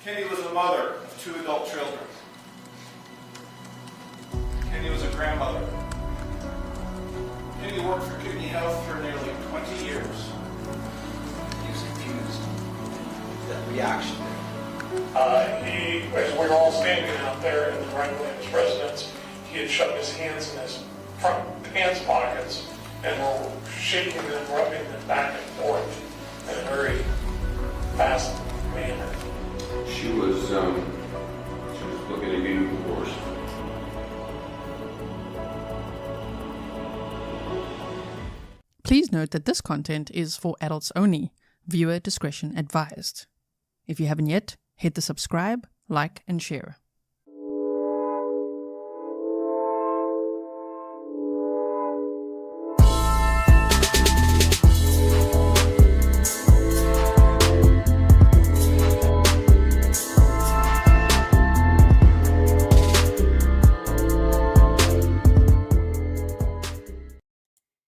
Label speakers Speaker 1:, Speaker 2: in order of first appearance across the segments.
Speaker 1: Kendy was a mother of 2 adult children. Kendy was a grandmother. Kendy worked for Kidney Health for nearly 20 years.
Speaker 2: He was confused. That reaction.
Speaker 3: As we were all standing out there in the driveway of his residence, he had shoved his hands in his front pants pockets and were shaking them, rubbing them back and forth in a very fast manner.
Speaker 4: She was looking at getting divorced.
Speaker 5: Please note that this content is for adults only. Viewer discretion advised. If you haven't yet, hit the subscribe, like, and share.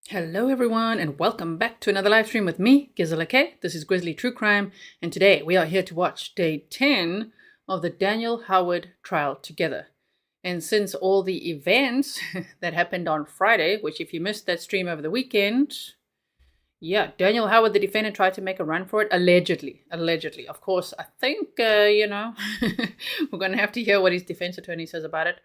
Speaker 5: Hello everyone and welcome back to another live stream with me, Grizzly. This is Grizzly True Crime, and today we are here to watch day 10 of the Daniel Howard trial together. And since all the events that happened on Friday, which if you missed that stream over the weekend, yeah, Daniel Howard, the defendant, tried to make a run for it, allegedly. Of course, I think, we're going to have to hear what his defense attorney says about it.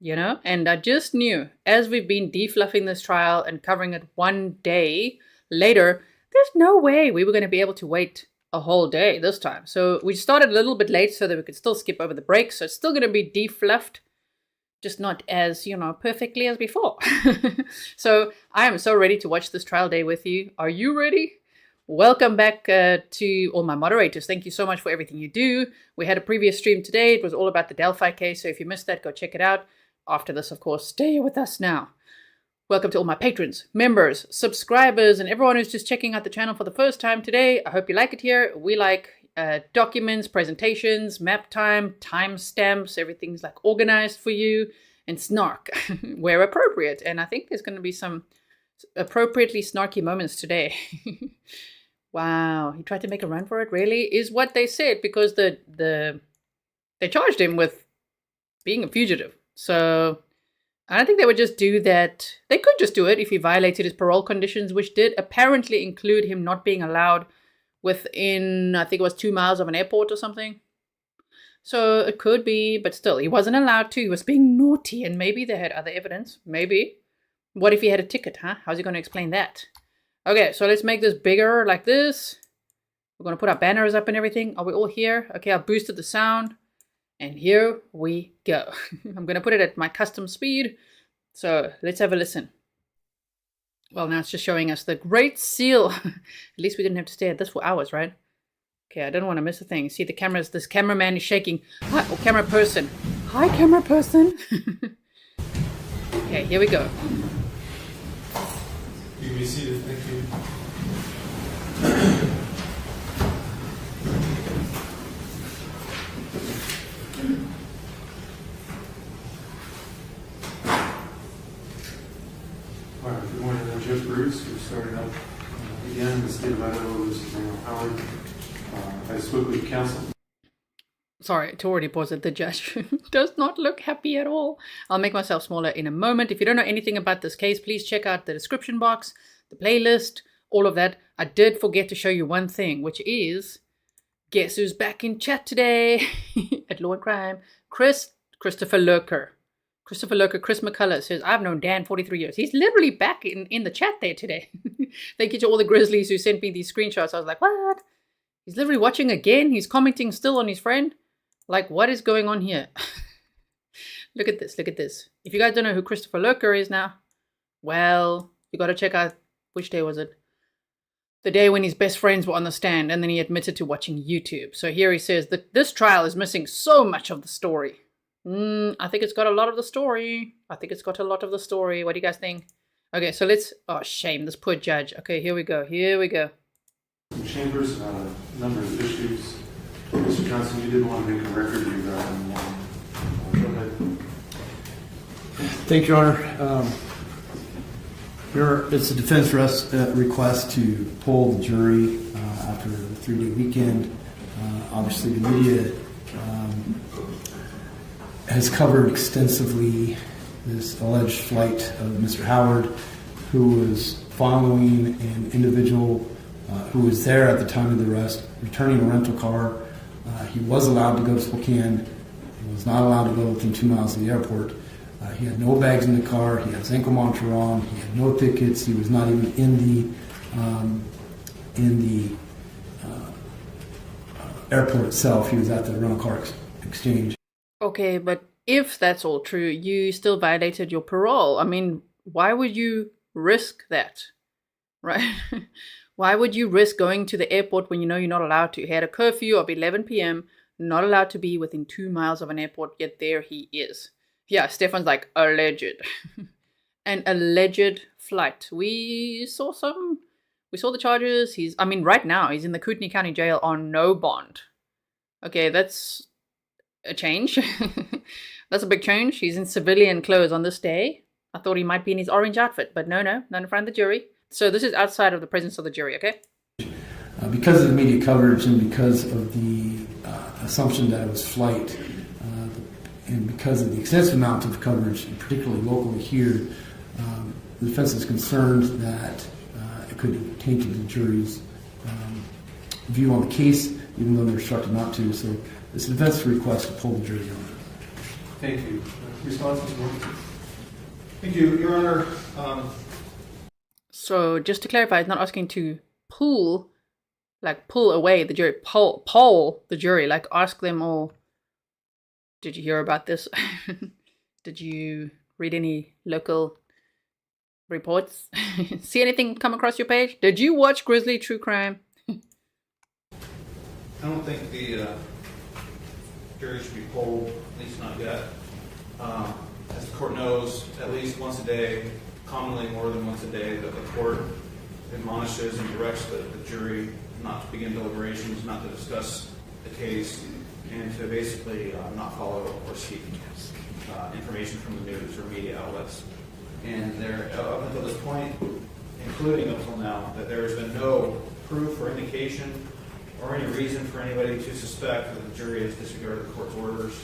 Speaker 5: And I just knew, as we've been defluffing this trial and covering it one day later, there's no way we were going to be able to wait a whole day this time. So we started a little bit late so that we could still skip over the break. So it's still going to be defluffed, just not as, perfectly as before. So I am so ready to watch this trial day with you. Are you ready? Welcome back to all my moderators. Thank you so much for everything you do. We had a previous stream today. It was all about the Delphi case. So if you missed that, go check it out. After this, of course, stay with us now. Welcome to all my patrons, members, subscribers, and everyone who's just checking out the channel for the first time today. I hope you like it here. We like documents, presentations, map time, timestamps. Everything's like organized for you, and snark where appropriate. And I think there's going to be some appropriately snarky moments today. Wow, he tried to make a run for it, really? Is what they said, because they charged him with being a fugitive. So I don't think they would just do that. They could just do it if he violated his parole conditions, which did apparently include him not being allowed within, I think it was 2 miles of an airport or something. So it could be, but still, he wasn't allowed to. He was being naughty, and maybe they had other evidence. Maybe. What if he had a ticket, huh? How's he going to explain that? Okay, so let's make this bigger like this. We're going to put our banners up and everything. Are we all here? Okay, I boosted the sound. And here we go. I'm going to put it at my custom speed. So let's have a listen. Well, now it's just showing us the Great Seal. At least we didn't have to stay at this for hours, right? Okay, I don't want to miss a thing. See, this cameraman is shaking. Hi, oh, camera person. Hi, camera person. Okay, here we go.
Speaker 6: You can be seated, thank you. All right, good morning, I'm Geoffrey. We're starting up again in the state of Idaho. This is Daniel Howard. I spoke with counsel.
Speaker 5: Sorry, to already pause it. The judge does not look happy at all. I'll make myself smaller in a moment. If you don't know anything about this case, please check out the description box, the playlist, all of that. I did forget to show you one thing, which is, guess who's back in chat today at Law and Crime? Christopher Lurker. Christopher Lurker, Chris McCullough says, I've known Dan 43 years. He's literally back in the chat there today. Thank you to all the Grizzlies who sent me these screenshots. I was like, what? He's literally watching again? He's commenting still on his friend? Like, what is going on here? Look at this, look at this. If you guys don't know who Christopher Lurker is now, well, you got to check out, which day was it? The day when his best friends were on the stand, and then he admitted to watching YouTube. So here he says that this trial is missing so much of the story. I think it's got a lot of the story. What do you guys think? Okay, so let's... Oh, shame. This poor judge. Okay, here we go.
Speaker 6: Chambers about a number of issues. Mr. Johnson, you did want to make a record. You got go ahead.
Speaker 7: Thank you, Your Honor. It's a defense request to poll the jury after the 3-day weekend Obviously, the media has covered extensively this alleged flight of Mr. Howard, who was following an individual who was there at the time of the arrest, returning a rental car. He was allowed to go to Spokane. He was not allowed to go within 2 miles of the airport. He had no bags in the car. He had his ankle monitor on. He had no tickets. He was not even in the airport itself. He was at the rental car exchange.
Speaker 5: Okay, but if that's all true, you still violated your parole. I mean, why would you risk that, right? Why would you risk going to the airport when you know you're not allowed to? He had a curfew of 11 p.m., not allowed to be within 2 miles of an airport, yet there he is. Yeah, Stefan's like, alleged. An alleged flight. We saw the charges. Right now, he's in the Kootenai County Jail on no bond. Okay, that's a change. That's a big change. He's in civilian clothes on this day. I thought he might be in his orange outfit, but no, not in front of the jury. So this is outside of the presence of the jury, okay?
Speaker 7: Because of the media coverage and because of the assumption that it was flight, and because of the extensive amount of coverage, particularly locally here, the defense is concerned that it could have tainted the jury's view on the case, even though they're instructed not to. So it's a defense request to pull the jury on.
Speaker 6: Thank you. Responses? Thank you, Your Honor.
Speaker 5: So just to clarify, it's not asking to pull away the jury, poll the jury, like ask them all, did you hear about this? Did you read any local reports? See anything come across your page? Did you watch Grizzly True Crime?
Speaker 2: I don't think the jury should be polled, at least not yet. As the court knows, at least once a day, commonly more than once a day, that the court admonishes and directs the jury not to begin deliberations, not to discuss the case, and to basically not follow or seek information from the news or media outlets. And there, up until this point, including up until now, that there has been no proof or indication or any reason for anybody to suspect that the jury has disregarded the court's orders.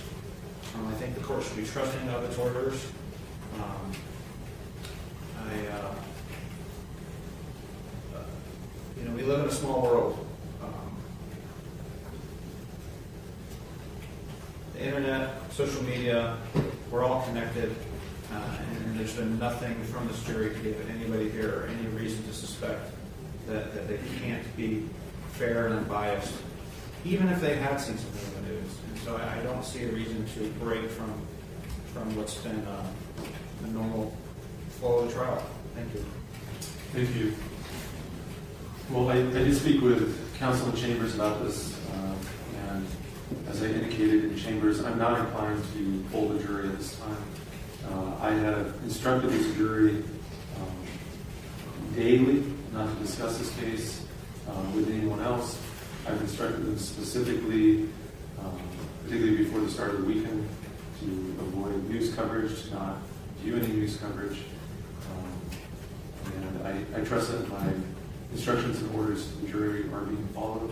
Speaker 2: I think the court should be trusting of its orders. We live in a small world. The internet, social media, we're all connected, and there's been nothing from this jury to give anybody here any reason to suspect that they can't be fair and unbiased, even if they had seen something in the news. And so I don't see a reason to break from what's been the normal flow of the trial. Thank you.
Speaker 6: Thank you. Well, I did speak with counsel in Chambers about this, and as I indicated in Chambers, I'm not inclined to poll the jury at this time. I have instructed this jury daily not to discuss this case with anyone else. I've instructed them specifically, particularly before the start of the weekend, to avoid news coverage, to not view any news coverage. And I trust that my instructions and orders to the jury are being followed.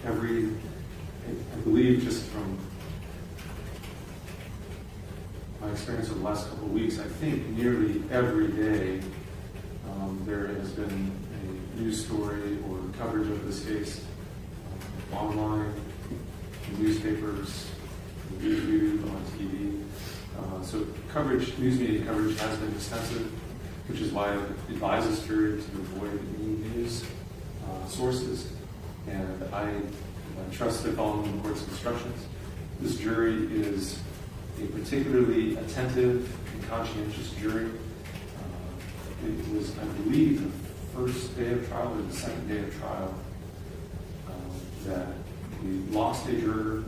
Speaker 6: I believe just from my experience over the last couple of weeks, I think nearly every day there has been a news story or coverage of this case online, in newspapers, on YouTube, on TV. So news media coverage has been extensive, which is why I advise this jury to avoid any news sources. And I trust they're following the court's instructions. This jury is a particularly attentive and conscientious jury. It was, I believe, the first day of trial or the second day of trial that we lost a juror,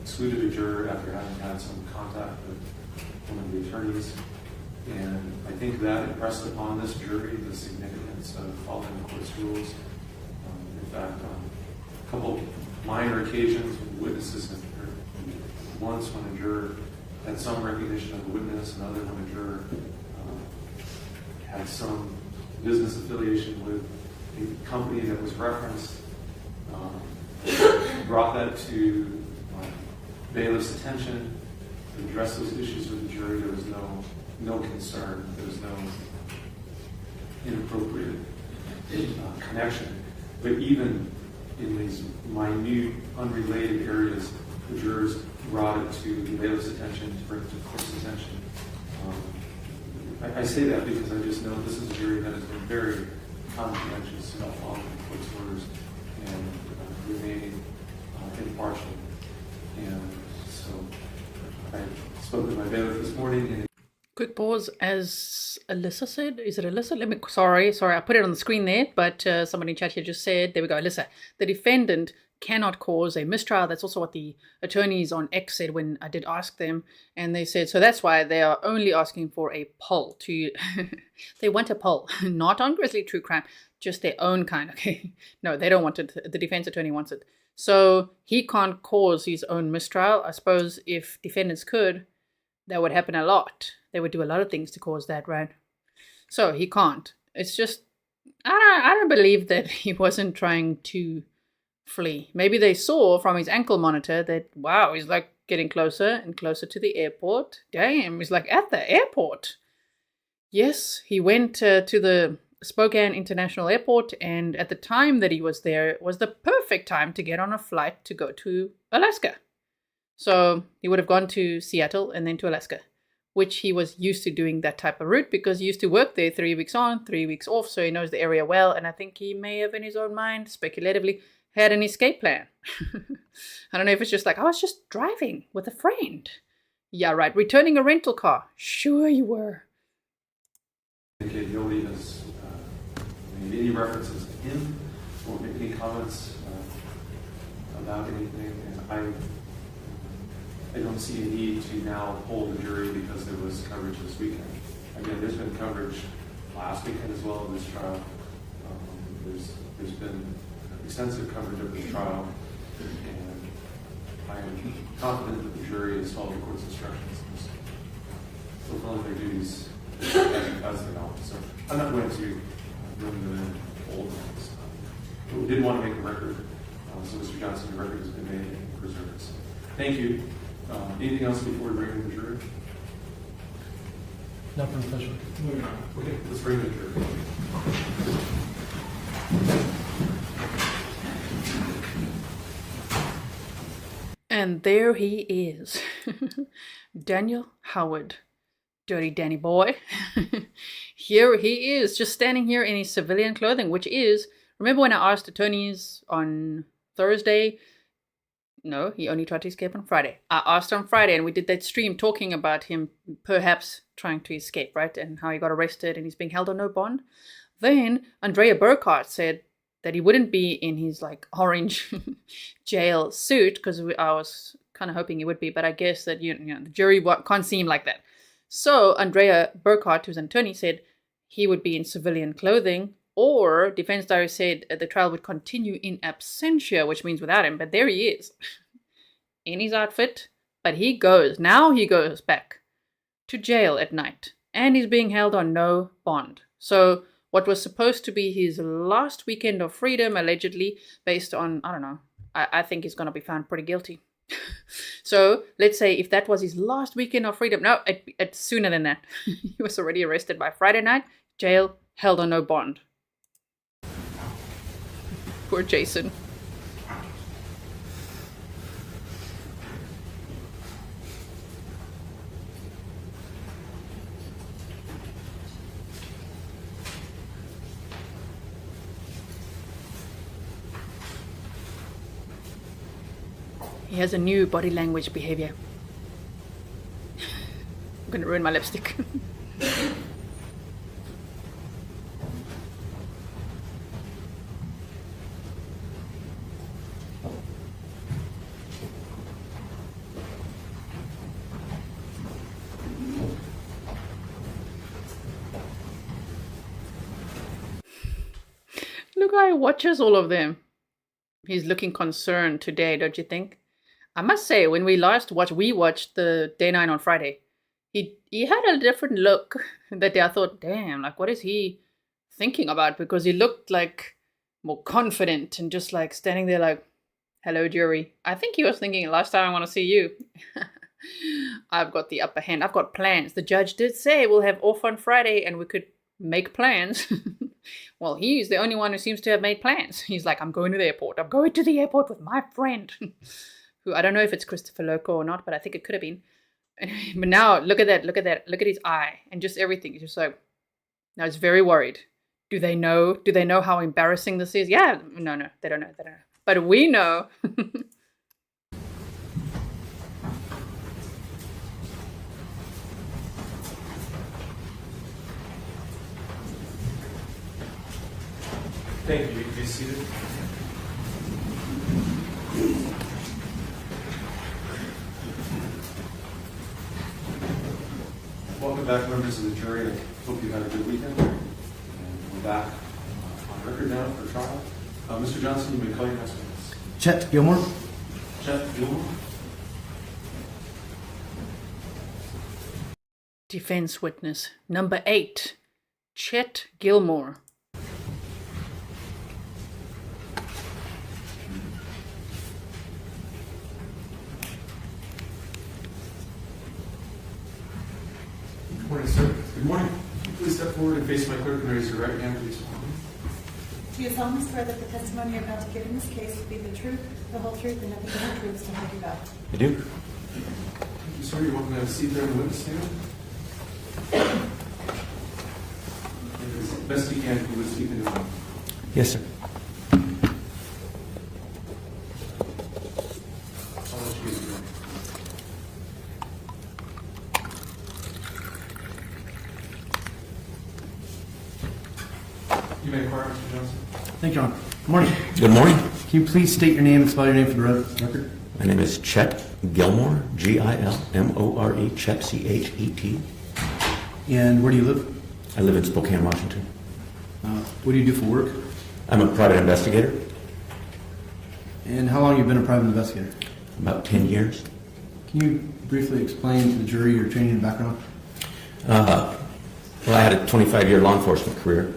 Speaker 6: excluded a juror after having had some contact with one of the attorneys. And I think that impressed upon this jury the significance of following the court's rules. In fact, on a couple minor occasions when witnesses have heard, once when a juror had some recognition of a witness, another when a juror had some business affiliation with a company that was referenced. brought that to bailiff's attention to address those issues with the jury. There was no concern. There was no inappropriate connection. But even in these minute, unrelated areas, the jurors brought it to the bailiff's attention, to bring it to the court's attention. I say that because I just know this is a jury that has been very conscientious about following the court's orders and remaining impartial. And so I spoke with my bailiff this morning, and
Speaker 5: Quick pause. As Alyssa said, is it Alyssa? Sorry, I put it on the screen there, but somebody in chat here just said, there we go, Alyssa. The defendant cannot cause a mistrial. That's also what the attorneys on X said when I did ask them. And they said, so that's why they are only asking for a poll to, they want a poll, not on Grizzly True Crime, just their own kind, okay? No, they don't want it. The defense attorney wants it. So he can't cause his own mistrial. I suppose if defendants could, that would happen a lot. They would do a lot of things to cause that, right? So he can't. It's just, I don't believe that he wasn't trying to flee. Maybe they saw from his ankle monitor that, wow, he's like getting closer and closer to the airport. Damn, he's like at the airport. Yes, he went to the Spokane International Airport, and at the time that he was there, it was the perfect time to get on a flight to go to Alaska. So he would have gone to Seattle and then to Alaska, which he was used to doing that type of route because he used to work there 3 weeks on, 3 weeks off, so he knows the area well. And I think he may have in his own mind, speculatively, had an escape plan. I don't know if it's just like, I was just driving with a friend. Yeah, right, returning a rental car. Sure you were.
Speaker 6: okay, nobody has made any references to him or made any comments about anything, and I don't see a need to now hold the jury because there was coverage this weekend. Again, there's been coverage last weekend as well of this trial. There's been extensive coverage of this trial, and I am confident that the jury has followed the court's instructions and fulfilling their duties as they ought. So I'm not going to bring them in old ones. But we did want to make a record, so Mr. Johnson, the record has been made and preserved. So thank you. Anything else before we bring in the jury?
Speaker 7: Nothing official.
Speaker 6: Okay, let's bring in the jury.
Speaker 5: And there he is. Daniel Howard. Dirty Danny boy. Here he is, just standing here in his civilian clothing, which is, remember when I asked attorneys on Thursday? No, he only tried to escape on Friday. I asked on Friday, and we did that stream talking about him perhaps trying to escape, right? And how he got arrested and he's being held on no bond. Then Andrea Burkhart said that he wouldn't be in his like orange jail suit, because I was kind of hoping he would be, but I guess that you know the jury can't see him like that. So Andrea Burkhart, who's an attorney, said he would be in civilian clothing, or defense diary said the trial would continue in absentia, which means without him. But there he is in his outfit, but he goes back to jail at night, and he's being held on no bond. So what was supposed to be his last weekend of freedom, allegedly, based on, I don't know, I think he's going to be found pretty guilty. So let's say if that was his last weekend of freedom, no, it's sooner than that. He was already arrested by Friday night, jail, held on no bond. Poor Jason. He has a new body language behavior. I'm gonna ruin my lipstick. Look how he watches all of them. He's looking concerned today, don't you think? I must say, when we last watched, we watched the Day 9 on Friday. He had a different look that day. I thought, damn, like what is he thinking about? Because he looked like more confident and just like standing there like, Hello, jury. I think he was thinking, last time I want to see you. I've got the upper hand. I've got plans. The judge did say we'll have off on Friday and we could make plans. Well, he's the only one who seems to have made plans. He's like, I'm going to the airport. I'm going to the airport with my friend. Who, I don't know if it's Christopher Lurker or not, but I think it could have been. But now, look at that. Look at that. Look at his eye and just everything. He's just like, now he's very worried. Do they know? Do they know how embarrassing this is? Yeah. No, they don't know. They don't know. But we know.
Speaker 6: Thank you. Be seated. Welcome back, members of the jury. I hope you had a good weekend. And we're back on record now for trial. Mr. Johnson, you may call your next witness.
Speaker 7: Chet, Gilmore.
Speaker 6: Chet, Gilmore.
Speaker 5: Defense witness number 8, Chet Gilmore.
Speaker 6: Good morning, sir. Good morning. Please step forward and face my clerk and raise your right hand, please.
Speaker 8: Do you solemnly swear that the testimony you're about to give in this case will be the truth, the whole truth, and nothing but the truth, so help you God?
Speaker 9: I do.
Speaker 6: Thank you, sir. You're welcome to have a seat there in the witness stand. And as best you can, if you would speak into the mic.
Speaker 9: Yes, sir.
Speaker 6: I'll let you begin. You may inquire, Mr. Johnson.
Speaker 7: Thank you, Your Honor. Good morning.
Speaker 9: Good morning.
Speaker 7: Can you please state your name and spell your name for the record?
Speaker 9: My name is Chet Gilmore, Gilmore, Chet, Chet.
Speaker 7: And where do you live?
Speaker 9: I live in Spokane, Washington.
Speaker 7: What do you do for work?
Speaker 9: I'm a private investigator,
Speaker 7: And how long have you been a private investigator?
Speaker 9: about 10 years.
Speaker 7: Can you briefly explain to the jury your training and background?
Speaker 9: Well, I had a 25-year law enforcement career.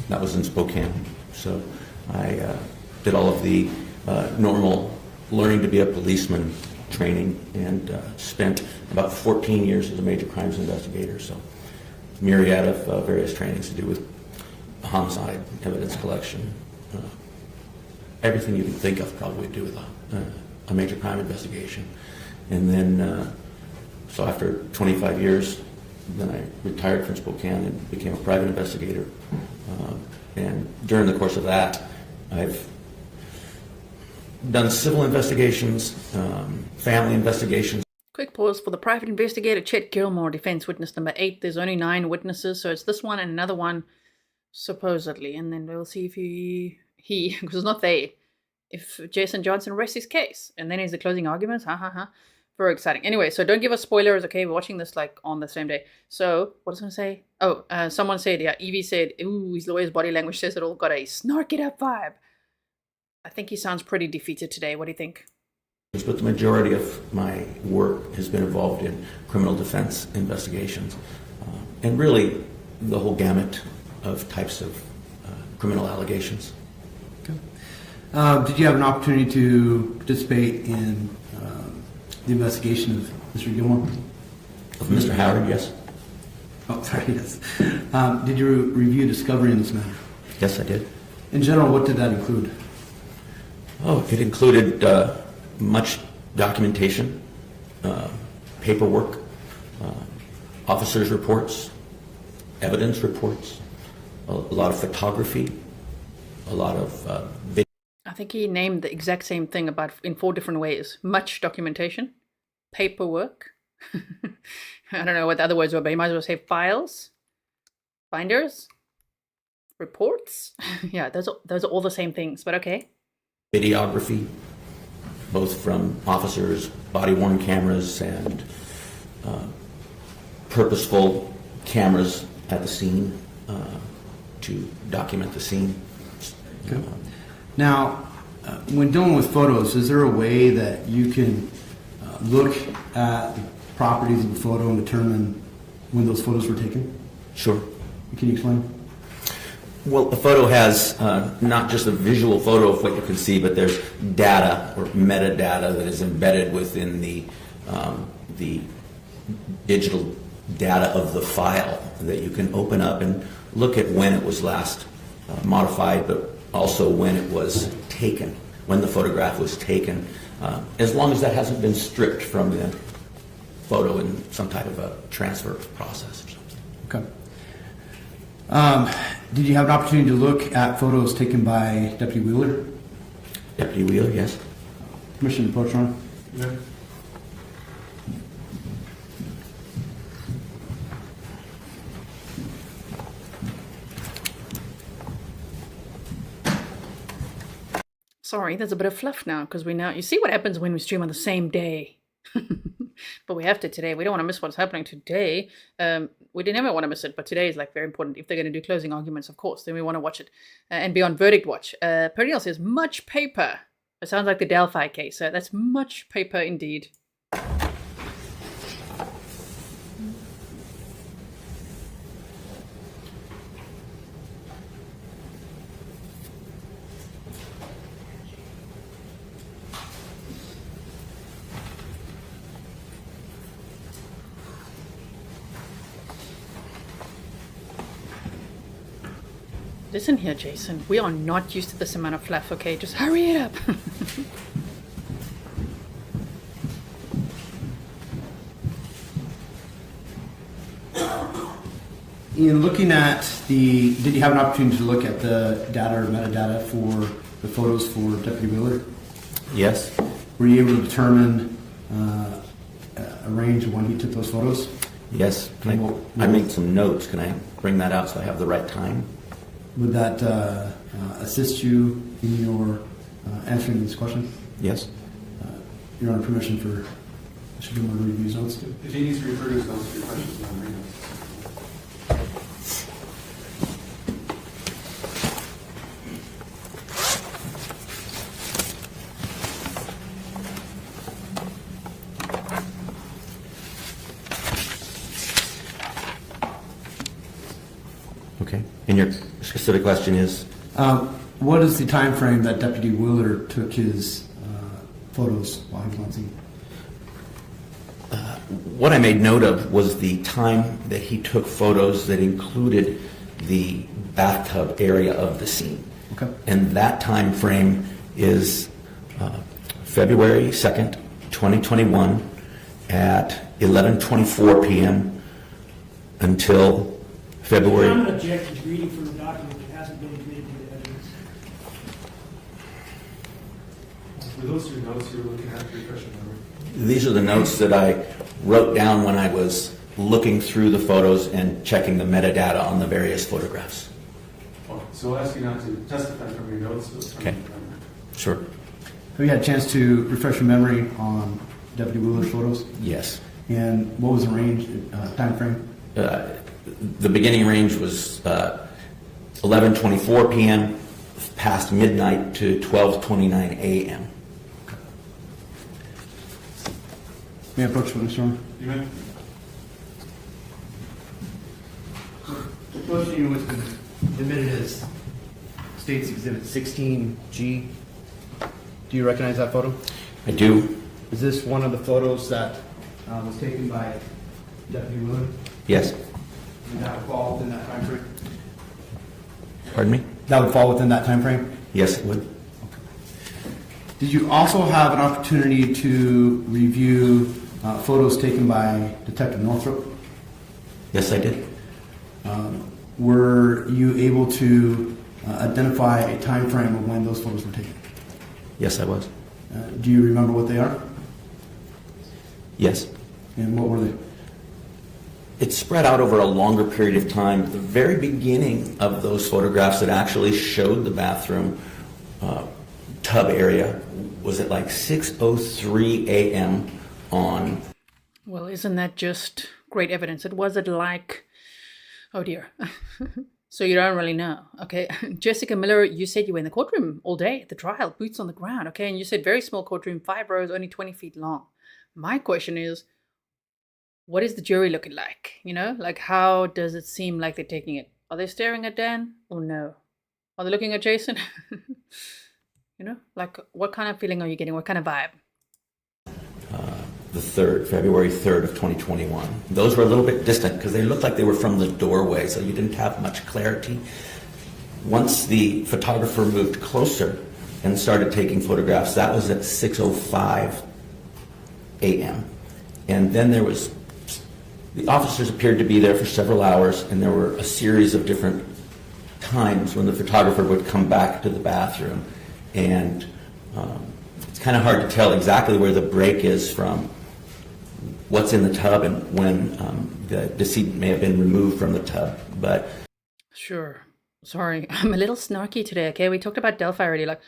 Speaker 9: That was in Spokane. So I did all of the normal learning to be a policeman training and spent about 14 years as a major crimes investigator. So myriad of various trainings to do with homicide, evidence collection, everything you can think of probably to do with a major crime investigation. And then, so after 25 years, then I retired from Spokane and became a private investigator. And during the course of that, I've done civil investigations, family investigations.
Speaker 5: Quick pause for the private investigator, Chet Gilmore, defense witness number 8. There's only 9 witnesses, so it's this one and another one, supposedly. And then we'll see if he because it's not they, if Jason Johnson rests his case. And then is the closing arguments. Very exciting. Anyway, so don't give us spoilers, okay? We're watching this like on the same day. So, what was I going to say? Oh, someone said, yeah, Evie said, ooh, his lawyer's body language says it all got a snark it up vibe. I think he sounds pretty defeated today. What do you think?
Speaker 9: But the majority of my work has been involved in criminal defense investigations. And really, the whole gamut of types of criminal allegations.
Speaker 7: Okay. Did you have an opportunity to participate in the investigation of Mr. Gilmore?
Speaker 9: Of Mr. Howard, yes.
Speaker 7: Oh, sorry, yes. Did you review discovery in this matter?
Speaker 9: Yes, I did.
Speaker 7: In general, what did that include?
Speaker 9: Oh, it included much documentation, paperwork, officers' reports, evidence reports, a lot of photography, a lot of video.
Speaker 5: I think he named the exact same thing about in 4 different ways. Much documentation, paperwork. I don't know what the other words were, but you might as well say files, binders, reports. Yeah, those are all the same things, but okay.
Speaker 9: Videography, both from officers, body-worn cameras, and purposeful cameras at the scene to document the scene.
Speaker 7: Okay. Now, when dealing with photos, is there a way that you can look at the properties of the photo and determine when those photos were taken?
Speaker 9: Sure.
Speaker 7: Can you explain?
Speaker 9: Well, the photo has not just a visual photo of what you can see, but there's data or metadata that is embedded within the digital data of the file that you can open up and look at when it was last modified, but also when it was taken, when the photograph was taken, as long as that hasn't been stripped from the photo in some type of a transfer process or something.
Speaker 7: Okay. Did you have an opportunity to look at photos taken by Deputy Wheeler?
Speaker 9: Deputy Wheeler, yes.
Speaker 7: Permission to approach, Ron?
Speaker 6: Yeah.
Speaker 5: Sorry, there's a bit of fluff now because you see what happens when we stream on the same day. But we have to today. We don't want to miss what's happening today. We didn't ever want to miss it, but today is like very important. If they're going to do closing arguments, of course, then we want to watch it and be on verdict watch. Periel says, much paper. It sounds like the Delphi case. So that's much paper indeed. Listen here, Jason. We are not used to this amount of fluff, okay? Just hurry it up.
Speaker 7: In looking at did you have an opportunity to look at the data or metadata for the photos for Deputy Wheeler?
Speaker 9: Yes.
Speaker 7: Were you able to determine a range of when he took those photos?
Speaker 9: Yes. I made some notes. Can I bring that out so I have the right time?
Speaker 7: Would that assist you in your answering this question?
Speaker 9: Yes.
Speaker 7: You're on permission for Mr. Gilmore to review his notes too.
Speaker 6: If he needs to refer to his notes for your questions, then bring them.
Speaker 9: Okay. And your specific question is?
Speaker 7: What is the time frame that Deputy Wheeler took his photos while he was on scene?
Speaker 9: What I made note of was the time that he took photos that included the bathtub area of the scene.
Speaker 7: Okay.
Speaker 9: And that time frame is February 2nd, 2021 at 11:24 p.m. until February.
Speaker 10: I'm going to object to reading from the document that hasn't been admitted to the evidence.
Speaker 6: Were those your notes you were looking at to refresh your memory?
Speaker 9: These are the notes that I wrote down when I was looking through the photos and checking the metadata on the various photographs.
Speaker 6: Oh, so I'll ask you not to testify from your notes. But from
Speaker 9: Okay.
Speaker 6: your memory.
Speaker 9: Sure.
Speaker 7: Have you had a chance to refresh your memory on Deputy Wheeler's photos?
Speaker 9: Yes.
Speaker 7: And what was the range, time frame?
Speaker 9: The beginning range was 11:24 p.m. past midnight to 12:29 a.m.
Speaker 7: May I approach witness, Your Honor?
Speaker 6: You may.
Speaker 7: The photo unit was admitted as State's Exhibit 16G. Do you recognize that photo?
Speaker 9: I do.
Speaker 7: Is this one of the photos that was taken by Deputy Wheeler?
Speaker 9: Yes.
Speaker 7: And that would fall within that time frame?
Speaker 9: Pardon me?
Speaker 7: That would fall within that time frame?
Speaker 9: Yes, it would.
Speaker 7: Did you also have an opportunity to review photos taken by Detective Northrop?
Speaker 9: Yes, I did.
Speaker 7: Were you able to identify a time frame of when those photos were taken?
Speaker 9: Yes, I was.
Speaker 7: Do you remember what they are?
Speaker 9: Yes.
Speaker 7: And what were they?
Speaker 9: It's spread out over a longer period of time. The very beginning of those photographs that actually showed the bathroom tub area was at like 6:03 a.m. on.
Speaker 5: Well, isn't that just great evidence? It was at like, oh dear. So you don't really know, okay? Jessica Miller, you said you were in the courtroom all day at the trial, boots on the ground, okay? And you said very small courtroom, 5 rows, only 20 feet long. My question is, what is the jury looking like? You know, like how does it seem like they're taking it? Are they staring at Dan or no? Are they looking at Jason? You know, like what kind of feeling are you getting? What kind of vibe?
Speaker 9: The 3rd, February 3rd of 2021. Those were a little bit distant because they looked like they were from the doorway, so you didn't have much clarity. Once the photographer moved closer and started taking photographs, that was at 6:05 a.m. And then the officers appeared to be there for several hours, and there were a series of different times when the photographer would come back to the bathroom. And it's kind of hard to tell exactly where the break is from what's in the tub and when the decedent may have been removed from the tub. But
Speaker 5: sure. Sorry, I'm a little snarky today, okay? We talked about Delphi already. Like,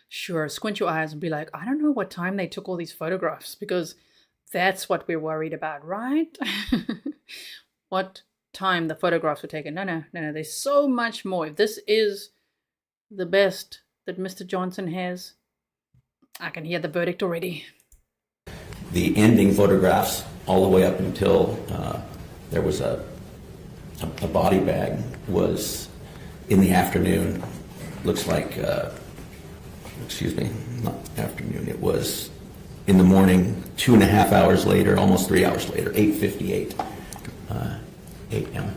Speaker 5: sure, squint your eyes and be like, I don't know what time they took all these photographs, because that's what we're worried about, right? What time the photographs were taken. No. There's so much more. If this is the best that Mr. Johnson has, I can hear the verdict already.
Speaker 9: the ending photographs all the way up until there was a body bag was in the afternoon. Looks like, excuse me, not afternoon, it was in the morning, 2.5 hours later, almost 3 hours later, 8:58 a.m.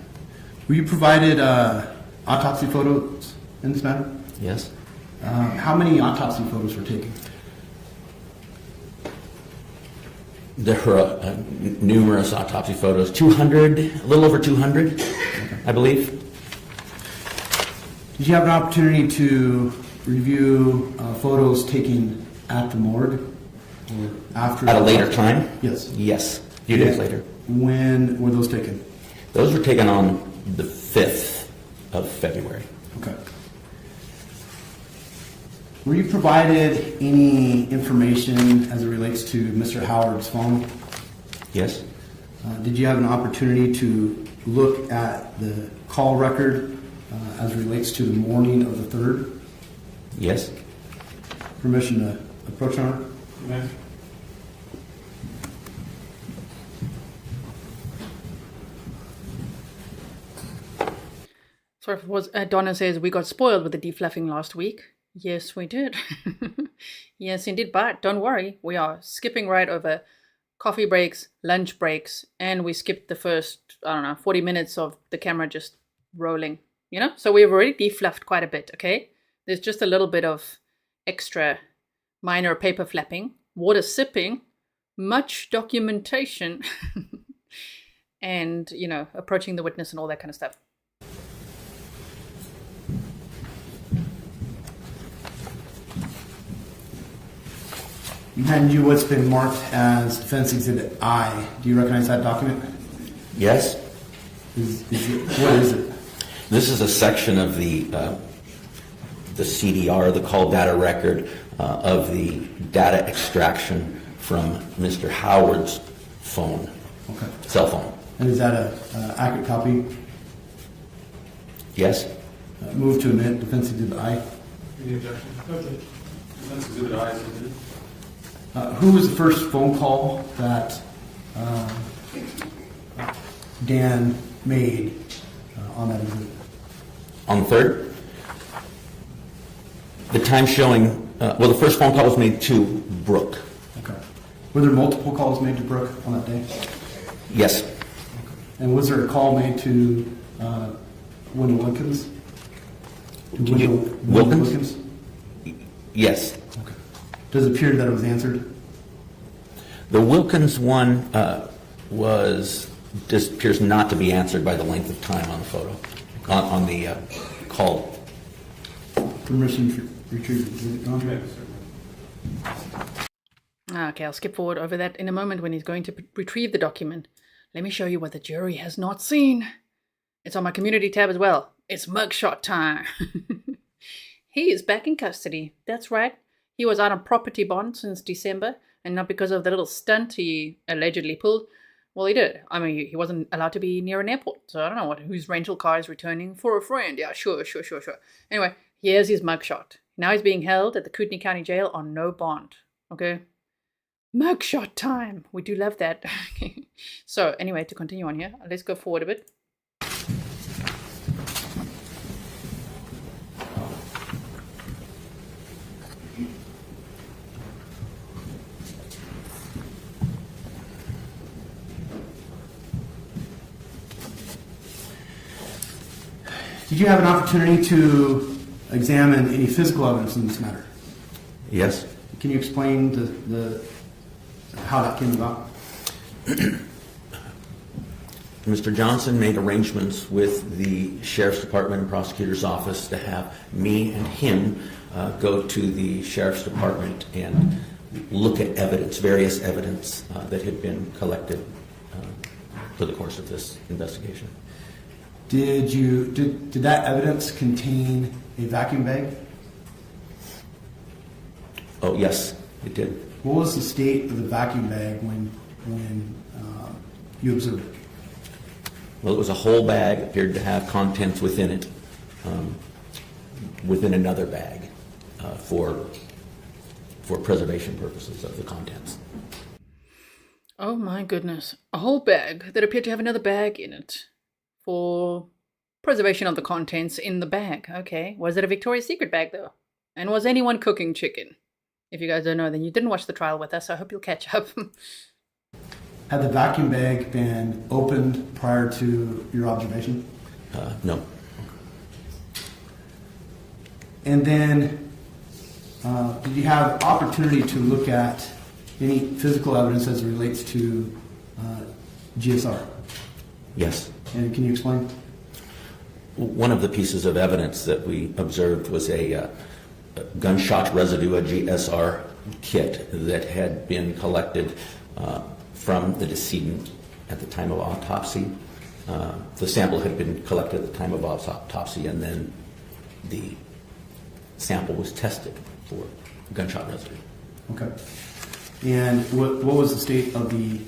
Speaker 7: Were you provided autopsy photos in this matter?
Speaker 9: Yes.
Speaker 7: How many autopsy photos were taken?
Speaker 9: There were numerous autopsy photos, 200, a little over 200, I believe.
Speaker 7: Did you have an opportunity to review photos taken at the morgue or after?
Speaker 9: At a later time?
Speaker 7: Yes.
Speaker 9: Yes, a few days later.
Speaker 7: When were those taken?
Speaker 9: Those were taken on the 5th of February.
Speaker 7: Okay. Were you provided any information as it relates to Mr. Howard's phone?
Speaker 9: Yes.
Speaker 7: Did you have an opportunity to look at the call record as it relates to the morning of the 3rd?
Speaker 9: Yes.
Speaker 7: Permission to approach, Your Honor?
Speaker 6: Amen.
Speaker 5: Sorry if it was. Donna says, we got spoiled with the defluffing last week. Yes, we did. Yes, indeed. But don't worry, we are skipping right over coffee breaks, lunch breaks, and we skipped the first, 40 minutes of the camera just rolling, you know? So we've already defluffed quite a bit, okay? There's just a little bit of extra minor paper flapping, water sipping, much documentation, and, approaching the witness and all that kind of stuff.
Speaker 7: You handed you what's been marked as Defense Exhibit I. Do you recognize that document?
Speaker 9: Yes.
Speaker 7: What is it?
Speaker 9: This is a section of the CDR, the call data record, of the data extraction from Mr. Howard's phone,
Speaker 7: Okay.
Speaker 9: cell phone.
Speaker 7: And is that an accurate copy?
Speaker 9: Yes.
Speaker 7: Move to admit Defense Exhibit I.
Speaker 6: Any objection?
Speaker 10: Okay.
Speaker 6: Defense Exhibit I is admitted.
Speaker 7: Who was the first phone call that Dan made on that exhibit?
Speaker 9: On the 3rd? The time showing, the first phone call was made to Brooke.
Speaker 7: Okay. Were there multiple calls made to Brooke on that day?
Speaker 9: Yes.
Speaker 7: And was there a call made to Wendell Wilkins?
Speaker 9: Wilkins? Yes.
Speaker 7: Okay. Does it appear that it was answered?
Speaker 9: The Wilkins one just appears not to be answered by the length of time on the photo, on the call.
Speaker 7: Permission to retrieve the exhibit, Your Honor?
Speaker 6: Yes, certainly.
Speaker 5: Okay, I'll skip forward over that in a moment when he's going to retrieve the document. Let me show you what the jury has not seen. It's on my community tab as well. It's mugshot time. He is back in custody. That's right. He was out on property bond since December, and not because of the little stunt he allegedly pulled. Well, he did. I mean, he wasn't allowed to be near an airport, so I don't know whose rental car is returning for a friend. Yeah, sure. Anyway, here's his mugshot. Now he's being held at the Kootenai County Jail on no bond. Okay? Mugshot time. We do love that. So, anyway, to continue on here, let's go forward a bit.
Speaker 7: Did you have an opportunity to examine any physical evidence in this matter?
Speaker 9: Yes.
Speaker 7: Can you explain how that came about?
Speaker 9: Mr. Johnson made arrangements with the Sheriff's Department and Prosecutor's Office to have me and him go to the Sheriff's Department and look at evidence, various evidence that had been collected for the course of this investigation.
Speaker 7: Did that evidence contain a vacuum bag?
Speaker 9: Oh, yes, it did.
Speaker 7: What was the state of the vacuum bag when you observed it?
Speaker 9: Well, it was a whole bag, appeared to have contents within it, within another bag for preservation purposes of the contents.
Speaker 5: Oh my goodness. A whole bag that appeared to have another bag in it for preservation of the contents in the bag. Okay. Was it a Victoria's Secret bag though? And was anyone cooking chicken? If you guys don't know, then you didn't watch the trial with us, so I hope you'll catch up.
Speaker 7: Had the vacuum bag been opened prior to your observation?
Speaker 9: No.
Speaker 7: And then, did you have opportunity to look at any physical evidence as it relates to GSR?
Speaker 9: Yes.
Speaker 7: And can you explain?
Speaker 9: One of the pieces of evidence that we observed was a gunshot residue, a GSR kit that had been collected from the decedent at the time of autopsy. The sample had been collected at the time of autopsy, and then the sample was tested for gunshot residue.
Speaker 7: Okay. And what was the state of the?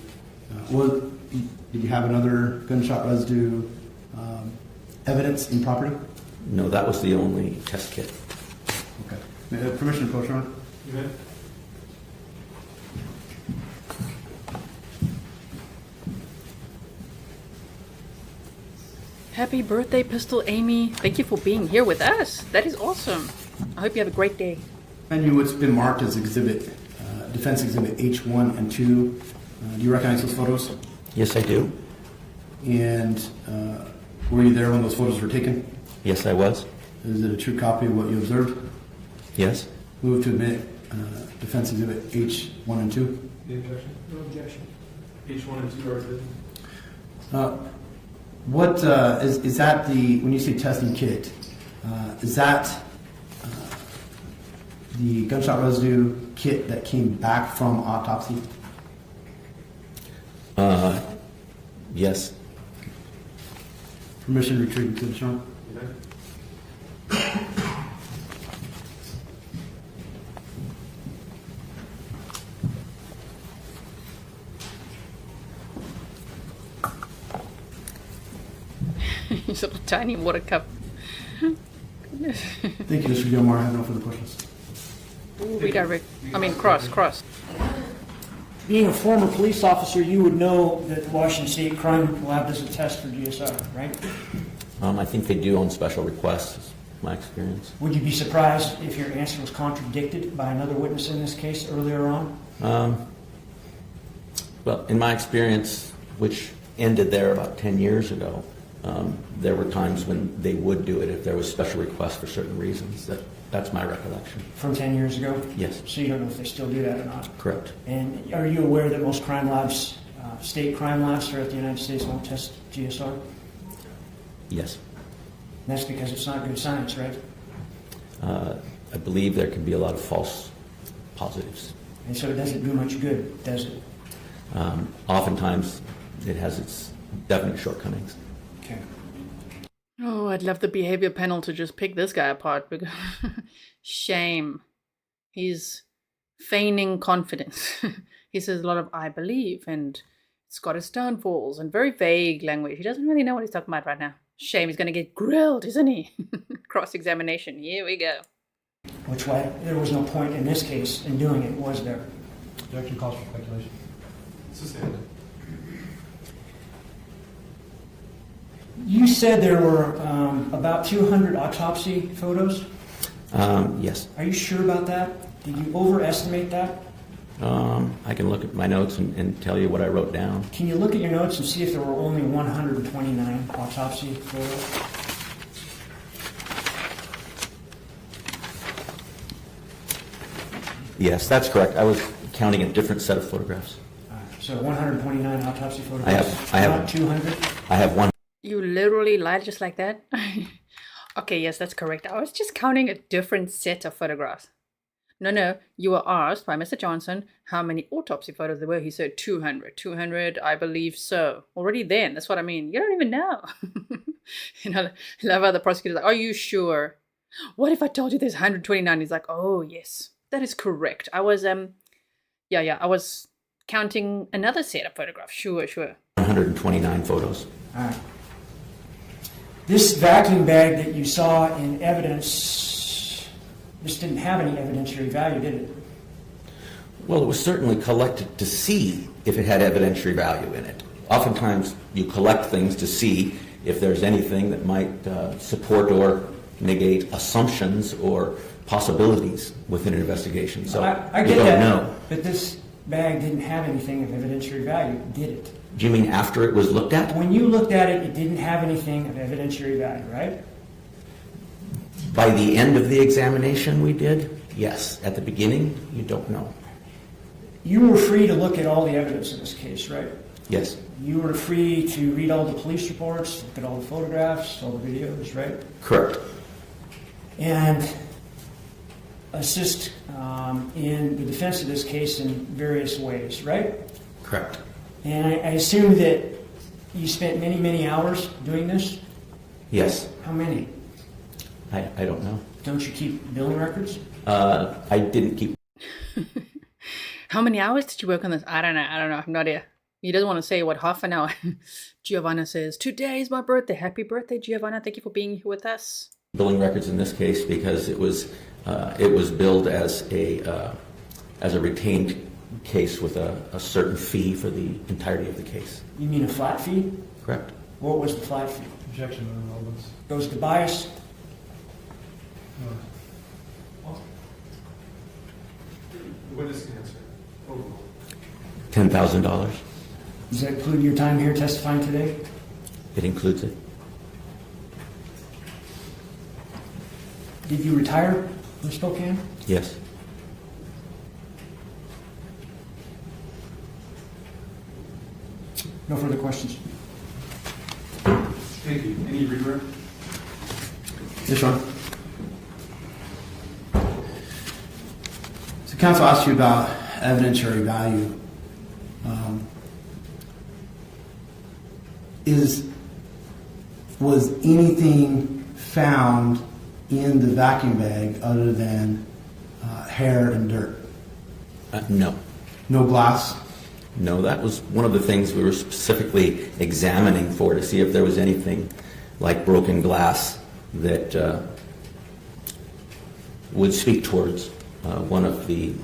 Speaker 7: Did you have another gunshot residue evidence in property?
Speaker 9: No, that was the only test kit.
Speaker 7: Okay. Permission to approach, Your Honor?
Speaker 6: You may.
Speaker 5: Happy birthday, Pistol Amy. Thank you for being here with us. That is awesome. I hope you have a great day.
Speaker 7: And you, what's been marked as exhibit, defense exhibit H1 and 2. Do you recognize those photos?
Speaker 9: Yes, I do.
Speaker 7: And were you there when those photos were taken?
Speaker 9: Yes, I was.
Speaker 7: Is it a true copy of what you observed?
Speaker 9: Yes.
Speaker 7: Move to admit defense exhibit H1 and 2.
Speaker 6: The objection?
Speaker 10: No objection.
Speaker 6: H1 and 2 are admitted.
Speaker 7: What is that the, when you say testing kit, is that the gunshot residue kit that came back from autopsy?
Speaker 9: Yes.
Speaker 7: Permission to retrieve to the Sean?
Speaker 6: You may.
Speaker 5: His little tiny water cup. Goodness.
Speaker 7: Thank you, Mr. Gilmore. I have no further questions.
Speaker 5: Ooh, redirect. I mean, cross.
Speaker 10: Being a former police officer, you would know that the Washington State Crime Lab does a test for GSR, right?
Speaker 9: I think they do on special requests, is my experience.
Speaker 10: Would you be surprised if your answer was contradicted by another witness in this case earlier on?
Speaker 9: Well, in my experience, which ended there about 10 years ago, there were times when they would do it if there was special requests for certain reasons. That's my recollection.
Speaker 10: From 10 years ago?
Speaker 9: Yes.
Speaker 10: So you don't know if they still do that or not?
Speaker 9: Correct.
Speaker 10: And are you aware that most crime labs, state crime labs throughout the United States won't test GSR?
Speaker 9: Yes.
Speaker 10: And that's because it's not good science, right?
Speaker 9: I believe there can be a lot of false positives.
Speaker 10: And so it doesn't do much good, does it?
Speaker 9: Oftentimes, it has its definite shortcomings.
Speaker 10: Okay.
Speaker 5: Oh, I'd love the behavior panel to just pick this guy apart because shame. He's feigning confidence. He says a lot of I believe and it's got its downfalls and very vague language. He doesn't really know what he's talking about right now. Shame, he's going to get grilled, isn't he? Cross-examination. Here we go.
Speaker 10: Which way? There was no point in this case in doing it, was there?
Speaker 7: Objection calls for speculation.
Speaker 6: Sustained.
Speaker 10: You said there were about 200 autopsy photos.
Speaker 9: Yes.
Speaker 10: Are you sure about that? Did you overestimate that?
Speaker 9: I can look at my notes and tell you what I wrote down.
Speaker 10: Can you look at your notes and see if there were only 129 autopsy photos?
Speaker 9: Yes, that's correct. I was counting a different set of photographs.
Speaker 10: So 129 autopsy photographs, not 200?
Speaker 9: I have one.
Speaker 5: You literally lied just like that? Okay, yes, that's correct. I was just counting a different set of photographs. No, you were asked by Mr. Johnson how many autopsy photos there were. He said 200. 200, I believe so. Already then, that's what I mean. You don't even know. You know, I love how the prosecutor's like, are you sure? What if I told you there's 129? He's like, oh, yes, that is correct. I was, I was counting another set of photographs. Sure.
Speaker 9: 129 photos.
Speaker 10: All right. This vacuum bag that you saw in evidence, this didn't have any evidentiary value, did it?
Speaker 9: Well, it was certainly collected to see if it had evidentiary value in it. Oftentimes, you collect things to see if there's anything that might support or negate assumptions or possibilities within an investigation. So
Speaker 10: I
Speaker 9: you
Speaker 10: get
Speaker 9: don't
Speaker 10: that,
Speaker 9: know.
Speaker 10: but this bag didn't have anything of evidentiary value, did it?
Speaker 9: Do you mean after it was looked at?
Speaker 10: When you looked at it, it didn't have anything of evidentiary value, right?
Speaker 9: By the end of the examination we did, yes. At the beginning, you don't know.
Speaker 10: You were free to look at all the evidence in this case, right?
Speaker 9: Yes.
Speaker 10: You were free to read all the police reports, look at all the photographs, all the videos, right?
Speaker 9: Correct.
Speaker 10: And assist in the defense of this case in various ways, right?
Speaker 9: Correct.
Speaker 10: And I assume that you spent many, many hours doing this?
Speaker 9: Yes.
Speaker 10: How many?
Speaker 9: I don't know.
Speaker 10: Don't you keep billing records?
Speaker 9: I didn't keep.
Speaker 5: How many hours did you work on this? I don't know. I have no idea. He doesn't want to say what, half an hour. Giovanna says, today is my birthday. Happy birthday, Giovanna. Thank you for being here with us.
Speaker 9: Billing records in this case because it was billed as a retained case with a certain fee for the entirety of the case.
Speaker 10: You mean a flat fee?
Speaker 9: Correct.
Speaker 10: What was the flat fee?
Speaker 6: Objection to relevance.
Speaker 10: Goes to bias?
Speaker 6: Witness can answer. Overall.
Speaker 9: $10,000.
Speaker 10: Does that include your time here testifying today?
Speaker 9: It includes it.
Speaker 10: Did you retire from Spokane?
Speaker 9: Yes.
Speaker 10: No further questions.
Speaker 6: Thank you. Any redirect?
Speaker 7: Yes, Sean. So counsel asked you about evidentiary value. Was anything found in the vacuum bag other than hair and dirt?
Speaker 9: No.
Speaker 7: No glass?
Speaker 9: No, that was one of the things we were specifically examining for to see if there was anything like broken glass that would speak towards one of the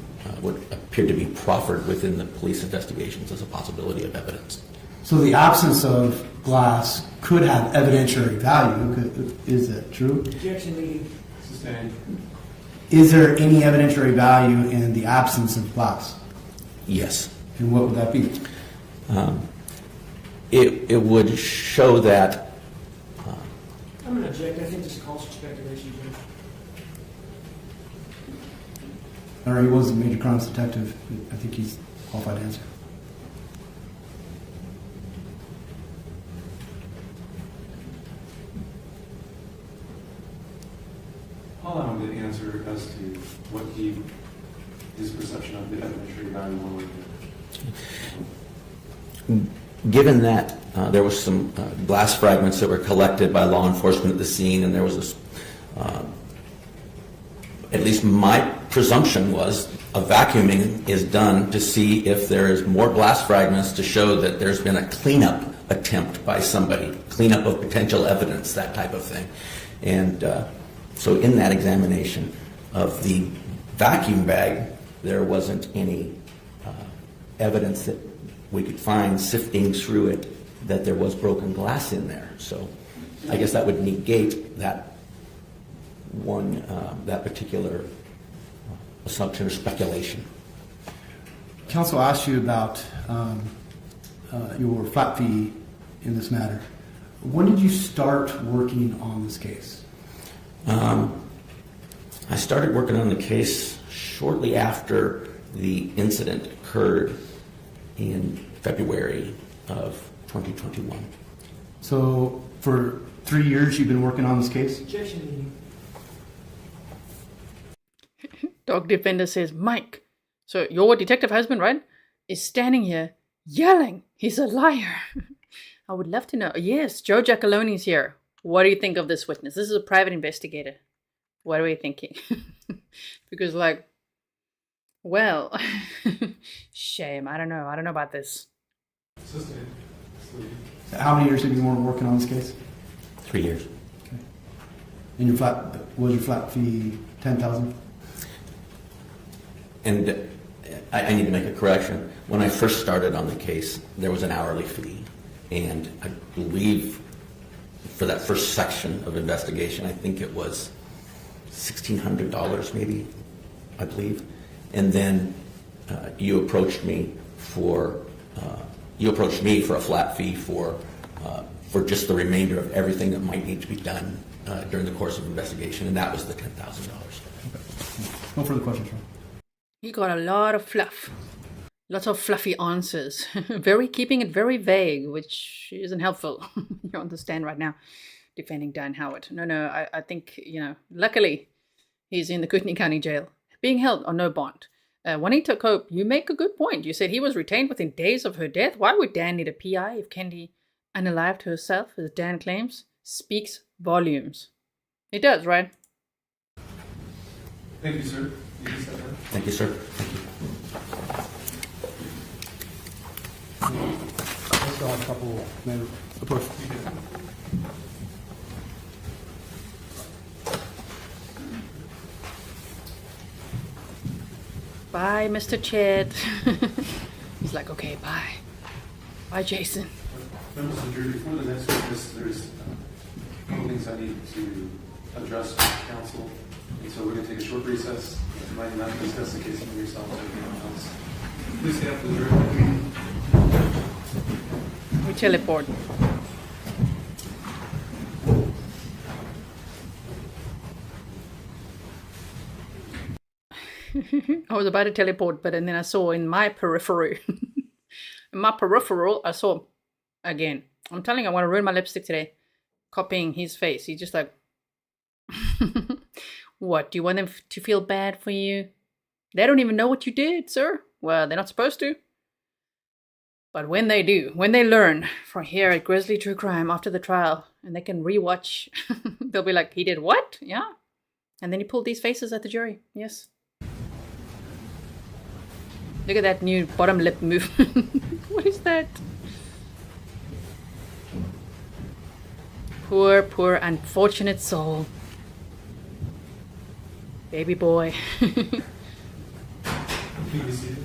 Speaker 9: what appeared to be proffered within the police investigations as a possibility of evidence.
Speaker 7: So the absence of glass could have evidentiary value. Is that true?
Speaker 10: Objection leading.
Speaker 6: Sustained.
Speaker 7: Is there any evidentiary value in the absence of glass?
Speaker 9: Yes.
Speaker 7: And what would that be?
Speaker 9: It would show that.
Speaker 10: I'm going to object. I think this calls for speculation.
Speaker 7: All right, he was a major crimes detective. I think he's qualified to answer.
Speaker 6: I'll allow him to answer as to what his perception of the evidentiary value would be.
Speaker 9: Given that there was some glass fragments that were collected by law enforcement at the scene, and there was this, at least my presumption was a vacuuming is done to see if there is more glass fragments to show that there's been a cleanup attempt by somebody, cleanup of potential evidence, that type of thing. And so in that examination of the vacuum bag, there wasn't any evidence that we could find sifting through it that there was broken glass in there. So I guess that would negate that one, that particular assumption or speculation.
Speaker 7: Counsel asked you about your flat fee in this matter. When did you start working on this case?
Speaker 9: I started working on the case shortly after the incident occurred in February of 2021.
Speaker 7: So for 3 years you've been working on this case?
Speaker 5: Dog Defender says, Mike, so your detective husband, right, is standing here yelling. He's a liar. I would love to know. Yes, Joe Giacaloni's here. What do you think of this witness? This is a private investigator. What are we thinking? Because, like, well, shame. I don't know. I don't know about this.
Speaker 7: How many years have you been working on this case?
Speaker 9: 3 years.
Speaker 7: Okay. And was your flat fee $10,000?
Speaker 9: And I need to make a correction. When I first started on the case, there was an hourly fee. And I believe for that first section of investigation, I think it was $1,600 maybe, I believe. And then you approached me for a flat fee for just the remainder of everything that might need to be done during the course of investigation, and that was the $10,000.
Speaker 7: No further questions, Sean.
Speaker 5: He got a lot of fluff. Lots of fluffy answers. Keeping it very vague, which isn't helpful. You understand right now. Defending Dan Howard. No, I think, luckily he's in the Kootenai County Jail, being held on no bond. Juanita Cope, you make a good point. You said he was retained within days of her death. Why would Dan need a PI if Kendy unalived herself, as Dan claims? Speaks volumes. It does, right?
Speaker 6: Thank you, sir. You can step in.
Speaker 9: Thank you, sir. Thank you.
Speaker 7: I still have a couple minutes. Approach.
Speaker 5: Bye, Mr. Chet. He's like, okay, bye. Bye, Jason.
Speaker 6: Members of the jury, before the next witness, there's a couple things I need to address with counsel. And so we're going to take a short recess. You might not discuss the case with yourself or anyone else. Please stand for the jury.
Speaker 5: We teleport. I was about to teleport, but then I saw in my periphery, I saw again. I'm telling you, I want to ruin my lipstick today. Copying his face. He's just like, what? Do you want them to feel bad for you? They don't even know what you did, sir. Well, they're not supposed to. But when they do, when they learn from here at Grizzly True Crime after the trial, and they can rewatch, they'll be like, he did what? Yeah. And then he pulled these faces at the jury. Yes. Look at that new bottom lip movement. What is that? Poor, unfortunate soul. Baby boy.
Speaker 6: Please be seated.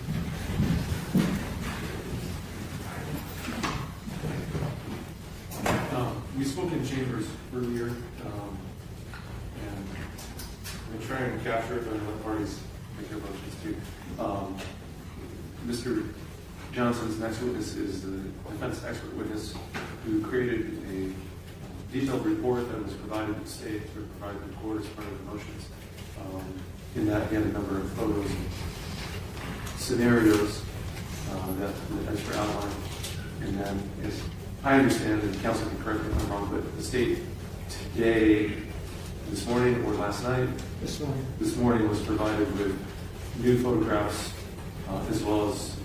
Speaker 6: We spoke in chambers earlier, and we're trying to capture it, but other parties make their motions too. Mr. Johnson's next witness is the defense expert witness who created a detailed report that was provided to the state to provide the court as part of the motions. In that, he had a number of photos and scenarios that the expert outlined. And then, as I understand, and counsel can correct me if I'm wrong, but the state today, this morning or last night, this morning was provided with new photographs as well as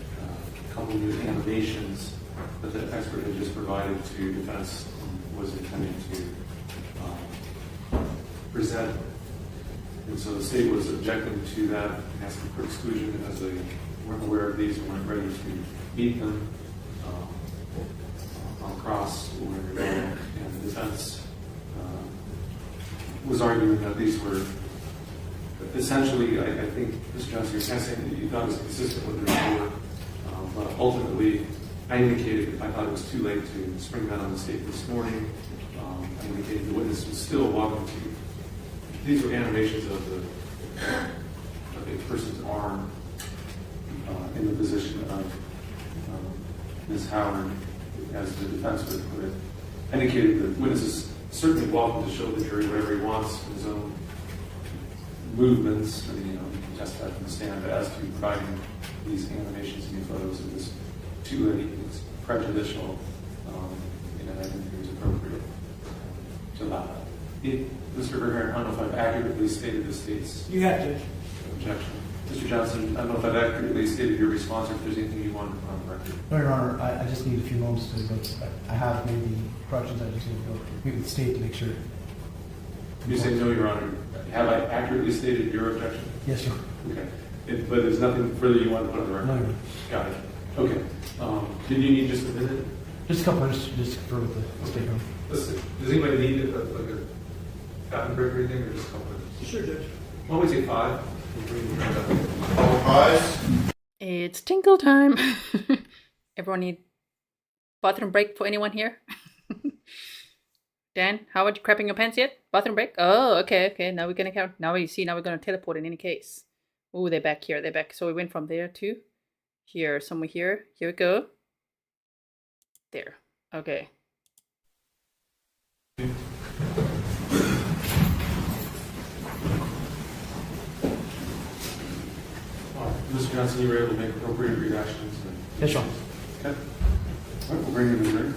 Speaker 6: a couple new animations that the expert had just provided to defense and was intending to present. And so the state was objecting to that and asking for exclusion as they weren't aware of these and weren't ready to meet them on cross or and the defense was arguing that these were essentially, I think, Mr. Johnson, you're kind of saying that you thought it was consistent with the report, but ultimately I indicated I thought it was too late to spring that on the state this morning. I indicated the witness was still welcome to. These were animations of a person's arm in the position of Ms. Howard, as the defense would put it. I indicated the witness is certainly welcome to show the jury whatever he wants in his own movements, you can testify from the stand, but as to providing these animations and photos of this too late, it's prejudicial, I think it was appropriate to allow that. Mr. Verheeren, I don't know if I've accurately stated the state's
Speaker 10: You have to.
Speaker 6: objection. Mr. Johnson, I don't know if I've accurately stated your response or if there's anything you want to put on the record.
Speaker 7: No, Your Honor, I just need a few moments to go. I have maybe questions. I just need to go meet with the state to make sure.
Speaker 6: You say no, Your Honor. Have I accurately stated your objection?
Speaker 7: Yes, Your Honor.
Speaker 6: Okay. But there's nothing further you want to put on the record?
Speaker 7: No, Your Honor.
Speaker 6: Got it. Okay. Did you need just a minute?
Speaker 7: Just a couple minutes to just confer with the state. Your Honor.
Speaker 6: Listen, does anybody need like a cotton break or anything, or just a couple minutes?
Speaker 7: Sure, Judge.
Speaker 6: Why don't we take 5?
Speaker 1: All rise.
Speaker 5: It's tinkle time. Everyone need bathroom break for anyone here? Dan, how are you crapping your pants yet? Bathroom break? Oh, okay. Now we're gonna count. Now we're gonna teleport in any case. Oh, they're back here. They're back. So we went from there to here, somewhere here. Here we go. There. Okay.
Speaker 6: Mr. Johnson, you were able to make appropriate reactions?
Speaker 7: Yes, Your Honor.
Speaker 6: Okay. All right, we'll bring you to the jury.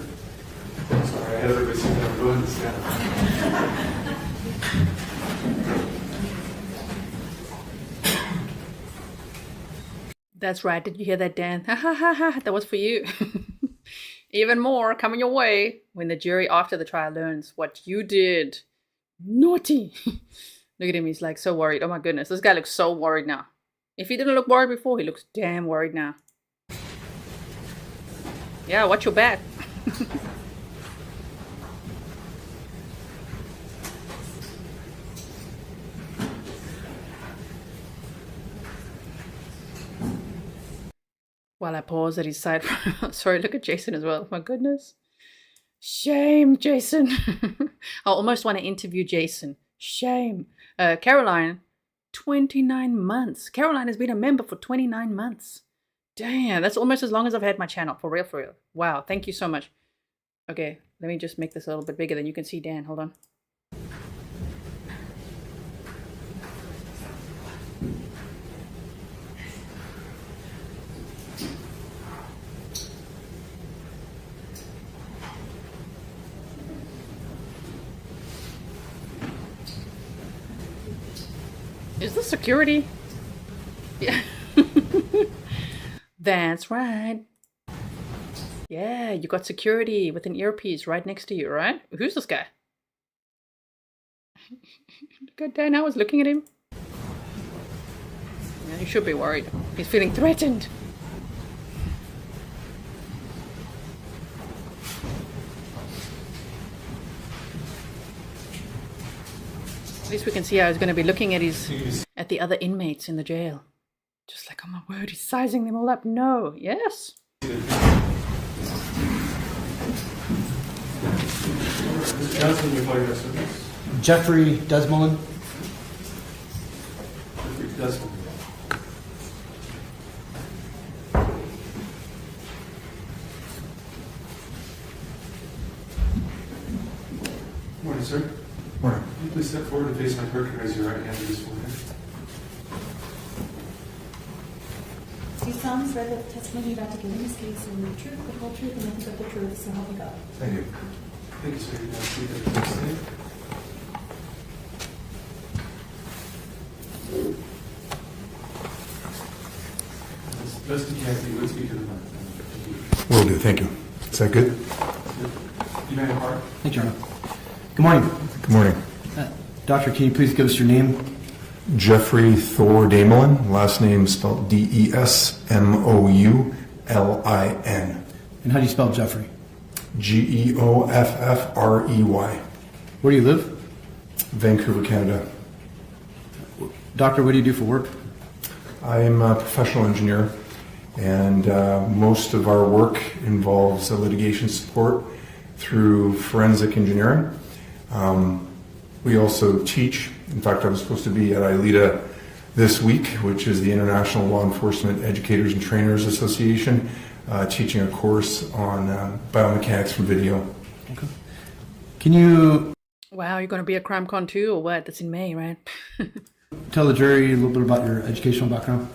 Speaker 6: Sorry, I had everybody sit down. Go ahead and stand.
Speaker 5: That's right. Did you hear that, Dan? Ha ha ha ha. That was for you. Even more coming your way when the jury after the trial learns what you did. Naughty. Look at him. He's like so worried. Oh my goodness. This guy looks so worried now. If he didn't look worried before, he looks damn worried now. Yeah, watch your back. While I pause at his side. Sorry, look at Jason as well. My goodness. Shame, Jason. I almost want to interview Jason. Shame. Caroline, 29 months. Caroline has been a member for 29 months. Damn, that's almost as long as I've had my channel. For real, for real. Wow, thank you so much. Okay, let me just make this a little bit bigger than you can see Dan. Hold on. Is this security? Yeah. That's right. Yeah, you got security with an earpiece right next to you, right? Who's this guy? Look at Dan, I was looking at him. Yeah, you should be worried. He's feeling threatened. At least we can see how he's going to be looking at at the other inmates in the jail. Just like, oh my word, he's sizing them all up. No, yes.
Speaker 6: Johnson, you call your witness.
Speaker 7: Geoffrey Desmoulin.
Speaker 6: Geoffrey Desmoulin. Morning, sir.
Speaker 11: Morning.
Speaker 6: Can you please step forward and face my clerk and raise your right hand to this forehead?
Speaker 8: Do you solemnly swear that the testimony you're about to give in this case will be the truth, the whole truth, and nothing but the truth, so help you God?
Speaker 11: Thank you.
Speaker 6: Thank you, sir. You can see that you're safe. As best you can, if you would speak to the mic. Thank you.
Speaker 11: Will do. Thank you. Is that good?
Speaker 6: You may depart.
Speaker 7: Thank you, Your Honor. Good morning.
Speaker 11: Good morning.
Speaker 7: Doctor, can you please give us your name?
Speaker 11: Geoffrey Thor Desmoulin. Last name spelled Desmoulin.
Speaker 7: And how do you spell Geoffrey?
Speaker 11: Geoffrey.
Speaker 7: Where do you live?
Speaker 11: Vancouver, Canada.
Speaker 7: Doctor, what do you do for work?
Speaker 11: I am a professional engineer, and most of our work involves litigation support through forensic engineering. We also teach. In fact, I was supposed to be at ILETA this week, which is the International Law Enforcement Educators and Trainers Association, teaching a course on biomechanics from video.
Speaker 7: Okay. Can you...
Speaker 5: Wow, you're going to be at CrimeCon too, or what? That's in May, right?
Speaker 7: Tell the jury a little bit about your educational background.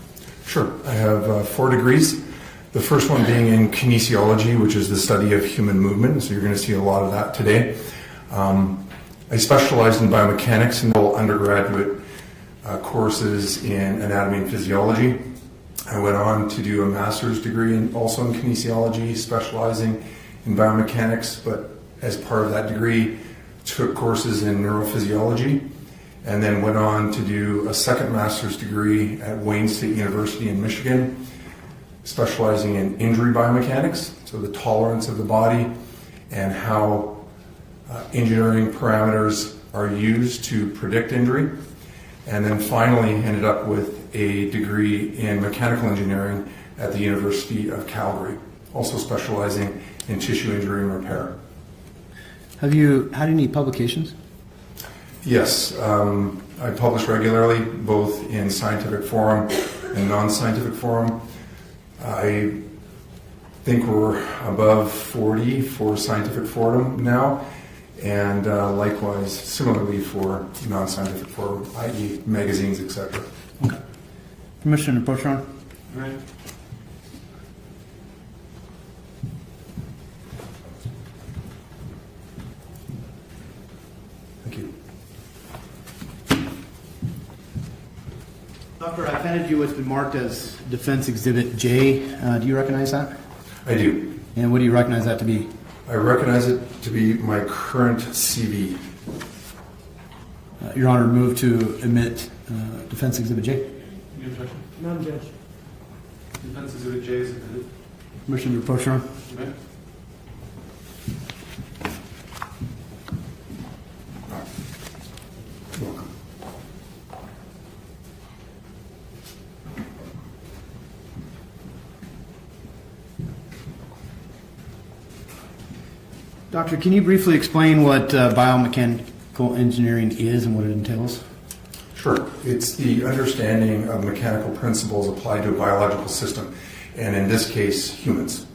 Speaker 11: Sure. I have 4 degrees. The first one being in kinesiology, which is the study of human movement. So you're going to see a lot of that today. I specialized in biomechanics and undergraduate courses in anatomy and physiology. I went on to do a master's degree also in kinesiology, specializing in biomechanics, but as part of that degree, took courses in neurophysiology, and then went on to do a second master's degree at Wayne State University in Michigan, specializing in injury biomechanics, so the tolerance of the body and how engineering parameters are used to predict injury. And then finally ended up with a degree in mechanical engineering at the University of Calgary, also specializing in tissue injury and repair.
Speaker 7: Have you had any publications?
Speaker 11: Yes, I publish regularly, both in scientific forum and non-scientific forum. I think we're above 40 for scientific forum now, and likewise, similarly for non-scientific forum, i.e. magazines, etc.
Speaker 7: Okay. Permission to approach, Ron?
Speaker 6: All right.
Speaker 11: Thank you.
Speaker 7: Doctor, I've handed you what's been marked as Defense Exhibit J. Do you recognize that?
Speaker 11: I do.
Speaker 7: And what do you recognize that to be?
Speaker 11: I recognize it to be my current CV.
Speaker 7: Your Honor, move to admit Defense Exhibit J.
Speaker 6: Any objection?
Speaker 10: None, Judge.
Speaker 6: Defense Exhibit J is admitted.
Speaker 7: Permission to approach, Your Honor?
Speaker 6: Okay.
Speaker 11: You're welcome.
Speaker 7: Doctor, can you briefly explain what biomechanical engineering is and what it entails?
Speaker 11: Sure. It's the understanding of mechanical principles applied to a biological system, and in this case, humans.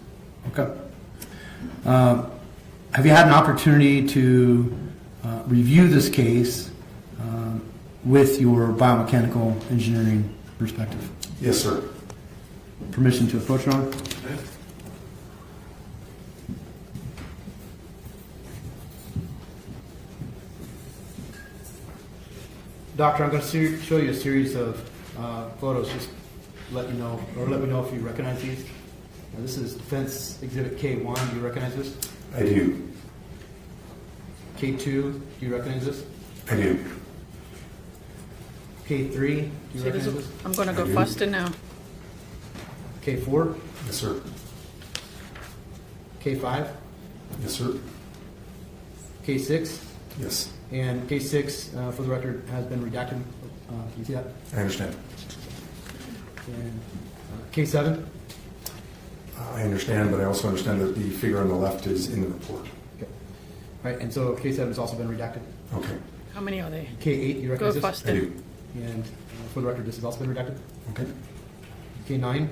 Speaker 7: Okay. Have you had an opportunity to review this case with your biomechanical engineering perspective?
Speaker 11: Yes, sir.
Speaker 7: Permission to approach, Your Honor?
Speaker 6: Okay.
Speaker 7: Doctor, I'm going to show you a series of photos. Just let you know, or let me know if you recognize these. This is Defense Exhibit K1. Do you recognize this?
Speaker 11: I do.
Speaker 7: K2. Do you recognize this?
Speaker 11: I do.
Speaker 7: K3. Do you recognize this?
Speaker 5: I'm going to go
Speaker 11: I do.
Speaker 5: faster now.
Speaker 7: K4.
Speaker 11: Yes, sir.
Speaker 7: K5.
Speaker 11: Yes, sir.
Speaker 7: K6.
Speaker 11: Yes.
Speaker 7: And K6, for the record, has been redacted. Can you see that?
Speaker 11: I understand.
Speaker 7: And K7.
Speaker 11: I understand, but I also understand that the figure on the left is in the report.
Speaker 7: Okay. All right, and so K7 has also been redacted.
Speaker 11: Okay.
Speaker 5: How many are there?
Speaker 7: K8, you
Speaker 5: Go
Speaker 7: recognize this?
Speaker 11: I
Speaker 5: faster.
Speaker 11: do.
Speaker 7: And for the record, this has also been redacted.
Speaker 11: Okay.
Speaker 7: K9, you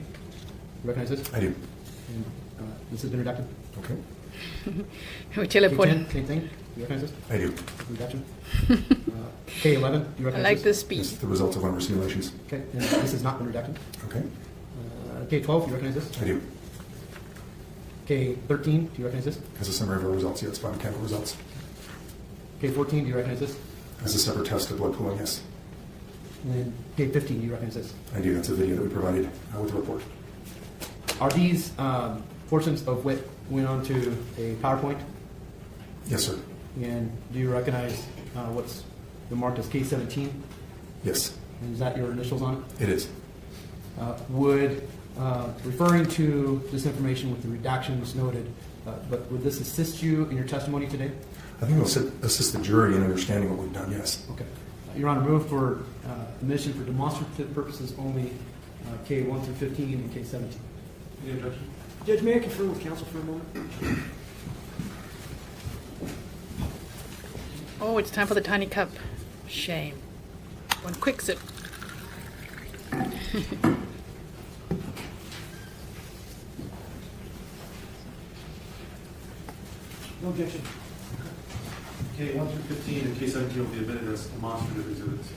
Speaker 7: recognize this?
Speaker 11: I do.
Speaker 7: And this has been redacted.
Speaker 11: Okay.
Speaker 5: Whichever
Speaker 7: K10,
Speaker 5: point.
Speaker 7: same thing. You recognize this?
Speaker 11: I do.
Speaker 7: Redaction. K11, you
Speaker 5: I
Speaker 7: recognize
Speaker 5: like the
Speaker 7: this?
Speaker 5: speed.
Speaker 11: It's the results of one of our simulations.
Speaker 7: Okay, and this has not been redacted.
Speaker 11: Okay.
Speaker 7: K12, you recognize this?
Speaker 11: I do.
Speaker 7: K13, do you recognize this?
Speaker 11: As a summary of our results, yes. Biomechanical results.
Speaker 7: K14, do you recognize this?
Speaker 11: As a separate test of blood pooling, yes.
Speaker 7: And then K15, do you recognize this?
Speaker 11: I do. That's a video that we provided with the report.
Speaker 7: Are these portions of what went onto a PowerPoint?
Speaker 11: Yes, sir.
Speaker 7: And do you recognize what's been marked as K17?
Speaker 11: Yes,
Speaker 7: And is that your initials on it?
Speaker 11: it is.
Speaker 7: Would referring to this information with the redactions noted, but would this assist you in your testimony today?
Speaker 11: I think it'll assist the jury in understanding what we've done, yes.
Speaker 7: Okay. Your Honor, move for admission for demonstrative purposes only K1 through 15 and K17.
Speaker 6: Any objection?
Speaker 10: Judge, may I confer with counsel for a moment?
Speaker 5: Oh, it's time for the tiny cup. Shame. One quick sip.
Speaker 10: No objection.
Speaker 6: K1 through 15 and K17 will be admitted as demonstrative exhibits.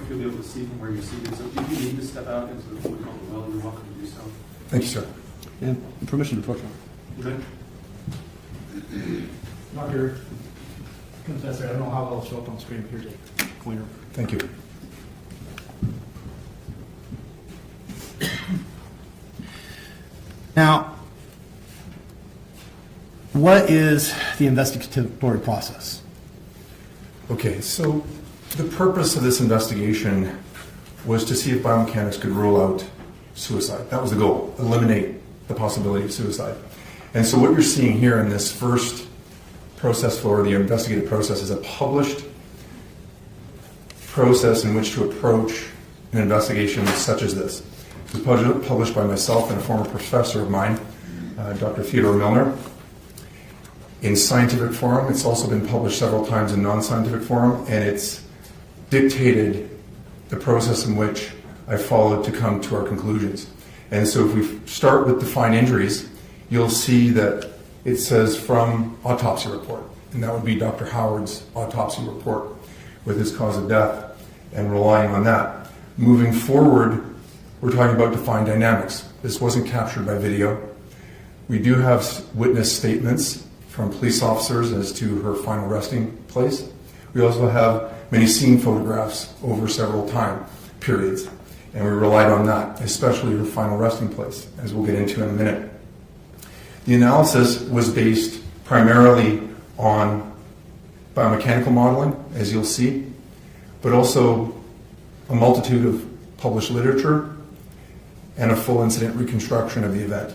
Speaker 6: if you'll be able to see from where you're seated. So if you need to step out into what we call the well, you're welcome to do so.
Speaker 11: Thank you, sir.
Speaker 7: And permission to approach.
Speaker 6: You good?
Speaker 7: Dr. Confessor, I don't know how well it'll show up on screen. Here's a pointer.
Speaker 11: Thank you.
Speaker 7: Now, what is the investigatory process?
Speaker 11: Okay, so the purpose of this investigation was to see if biomechanics could rule out suicide. That was the goal, eliminate the possibility of suicide. And so what you're seeing here in this first process flow, or the investigative process, is a published process in which to approach an investigation such as this. It was published by myself and a former professor of mine, Dr. Theodore Milner, in scientific form. It's also been published several times in non-scientific form, and it's dictated the process in which I followed to come to our conclusions. And so if we start with defined injuries, you'll see that it says from autopsy report, and that would be Dr. Howard's autopsy report with his cause of death, and relying on that. Moving forward, we're talking about defined dynamics. This wasn't captured by video. We do have witness statements from police officers as to her final resting place. We also have many scene photographs over several time periods, and we relied on that, especially her final resting place, as we'll get into in a minute. The analysis was based primarily on biomechanical modeling, as you'll see, but also a multitude of published literature and a full incident reconstruction of the event.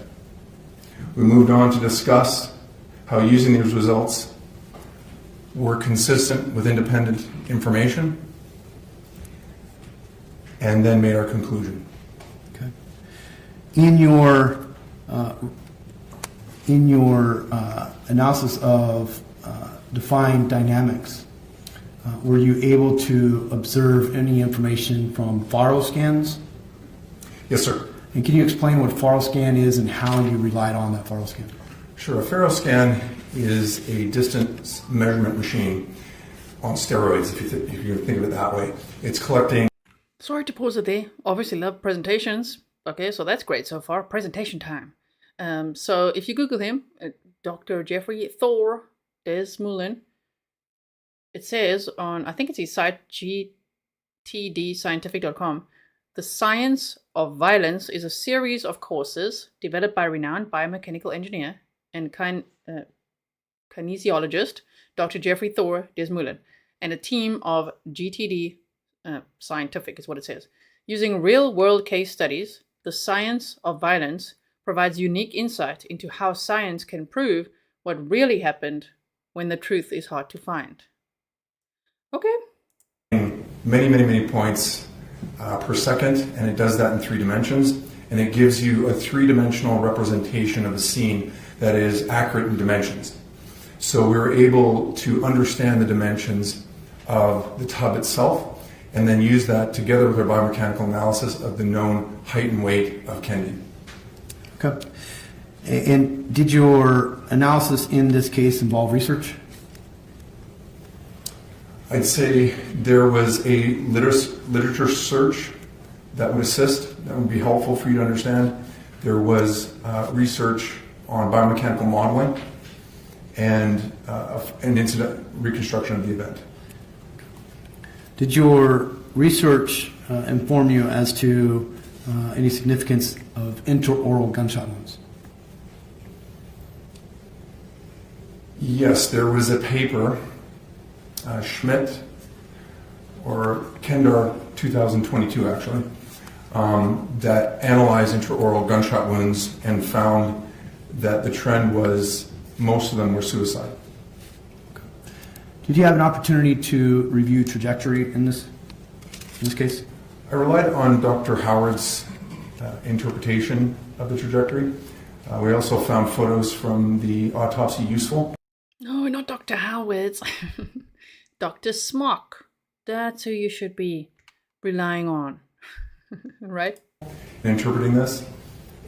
Speaker 11: We moved on to discuss how using these results were consistent with independent information, and then made our conclusion.
Speaker 7: Okay. In your analysis of defined dynamics, were you able to observe any information from faro scans?
Speaker 11: Yes, sir.
Speaker 7: And can you explain what faro scan is and how you relied on that faro scan?
Speaker 11: Sure. A faro scan is a distance measurement machine on steroids, if you think of it that way. It's collecting...
Speaker 5: Sorry to pause it there. Obviously love presentations. Okay, so that's great so far. Presentation time. So if you Google him, Dr. Geoffrey Thor Desmoulin, it says on, I think it's his site, gtdscientific.com, the science of violence is a series of courses developed by renowned biomechanical engineer and kinesiologist, Dr. Geoffrey Thor Desmoulin, and a team of GTD scientific is what it says. Using real-world case studies, the science of violence provides unique insight into how science can prove what really happened when the truth is hard to find. Okay.
Speaker 11: Many points per second, and it does that in 3 dimensions, and it gives you a 3-dimensional representation of a scene that is accurate in dimensions. So we were able to understand the dimensions of the tub itself, and then use that together with our biomechanical analysis of the known height and weight of Kendy.
Speaker 7: Okay. And did your analysis in this case involve research?
Speaker 11: I'd say there was a literature search that would assist, that would be helpful for you to understand. There was research on biomechanical modeling and an incident reconstruction of the event.
Speaker 7: Did your research inform you as to any significance of intraoral gunshot wounds?
Speaker 11: Yes, there was a paper, Schmidt, or Kendar 2022 actually, that analyzed intraoral gunshot wounds and found that the trend was most of them were suicide.
Speaker 7: Did you have an opportunity to review trajectory in this case?
Speaker 11: I relied on Dr. Howard's interpretation of the trajectory. We also found photos from the autopsy useful.
Speaker 5: No, not Dr. Howard's. Dr. Smock. That's who you should be relying on. Right?
Speaker 11: Interpreting this.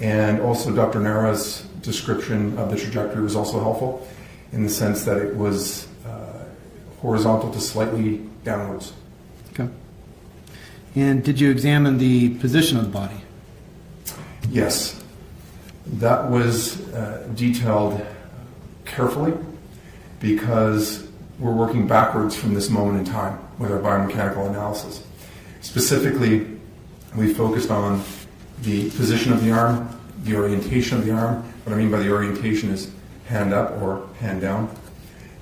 Speaker 11: And also Dr. Nara's description of the trajectory was also helpful in the sense that it was horizontal to slightly downwards.
Speaker 7: Okay. And did you examine the position of the body?
Speaker 11: Yes. That was detailed carefully because we're working backwards from this moment in time with our biomechanical analysis. Specifically, we focused on the position of the arm, the orientation of the arm. What I mean by the orientation is hand up or hand down.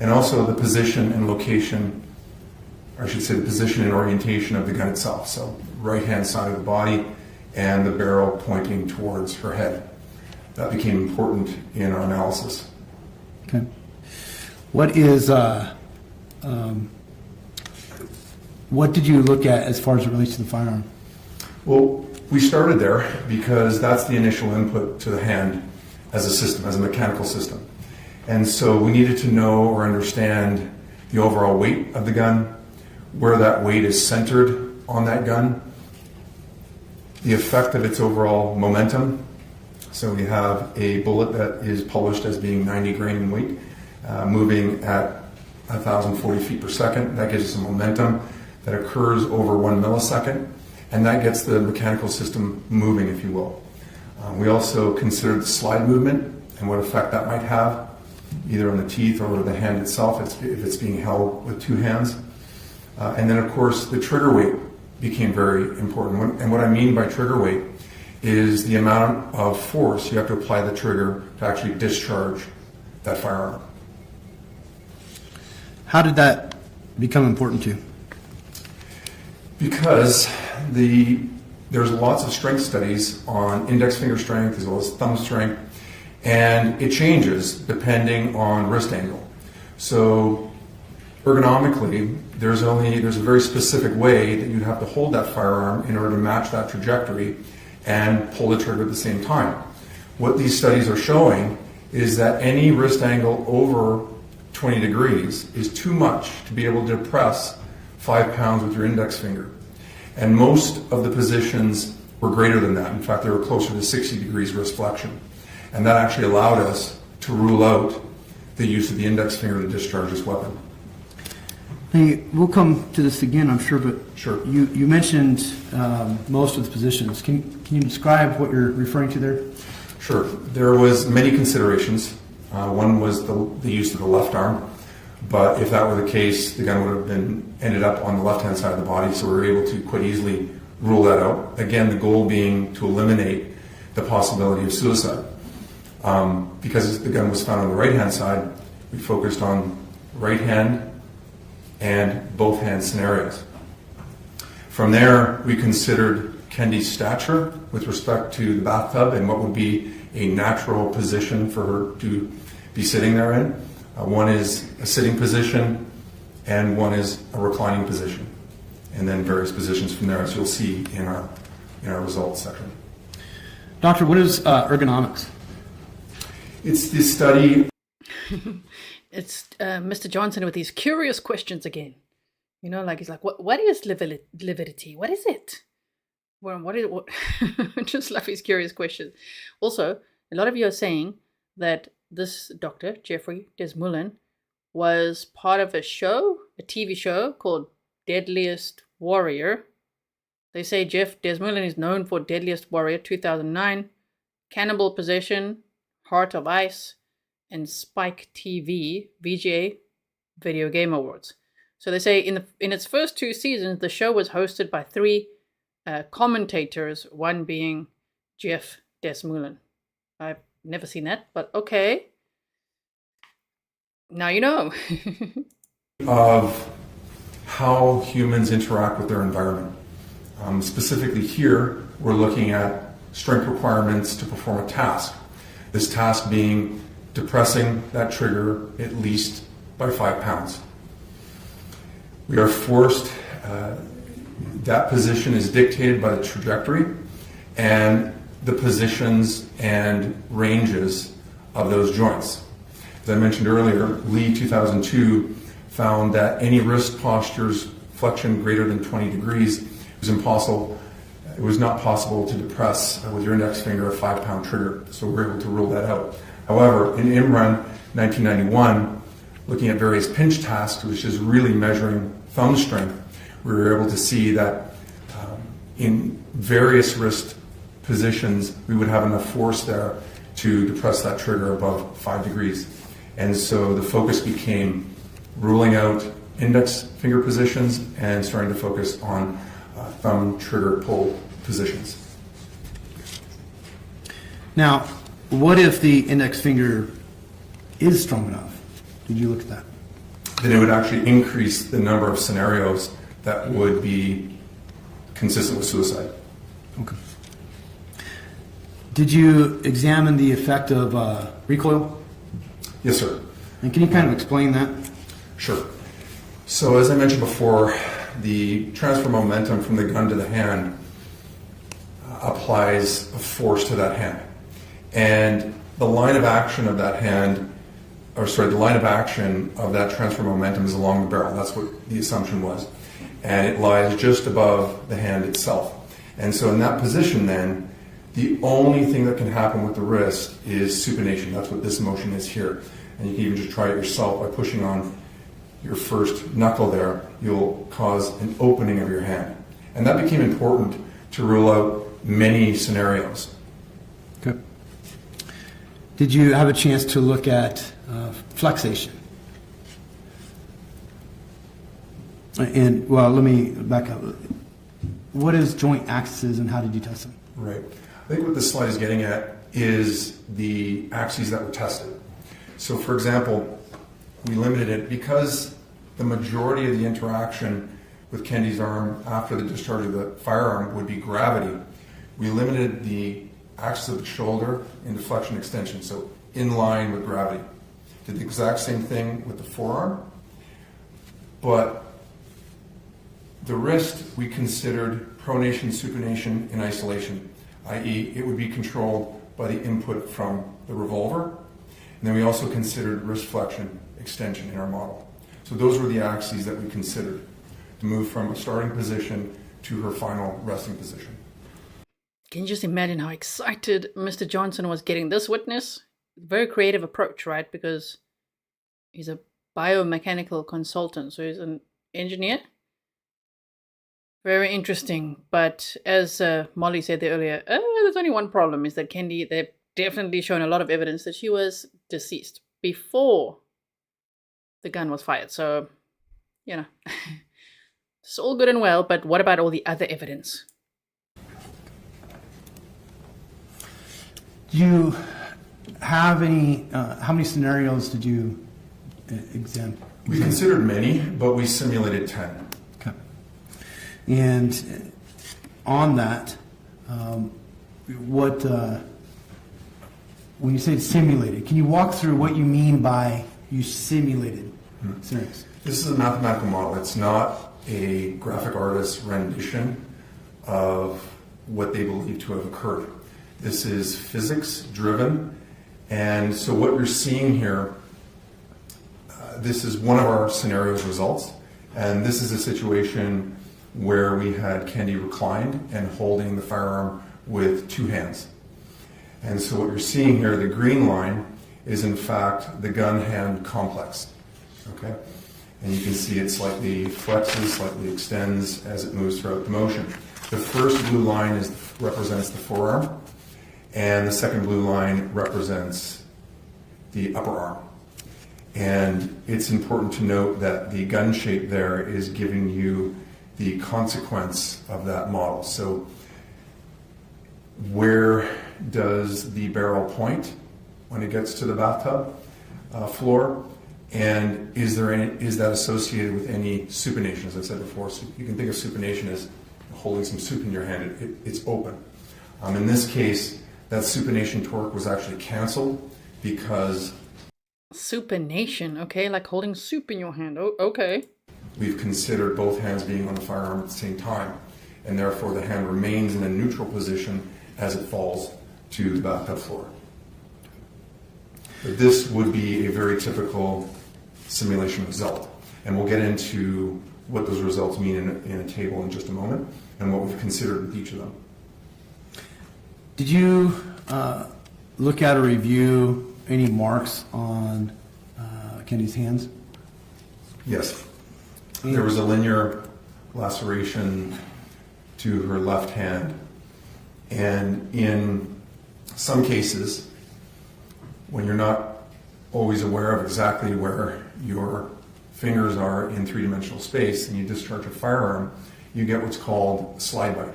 Speaker 11: And also the position and location, or I should say the position and orientation of the gun itself. So right-hand side of the body and the barrel pointing towards her head. That became important in our analysis.
Speaker 7: Okay. What is, what did you look at as far as it relates to the firearm?
Speaker 11: Well, we started there because that's the initial input to the hand as a system, as a mechanical system. And so we needed to know or understand the overall weight of the gun, where that weight is centered on that gun, the effect of its overall momentum. So we have a bullet that is published as being 90 grain in weight, moving at 1,040 feet per second. That gives us a momentum that occurs over 1 millisecond, and that gets the mechanical system moving, if you will. We also considered the slide movement and what effect that might have, either on the teeth or the hand itself, if it's being held with two hands. And then, of course, the trigger weight became very important. And what I mean by trigger weight is the amount of force you have to apply the trigger to actually discharge that firearm.
Speaker 7: How did that become important to you?
Speaker 11: Because there's lots of strength studies on index finger strength as well as thumb strength, and it changes depending on wrist angle. So ergonomically, there's a very specific way that you'd have to hold that firearm in order to match that trajectory and pull the trigger at the same time. What these studies are showing is that any wrist angle over 20 degrees is too much to be able to press 5 pounds with your index finger. And most of the positions were greater than that. In fact, they were closer to 60 degrees wrist flexion. And that actually allowed us to rule out the use of the index finger to discharge this weapon.
Speaker 7: Hey, we'll come to this again, I'm sure, but
Speaker 11: Sure.
Speaker 7: you mentioned most of the positions. Can you describe what you're referring to there?
Speaker 11: Sure. There was many considerations. One was the use of the left arm, but if that were the case, the gun would have ended up on the left-hand side of the body, so we were able to quite easily rule that out. Again, the goal being to eliminate the possibility of suicide. Because the gun was found on the right-hand side, we focused on right hand and both hand scenarios. From there, we considered Kendy's stature with respect to the bathtub and what would be a natural position for her to be sitting there in. One is a sitting position and one is a reclining position, and then various positions from there, as you'll see in our results section.
Speaker 7: Doctor, what is ergonomics?
Speaker 11: It's the study.
Speaker 5: It's Mr. Johnson with these curious questions again. You know, like he's like, what is lividity? What is it? Well, what is what? Just love his curious questions. Also, a lot of you are saying that this doctor, Geoffrey Desmoulin, was part of a show, a TV show called Deadliest Warrior. They say Jeff Desmoulin is known for Deadliest Warrior 2009, Cannibal Possession, Heart of Ice, and Spike TV VGA Video Game Awards. So they say in its first 2 seasons, the show was hosted by 3 commentators, one being Jeff Desmoulin. I've never seen that, but okay. Now you know.
Speaker 11: Of how humans interact with their environment. Specifically here, we're looking at strength requirements to perform a task. This task being depressing that trigger at least by 5 pounds. We are forced, that position is dictated by the trajectory and the positions and ranges of those joints. As I mentioned earlier, Lee 2002 found that any wrist postures flexion greater than 20 degrees was impossible. It was not possible to depress with your index finger a 5-pound trigger, so we were able to rule that out. However, in Imran 1991, looking at various pinch tasks, which is really measuring thumb strength, we were able to see that in various wrist positions, we would have enough force there to depress that trigger above 5 degrees. And so the focus became ruling out index finger positions and starting to focus on thumb trigger pull positions.
Speaker 7: Now, what if the index finger is strong enough? Did you look at that?
Speaker 11: Then it would actually increase the number of scenarios that would be consistent with suicide.
Speaker 7: Okay. Did you examine the effect of recoil?
Speaker 11: Yes, sir.
Speaker 7: And can you kind of explain that?
Speaker 11: Sure. So as I mentioned before, the transfer momentum from the gun to the hand applies a force to that hand. And the line of action of that hand, the line of action of that transfer momentum is along the barrel. That's what the assumption was. And it lies just above the hand itself. And so in that position then, the only thing that can happen with the wrist is supination. That's what this motion is here. And you can even just try it yourself by pushing on your first knuckle there. You'll cause an opening of your hand. And that became important to rule out many scenarios.
Speaker 7: Okay. Did you have a chance to look at flexation? And, well, let me back up. What is joint axis and how did you test them?
Speaker 11: Right. I think what this slide is getting at is the axes that were tested. So, for example, we limited it because the majority of the interaction with Kendy's arm after the discharge of the firearm would be gravity. We limited the axis of the shoulder in deflection extension, so in line with gravity. Did the exact same thing with the forearm, but the wrist we considered pronation, supination in isolation, i.e. it would be controlled by the input from the revolver. And then we also considered wrist flexion extension in our model. So those were the axes that we considered to move from a starting position to her final resting position.
Speaker 5: Can you just imagine how excited Mr. Johnson was getting this witness? Very creative approach, right? Because he's a biomechanical consultant, so he's an engineer. Very interesting. But as Molly said there earlier, there's only one problem, is that Kendy, they've definitely shown a lot of evidence that she was deceased before the gun was fired. So, you know, it's all good and well, but what about all the other evidence?
Speaker 7: Do you have any, how many scenarios did you examine?
Speaker 11: We considered many, but we simulated 10.
Speaker 7: Okay. And on that, when you say simulated, can you walk through what you mean by you simulated scenarios?
Speaker 11: This is a mathematical model. It's not a graphic artist's rendition of what they believe to have occurred. This is physics driven. And so what you're seeing here, this is one of our scenarios results. And this is a situation where we had Kendy reclined and holding the firearm with two hands. And so what you're seeing here, the green line, is in fact the gun hand complex. Okay? And you can see it slightly flexes, slightly extends as it moves throughout the motion. The first blue line represents the forearm, and the second blue line represents the upper arm. And it's important to note that the gun shape there is giving you the consequence of that model. So where does the barrel point when it gets to the bathtub floor? And is that associated with any supination? As I said before, so you can think of supination as holding some soup in your hand. It's open. In this case, that supination torque was actually canceled because...
Speaker 5: Supination, okay, like holding soup in your hand. Oh, okay.
Speaker 11: We've considered both hands being on the firearm at the same time, and therefore the hand remains in a neutral position as it falls to the bathtub floor. But this would be a very typical simulation result, and we'll get into what those results mean in a table in just a moment, and what we've considered with each of them.
Speaker 7: Did you look at or review any marks on Kendy's hands?
Speaker 11: Yes. There was a linear laceration to her left hand. And in some cases, when you're not always aware of exactly where your fingers are in three-dimensional space and you discharge a firearm, you get what's called slide bite.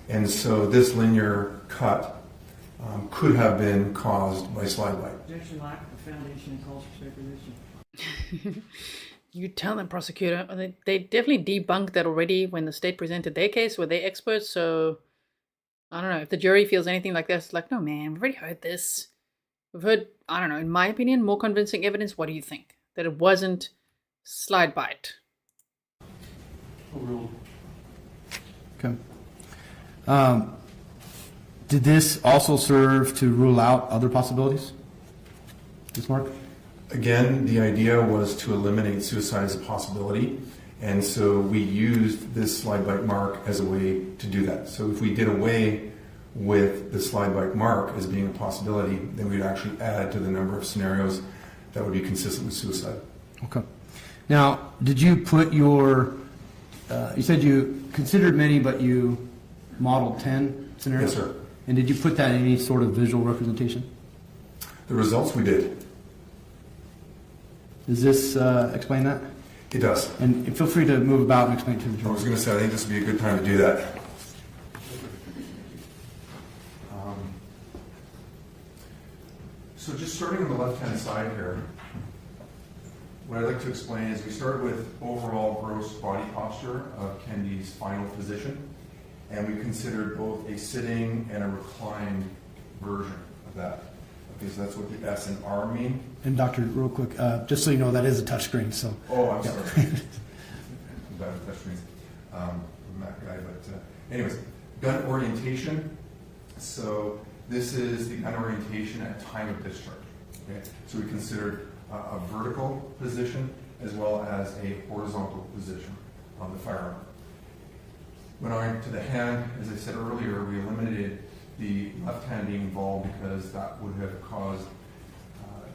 Speaker 11: And so this linear cut could have been caused by slide bite.
Speaker 10: Objection, lack of foundation and calls for speculation.
Speaker 5: You tell them, prosecutor. They definitely debunked that already when the state presented their case. Were they experts? So I don't know if the jury feels anything like this. Like, no, man, we've already heard this. We've heard, I don't know, in my opinion, more convincing evidence. What do you think? That it wasn't slide bite.
Speaker 6: Overruled.
Speaker 7: Okay. Did this also serve to rule out other possibilities? This Mark?
Speaker 11: Again, the idea was to eliminate suicide as a possibility, and so we used this slide bite mark as a way to do that. So if we did away with the slide bite mark as being a possibility, then we'd actually add to the number of scenarios that would be consistent with suicide.
Speaker 7: Okay. Now, did you put your, you said you considered many, but you modeled 10 scenarios?
Speaker 11: Yes, sir.
Speaker 7: And did you put that in any sort of visual representation?
Speaker 11: The results we did.
Speaker 7: Does this explain that?
Speaker 11: It does.
Speaker 7: And feel free to move about and explain it to the
Speaker 11: I
Speaker 7: jury.
Speaker 11: was going to say, I think this would be a good time to do that. So just starting on the left-hand side here, what I'd like to explain is we start with overall gross body posture of Kendy's final position, and we considered both a sitting and a reclined version of that. Okay, so that's what the S and R mean.
Speaker 7: And doctor, real quick, just so you know, that is a touchscreen. So.
Speaker 11: Oh, I'm
Speaker 7: yeah.
Speaker 11: sorry. I'm bad with touchscreens. I'm a Mac guy, but anyways, gun orientation. So this is the gun orientation at time of discharge. Okay, so we considered a vertical position as well as a horizontal position on the firearm. When I went to the hand, as I said earlier, we eliminated the left hand being involved because that would have caused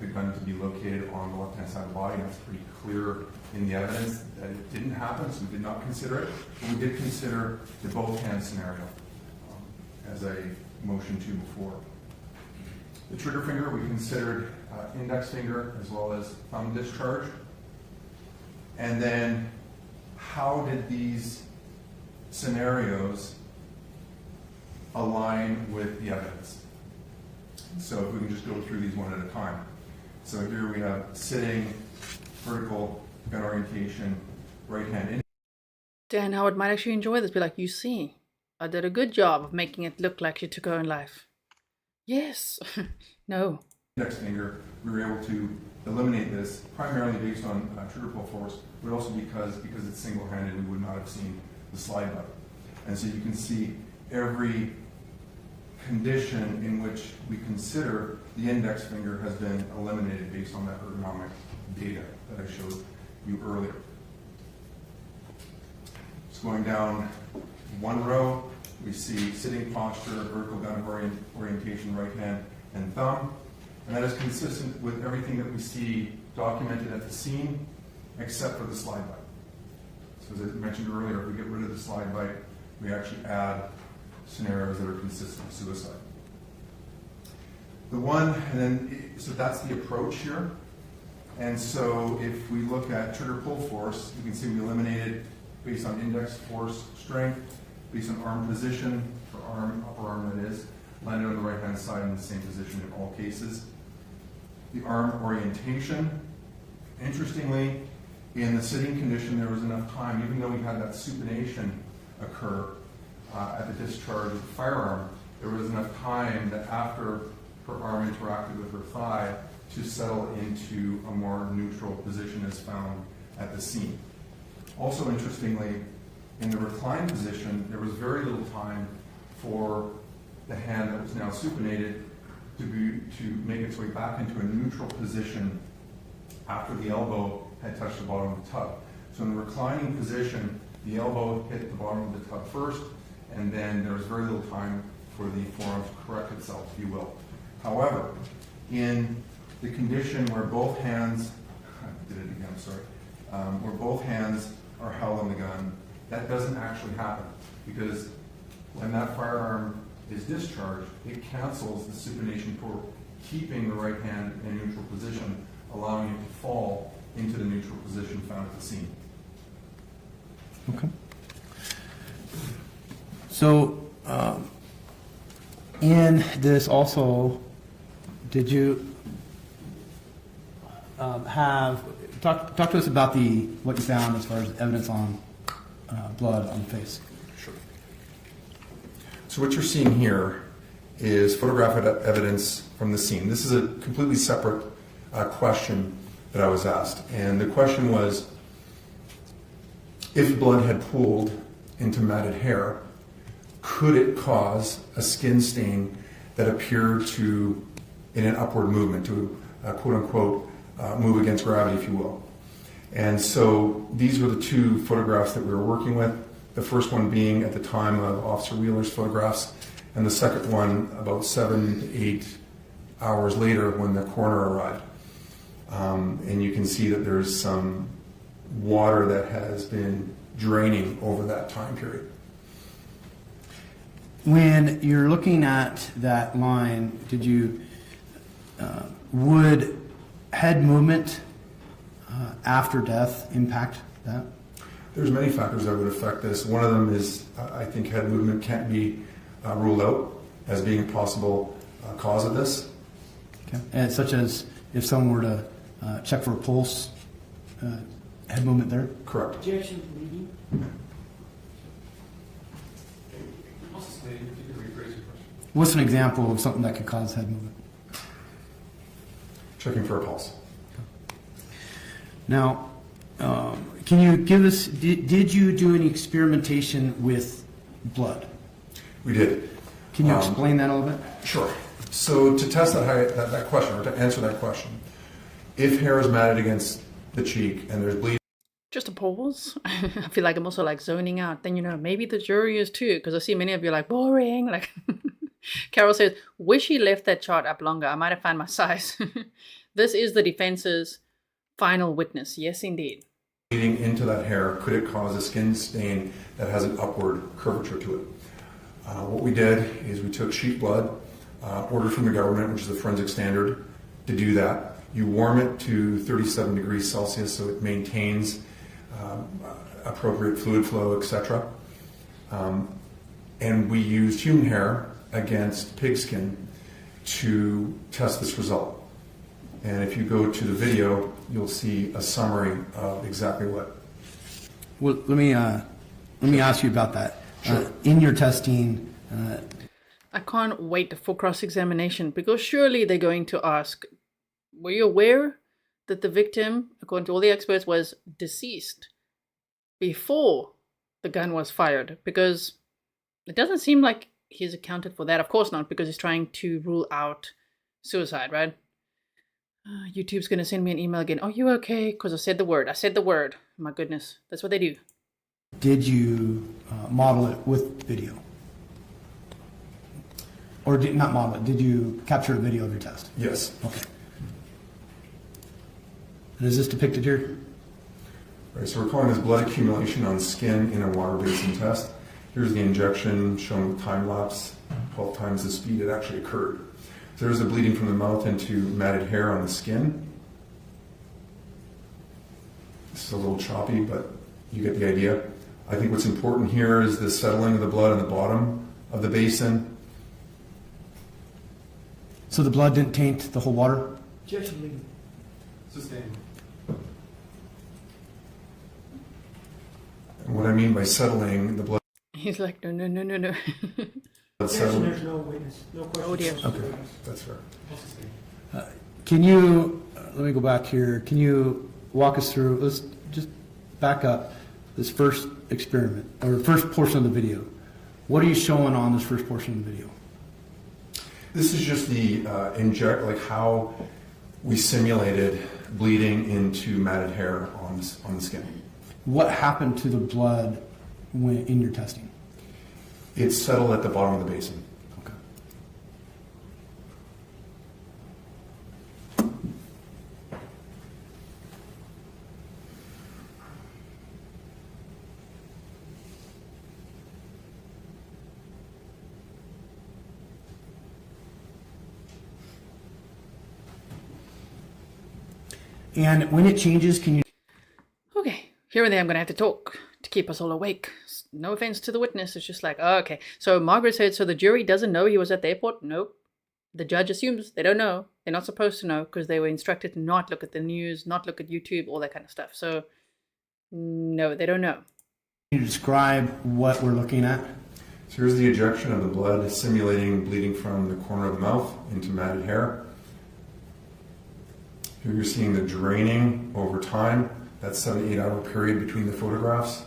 Speaker 11: the gun to be located on the left-hand side of the body. That's pretty clear in the evidence that it didn't happen, so we did not consider it. But we did consider the both-hand scenario, as I motioned to before. The trigger finger, we considered index finger as well as thumb discharge. And then how did these scenarios align with the evidence? So if we can just go through these one at a time. So here we have sitting, vertical, gun orientation, right hand in.
Speaker 5: Dan Howard might actually enjoy this. Be like, you see, I did a good job of making it look like she took her own life. Yes. No.
Speaker 11: Index finger, we were able to eliminate this primarily based on trigger pull force, but also because it's single-handed, we would not have seen the slide button. And so you can see every condition in which we consider the index finger has been eliminated based on that ergonomic data that I showed you earlier. Just going down one row, we see sitting posture, vertical gun orientation, right hand and thumb. And that is consistent with everything that we see documented at the scene, except for the slide bite. So as I mentioned earlier, if we get rid of the slide bite, we actually add scenarios that are consistent with suicide. So that's the approach here. And so if we look at trigger pull force, you can see we eliminated based on index force strength, based on arm position, for arm, upper arm that is, landed on the right hand side in the same position in all cases. The arm orientation, interestingly, in the sitting condition there was enough time, even though we had that supination occur at the discharge of the firearm, there was enough time that after her arm interacted with her thigh to settle into a more neutral position as found at the scene. Also interestingly, in the reclined position, there was very little time for the hand that was now supinated to make its way back into a neutral position after the elbow had touched the bottom of the tub. So in the reclining position, the elbow hit the bottom of the tub first, and then there was very little time for the forearm to correct itself, if you will. However, in the condition where both hands, I did it again, I'm sorry, where both hands are held on the gun That doesn't actually happen because when that firearm is discharged, it cancels the supination for keeping the right hand in a neutral position, allowing it to fall into the neutral position found at the scene.
Speaker 7: Okay. So, in this also, did you talk to us about what you found as far as evidence on blood on the face?
Speaker 11: Sure. So what you're seeing here is photographic evidence from the scene. This is a completely separate question that I was asked. And the question was, if blood had pooled into matted hair, could it cause a skin stain that appeared to, in an upward movement, to quote unquote, move against gravity, if you will. And so these were the two photographs that we were working with. The first one being at the time of Officer Wheeler's photographs, and the second one about 7 to 8 hours later when the coroner arrived. And you can see that there's some water that has been draining over that time period.
Speaker 7: When you're looking at that line, would head movement after death impact that?
Speaker 11: There's many factors that would affect this. One of them is, I think head movement can't be ruled out as being a possible cause of this.
Speaker 7: Okay. And such as if someone were to check for a pulse, head movement there?
Speaker 11: Correct.
Speaker 10: Objection, bleeding.
Speaker 7: What's an example of something that could cause head movement?
Speaker 11: Checking for a pulse.
Speaker 7: Now, can you give us, did you do any experimentation with blood?
Speaker 11: We did.
Speaker 7: Can you explain that a little bit?
Speaker 11: Sure. So to test that question, or to answer that question, if hair is matted against the cheek and there's bleeding.
Speaker 5: Just a pause. I feel like I'm also like zoning out. Then, maybe the jury is too, because I see many of you like, boring. Like Carol says, wish he left that chart up longer. I might have found my size. This is the defense's final witness. Yes, indeed.
Speaker 11: Bleeding into that hair, could it cause a skin stain that has an upward curvature to it? What we did is we took sheep blood, ordered from the government, which is the forensic standard, to do that. You warm it to 37 degrees Celsius so it maintains appropriate fluid flow, etc. And we used human hair against pigskin to test this result. And if you go to the video, you'll see a summary of exactly what.
Speaker 7: Well, let me ask you about that.
Speaker 11: Sure.
Speaker 7: In your testing,
Speaker 5: I can't wait for cross-examination, because surely they're going to ask, were you aware that the victim, according to all the experts, was deceased before the gun was fired? Because it doesn't seem like he's accounted for that. Of course not, because he's trying to rule out suicide, right? YouTube's going to send me an email again. Are you okay? Because I said the word. My goodness. That's what they do.
Speaker 7: did you model it with video? Or not model it, did you capture a video of your test?
Speaker 11: Yes.
Speaker 7: Okay. And is this depicted here?
Speaker 11: Right, so we're calling this blood accumulation on skin in a water basin test. Here's the injection shown with time lapse, 12 times the speed it actually occurred. So there's the bleeding from the mouth into matted hair on the skin. This is a little choppy, but you get the idea. I think what's important here is the settling of the blood on the bottom of the basin.
Speaker 7: So the blood didn't taint the whole water?
Speaker 6: Sustained.
Speaker 11: And what I mean by settling the blood.
Speaker 5: He's like, no.
Speaker 11: Settling.
Speaker 10: There's no witness, no question.
Speaker 5: Oh, dear.
Speaker 11: Okay, that's fair.
Speaker 7: Can you, let me go back here, can you walk us through, let's just back up this first experiment, or first portion of the video. What are you showing on this first portion of the video?
Speaker 11: This is just the how we simulated bleeding into matted hair on the skin.
Speaker 7: What happened to the blood when in your testing?
Speaker 11: It settled at the bottom of the basin.
Speaker 7: Okay. And when it changes, can you?
Speaker 5: Okay, here and there I'm going to have to talk to keep us all awake. No offense to the witness, it's just like, oh, okay. So Margaret said, so the jury doesn't know he was at the airport? Nope. The judge assumes they don't know. They're not supposed to know because they were instructed to not look at the news, not look at YouTube, all that kind of stuff. So, no, they don't know.
Speaker 7: Can you describe what we're looking at?
Speaker 11: So here's the ejection of the blood, simulating bleeding from the corner of the mouth into matted hair. Here you're seeing the draining over time, that 7 to 8 hour period between the photographs.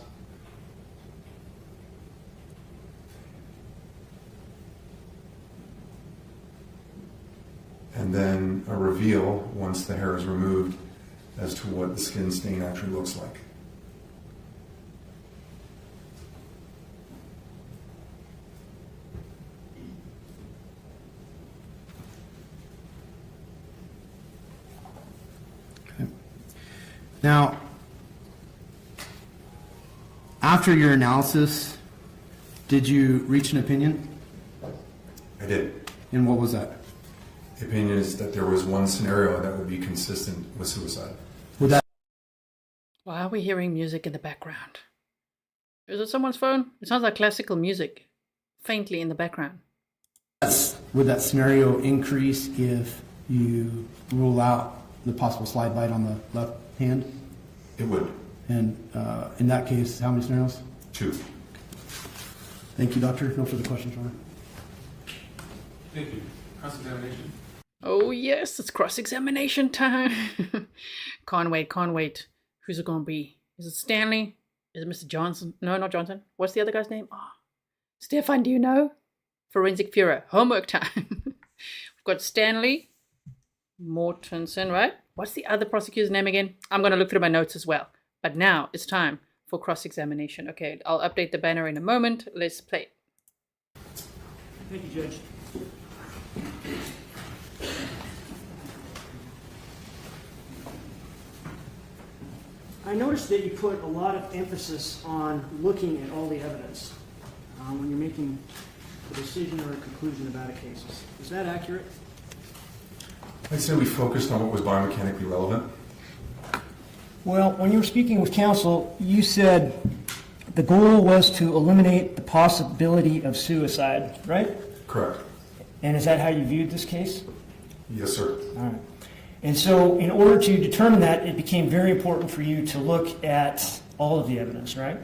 Speaker 11: And then a reveal once the hair is removed as to what the skin stain actually looks like.
Speaker 7: Now, after your analysis, did you reach an opinion?
Speaker 11: I did.
Speaker 7: And what was that?
Speaker 11: The opinion is that there was one scenario that would be consistent with suicide.
Speaker 7: Would that?
Speaker 5: Why are we hearing music in the background? Is it someone's phone? It sounds like classical music, faintly in the background.
Speaker 7: Would that scenario increase if you rule out the possible slide bite on the left hand?
Speaker 11: It would.
Speaker 7: And in that case, how many scenarios?
Speaker 11: 2.
Speaker 7: Thank you, doctor. No further questions, Ron.
Speaker 6: Thank you. Cross-examination.
Speaker 5: Oh yes, it's cross-examination time. Can't wait, can't wait. Who's it gonna be? Is it Stanley? Is it Mr. Johnson? No, not Johnson. What's the other guy's name? Oh, Stefan, do you know? Forensic Führer. Homework time. We've got Stanley Mortensen, right? What's the other prosecutor's name again? I'm gonna look through my notes as well. But now it's time for cross-examination. Okay, I'll update the banner in a moment. Let's play.
Speaker 10: Thank you, Judge. I noticed that you put a lot of emphasis on looking at all the evidence when you're making a decision or a conclusion about a case. Is that accurate?
Speaker 11: I'd say we focused on what was biomechanically relevant.
Speaker 10: Well, when you were speaking with counsel, you said the goal was to eliminate the possibility of suicide, right?
Speaker 11: Correct.
Speaker 10: And is that how you viewed this case?
Speaker 11: Yes, sir.
Speaker 10: All right. And so in order to determine that, it became very important for you to look at all of the evidence, right?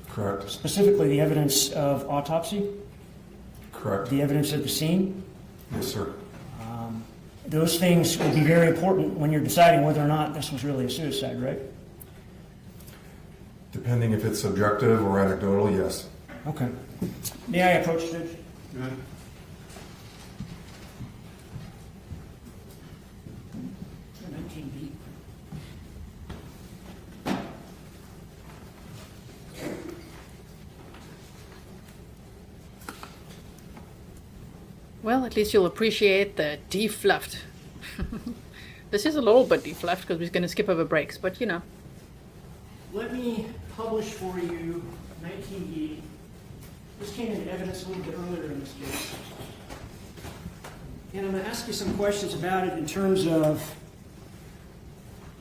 Speaker 11: Correct.
Speaker 10: Specifically the evidence of autopsy?
Speaker 11: Correct.
Speaker 10: The evidence of the scene?
Speaker 11: Yes, sir.
Speaker 10: Those things will be very important when you're deciding whether or not this was really a suicide, right?
Speaker 11: Depending if it's subjective or anecdotal, yes.
Speaker 10: Okay. May I approach, Judge?
Speaker 6: Good.
Speaker 5: Well, at least you'll appreciate the defluffed. This is a little bit defluffed because we're going to skip over breaks, but you know.
Speaker 10: Let me publish for you 19E. This came into evidence a little bit earlier in this case. And I'm going to ask you some questions about it in terms of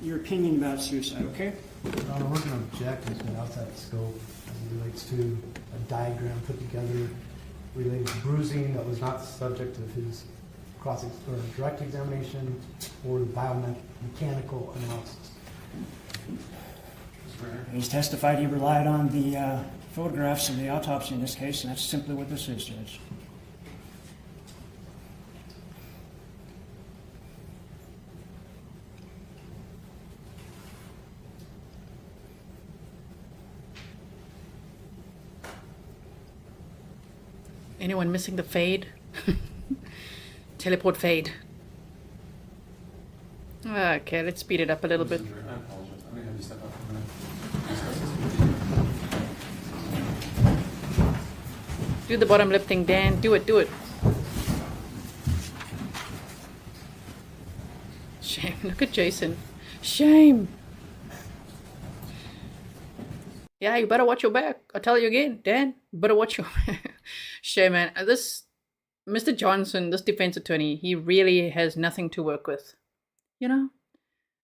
Speaker 10: your opinion about suicide, okay?
Speaker 7: We're going to object. It's been outside the scope as it relates to a diagram put together related to bruising that was not the subject of his direct examination or biomechanical analysis.
Speaker 10: He's testified he relied on the photographs of the autopsy in this case, and that's simply what this is, Judge.
Speaker 5: Anyone missing the fade? Teleport fade. Okay, let's speed it up a little bit.
Speaker 6: I apologize. I'm going to have you step up for a minute.
Speaker 5: Do the bottom lip thing, Dan. Do it, do it. Shame. Look at Jason. Shame. Yeah, you better watch your back. I'll tell you again, Dan. You better watch your back. Shame, man. This Mr. Johnson, this defense attorney, he really has nothing to work with. You know?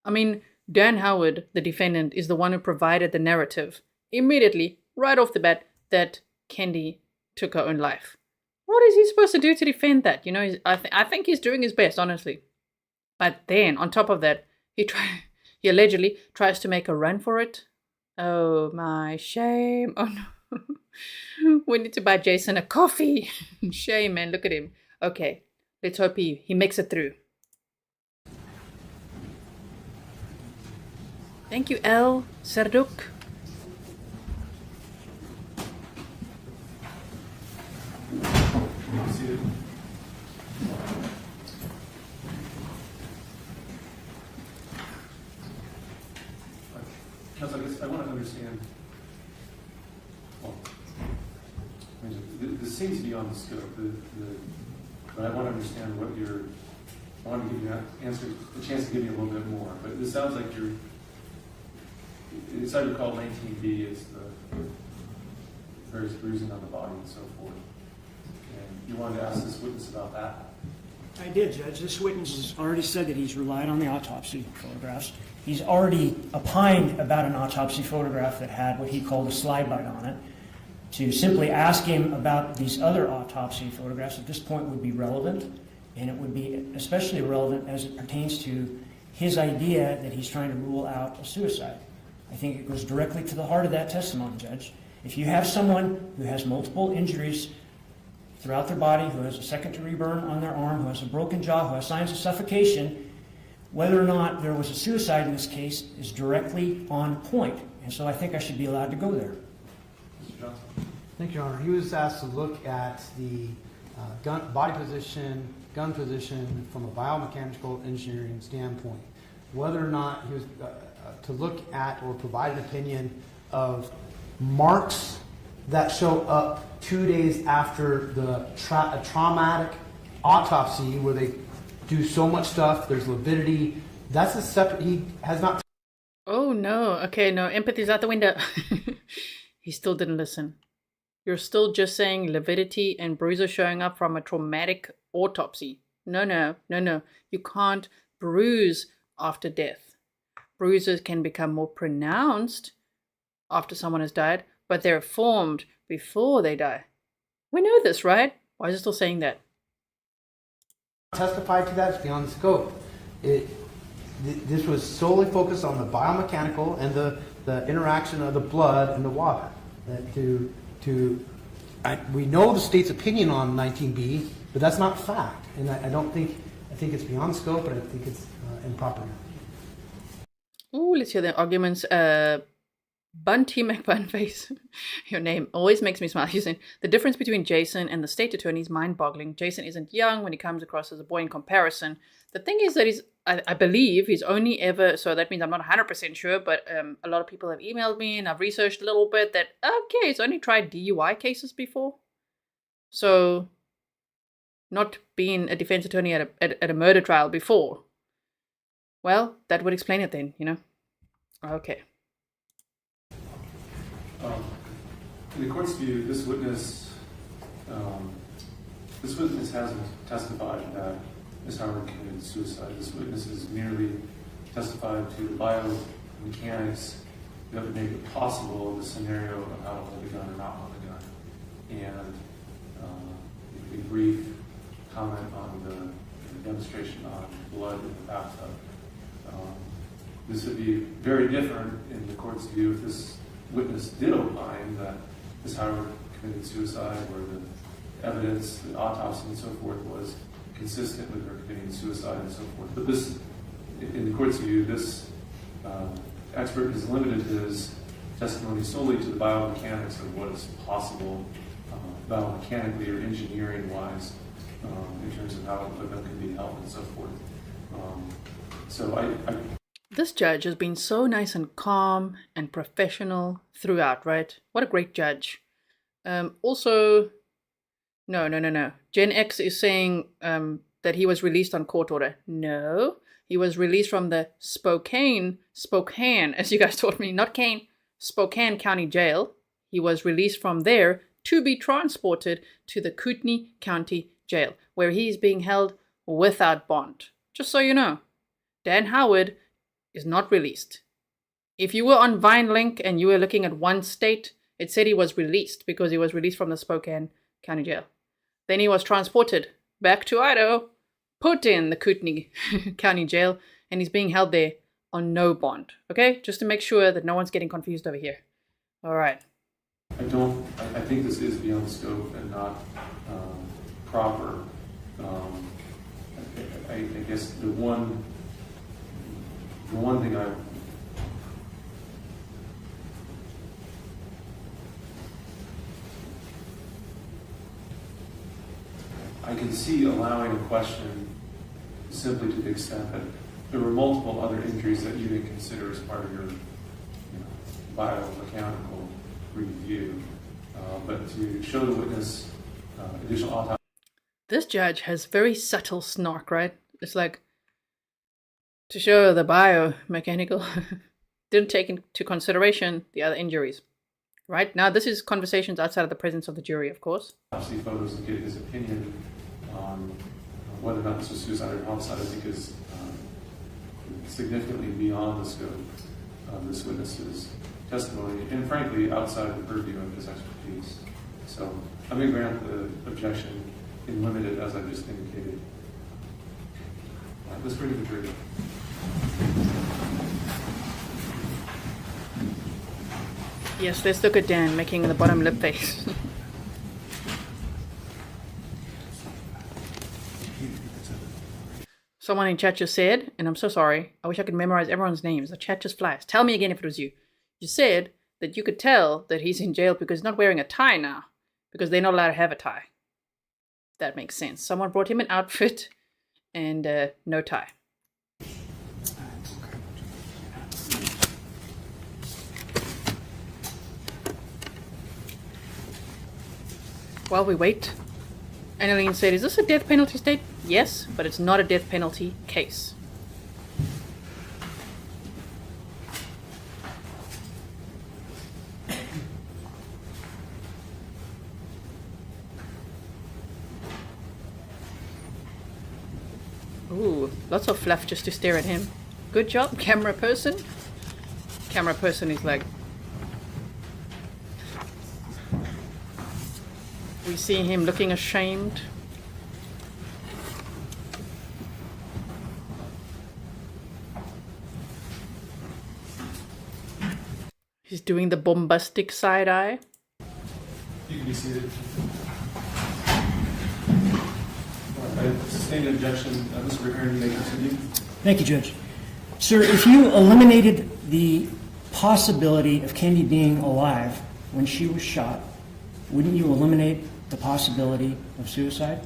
Speaker 5: I mean, Dan Howard, the defendant, is the one who provided the narrative immediately, right off the bat, that Kendy took her own life. What is he supposed to do to defend that? You know, I think he's doing his best, honestly. But then, on top of that, he allegedly tries to make a run for it. Oh, my shame. Oh, no. We need to buy Jason a coffee. Shame, man. Look at him. Okay, let's hope he makes it through. Thank you, El Serduk.
Speaker 6: Counsel, I guess I want to understand. Well, I mean, this seems beyond the scope, but I want to understand what you're. I want to give you a chance to give me a little bit more. But it sounds like it's either called 19B, it's the various bruising on the body and so forth. And you wanted to ask this witness about that?
Speaker 10: I did, Judge. This witness has already said that he's relied on the autopsy photographs. He's already opined about an autopsy photograph that had what he called a slide bite on it. To simply ask him about these other autopsy photographs at this point would be relevant, and it would be especially relevant as it pertains to his idea that he's trying to rule out a suicide. I think it goes directly to the heart of that testimony, Judge. If you have someone who has multiple injuries throughout their body, who has a second-degree burn on their arm, who has a broken jaw, who has signs of suffocation, whether or not there was a suicide in this case is directly on point. And so I think I should be allowed to go there.
Speaker 6: Mr. Johnson?
Speaker 7: Thank you, Your Honor. He was asked to look at the body position, gun position from a biomechanical engineering standpoint. Whether or not he was to look at or provide an opinion of marks that show up 2 days after the traumatic autopsy where they do so much stuff, there's lividity. That's a separate, he has not.
Speaker 5: Oh, no. Okay, no, empathy's out the window. He still didn't listen. You're still just saying lividity and bruises showing up from a traumatic autopsy. No. You can't bruise after death. Bruises can become more pronounced after someone has died, but they're formed before they die. We know this, right? Why is it still saying that?
Speaker 7: Testified to that, it's beyond the scope. This was solely focused on the biomechanical and the interaction of the blood and the water. We know the state's opinion on 19B, but that's not fact. And I think it's beyond scope, but I think it's improper.
Speaker 5: Ooh, let's hear the arguments. Bunty McBunface, your name always makes me smile. He's saying the difference between Jason and the state attorney is mind-boggling. Jason isn't young when he comes across as a boy in comparison. The thing is that I believe he's only ever, so that means I'm not 100% sure, but a lot of people have emailed me and I've researched a little bit that, okay, he's only tried DUI cases before. So, not being a defense attorney at a murder trial before. Well, that would explain it then, you know? Okay.
Speaker 6: In the court's view, this witness hasn't testified that Ms. Howard committed suicide. This witness has merely testified to the biomechanics that would make it possible in the scenario of how to hold a gun or not hold a gun. And a brief comment on the demonstration on blood in the bathtub. This would be very different in the court's view if this witness did opine that Ms. Howard committed suicide, where the evidence, the autopsy and so forth was consistent with her committing suicide and so forth. But this, in the court's view, this expert has limited his testimony solely to the biomechanics of what is possible biomechanically or engineering-wise in terms of how equipment can be held and so forth.
Speaker 5: This judge has been so nice and calm and professional throughout, right? What a great judge. Also, no. Gen X is saying that he was released on court order. No, he was released from the Spokane, as you guys taught me, not Kane, Spokane County Jail. He was released from there to be transported to the Kootenai County Jail, where he is being held without bond. Just so you know. Dan Howard is not released. If you were on Vine Link and you were looking at one state, it said he was released because he was released from the Spokane County Jail. Then he was transported back to Idaho, put in the Kootenai County Jail, and he's being held there on no bond. Okay? Just to make sure that no one's getting confused over here. All right.
Speaker 6: I think this is beyond scope and not proper. I guess the one thing I can see allowing a question simply to the extent that there were multiple other injuries that you didn't consider as part of your biomechanical review, but to show the witness additional autopsy.
Speaker 5: This judge has very subtle snark, right? It's like, to show the biomechanical, didn't take into consideration the other injuries. Right? Now, this is conversations outside of the presence of the jury, of course.
Speaker 6: Autopsy photos and get his opinion on whether or not this was suicide or homicide, I think is significantly beyond the scope of this witness's testimony, and frankly, outside the purview of his expertise. So I'm going to grant the objection in limited, as I just indicated. Let's bring it to the jury.
Speaker 5: Yes, let's look at Dan making the bottom lip face. Someone in chat just said, and I'm so sorry, I wish I could memorize everyone's names. The chat just flies. Tell me again if it was you. You said that you could tell that he's in jail because he's not wearing a tie now, because they're not allowed to have a tie. That makes sense. Someone brought him an outfit and no tie. While we wait, Annalene said, is this a death penalty state? Yes, but it's not a death penalty case. Ooh, lots of fluff just to stare at him. Good job, camera person. Camera person is like... We see him looking ashamed. He's doing the bombastic side eye.
Speaker 6: You can be seated. I sustain an objection. Mr. Rickard, you may continue.
Speaker 10: Thank you, Judge. Sir, if you eliminated the possibility of Kendy being alive when she was shot, wouldn't you eliminate the possibility of suicide?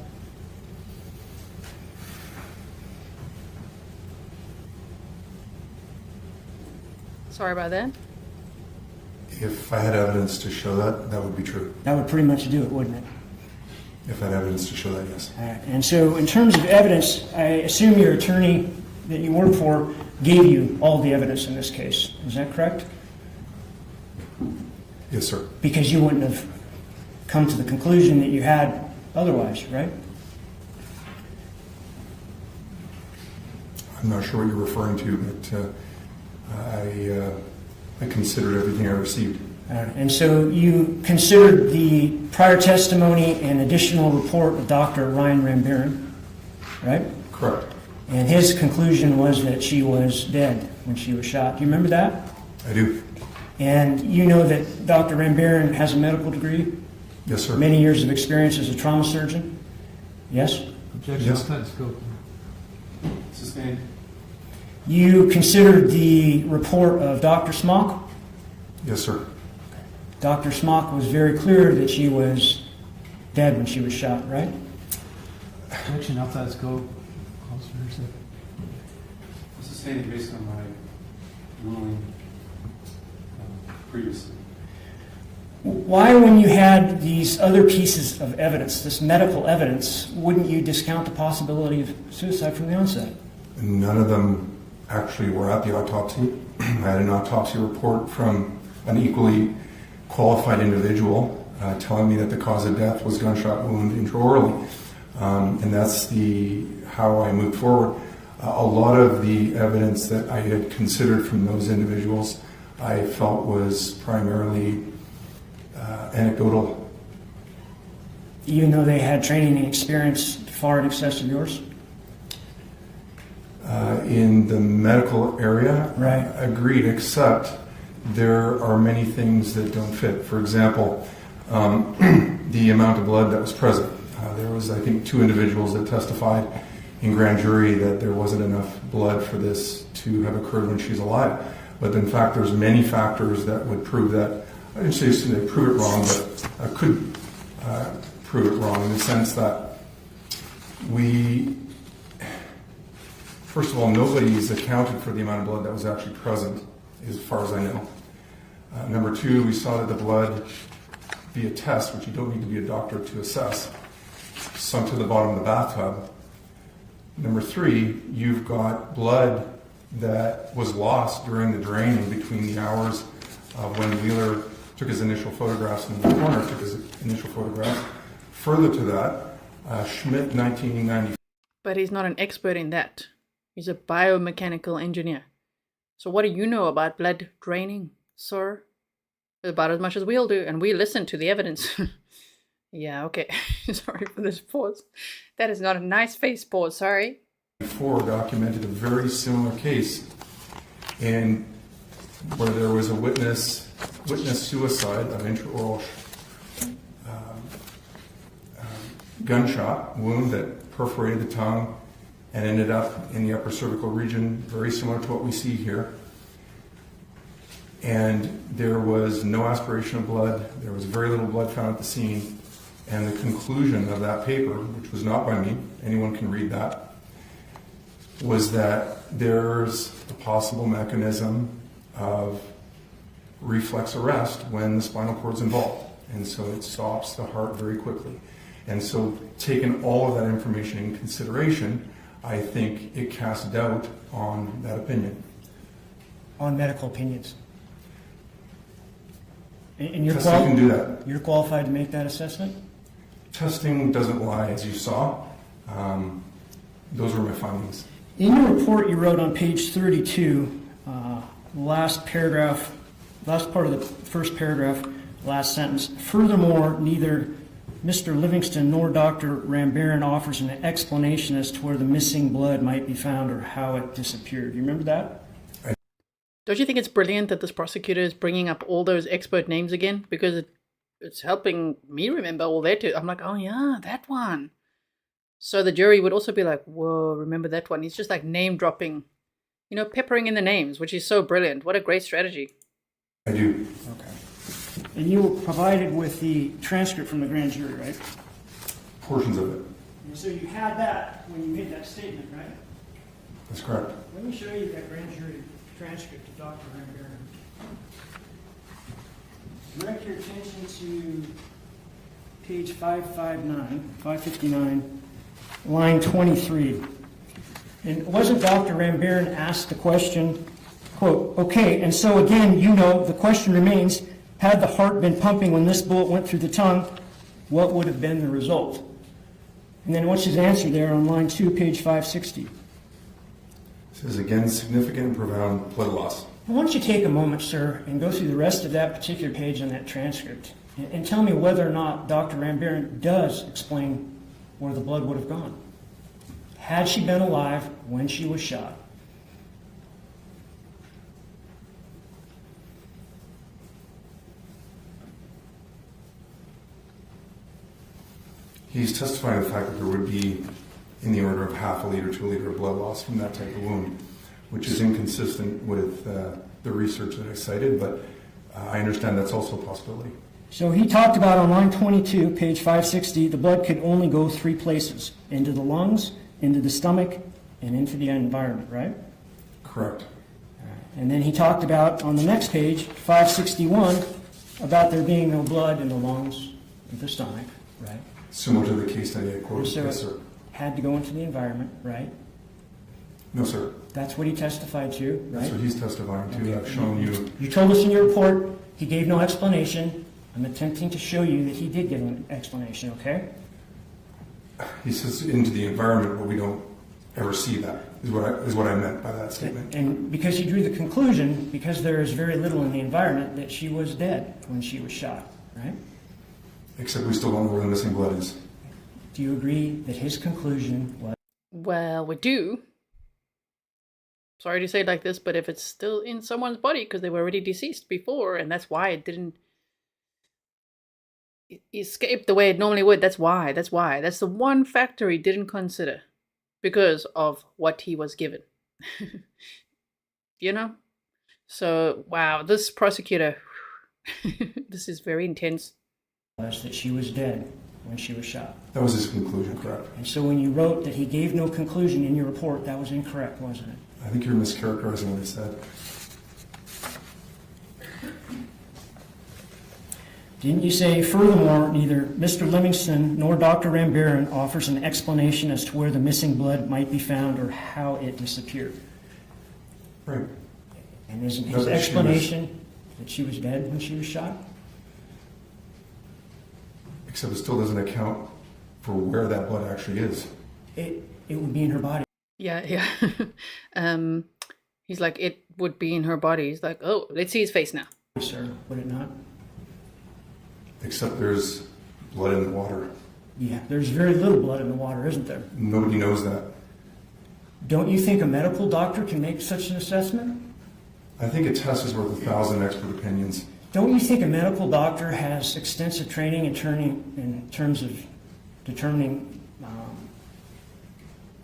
Speaker 5: Sorry about that.
Speaker 11: If I had evidence to show that, that would be true.
Speaker 10: That would pretty much do it, wouldn't it?
Speaker 11: If I had evidence to show that, yes.
Speaker 10: All right. And so in terms of evidence, I assume your attorney that you work for gave you all the evidence in this case. Is that correct?
Speaker 11: Yes, sir.
Speaker 10: Because you wouldn't have come to the conclusion that you had otherwise, right?
Speaker 11: I'm not sure what you're referring to, but I considered everything I received.
Speaker 10: And so you considered the prior testimony and additional report of Dr. Ryan Rambaran, right?
Speaker 11: Correct.
Speaker 10: And his conclusion was that she was dead when she was shot. Do you remember that?
Speaker 11: I do.
Speaker 10: And you know that Dr. Rambaran has a medical degree?
Speaker 11: Yes, sir.
Speaker 10: Many years of experience as a trauma surgeon? Yes?
Speaker 6: Objection.
Speaker 11: Yes.
Speaker 6: Scope. Sustained.
Speaker 10: You considered the report of Dr. Smock?
Speaker 11: Yes, sir.
Speaker 10: Dr. Smock was very clear that she was dead when she was shot, right?
Speaker 6: Objection outside scope. Sustained based on my ruling previously.
Speaker 10: Why, when you had these other pieces of evidence, this medical evidence, wouldn't you discount the possibility of suicide from the onset?
Speaker 11: None of them actually were at the autopsy. I had an autopsy report from an equally qualified individual telling me that the cause of death was gunshot wound intraorally. And that's how I moved forward. A lot of the evidence that I had considered from those individuals I felt was primarily anecdotal.
Speaker 10: Even though they had training and experience far in excess of yours?
Speaker 11: In the medical area,
Speaker 10: Right.
Speaker 11: Agreed, except there are many things that don't fit. For example, the amount of blood that was present. There was, I think, 2 individuals that testified in grand jury that there wasn't enough blood for this to have occurred when she's alive. But in fact, there's many factors that would prove that. I didn't say they prove it wrong, but could prove it wrong in the sense that first of all, nobody's accounted for the amount of blood that was actually present, as far as I know. Number 2, we saw that the blood, via test, which you don't need to be a doctor to assess, sunk to the bottom of the bathtub. Number 3, you've got blood that was lost during the draining between the hours of when Wheeler took his initial photographs and the coroner took his initial photographs. Further to that, Schmidt, 1990.
Speaker 5: But he's not an expert in that. He's a biomechanical engineer. So what do you know about blood draining, sir? About as much as we'll do, and we listen to the evidence. Yeah, okay. Sorry for this pause. That is not a nice face pause, sorry.
Speaker 11: Before documented a very similar case in where there was a witness suicide of intraoral gunshot wound that perforated the tongue and ended up in the upper cervical region, very similar to what we see here. And there was no aspiration of blood. There was very little blood found at the scene. And the conclusion of that paper, which was not by me, anyone can read that, was that there's a possible mechanism of reflex arrest when the spinal cord's involved. And so it stops the heart very quickly. And so taking all of that information in consideration, I think it casts doubt on that opinion.
Speaker 10: On medical opinions. And
Speaker 11: Testing can do that.
Speaker 10: You're qualified to make that assessment?
Speaker 11: Testing doesn't lie, as you saw. Those were my findings.
Speaker 10: In your report you wrote on page 32, last paragraph, last part of the first paragraph, last sentence, furthermore, neither Mr. Livingston nor Dr. Rambaran offers an explanation as to where the missing blood might be found or how it disappeared. Do you remember that?
Speaker 5: Don't you think it's brilliant that this prosecutor is bringing up all those expert names again? Because it's helping me remember all their I'm like, oh yeah, that one. So the jury would also be like, whoa, remember that one. He's just like name dropping, peppering in the names, which is so brilliant. What a great strategy.
Speaker 11: I do.
Speaker 10: Okay. And you were provided with the transcript from the grand jury, right?
Speaker 11: Portions of it.
Speaker 10: And so you had that when you made that statement, right?
Speaker 11: That's correct.
Speaker 10: Let me show you that grand jury transcript of Dr. Rambaran. Direct your attention to page 559, line 23. And wasn't Dr. Rambaran asked the question, quote, okay, and so again, the question remains, had the heart been pumping when this bullet went through the tongue, what would have been the result? And then what's his answer there on line 2, page 560?
Speaker 11: Says again, significant and profound blood loss.
Speaker 10: Why don't you take a moment, sir, and go through the rest of that particular page on that transcript and tell me whether or not Dr. Rambaran does explain where the blood would have gone. Had she been alive when she was shot?
Speaker 11: He's testifying to the fact that there would be in the order of half a liter to a liter of blood loss from that type of wound, which is inconsistent with the research that I cited, but I understand that's also a possibility.
Speaker 10: So he talked about on line 22, page 560, the blood could only go 3 places, into the lungs, into the stomach, and into the environment, right?
Speaker 11: Correct.
Speaker 10: And then he talked about, on the next page, 561, about there being no blood in the lungs, or the stomach, right?
Speaker 11: Similar to the case study I quoted.
Speaker 10: So
Speaker 11: yes, sir.
Speaker 10: Had to go into the environment, right?
Speaker 11: No, sir.
Speaker 10: That's what he testified to, right?
Speaker 11: That's what he's testifying to.
Speaker 10: Okay.
Speaker 11: I've shown you.
Speaker 10: You told us in your report he gave no explanation. I'm attempting to show you that he did give an explanation, okay?
Speaker 11: He says into the environment, but we don't ever see that, is what I meant by that statement.
Speaker 10: And because he drew the conclusion, because there is very little in the environment, that she was dead when she was shot, right?
Speaker 11: Except we still don't know where the missing blood is.
Speaker 10: Do you agree that his conclusion was...
Speaker 5: Well, we do. Sorry to say it like this, but if it's still in someone's body because they were already deceased before, and that's why it didn't escape the way it normally would, that's why. That's the one factor he didn't consider because of what he was given. You know? So, wow, this prosecutor, this is very intense.
Speaker 10: Was that she was dead when she was shot.
Speaker 11: That was his conclusion, correct?
Speaker 10: And so when you wrote that he gave no conclusion in your report, that was incorrect, wasn't it?
Speaker 11: I think you're mischaracterizing what he said.
Speaker 10: Didn't you say, furthermore, neither Mr. Livingston nor Dr. Rambaran offers an explanation as to where the missing blood might be found or how it disappeared?
Speaker 11: Right.
Speaker 10: And isn't his explanation that she was dead when she was shot?
Speaker 11: Except it still doesn't account for where that blood actually is.
Speaker 10: It would be in her body.
Speaker 5: Yeah. He's like, it would be in her body. He's like, oh, let's see his face now.
Speaker 10: Sir, would it not?
Speaker 11: Except there's blood in the water.
Speaker 10: Yeah, there's very little blood in the water, isn't there?
Speaker 11: Nobody knows that.
Speaker 10: Don't you think a medical doctor can make such an assessment?
Speaker 11: I think a test is worth 1,000 expert opinions.
Speaker 10: Don't you think a medical doctor has extensive training in terms of determining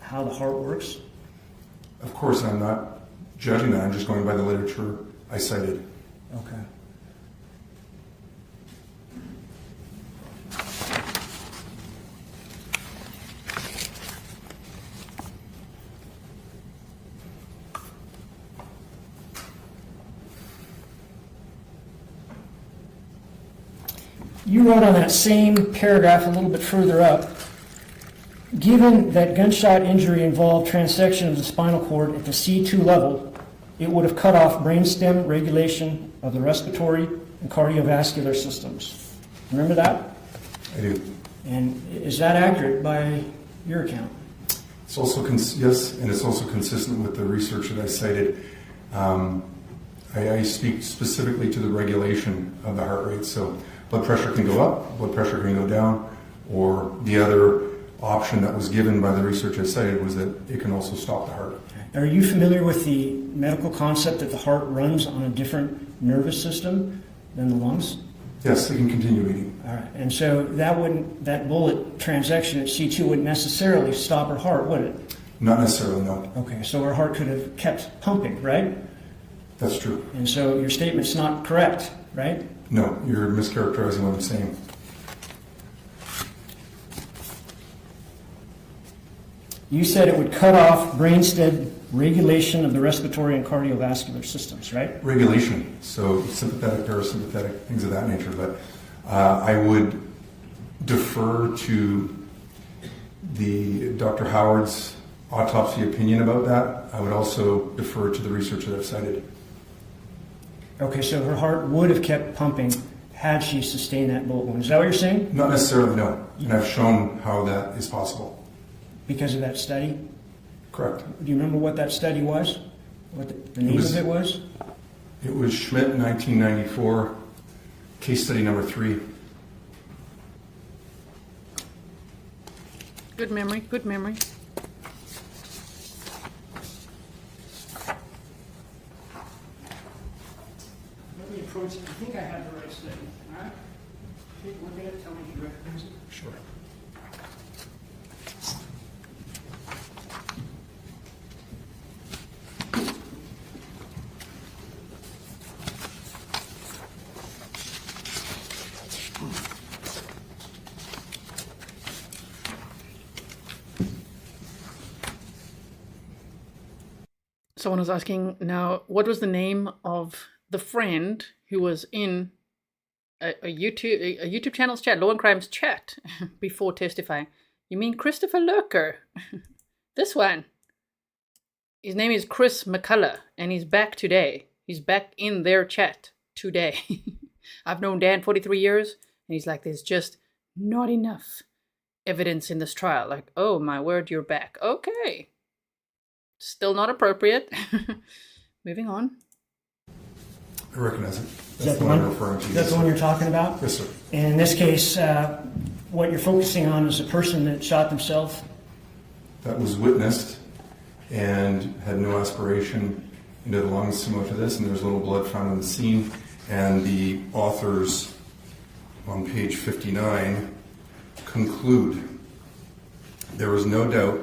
Speaker 10: how the heart works?
Speaker 11: Of course, I'm not judging that. I'm just going by the literature I cited.
Speaker 10: Okay. You wrote on that same paragraph a little bit further up, given that gunshot injury involved transection of the spinal cord at the C2 level, it would have cut off brainstem regulation of the respiratory and cardiovascular systems. Remember that?
Speaker 11: I do.
Speaker 10: And is that accurate by your account?
Speaker 11: It's also, yes, and it's also consistent with the research that I cited. I speak specifically to the regulation of the heart rate. So blood pressure can go up, blood pressure can go down, or the other option that was given by the research I cited was that it can also stop the heart.
Speaker 10: Are you familiar with the medical concept that the heart runs on a different nervous system than the lungs?
Speaker 11: Yes, it can continue beating.
Speaker 10: All right, and so that bullet transection at C2 wouldn't necessarily stop her heart, would it?
Speaker 11: Not necessarily, no.
Speaker 10: Okay, so her heart could have kept pumping, right?
Speaker 11: That's true.
Speaker 10: And so your statement's not correct, right?
Speaker 11: No, you're mischaracterizing what I'm saying.
Speaker 10: You said it would cut off brainstem regulation of the respiratory and cardiovascular systems, right?
Speaker 11: Regulation, so sympathetic, parasympathetic, things of that nature. But I would defer to the Dr. Howard's autopsy opinion about that. I would also defer to the research that I've cited.
Speaker 10: Okay, so her heart would have kept pumping had she sustained that bullet wound. Is that what you're saying?
Speaker 11: Not necessarily, no. And I've shown how that is possible.
Speaker 10: Because of that study?
Speaker 11: Correct.
Speaker 10: Do you remember what that study was? What the name of it was?
Speaker 11: It was Schmidt, 1994, case study number 3.
Speaker 5: Good memory, good memory.
Speaker 10: Let me approach it. I think I have the right study. All right? Take a look at it. Tell me if you recognize it.
Speaker 11: Sure.
Speaker 5: Someone was asking now, what was the name of the friend who was in a YouTube channel's chat, Law and Crime's chat, before testifying? You mean Christopher Lurker? This one. His name is Chris McCullough, and he's back today. He's back in their chat today. I've known Dan 43 years, and he's like, there's just not enough evidence in this trial. Like, oh my word, you're back. Okay. Still not appropriate. Moving on.
Speaker 11: I recognize it.
Speaker 10: Is that the one?
Speaker 11: I'm referring to.
Speaker 10: Is that the one you're talking about?
Speaker 11: Yes, sir.
Speaker 10: And in this case, what you're focusing on is a person that shot themselves.
Speaker 11: That was witnessed and had no aspiration into the lungs similar to this, and there was a little blood found on the scene. And the authors on page 59 conclude there was no doubt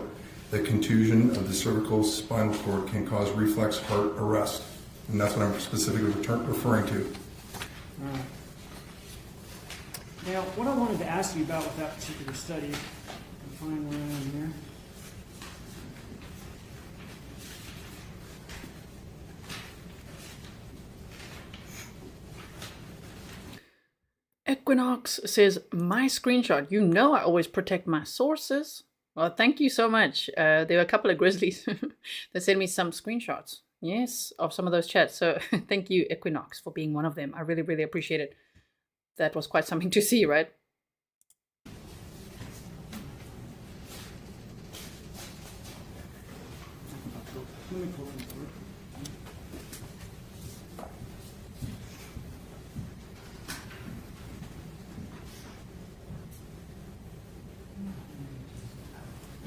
Speaker 11: that contusion of the cervical spinal cord can cause reflex heart arrest. And that's what I'm specifically referring to.
Speaker 10: Now, what I wanted to ask you about with that particular study, I can find where I am here.
Speaker 5: Equinox says, my screenshot. You know I always protect my sources. Well, thank you so much. There were a couple of Grizzlies that sent me some screenshots. Yes, of some of those chats. So thank you, Equinox, for being one of them. I really, really appreciate it. That was quite something to see, right?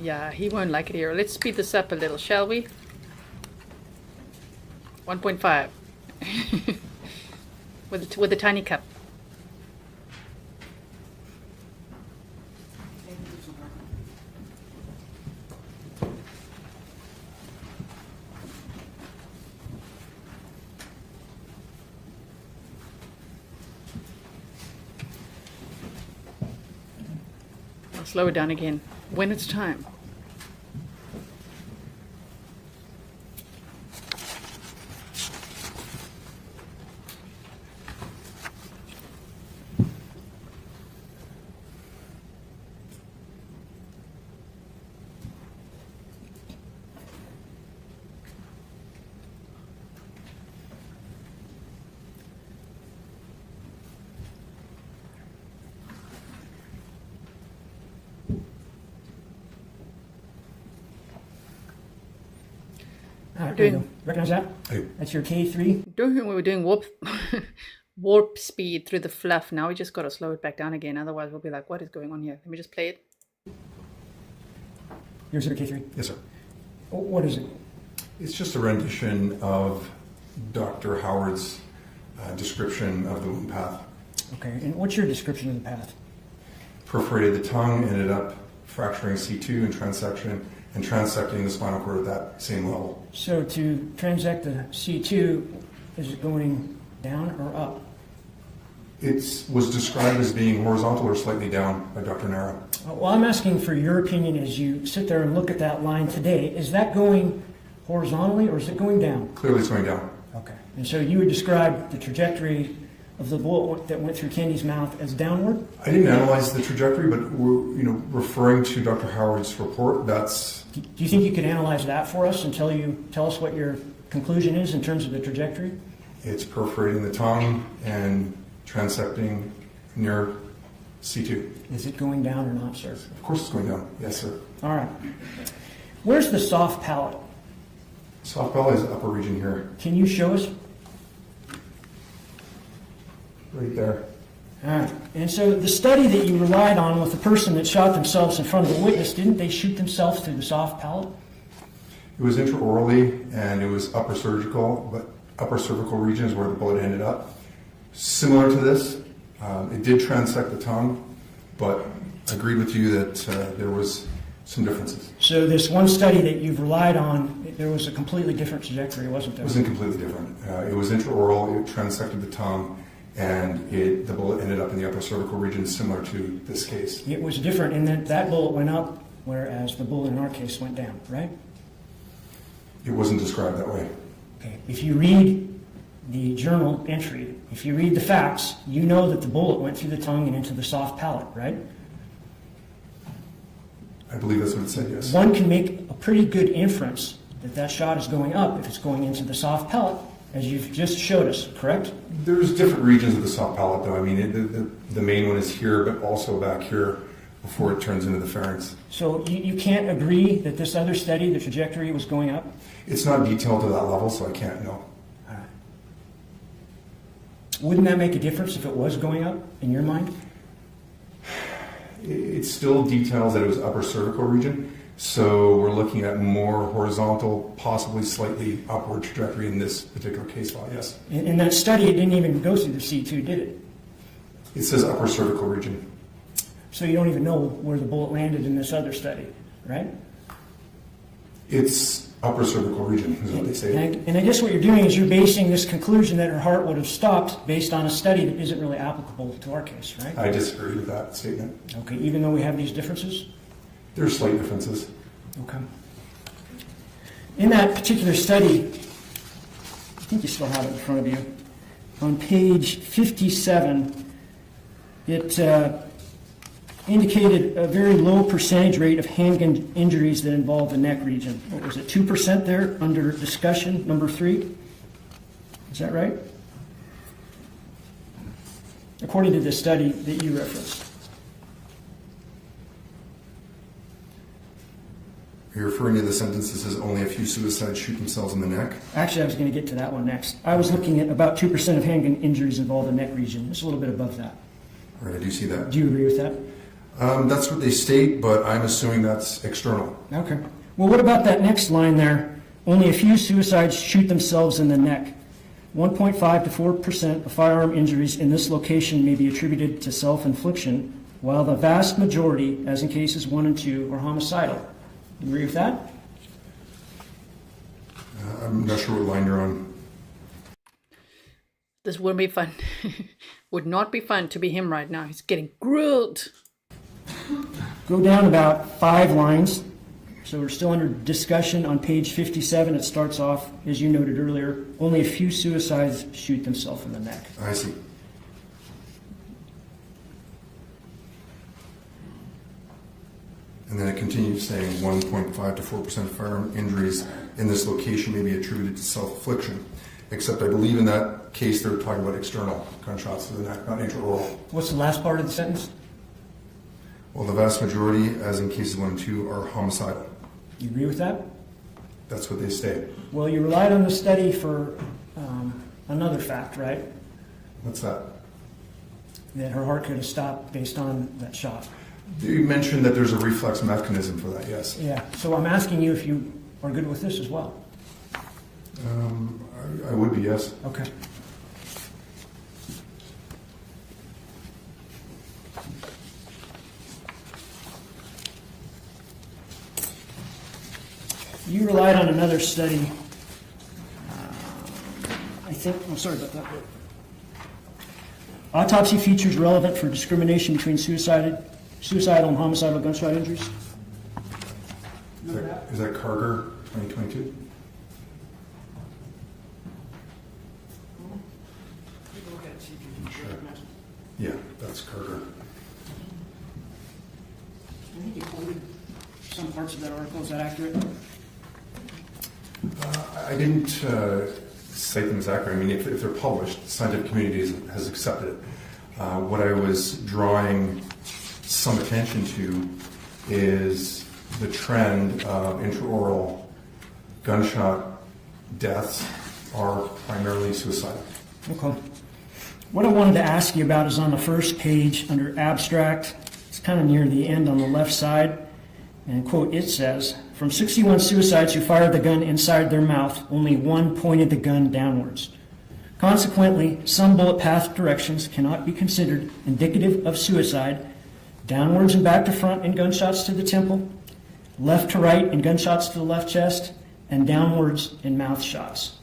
Speaker 5: Yeah, he won't like it here. Let's speed this up a little, shall we? 1.5 with the tiny cup. I'll slow it down again when it's time.
Speaker 10: Recognize that?
Speaker 11: Hey.
Speaker 10: That's your K3?
Speaker 5: We were doing warp speed through the fluff. Now we just got to slow it back down again. Otherwise we'll be like, what is going on here? Let me just play it.
Speaker 10: Yours is a K3?
Speaker 11: Yes, sir.
Speaker 10: What is it?
Speaker 11: It's just a rendition of Dr. Howard's description of the wound path.
Speaker 10: Okay, and what's your description of the path?
Speaker 11: Perforated the tongue, ended up fracturing C2 and transecting the spinal cord at that same level.
Speaker 10: So to transect the C2, is it going down or up?
Speaker 11: It was described as being horizontal or slightly down by Dr. Nara.
Speaker 10: Well, I'm asking for your opinion as you sit there and look at that line today. Is that going horizontally or is it going down?
Speaker 11: Clearly it's going down.
Speaker 10: Okay. And so you would describe the trajectory of the bullet that went through Kendy's mouth as downward?
Speaker 11: I didn't analyze the trajectory, but we're, referring to Dr. Howard's report, that's...
Speaker 10: Do you think you could analyze that for us and tell us what your conclusion is in terms of the trajectory?
Speaker 11: It's perforating the tongue and transecting near C2.
Speaker 10: Is it going down or not, sir?
Speaker 11: Of course it's going down. Yes, sir.
Speaker 10: All right. Where's the soft palate?
Speaker 11: Soft palate is the upper region here.
Speaker 10: Can you show us?
Speaker 11: Right there.
Speaker 10: All right. And so the study that you relied on with the person that shot themselves in front of the witness, didn't they shoot themselves through the soft palate?
Speaker 11: It was intraorally and it was upper cervical region is where the bullet ended up. Similar to this, it did transect the tongue, but I agreed with you that there was some differences.
Speaker 10: So this one study that you've relied on, there was a completely different trajectory, wasn't there?
Speaker 11: It wasn't completely different. It was intraoral, it transected the tongue, and the bullet ended up in the upper cervical region, similar to this case.
Speaker 10: It was different in that bullet went up, whereas the bullet in our case went down, right?
Speaker 11: It wasn't described that way.
Speaker 10: Okay. If you read the journal entry, if you read the facts, you know that the bullet went through the tongue and into the soft palate, right?
Speaker 11: I believe that's what it said, yes.
Speaker 10: One can make a pretty good inference that shot is going up if it's going into the soft palate, as you've just showed us, correct?
Speaker 11: There's different regions of the soft palate, though. I mean, the main one is here, but also back here. before it turns into the pharynx.
Speaker 10: So you can't agree that this other study, the trajectory was going up?
Speaker 11: It's not detailed to that level, so I can't know.
Speaker 10: All right. Wouldn't that make a difference if it was going up, in your mind?
Speaker 11: It still details that it was upper cervical region, so we're looking at more horizontal, possibly slightly upward trajectory in this particular case file, yes.
Speaker 10: In that study, it didn't even go through the C2, did it?
Speaker 11: It says upper cervical region.
Speaker 10: So you don't even know where the bullet landed in this other study, right?
Speaker 11: It's upper cervical region, is what they say.
Speaker 10: And I guess what you're doing is you're basing this conclusion that her heart would have stopped based on a study that isn't really applicable to our case, right?
Speaker 11: I disagree with that statement.
Speaker 10: Okay, even though we have these differences?
Speaker 11: There are slight differences.
Speaker 10: Okay. In that particular study, I think you still have it in front of you, on page 57, it indicated a very low percentage rate of handgun injuries that involve the neck region. What was it, 2% there under discussion, number 3? Is that right? According to the study that you referenced.
Speaker 11: Are you referring to the sentence that says only a few suicides shoot themselves in the neck?
Speaker 10: Actually, I was going to get to that one next. I was looking at about 2% of handgun injuries involve the neck region. It's a little bit above that.
Speaker 11: All right, I do see that.
Speaker 10: Do you agree with that?
Speaker 11: That's what they state, but I'm assuming that's external.
Speaker 10: Okay. Well, what about that next line there? Only a few suicides shoot themselves in the neck. 1.5 to 4% of firearm injuries in this location may be attributed to self-infliction, while the vast majority, as in cases 1 and 2, are homicidal. You agree with that?
Speaker 11: I'm not sure what line you're on.
Speaker 5: This wouldn't be fun. Would not be fun to be him right now. He's getting grilled.
Speaker 10: Go down about 5 lines. So we're still under discussion on page 57. It starts off, as you noted earlier, only a few suicides shoot themselves in the neck.
Speaker 11: I see. And then it continues saying 1.5 to 4% of firearm injuries in this location may be attributed to self-infliction. Except I believe in that case they're talking about external gunshots to the neck, not intraoral.
Speaker 10: What's the last part of the sentence?
Speaker 11: Well, the vast majority, as in cases 1 and 2, are homicidal.
Speaker 10: You agree with that?
Speaker 11: That's what they state.
Speaker 10: Well, you relied on the study for another fact, right?
Speaker 11: What's that?
Speaker 10: That her heart could have stopped based on that shot.
Speaker 11: You mentioned that there's a reflex mechanism for that, yes.
Speaker 10: Yeah, so I'm asking you if you are good with this as well.
Speaker 11: I would be, yes.
Speaker 10: Okay. You relied on another study. Sorry about that. Autopsy features relevant for discrimination between suicidal and homicidal gunshot injuries.
Speaker 11: Is that Carter 2022? Yeah, that's Carter.
Speaker 10: I think you quoted some parts of that article. Is that accurate?
Speaker 11: I didn't cite them as accurate. I mean, if they're published, the scientific community has accepted it. What I was drawing some attention to is the trend of intraoral gunshot deaths are primarily suicidal.
Speaker 10: Okay. What I wanted to ask you about is on the first page under abstract. It's kind of near the end on the left side. And quote, it says, from 61 suicides who fired the gun inside their mouth, only 1 pointed the gun downwards. Consequently, some bullet path directions cannot be considered indicative of suicide. Downwards and back to front in gunshots to the temple, left to right in gunshots to the left chest, and downwards in mouth shots.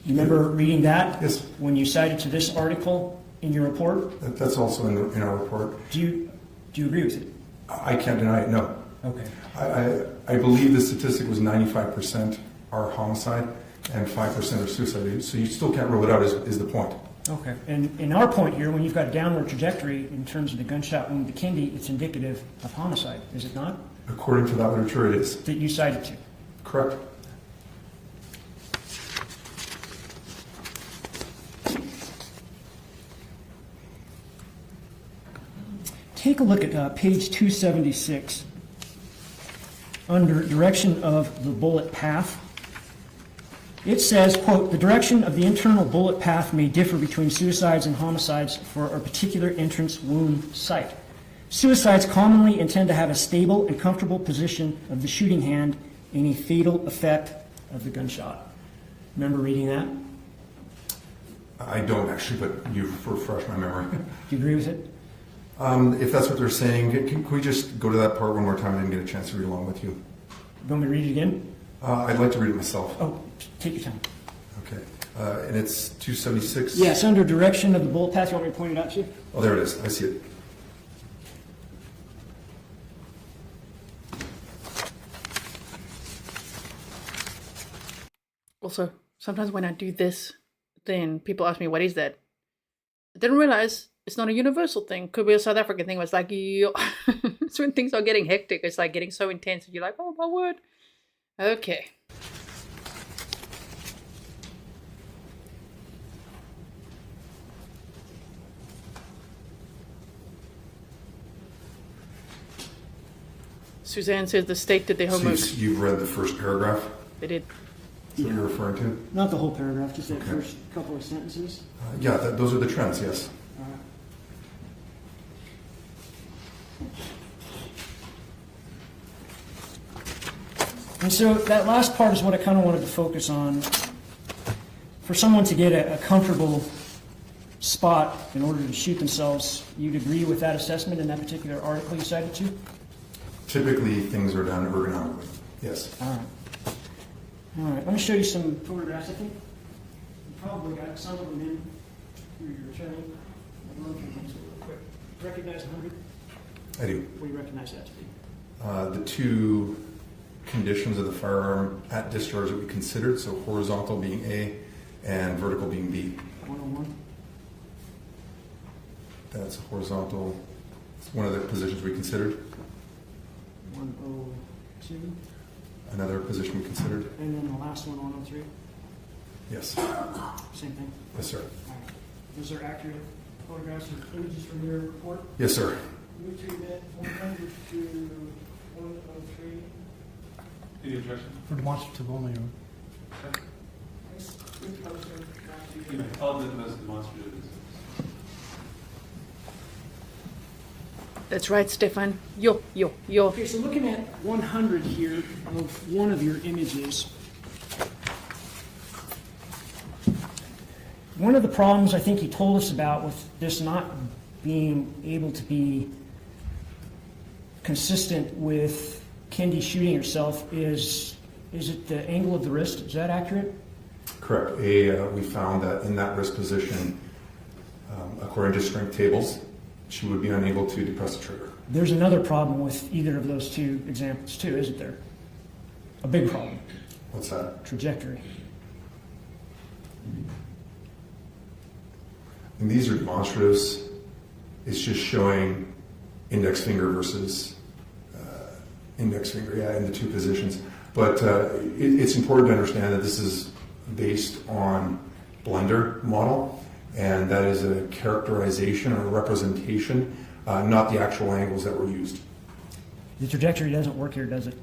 Speaker 10: You remember reading that?
Speaker 11: Yes.
Speaker 10: When you cited to this article in your report?
Speaker 11: That's also in our report.
Speaker 10: Do you agree with it?
Speaker 11: I can't deny it, no.
Speaker 10: Okay.
Speaker 11: I believe the statistic was 95% are homicide and 5% are suicide. So you still can't rule it out is the point.
Speaker 10: Okay. And in our point here, when you've got a downward trajectory in terms of the gunshot wound to Kendy, it's indicative of homicide, is it not?
Speaker 11: According to that literature, it is.
Speaker 10: That you cited to.
Speaker 11: Correct.
Speaker 10: take a look at page 276 under direction of the bullet path. It says, quote, "The direction of the internal bullet path may differ between suicides and homicides for a particular entrance wound site. Suicides commonly intend to have a stable and comfortable position of the shooting hand and a fatal effect of the gunshot." Remember reading that?
Speaker 11: I don't actually, but you've refreshed my memory.
Speaker 10: Do you agree with it?
Speaker 11: If that's what they're saying, can we just go to that part one more time? I didn't get a chance to read along with you.
Speaker 10: You want me to read it again?
Speaker 11: I'd like to read it myself.
Speaker 10: Oh, take your time.
Speaker 11: Okay. And it's 276?
Speaker 10: Yes, under direction of the bullet path. You want me to point it out to you?
Speaker 11: Oh, there it is. I see it.
Speaker 5: Also, sometimes when I do this, then people ask me, what is that? I didn't realize it's not a universal thing. Could be a South African thing where it's like, it's when things are getting hectic. It's like getting so intense. And you're like, oh my word. Okay. Suzanne says the state did their homework.
Speaker 11: So you've read the first paragraph?
Speaker 5: They did.
Speaker 11: That's what you're referring to?
Speaker 10: Not the whole paragraph, just that first couple of sentences.
Speaker 11: Yeah, those are the trends, yes.
Speaker 10: And so that last part is what I kind of wanted to focus on. For someone to get a comfortable spot in order to shoot themselves, you'd agree with that assessment in that particular article you cited to?
Speaker 11: Typically, things are done ergonomically, yes.
Speaker 10: All right. All right, let me show you some photographs. I think you probably got some of them in through your training. I'll run through these real quick. Recognize 100?
Speaker 11: I do.
Speaker 10: What do you recognize that to be?
Speaker 11: The two conditions of the firearm at discharge that we considered, so horizontal being A and vertical being B.
Speaker 10: 101?
Speaker 11: That's horizontal. It's one of the positions we considered.
Speaker 10: 102?
Speaker 11: Another position we considered.
Speaker 10: And then the last one, 103?
Speaker 11: Yes.
Speaker 10: Same thing?
Speaker 11: Yes, sir.
Speaker 10: All right. Those are accurate photographs and images from your report?
Speaker 11: Yes, sir.
Speaker 10: Move to that 100 to 103.
Speaker 6: Any objection?
Speaker 7: For demonstrative only.
Speaker 6: I'll do them as demonstrative.
Speaker 5: That's right, Stefan. Yo.
Speaker 10: Okay, so looking at 100 here of one of your images, one of the problems I think you told us about with this not being able to be consistent with Kendy shooting herself is it the angle of the wrist? Is that accurate?
Speaker 11: Correct. We found that in that wrist position, according to strength tables, she would be unable to depress the trigger.
Speaker 10: There's another problem with either of those two examples too, isn't there? A big problem.
Speaker 11: What's that?
Speaker 10: Trajectory.
Speaker 11: And these are demonstratives. It's just showing index finger versus index finger, in the two positions. But it's important to understand that this is based on blender model, and that is a characterization or a representation, not the actual angles that were used.
Speaker 10: The trajectory doesn't work here, does it?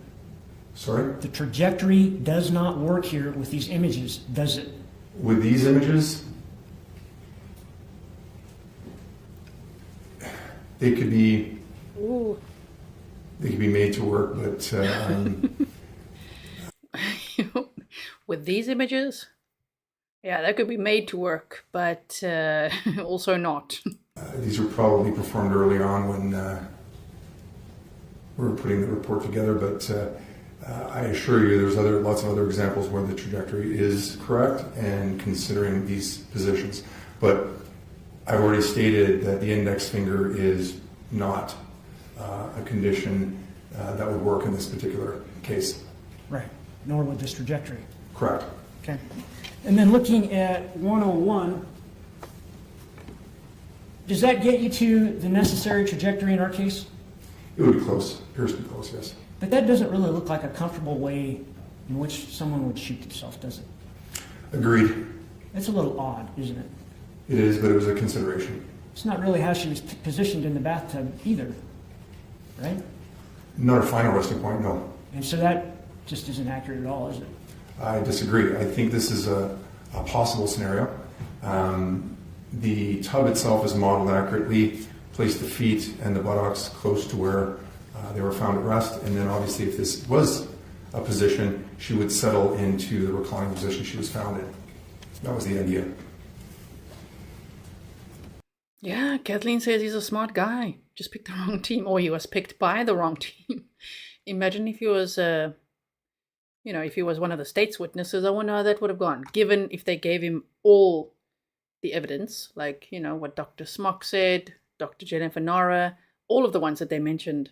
Speaker 11: Sorry?
Speaker 10: The trajectory does not work here with these images, does it?
Speaker 11: With these images, they could be made to work, but
Speaker 5: with these images, yeah, that could be made to work, but also not.
Speaker 11: These were probably performed early on when we were putting the report together, but I assure you there's lots of other examples where the trajectory is correct and considering these positions. But I've already stated that the index finger is not a condition that would work in this particular case.
Speaker 10: Right, nor would this trajectory.
Speaker 11: Correct.
Speaker 10: Okay. And then looking at 101, does that get you to the necessary trajectory in our case?
Speaker 11: It would be close. Appears to be close, yes.
Speaker 10: But that doesn't really look like a comfortable way in which someone would shoot themselves, does it?
Speaker 11: Agreed.
Speaker 10: It's a little odd, isn't it?
Speaker 11: It is, but it was a consideration.
Speaker 10: It's not really how she was positioned in the bathtub either, right?
Speaker 11: Not a final resting point, no.
Speaker 10: And so that just isn't accurate at all, is it?
Speaker 11: I disagree. I think this is a possible scenario. The tub itself is modeled accurately, placed the feet and the buttocks close to where they were found at rest, and then obviously if this was a position, she would settle into the reclining position she was found in. That was the idea.
Speaker 5: Yeah, Kathleen says he's a smart guy. Just picked the wrong team, or he was picked by the wrong team. Imagine if he was, if he was one of the state's witnesses. I wonder how that would have gone, given if they gave him all the evidence, like, what Dr. Smock said, Dr. Jennifer Nara, all of the ones that they mentioned.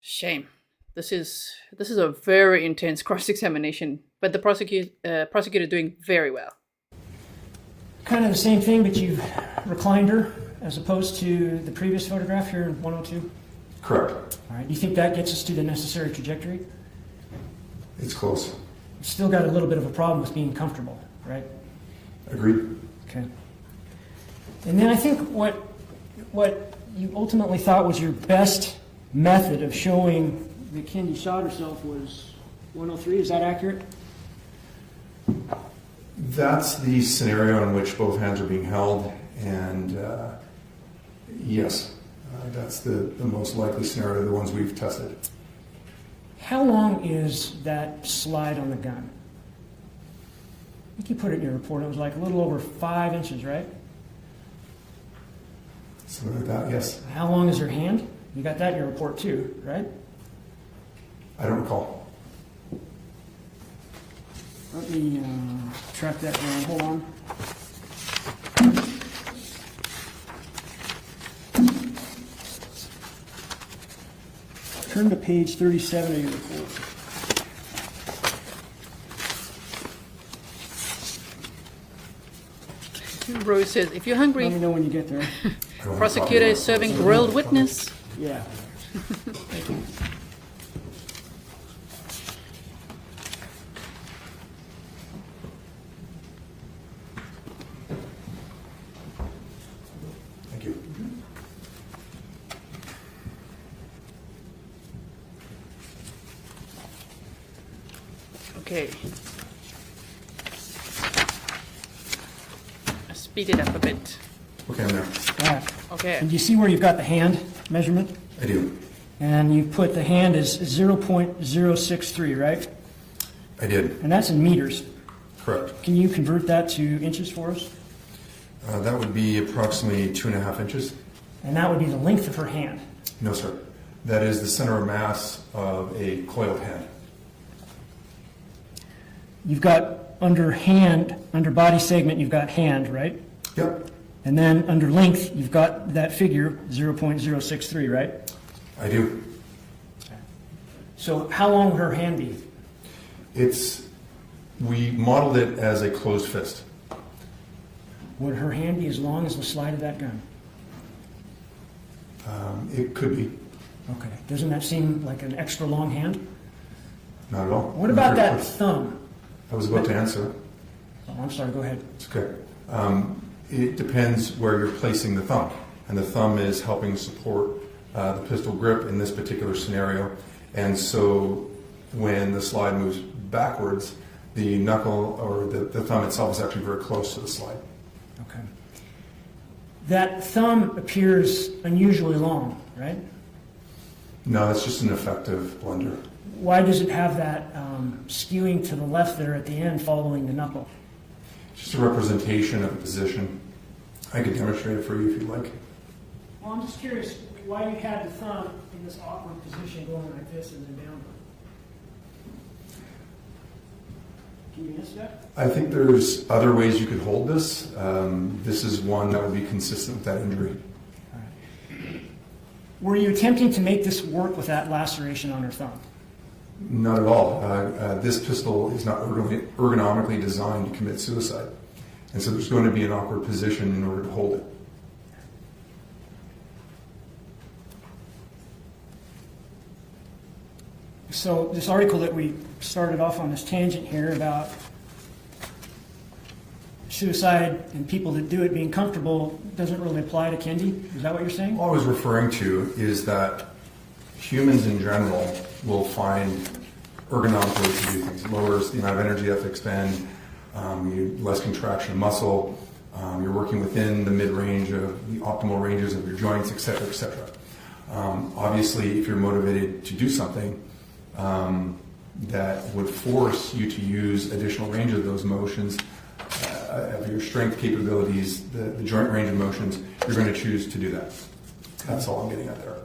Speaker 5: Shame. This is a very intense cross-examination, but the prosecutor doing very well.
Speaker 10: Kind of the same thing, but you've reclined her as opposed to the previous photograph here in 102?
Speaker 11: Correct.
Speaker 10: All right. Do you think that gets us to the necessary trajectory?
Speaker 11: It's close.
Speaker 10: You've still got a little bit of a problem with being comfortable, right?
Speaker 11: Agreed.
Speaker 10: Okay. And then I think what you ultimately thought was your best method of showing that Kendy shot herself was 103. Is that accurate?
Speaker 11: That's the scenario in which both hands are being held, and yes, that's the most likely scenario, the ones we've tested.
Speaker 10: How long is that slide on the gun? I think you put it in your report. It was like a little over 5 inches, right?
Speaker 11: Something like that, yes.
Speaker 10: How long is her hand? You got that in your report too, right?
Speaker 11: I don't recall.
Speaker 10: Let me track that down. Hold on. Turn to page 37 of your report.
Speaker 5: Rose says, if you're hungry,
Speaker 10: Let me know when you get there.
Speaker 5: prosecutor is serving grilled witness.
Speaker 10: Yeah.
Speaker 11: Thank you.
Speaker 5: Okay. I speed it up a bit.
Speaker 11: Okay, I'm there.
Speaker 10: Yeah.
Speaker 5: Okay.
Speaker 10: And do you see where you've got the hand measurement?
Speaker 11: I do.
Speaker 10: And you put the hand as 0.063, right?
Speaker 11: I did.
Speaker 10: And that's in meters.
Speaker 11: Correct.
Speaker 10: Can you convert that to inches for us?
Speaker 11: That would be approximately 2.5 inches.
Speaker 10: And that would be the length of her hand.
Speaker 11: No, sir. That is the center of mass of a coiled hand.
Speaker 10: You've got under body segment, you've got hand, right?
Speaker 11: Yep.
Speaker 10: And then under length, you've got that figure, 0.063, right?
Speaker 11: I do.
Speaker 10: So how long would her hand be?
Speaker 11: We modeled it as a closed fist.
Speaker 10: Would her hand be as long as the slide of that gun?
Speaker 11: It could be.
Speaker 10: Okay. Doesn't that seem like an extra long hand?
Speaker 11: Not at all.
Speaker 10: What about
Speaker 11: Very
Speaker 10: that
Speaker 11: close.
Speaker 10: thumb?
Speaker 11: I was about to answer.
Speaker 10: Oh, I'm sorry, go ahead.
Speaker 11: It's okay. It depends where you're placing the thumb. And the thumb is helping support the pistol grip in this particular scenario. And so when the slide moves backwards, the knuckle or the thumb itself is actually very close to the slide.
Speaker 10: Okay. That thumb appears unusually long, right?
Speaker 11: No, it's just an effective blender.
Speaker 10: Why does it have that skewing to the left there at the end following the knuckle?
Speaker 11: Just a representation of the position. I could demonstrate it for you if you'd like.
Speaker 10: Well, I'm just curious why you had the thumb in this awkward position going like this and then down. Can you answer that?
Speaker 11: I think there's other ways you could hold this. This is one that would be consistent with that injury.
Speaker 10: All right. Were you attempting to make this work with that laceration on her thumb?
Speaker 11: Not at all. This pistol is not ergonomically designed to commit suicide. And so there's going to be an awkward position in order to hold it.
Speaker 10: So this article that we started off on this tangent here about suicide and people that do it being comfortable doesn't really apply to Kendy? Is that what you're saying?
Speaker 11: All I was referring to is that humans in general will find ergonomic ways to do things. It lowers the amount of energy you have to expend, less contraction of muscle, you're working within the mid-range of the optimal ranges of your joints, et cetera, et cetera. Obviously, if you're motivated to do something that would force you to use additional range of those motions, of your strength capabilities, the joint range of motions, you're going to choose to do that. That's all I'm getting at there.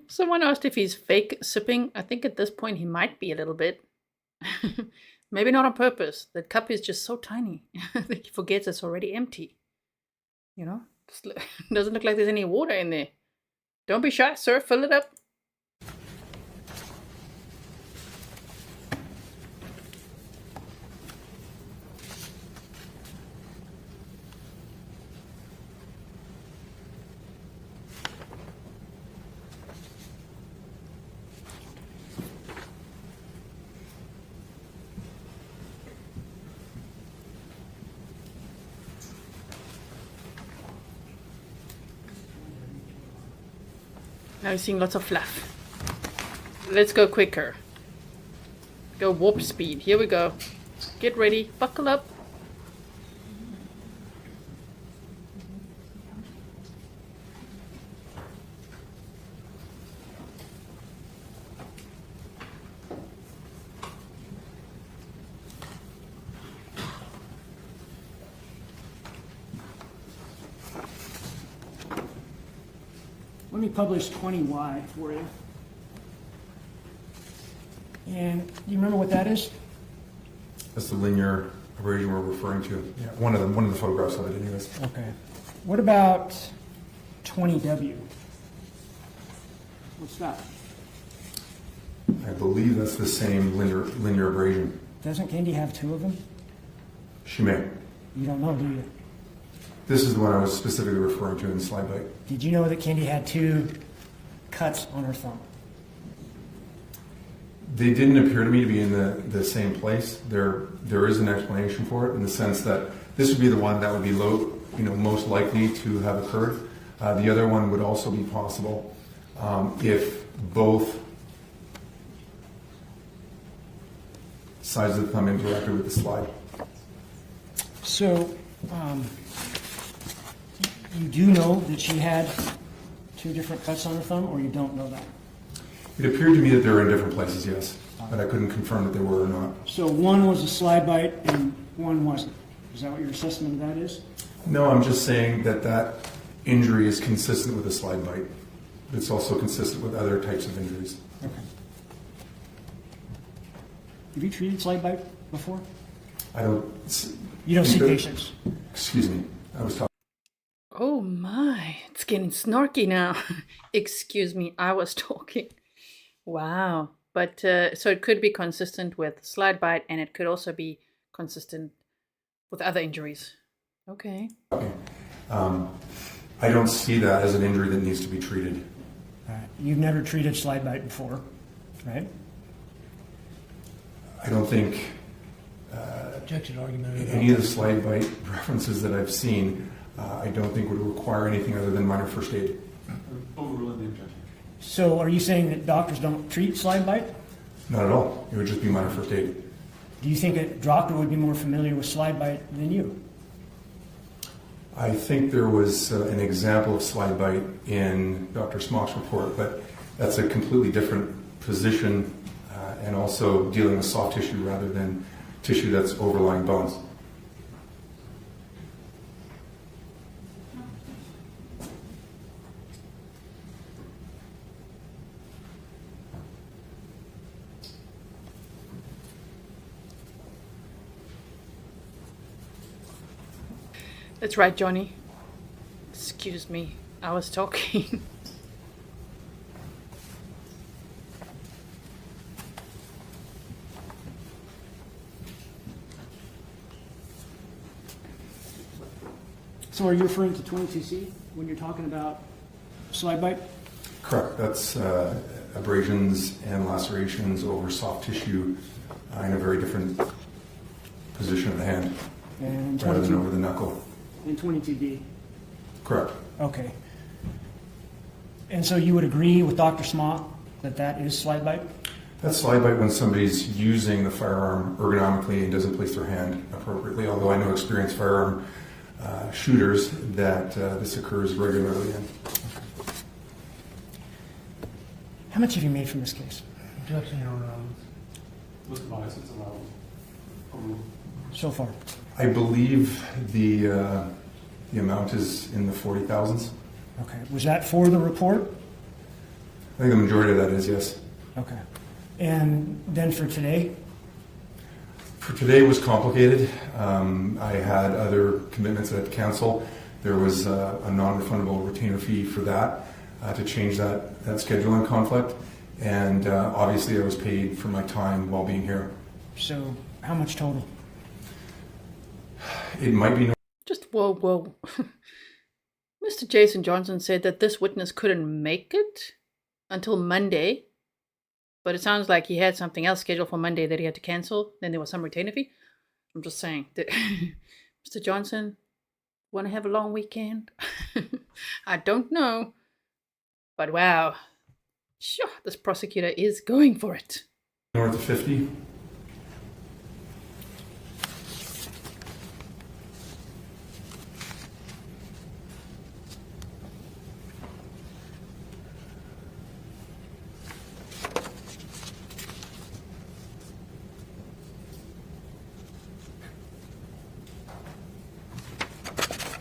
Speaker 5: Someone asked if he's fake sipping. I think at this point he might be a little bit. Maybe not on purpose. The cup is just so tiny. I think he forgets it's already empty. You know? Doesn't look like there's any water in there. Don't be shy, sir. Fill it up. Now we're seeing lots of fluff. Let's go quicker. Go warp speed. Here we go. Get ready. Buckle up.
Speaker 10: Let me publish 20Y for you. And you remember what that is?
Speaker 11: That's the linear abrasion we're referring to. Yeah, one of the photographs of it, anyways.
Speaker 10: Okay. What about 20W? What's that?
Speaker 11: I believe that's the same linear abrasion.
Speaker 10: Doesn't Kendy have two of them?
Speaker 11: She may.
Speaker 10: You don't know, do you?
Speaker 11: This is the one I was specifically referring to in the slide bite.
Speaker 10: Did you know that Kendy had two cuts on her thumb?
Speaker 11: They didn't appear to me to be in the same place. There is an explanation for it in the sense that this would be the one that would be most likely to have occurred. The other one would also be possible if both sides of the thumb interacted with the slide.
Speaker 10: So, you do know that she had two different cuts on her thumb, or you don't know that?
Speaker 11: It appeared to me that they were in different places, yes, but I couldn't confirm that they were or not.
Speaker 10: So one was a slide bite and one wasn't. Is that what your assessment of that is?
Speaker 11: No, I'm just saying that injury is consistent with a slide bite. It's also consistent with other types of injuries.
Speaker 10: Okay. Have you treated slide bite before?
Speaker 11: I don't...
Speaker 10: You don't see patients?
Speaker 11: Excuse me. I was talking...
Speaker 5: Oh my, it's getting snarky now. Excuse me, I was talking. Wow. But so it could be consistent with slide bite, and it could also be consistent with other injuries. Okay.
Speaker 11: I don't see that as an injury that needs to be treated.
Speaker 10: You've never treated slide bite before, right?
Speaker 11: I don't think
Speaker 10: Objection argument.
Speaker 11: any of the slide bite references that I've seen, I don't think would require anything other than minor first aid.
Speaker 6: Overruling the objection.
Speaker 10: So are you saying that doctors don't treat slide bite?
Speaker 11: Not at all. It would just be minor first aid.
Speaker 10: Do you think a doctor would be more familiar with slide bite than you?
Speaker 11: I think there was an example of slide bite in Dr. Smock's report, but that's a completely different position and also dealing with soft tissue rather than tissue that's overlying bones.
Speaker 5: That's right, Johnny. Excuse me, I was talking.
Speaker 10: So are you referring to 22C when you're talking about slide bite?
Speaker 11: Correct. That's abrasions and lacerations over soft tissue in a very different position of the hand
Speaker 10: And
Speaker 11: rather than
Speaker 10: 22
Speaker 11: over the knuckle.
Speaker 10: and 22D.
Speaker 11: Correct.
Speaker 10: Okay. And so you would agree with Dr. Smock that that is slide bite?
Speaker 11: That's slide bite when somebody's using the firearm ergonomically and doesn't place their hand appropriately, although I know experienced firearm shooters that this occurs regularly in.
Speaker 10: How much have you made from this case
Speaker 6: With bias, it's allowed.
Speaker 10: so far?
Speaker 11: I believe the amount is in the 40,000s.
Speaker 10: Okay. Was that for the report?
Speaker 11: I think the majority of that is, yes.
Speaker 10: Okay. And then for today?
Speaker 11: For today was complicated. I had other commitments at council. There was a non-refundable retainer fee for that to change that scheduling conflict. And obviously I was paid for my time while being here.
Speaker 10: So how much total?
Speaker 11: It might be
Speaker 5: Just whoa. Mr. Jason Johnson said that this witness couldn't make it until Monday, but it sounds like he had something else scheduled for Monday that he had to cancel. Then there was some retainer fee. I'm just saying that Mr. Johnson, want to have a long weekend? I don't know, but wow, sure, this prosecutor is going for it.
Speaker 11: north of 50.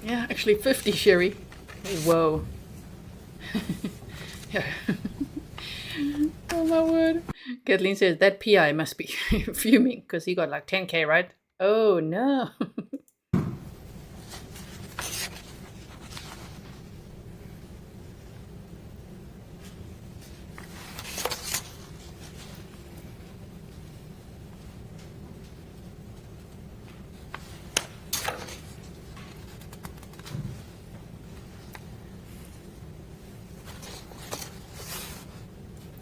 Speaker 5: Yeah, actually 50, Sherry. Whoa. Yeah. Oh my word. Kathleen says that PI must be fuming because he got like 10K, right? Oh no.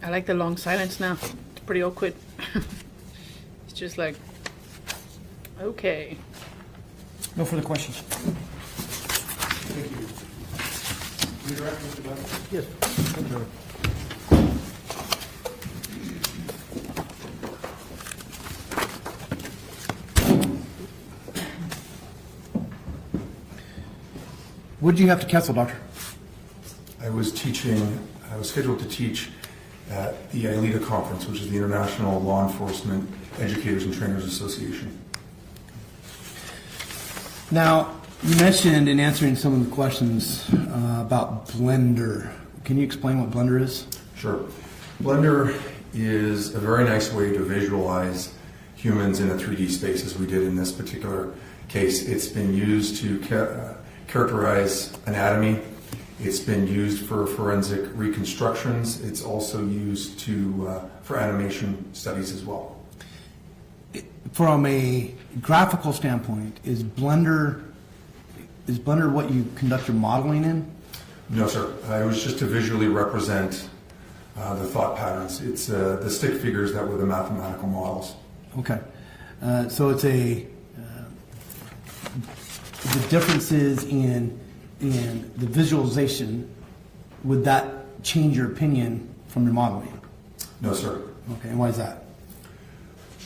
Speaker 5: I like the long silence now. It's pretty awkward. It's just like, okay.
Speaker 10: No further questions.
Speaker 6: Thank you. Redirect, Mr. Bennett?
Speaker 7: Yes. What did you have to cancel, Doctor?
Speaker 11: I was scheduled to teach at the ILETA conference, which is the International Law Enforcement Educators and Trainers Association.
Speaker 7: Now, you mentioned in answering some of the questions about Blender. Can you explain what Blender is?
Speaker 11: Sure. Blender is a very nice way to visualize humans in a 3D space, as we did in this particular case. It's been used to characterize anatomy. It's been used for forensic reconstructions. It's also used for animation studies as well.
Speaker 7: From a graphical standpoint, is Blender what you conduct your modeling in?
Speaker 11: No, sir. It was just to visually represent the thought patterns. It's the stick figures that were the mathematical models.
Speaker 7: Okay. So it's the differences in the visualization, would that change your opinion from your modeling?
Speaker 11: No, sir.
Speaker 7: Okay, and why is that?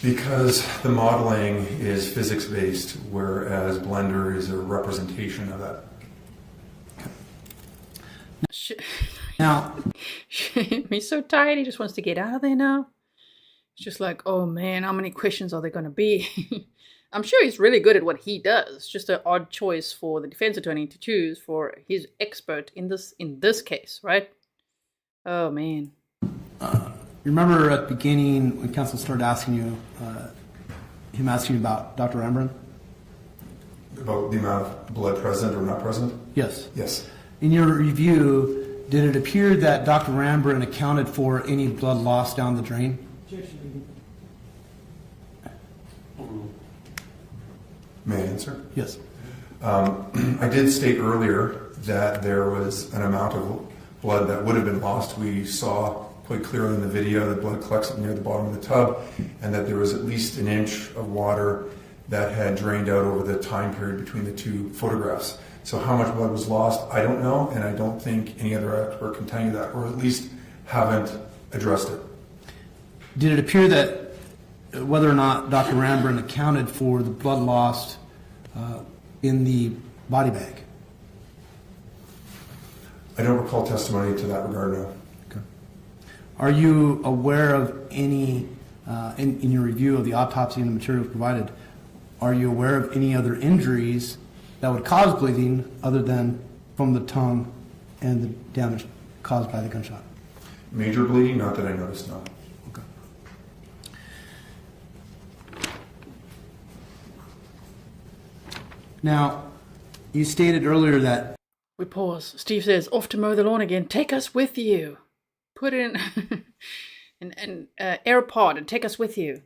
Speaker 11: Because the modeling is physics-based, whereas Blender is a representation of that.
Speaker 7: Now,
Speaker 5: He's so tired, he just wants to get out of there now. It's just like, oh man, how many questions are there going to be? I'm sure he's really good at what he does. Just an odd choice for the defense attorney to choose for his expert in this case, right? Oh man.
Speaker 7: you remember at the beginning when counsel started asking you, him asking you about Dr. Ambrin?
Speaker 11: About the amount of blood present or not present?
Speaker 7: Yes.
Speaker 11: Yes.
Speaker 7: In your review, did it appear that Dr. Ambrin accounted for any blood loss down the drain?
Speaker 11: May I answer?
Speaker 7: Yes.
Speaker 11: I did state earlier that there was an amount of blood that would have been lost. We saw quite clearly in the video that blood collects near the bottom of the tub, and that there was at least an inch of water that had drained out over the time period between the two photographs. So how much blood was lost, I don't know, and I don't think any other expert can tell you that, or at least haven't addressed it.
Speaker 7: Did it appear that whether or not Dr. Ramburn accounted for the blood lost in the body bag?
Speaker 11: I don't recall testimony to that regard, no.
Speaker 7: Okay. Are you aware of any, in your review of the autopsy and the materials provided, are you aware of any other injuries that would cause bleeding other than from the tongue and the damage caused by the gunshot?
Speaker 11: Major bleeding? Not that I noticed, no.
Speaker 7: Okay. Now, you stated earlier that...
Speaker 5: We pause. Steve says, off to mow the lawn again. Take us with you. Put in an AirPod and take us with you.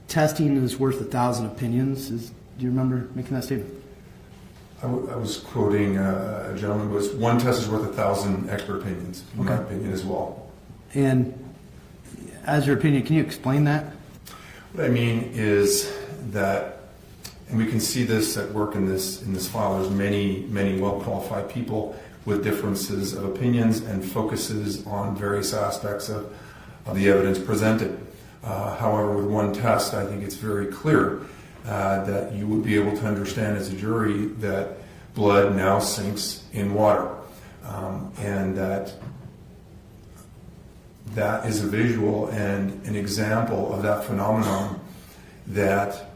Speaker 7: Testing is worth 1,000 opinions. Do you remember making that statement?
Speaker 11: I was quoting a gentleman who was, one test is worth 1,000 expert opinions, in my opinion as well.
Speaker 7: And as your opinion, can you explain that?
Speaker 11: What I mean is that, and we can see this at work in this file, there's many well-qualified people with differences of opinions and focuses on various aspects of the evidence presented. However, with one test, I think it's very clear that you would be able to understand as a jury that blood now sinks in water, and that is a visual and an example of that phenomenon that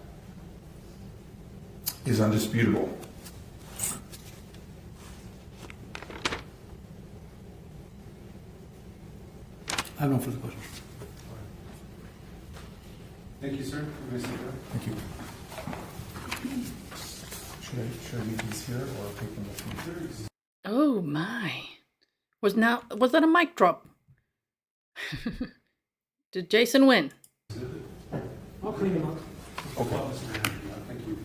Speaker 11: is undisputable.
Speaker 7: I have no further questions.
Speaker 6: Thank you, sir.
Speaker 11: Thank you. Should I leave these here or take them with me?
Speaker 5: Oh my. Was that a mic drop? Did Jason win?
Speaker 10: I'll clean them up.
Speaker 11: Okay.
Speaker 6: Thank you.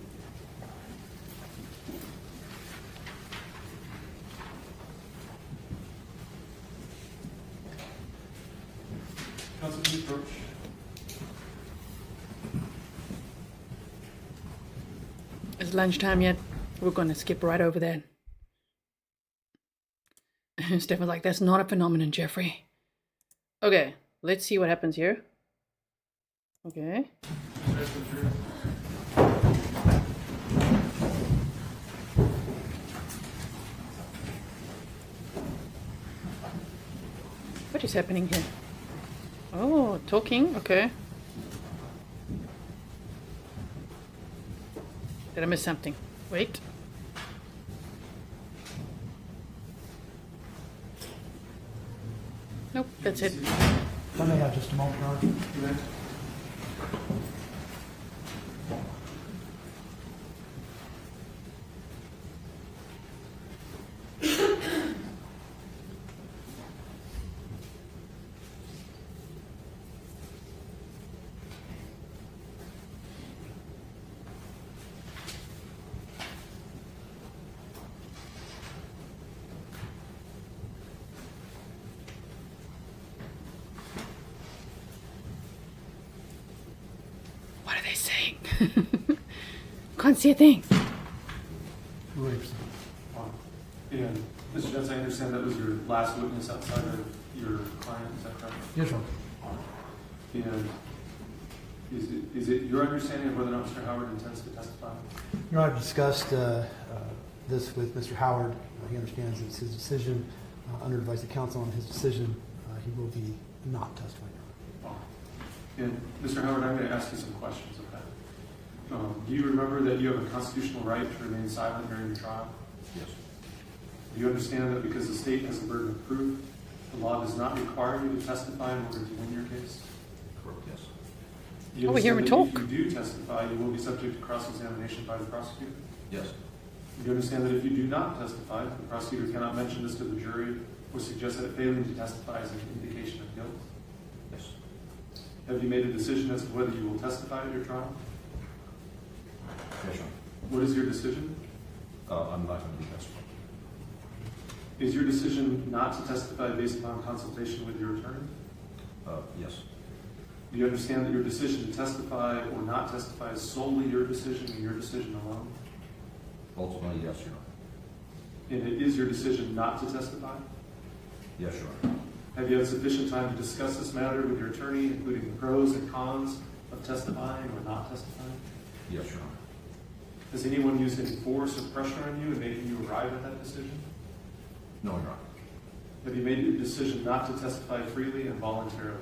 Speaker 6: Council, please approach.
Speaker 5: It's lunchtime yet. We're going to skip right over that. Stefan's like, that's not a phenomenon, Geoffrey. Okay, let's see what happens here. Okay. What is happening here? Oh, talking? Okay. Did I miss something? Wait. Nope, that's it.
Speaker 7: I may have just a moment, Roger.
Speaker 5: What are they saying? Can't see a thing.
Speaker 6: And Mr. Judge, I understand that was your last witness outside of your client, is that correct?
Speaker 7: Yes, sir.
Speaker 6: And is it your understanding of whether or not Mr. Howard intends to testify?
Speaker 7: You know, I've discussed this with Mr. Howard. He understands it's his decision. Under advice of counsel on his decision, he will be not testifying.
Speaker 6: And Mr. Howard, I'm going to ask you some questions, okay? Do you remember that you have a constitutional right to remain silent during your trial?
Speaker 11: Yes.
Speaker 6: Do you understand that because the state has the burden of proof, the law does not require you to testify in order to win your case?
Speaker 11: Correct, yes.
Speaker 6: Do you
Speaker 5: Oh, we hear
Speaker 6: understand
Speaker 5: him
Speaker 6: that
Speaker 5: talk.
Speaker 6: If you do testify, you will be subject to cross-examination by the prosecutor?
Speaker 11: Yes.
Speaker 6: Do you understand that if you do not testify, the prosecutor cannot mention this to the jury or suggest that failing to testify is an indication of guilt?
Speaker 11: Yes.
Speaker 6: Have you made a decision as to whether you will testify at your trial?
Speaker 11: Yes, sir.
Speaker 6: What is your decision?
Speaker 11: I'm not going to be testifying.
Speaker 6: Is your decision not to testify based upon consultation with your attorney?
Speaker 1: Yes.
Speaker 6: Do you understand that your decision to testify or not testify is solely your decision and your decision alone?
Speaker 1: Ultimately, yes, Your Honor.
Speaker 6: And it is your decision not to testify?
Speaker 1: Yes, Your Honor.
Speaker 6: Have you had sufficient time to discuss this matter with your attorney, including the pros and cons of testifying or not testifying?
Speaker 1: Yes, Your Honor.
Speaker 6: Has anyone used any force or pressure on you in making you arrive at that decision?
Speaker 1: No, Your Honor.
Speaker 6: Have you made your decision not to testify freely and voluntarily?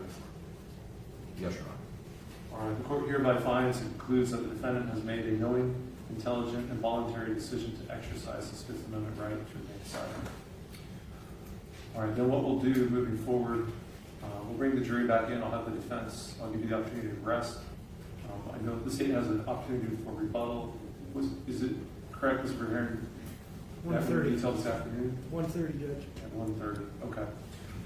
Speaker 1: Yes, Your Honor.
Speaker 6: All right, the court hereby finds and concludes that the defendant has made a knowing, intelligent, and voluntary decision to exercise his Fifth Amendment right to remain silent. All right, then what we'll do moving forward, we'll bring the jury back in. I'll have the defense. I'll give you the opportunity to rest. I know the state has an opportunity for rebuttal. Is it correct, Mr. Verheeren?
Speaker 10: 1:30.
Speaker 6: Detail this afternoon?
Speaker 10: 1:30, Judge.
Speaker 6: At 1:30. Okay.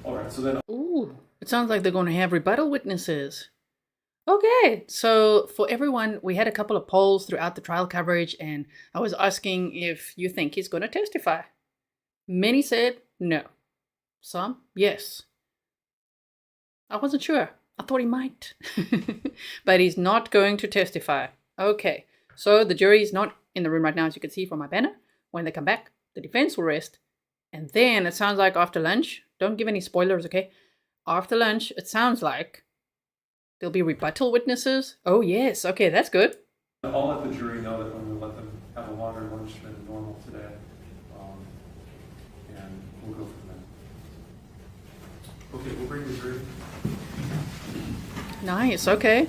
Speaker 6: All right. So then.
Speaker 5: Ooh, it sounds like they're going to have rebuttal witnesses. Okay, so for everyone, we had a couple of polls throughout the trial coverage, and I was asking if you think he's going to testify. Many said no. Some, yes. I wasn't sure. I thought he might. But he's not going to testify. Okay, so the jury is not in the room right now, as you can see from my banner. When they come back, the defense will rest. And then it sounds like after lunch, don't give any spoilers, okay? After lunch, it sounds like there'll be rebuttal witnesses. Oh, yes. Okay, that's good.
Speaker 6: I'll let the jury know that when we let them have a longer lunch than normal today. And we'll go from there. Okay, we'll bring the jury.
Speaker 5: Nice, okay.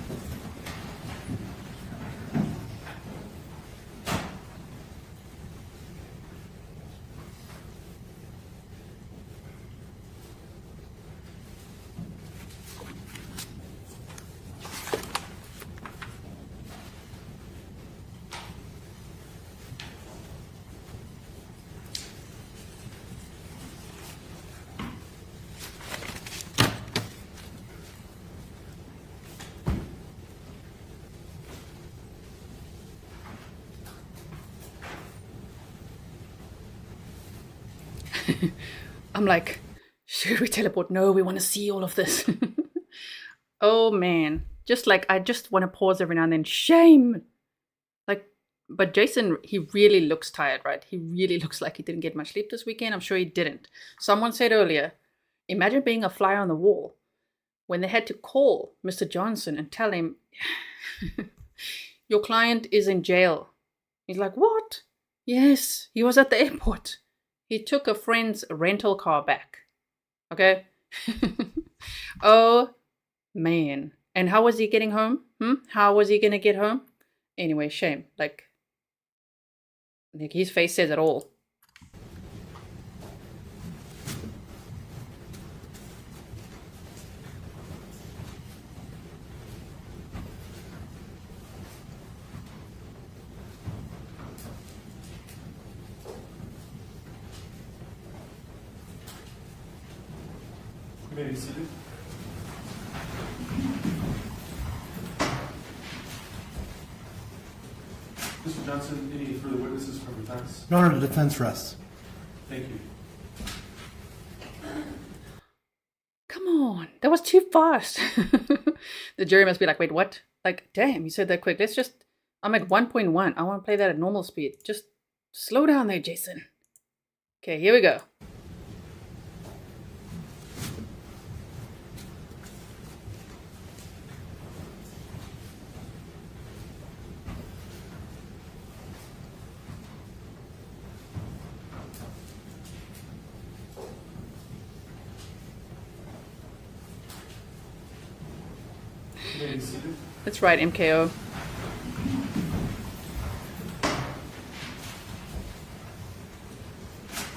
Speaker 5: I'm like, should we teleport? No, we want to see all of this. Oh man, just like I just want to pause every now and then. Shame. Like, but Jason, he really looks tired, right? He really looks like he didn't get much sleep this weekend. I'm sure he didn't. Someone said earlier, imagine being a fly on the wall when they had to call Mr. Johnson and tell him, your client is in jail. He's like, what? Yes, he was at the airport. He took a friend's rental car back. Okay? Oh, man. And how was he getting home? How was he going to get home? Anyway, shame. Like his face says it all.
Speaker 6: You may be seated. Mr. Johnson, any further witnesses from the defense?
Speaker 7: Your Honor, the defense rests.
Speaker 6: Thank you.
Speaker 5: Come on, that was too fast. The jury must be like, wait, what? Like, damn, you said that quick. I'm at 1.1. I want to play that at normal speed. Just slow down there, Jason. Okay, here we go.
Speaker 6: You may be seated.
Speaker 5: That's right, MKO.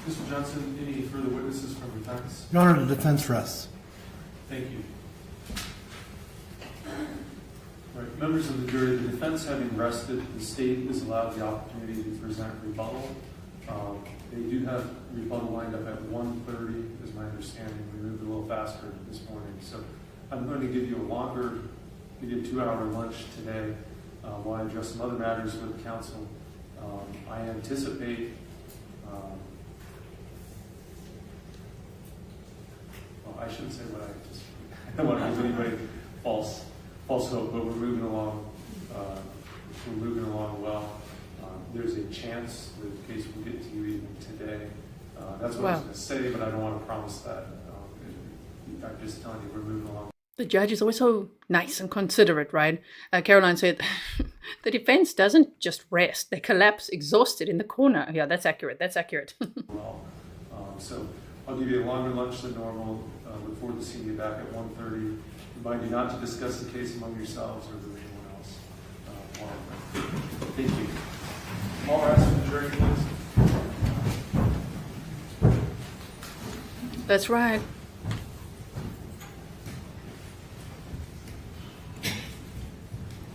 Speaker 6: Mr. Johnson, any further witnesses from the defense?
Speaker 7: Your Honor, the defense rests.
Speaker 6: Thank you. All right, members of the jury, the defense having rested, the state is allowed the opportunity to present rebuttal. They do have rebuttal lined up at 1:30, is my understanding. We moved a little faster this morning. So I'm going to give you a 2-hour lunch today while I address some other matters with the council. I anticipate I shouldn't say what I don't want to give anybody false hope, but we're moving along. We're moving along well. There's a chance the case will get to you even today. That's what I was going to say, but I don't want to promise that. I'm just telling you, we're moving along.
Speaker 5: The judge is always so nice and considerate, right? Caroline said, the defense doesn't just rest. They collapse exhausted in the corner. Yeah, that's accurate. That's accurate.
Speaker 6: Well, so I'll give you a longer lunch than normal. Look forward to seeing you back at 1:30. Remind you not to discuss the case among yourselves or with anyone else. Thank you. All rise for the jury, please.
Speaker 5: That's right.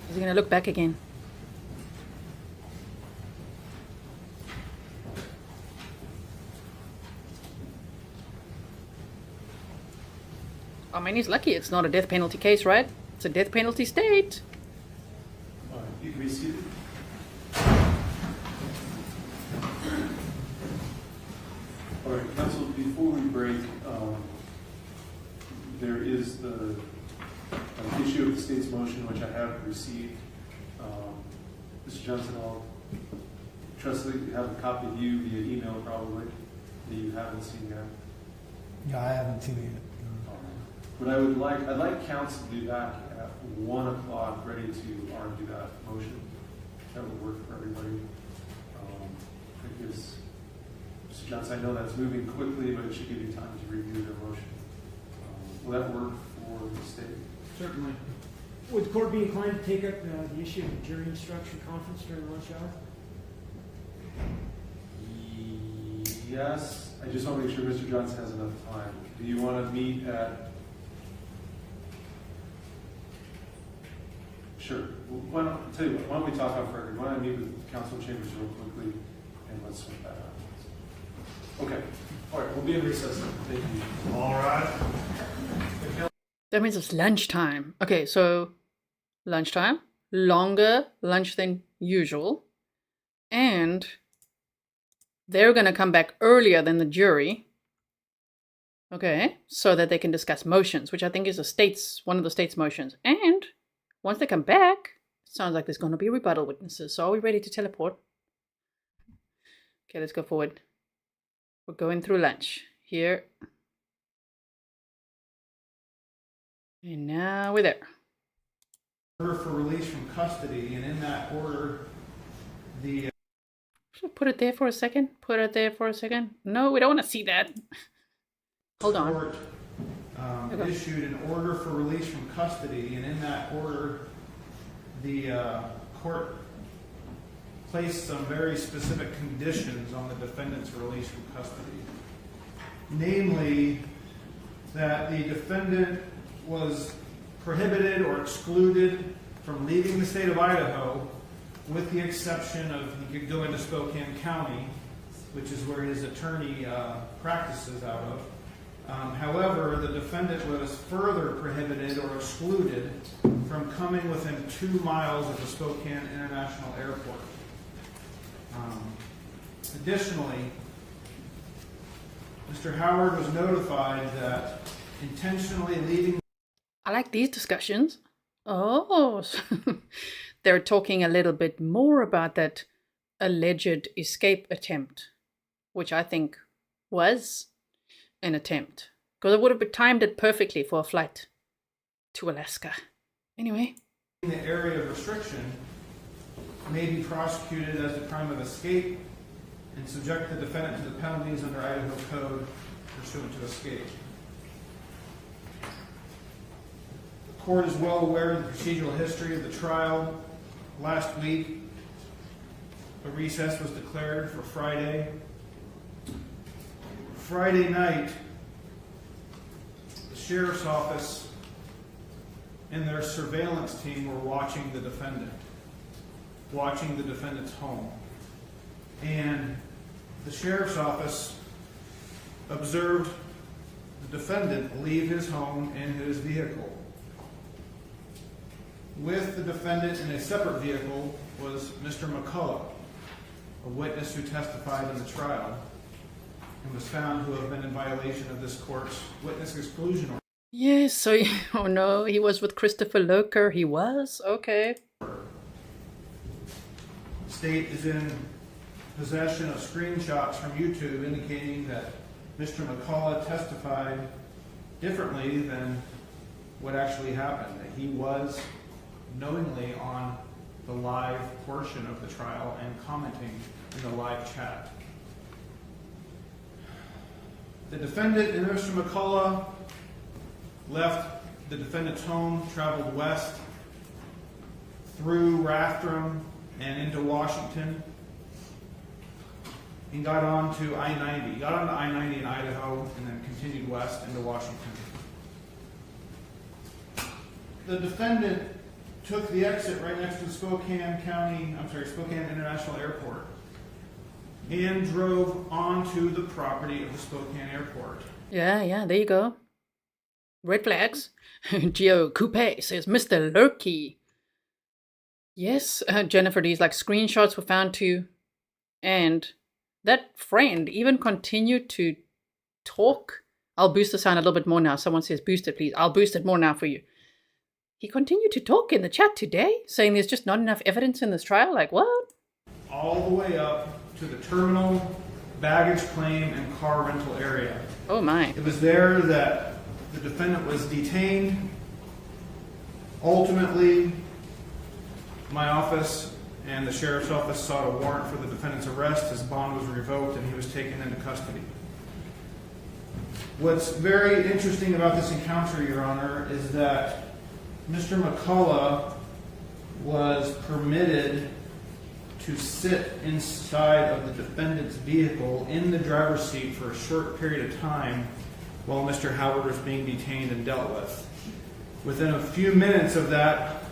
Speaker 5: Is he going to look back again? I mean, he's lucky it's not a death penalty case, right? It's a death penalty state.
Speaker 6: All right, you can be seated. All right, counsel, before we break, there is the issue of the state's motion, which I have received. Mr. Johnson, I'll trust that you have a copy of you via email probably that you haven't seen yet.
Speaker 7: Yeah, I haven't seen it yet.
Speaker 6: But I'd like counsel to be back at 1 o'clock, ready to argue that motion. That would work for everybody. Because, Mr. Johnson, I know that's moving quickly, but it should give you time to review their motion. Will that work for the state?
Speaker 10: Certainly. Would the court be inclined to take up the issue of the jury instruction conference during lunch hour?
Speaker 6: Yes. I just want to make sure Mr. Johnson has enough time. Do you want to meet at... Sure. Why don't we talk off record? Why don't I meet with counsel chambers real quickly and let's sort that out. Okay. All right. We'll be in recess then. Thank you. All right.
Speaker 5: That means it's lunchtime. Okay, so lunchtime, longer lunch than usual, and they're going to come back earlier than the jury, okay, so that they can discuss motions, which I think is one of the state's motions. And once they come back, it sounds like there's going to be rebuttal witnesses. So are we ready to teleport? Okay, let's go forward. We're going through lunch here. And now we're there.
Speaker 2: Order for release from custody, and in that order, the
Speaker 5: Should I put it there for a second? Put it there for a second? No, we don't want to see that. Hold on.
Speaker 2: court issued an order for release from custody, and in that order, the court placed some very specific conditions on the defendant's release from custody. Namely, that the defendant was prohibited or excluded from leaving the state of Idaho, with the exception of he could go into Spokane County, which is where his attorney practices out of. However, the defendant was further prohibited or excluded from coming within 2 miles of the Spokane International Airport. Additionally, Mr. Howard was notified that intentionally leaving...
Speaker 5: I like these discussions. Oh, they're talking a little bit more about that alleged escape attempt, which I think was an attempt, because it would have timed it perfectly for a flight to Alaska. Anyway.
Speaker 2: The area of restriction may be prosecuted as a crime of escape and subject the defendant to the penalties under Idaho Code pursuant to escape. The court is well aware of the procedural history of the trial. Last week, a recess was declared for Friday. Friday night, the sheriff's office and their surveillance team were watching the defendant's home. And the sheriff's office observed the defendant leave his home in his vehicle. With the defendant in a separate vehicle was Mr. McCullough, a witness who testified in the trial. and was found to have been in violation of this court's witness exclusion order.
Speaker 5: Yes, so, oh no, he was with Christopher Lurker. He was? Okay.
Speaker 2: State is in possession of screenshots from YouTube indicating that Mr. McCullough testified differently than what actually happened, that he was knowingly on the live portion of the trial and commenting in the live chat. The defendant and Mr. McCullough left the defendant's home, traveled west through Rathdrum and into Washington, and got on to I-90. Got onto I-90 in Idaho and then continued west into Washington. The defendant took the exit right next to the Spokane International Airport and drove onto the property of the Spokane Airport.
Speaker 5: Yeah, there you go. Red flags. Geo Coupe says, Mr. Lurkey. Yes, Jennifer, these like screenshots were found too. And that friend even continued to talk. I'll boost the sound a little bit more now. Someone says, boost it, please. I'll boost it more now for you. He continued to talk in the chat today, saying there's just not enough evidence in this trial. Like, what?
Speaker 2: All the way up to the terminal, baggage claim, and car rental area.
Speaker 5: Oh, my.
Speaker 2: It was there that the defendant was detained. Ultimately, my office and the sheriff's office sought a warrant for the defendant's arrest. His bond was revoked and he was taken into custody. What's very interesting about this encounter, Your Honor, is that Mr. McCullough was permitted to sit inside of the defendant's vehicle in the driver's seat for a short period of time while Mr. Howard was being detained and dealt with. Within a few minutes of that,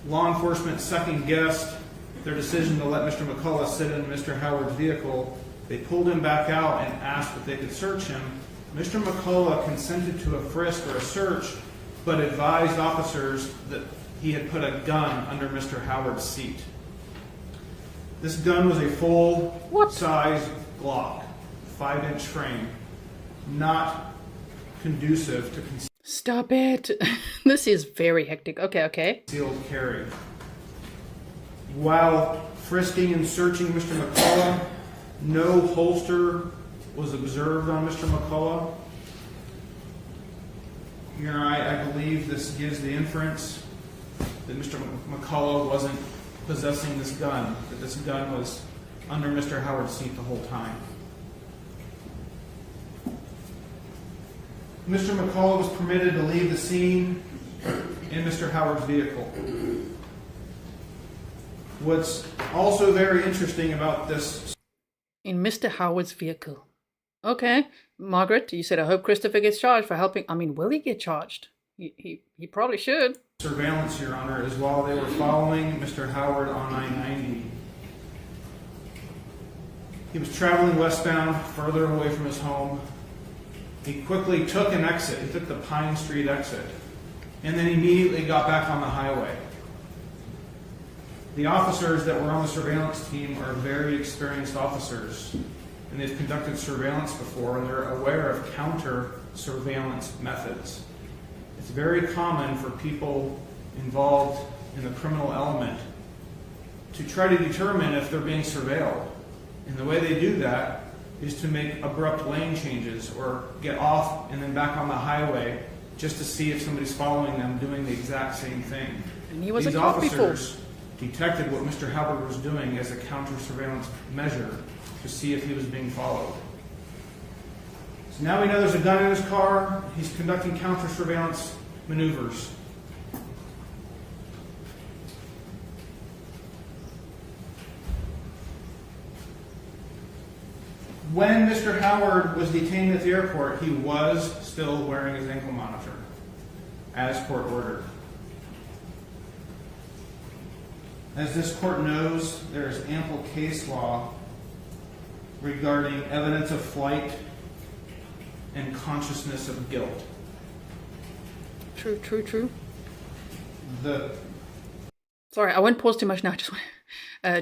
Speaker 2: law enforcement second-guessed their decision to let Mr. McCullough sit in Mr. Howard's vehicle. They pulled him back out and asked if they could search him. Mr. McCullough consented to a frisk or a search, but advised officers that he had put a gun under Mr. Howard's seat. This gun was a full-size Glock, 5-inch frame, not conducive to
Speaker 5: Stop it. This is very hectic. Okay.
Speaker 2: concealed carry. While frisking and searching Mr. McCullough, no holster was observed on Mr. McCullough. Your Honor, I believe this gives the inference that Mr. McCullough wasn't possessing this gun, that this gun was under Mr. Howard's seat the whole time. Mr. McCullough was permitted to leave the scene in Mr. Howard's vehicle. What's also very interesting about this...
Speaker 5: In Mr. Howard's vehicle. Okay. Margaret, you said, I hope Christopher gets charged for helping. I mean, will he get charged? He probably should.
Speaker 2: Surveillance, Your Honor, is while they were following Mr. Howard on I-90. He was traveling westbound, further away from his home. He quickly took an exit. He took the Pine Street exit, and then immediately got back on the highway. The officers that were on the surveillance team are very experienced officers, and they've conducted surveillance before, and they're aware of counter-surveillance methods. It's very common for people involved in the criminal element to try to determine if they're being surveilled. And the way they do that is to make abrupt lane changes or get off and then back on the highway just to see if somebody's following them doing the exact same thing.
Speaker 5: And he was
Speaker 2: These
Speaker 5: a cop before.
Speaker 2: officers detected what Mr. Howard was doing as a counter-surveillance measure to see if he was being followed. So now we know there's a gun in his car. He's conducting counter-surveillance maneuvers. When Mr. Howard was detained at the airport, he was still wearing his ankle monitor, as court ordered. As this court knows, there is ample case law regarding evidence of flight and consciousness of guilt.
Speaker 5: True.
Speaker 2: The
Speaker 5: Sorry, I won't pause too much now. Just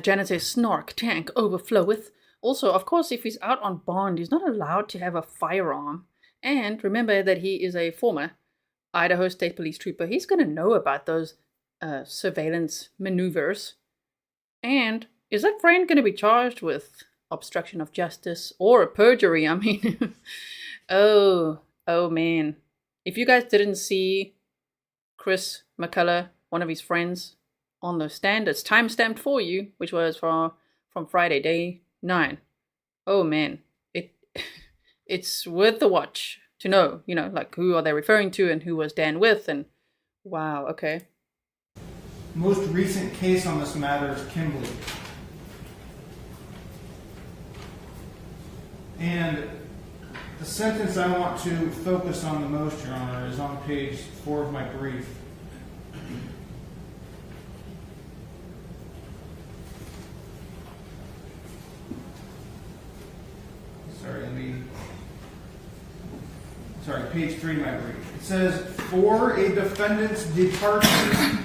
Speaker 5: Janet says, snark, tank, overfloweth. Also, of course, if he's out on bond, he's not allowed to have a firearm. And remember that he is a former Idaho State Police Trooper. He's going to know about those surveillance maneuvers. And is that friend going to be charged with obstruction of justice or perjury? I mean, oh man. If you guys didn't see Chris McCullough, one of his friends, on the stand, it's time-stamped for you, which was from Friday, day 9. Oh man, it's worth the watch to know, like who are they referring to and who was Dan with, and wow, okay.
Speaker 12: Most recent case on this matter is Kimberly. And the sentence I want to focus on the most, Your Honor, is on page 4 of my brief. Page 3 of my brief. It says, for a defendant's departure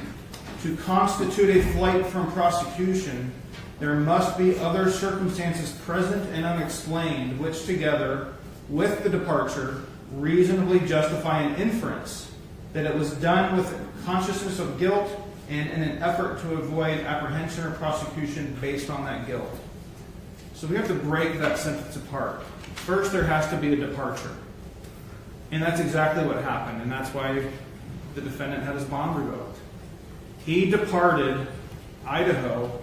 Speaker 12: to constitute a flight from prosecution, there must be other circumstances present and unexplained, which together with the departure reasonably justify an inference that it was done with consciousness of guilt and in an effort to avoid apprehension or prosecution based on that guilt. So we have to break that sentence apart. First, there has to be a departure. And that's exactly what happened, and that's why the defendant had his bond revoked. He departed Idaho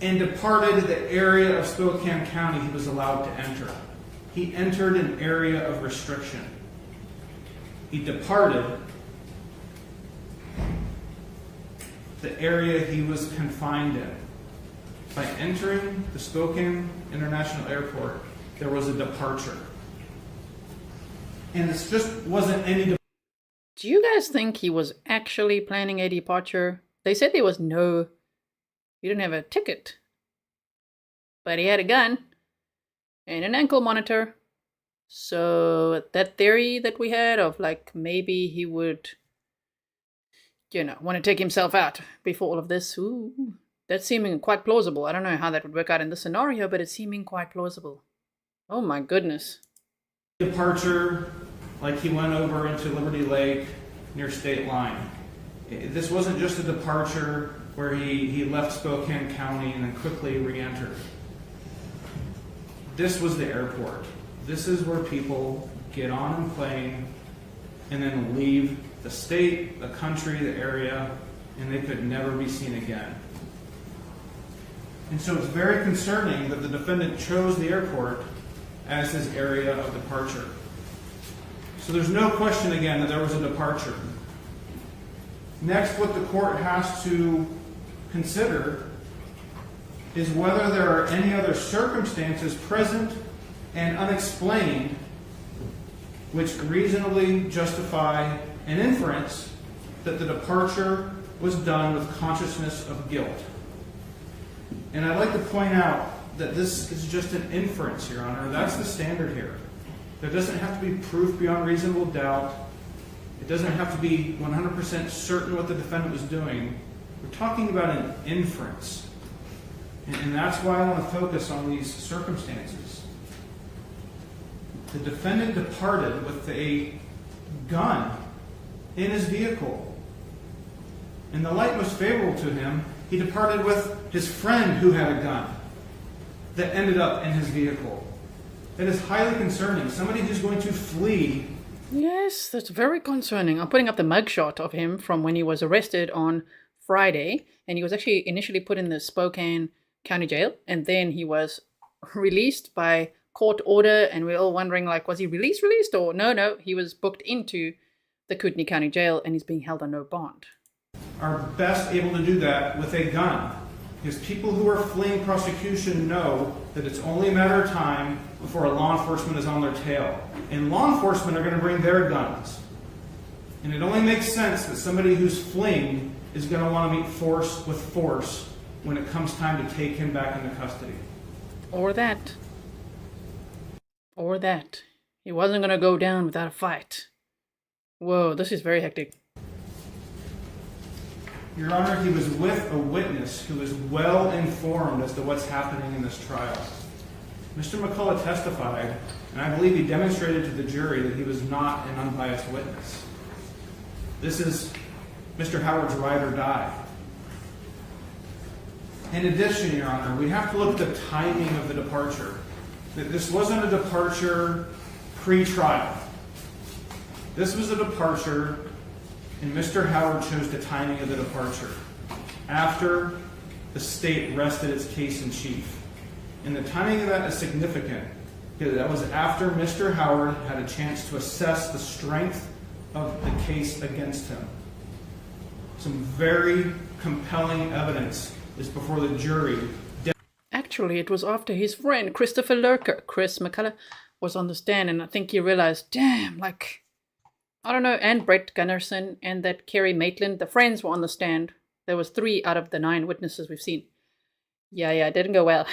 Speaker 12: and departed the area of Spokane County he was allowed to enter. He entered an area of restriction. He departed the area he was confined in. By entering the Spokane International Airport, there was a departure. And this just wasn't any departure.
Speaker 5: Do you guys think he was actually planning a departure? They said there was no... He didn't have a ticket. But he had a gun and an ankle monitor. So that theory that we had of like maybe he would, want to take himself out before all of this. Ooh, that's seeming quite plausible. I don't know how that would work out in this scenario, but it's seeming quite plausible. Oh my goodness.
Speaker 12: Departure, like he went over into Liberty Lake near state line. This wasn't just a departure where he left Spokane County and then quickly re-entered. This was the airport. This is where people get on a plane and then leave the state, the country, the area, and they could never be seen again. And so it's very concerning that the defendant chose the airport as his area of departure. So there's no question again that there was a departure. Next, what the court has to consider is whether there are any other circumstances present and unexplained which reasonably justify an inference that the departure was done with consciousness of guilt. And I'd like to point out that this is just an inference, Your Honor. That's the standard here. There doesn't have to be proof beyond reasonable doubt. It doesn't have to be 100% certain what the defendant was doing. We're talking about an inference. And that's why I want to focus on these circumstances. The defendant departed with a gun in his vehicle. In the light most favorable to him, he departed with his friend who had a gun that ended up in his vehicle. That is highly concerning. Somebody who's going to flee.
Speaker 5: Yes, that's very concerning. I'm putting up the mugshot of him from when he was arrested on Friday, and he was actually initially put in the Spokane County Jail, and then he was released by court order, and we're all wondering, like, was he released, or no, he was booked into the Kootenai County Jail, and he's being held on no bond.
Speaker 12: Are best able to do that with a gun. Because people who are fleeing prosecution know that it's only a matter of time before law enforcement is on their tail. And law enforcement are going to bring their guns. And it only makes sense that somebody who's fleeing is going to want to meet force with force when it comes time to take him back into custody.
Speaker 5: Or that. He wasn't going to go down without a fight. Whoa, this is very hectic.
Speaker 12: Your Honor, he was with a witness who is well informed as to what's happening in this trial. Mr. McCullough testified, and I believe he demonstrated to the jury that he was not an unbiased witness. This is Mr. Howard's ride or die. In addition, Your Honor, we have to look at the timing of the departure. This wasn't a departure pre-trial. This was a departure, and Mr. Howard chose the timing of the departure after the state rested its case in chief. And the timing of that is significant because that was after Mr. Howard had a chance to assess the strength of the case against him. Some very compelling evidence is before the jury.
Speaker 5: Actually, it was after his friend Christopher Lurker, Chris McCullough, was on the stand, and I think he realized, damn, like, I don't know, and Brett Gunnarsson and that Kerry Maitland, the friends were on the stand. There was 3 out of the 9 witnesses we've seen. Yeah, it didn't go well.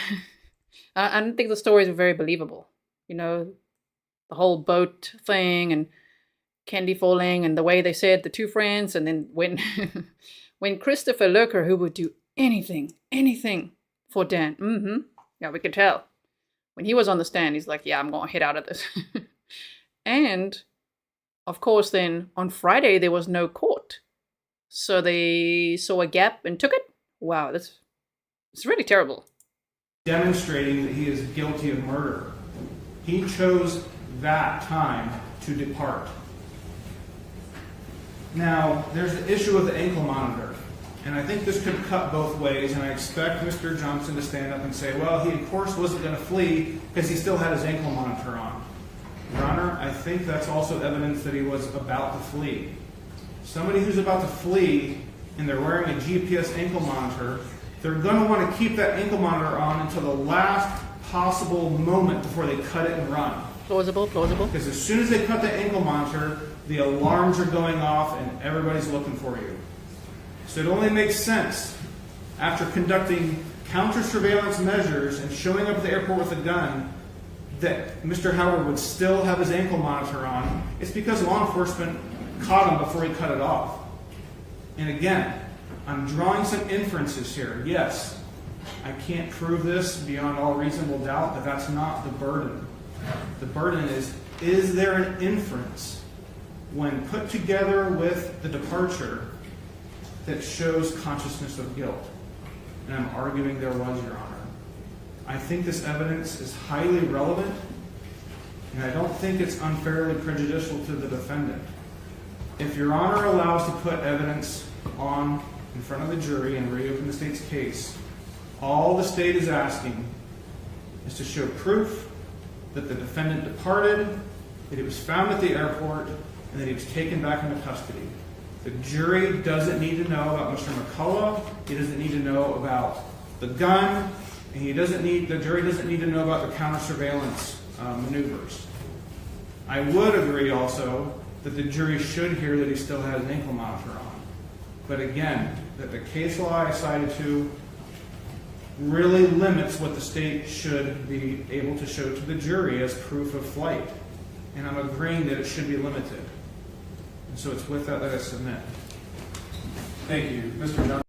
Speaker 5: I don't think the stories were very believable. You know, the whole boat thing and Kendy falling and the way they said the 2 friends, and then when when Christopher Lurker, who would do anything for Dan, yeah, we could tell. When he was on the stand, he's like, yeah, I'm going to hit out of this. And, of course, then on Friday, there was no court. So they saw a gap and took it? Wow, it's really terrible.
Speaker 12: Demonstrating that he is guilty of murder. He chose that time to depart. Now, there's the issue of the ankle monitor. And I think this could cut both ways, and I expect Mr. Johnson to stand up and say, well, he of course wasn't going to flee because he still had his ankle monitor on. Your Honor, I think that's also evidence that he was about to flee. Somebody who's about to flee and they're wearing a GPS ankle monitor, they're going to want to keep that ankle monitor on until the last possible moment before they cut it and run.
Speaker 5: Plausible.
Speaker 12: Because as soon as they cut the ankle monitor, the alarms are going off and everybody's looking for you. So it only makes sense, after conducting counter-surveillance measures and showing up at the airport with a gun, that Mr. Howard would still have his ankle monitor on. It's because law enforcement caught him before he cut it off. And again, I'm drawing some inferences here. Yes, I can't prove this beyond all reasonable doubt, but that's not the burden. The burden is there an inference when put together with the departure that shows consciousness of guilt? And I'm arguing there was, Your Honor. I think this evidence is highly relevant, and I don't think it's unfairly prejudicial to the defendant. If Your Honor allows to put evidence on in front of the jury and reopen the state's case, all the state is asking is to show proof that the defendant departed, that he was found at the airport, and that he was taken back into custody. The jury doesn't need to know about Mr. McCullough. He doesn't need to know about the gun. And the jury doesn't need to know about the counter-surveillance maneuvers. I would agree also that the jury should hear that he still has an ankle monitor on. But again, that the case law I cited to really limits what the state should be able to show to the jury as proof of flight. And I'm agreeing that it should be limited. And so it's with that I submit.
Speaker 6: Thank you. Mr. Johnson.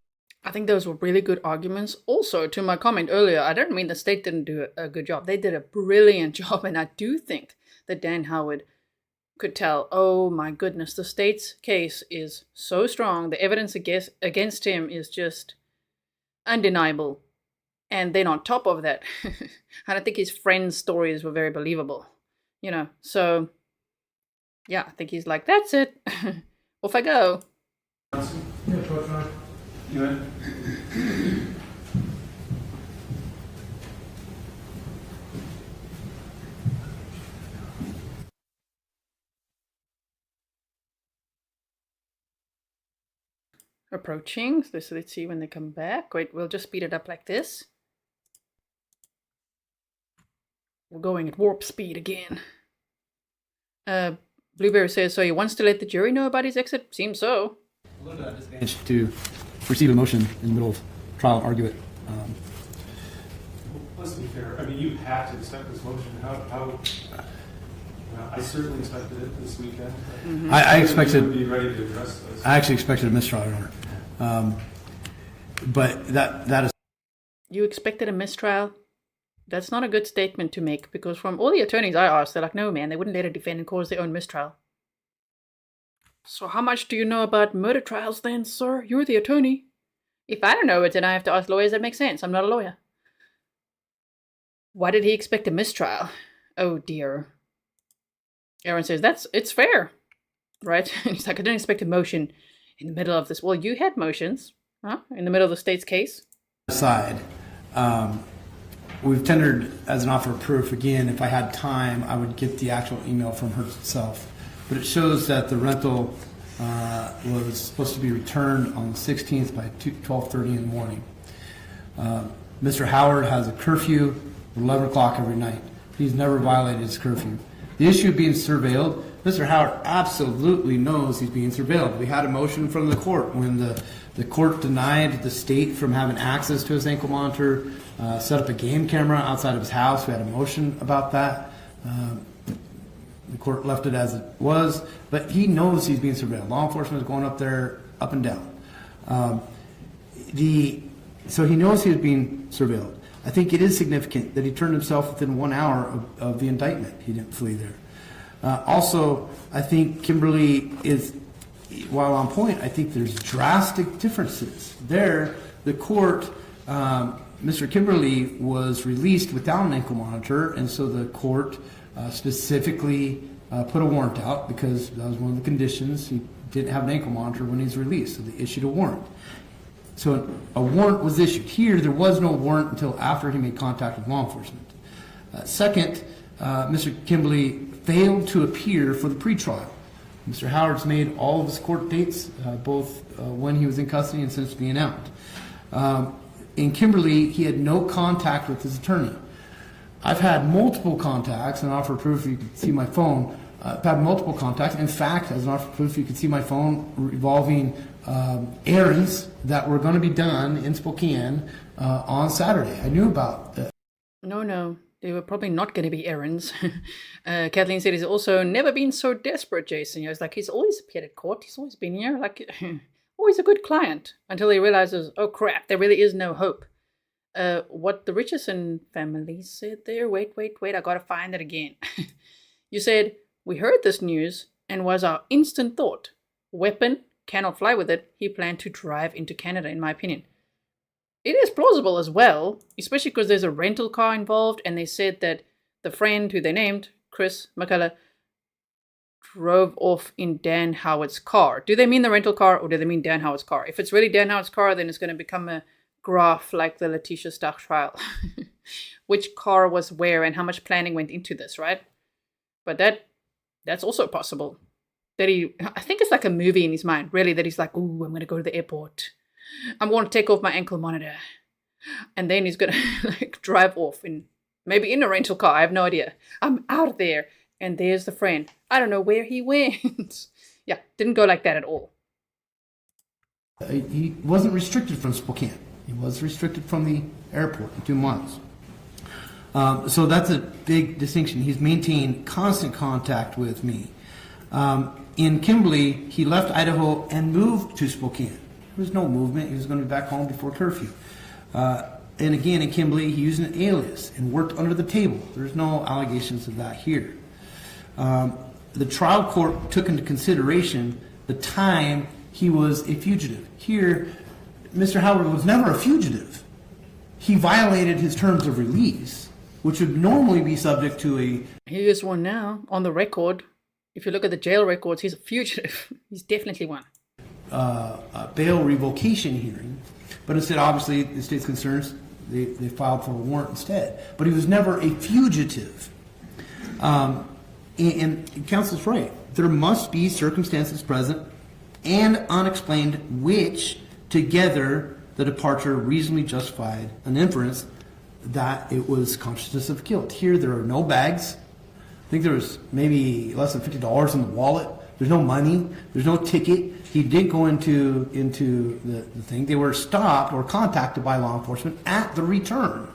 Speaker 5: I think those were really good arguments. Also, to my comment earlier, I don't mean the state didn't do a good job. They did a brilliant job, and I do think that Dan Howard could tell, oh my goodness, the state's case is so strong. The evidence against him is just undeniable. And then on top of that, I don't think his friends' stories were very believable. You know, so yeah, I think he's like, that's it. Off I go.
Speaker 6: You in?
Speaker 5: Approaching. So let's see when they come back. Wait, we'll just speed it up like this. We're going at warp speed again. Blueberry says, so he wants to let the jury know about his exit? Seems so.
Speaker 7: Disadvantage to receive a motion in the middle of trial and argue it.
Speaker 6: Let's be fair. I mean, you had to accept this motion. I certainly expected it this weekend.
Speaker 7: I expected.
Speaker 6: Be ready to address this.
Speaker 7: I actually expected a mistrial, Your Honor. But that is.
Speaker 5: You expected a mistrial? That's not a good statement to make, because from all the attorneys I asked, they're like, no, man, they wouldn't let a defendant cause their own mistrial. So how much do you know about murder trials then, sir? You're the attorney. If I don't know it, then I have to ask lawyers. That makes sense. I'm not a lawyer. Why did he expect a mistrial? Oh, dear. Aaron says, it's fair, right? And he's like, I didn't expect a motion in the middle of this. Well, you had motions, huh? In the middle of the state's case.
Speaker 7: Aside, we've tendered as an offer of proof. Again, if I had time, I would get the actual email from herself. But it shows that the rental was supposed to be returned on the 16th by 12:30 in the morning. Mr. Howard has a curfew at 11 o'clock every night. He's never violated his curfew. The issue of being surveilled, Mr. Howard absolutely knows he's being surveilled. We had a motion from the court when the court denied the state from having access to his ankle monitor, set up a game camera outside of his house. We had a motion about that. The court left it as it was, but he knows he's being surveilled. Law enforcement is going up there, up and down. So he knows he was being surveilled. I think it is significant that he turned himself within 1 hour of the indictment. He didn't flee there. Also, I think Kimberly is, while on point, I think there's drastic differences. There, the court, Mr. Kimberly was released without an ankle monitor, and so the court specifically put a warrant out because that was one of the conditions. He didn't have an ankle monitor when he was released, so they issued a warrant. So a warrant was issued. Here, there was no warrant until after he made contact with law enforcement. Second, Mr. Kimberly failed to appear for the pretrial. Mr. Howard's made all of his court dates, both when he was in custody and since being out. In Kimberly, he had no contact with his attorney. I've had multiple contacts, and offer proof you can see my phone. I've had multiple contacts. In fact, as an offer proof, you can see my phone revolving errands that were going to be done in Spokane on Saturday. I knew about that.
Speaker 5: No, they were probably not going to be errands. Kathleen said he's also never been so desperate, Jason. It's like he's always appeared at court. He's always been here, like always a good client, until he realizes, oh crap, there really is no hope. What the Richardson family said there, wait, I gotta find it again. You said, we heard this news and was our instant thought. Weapon, cannot fly with it. He planned to drive into Canada, in my opinion. It is plausible as well, especially because there's a rental car involved, and they said that the friend who they named, Chris McCullough, drove off in Dan Howard's car. Do they mean the rental car, or do they mean Dan Howard's car? If it's really Dan Howard's car, then it's going to become a graph like the Letitia Stark trial. Which car was where and how much planning went into this, right? But that's also possible. That I think it's like a movie in his mind, really, that he's like, ooh, I'm going to go to the airport. I'm going to take off my ankle monitor. And then he's going to like drive off, maybe in a rental car. I have no idea. I'm out there. And there's the friend. I don't know where he went. Yeah, didn't go like that at all.
Speaker 7: He wasn't restricted from Spokane. He was restricted from the airport in 2 months. So that's a big distinction. He's maintained constant contact with me. In Kimberly, he left Idaho and moved to Spokane. There was no movement. He was going to be back home before curfew. And again, in Kimberly, he used an alias and worked under the table. There's no allegations of that here. The trial court took into consideration the time he was a fugitive. Here, Mr. Howard was never a fugitive. He violated his terms of release, which would normally be subject to a...
Speaker 5: He is one now, on the record. If you look at the jail records, he's a fugitive. He's definitely one.
Speaker 7: A bail revocation hearing, but instead, obviously, the state's concerns, they filed for a warrant instead. But he was never a fugitive. And counsel's right. There must be circumstances present and unexplained which, together, the departure reasonably justified an inference that it was consciousness of guilt. Here, there are no bags. I think there was maybe less than $50 in the wallet. There's no money. There's no ticket. He did go into the thing. They were stopped or contacted by law enforcement at the return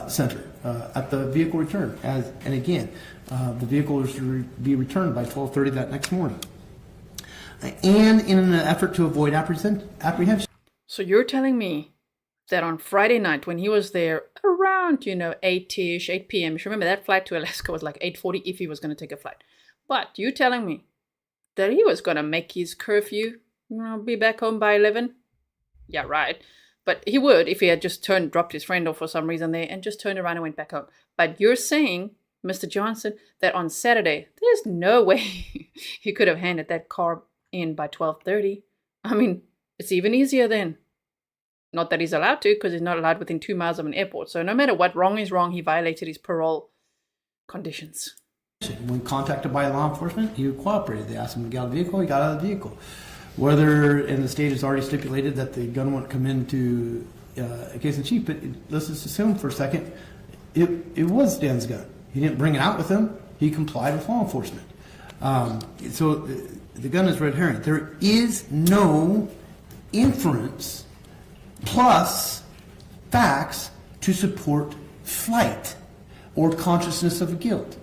Speaker 7: center, at the vehicle return. And again, the vehicle was to be returned by 12:30 that next morning. And in an effort to avoid apprehension.
Speaker 5: So you're telling me that on Friday night when he was there around, 8-ish, 8 p.m. Remember that flight to Alaska was like 8:40 if he was going to take a flight. But you telling me that he was going to make his curfew, be back home by 11? Yeah, right. But he would if he had just dropped his friend off for some reason there and just turned around and went back home. But you're saying, Mr. Johnson, that on Saturday, there's no way he could have handed that car in by 12:30. I mean, it's even easier then. Not that he's allowed to, because he's not allowed within 2 miles of an airport. So no matter what, wrong is wrong. He violated his parole conditions.
Speaker 7: When contacted by law enforcement, he cooperated. They asked him to get out of the vehicle, he got out of the vehicle. Whether in the state it's already stipulated that the gun won't come into a case in chief, but let's just assume for a second it was Dan's gun. He didn't bring it out with him. He complied with law enforcement. So the gun is red herring. There is no inference plus facts to support flight or consciousness of guilt.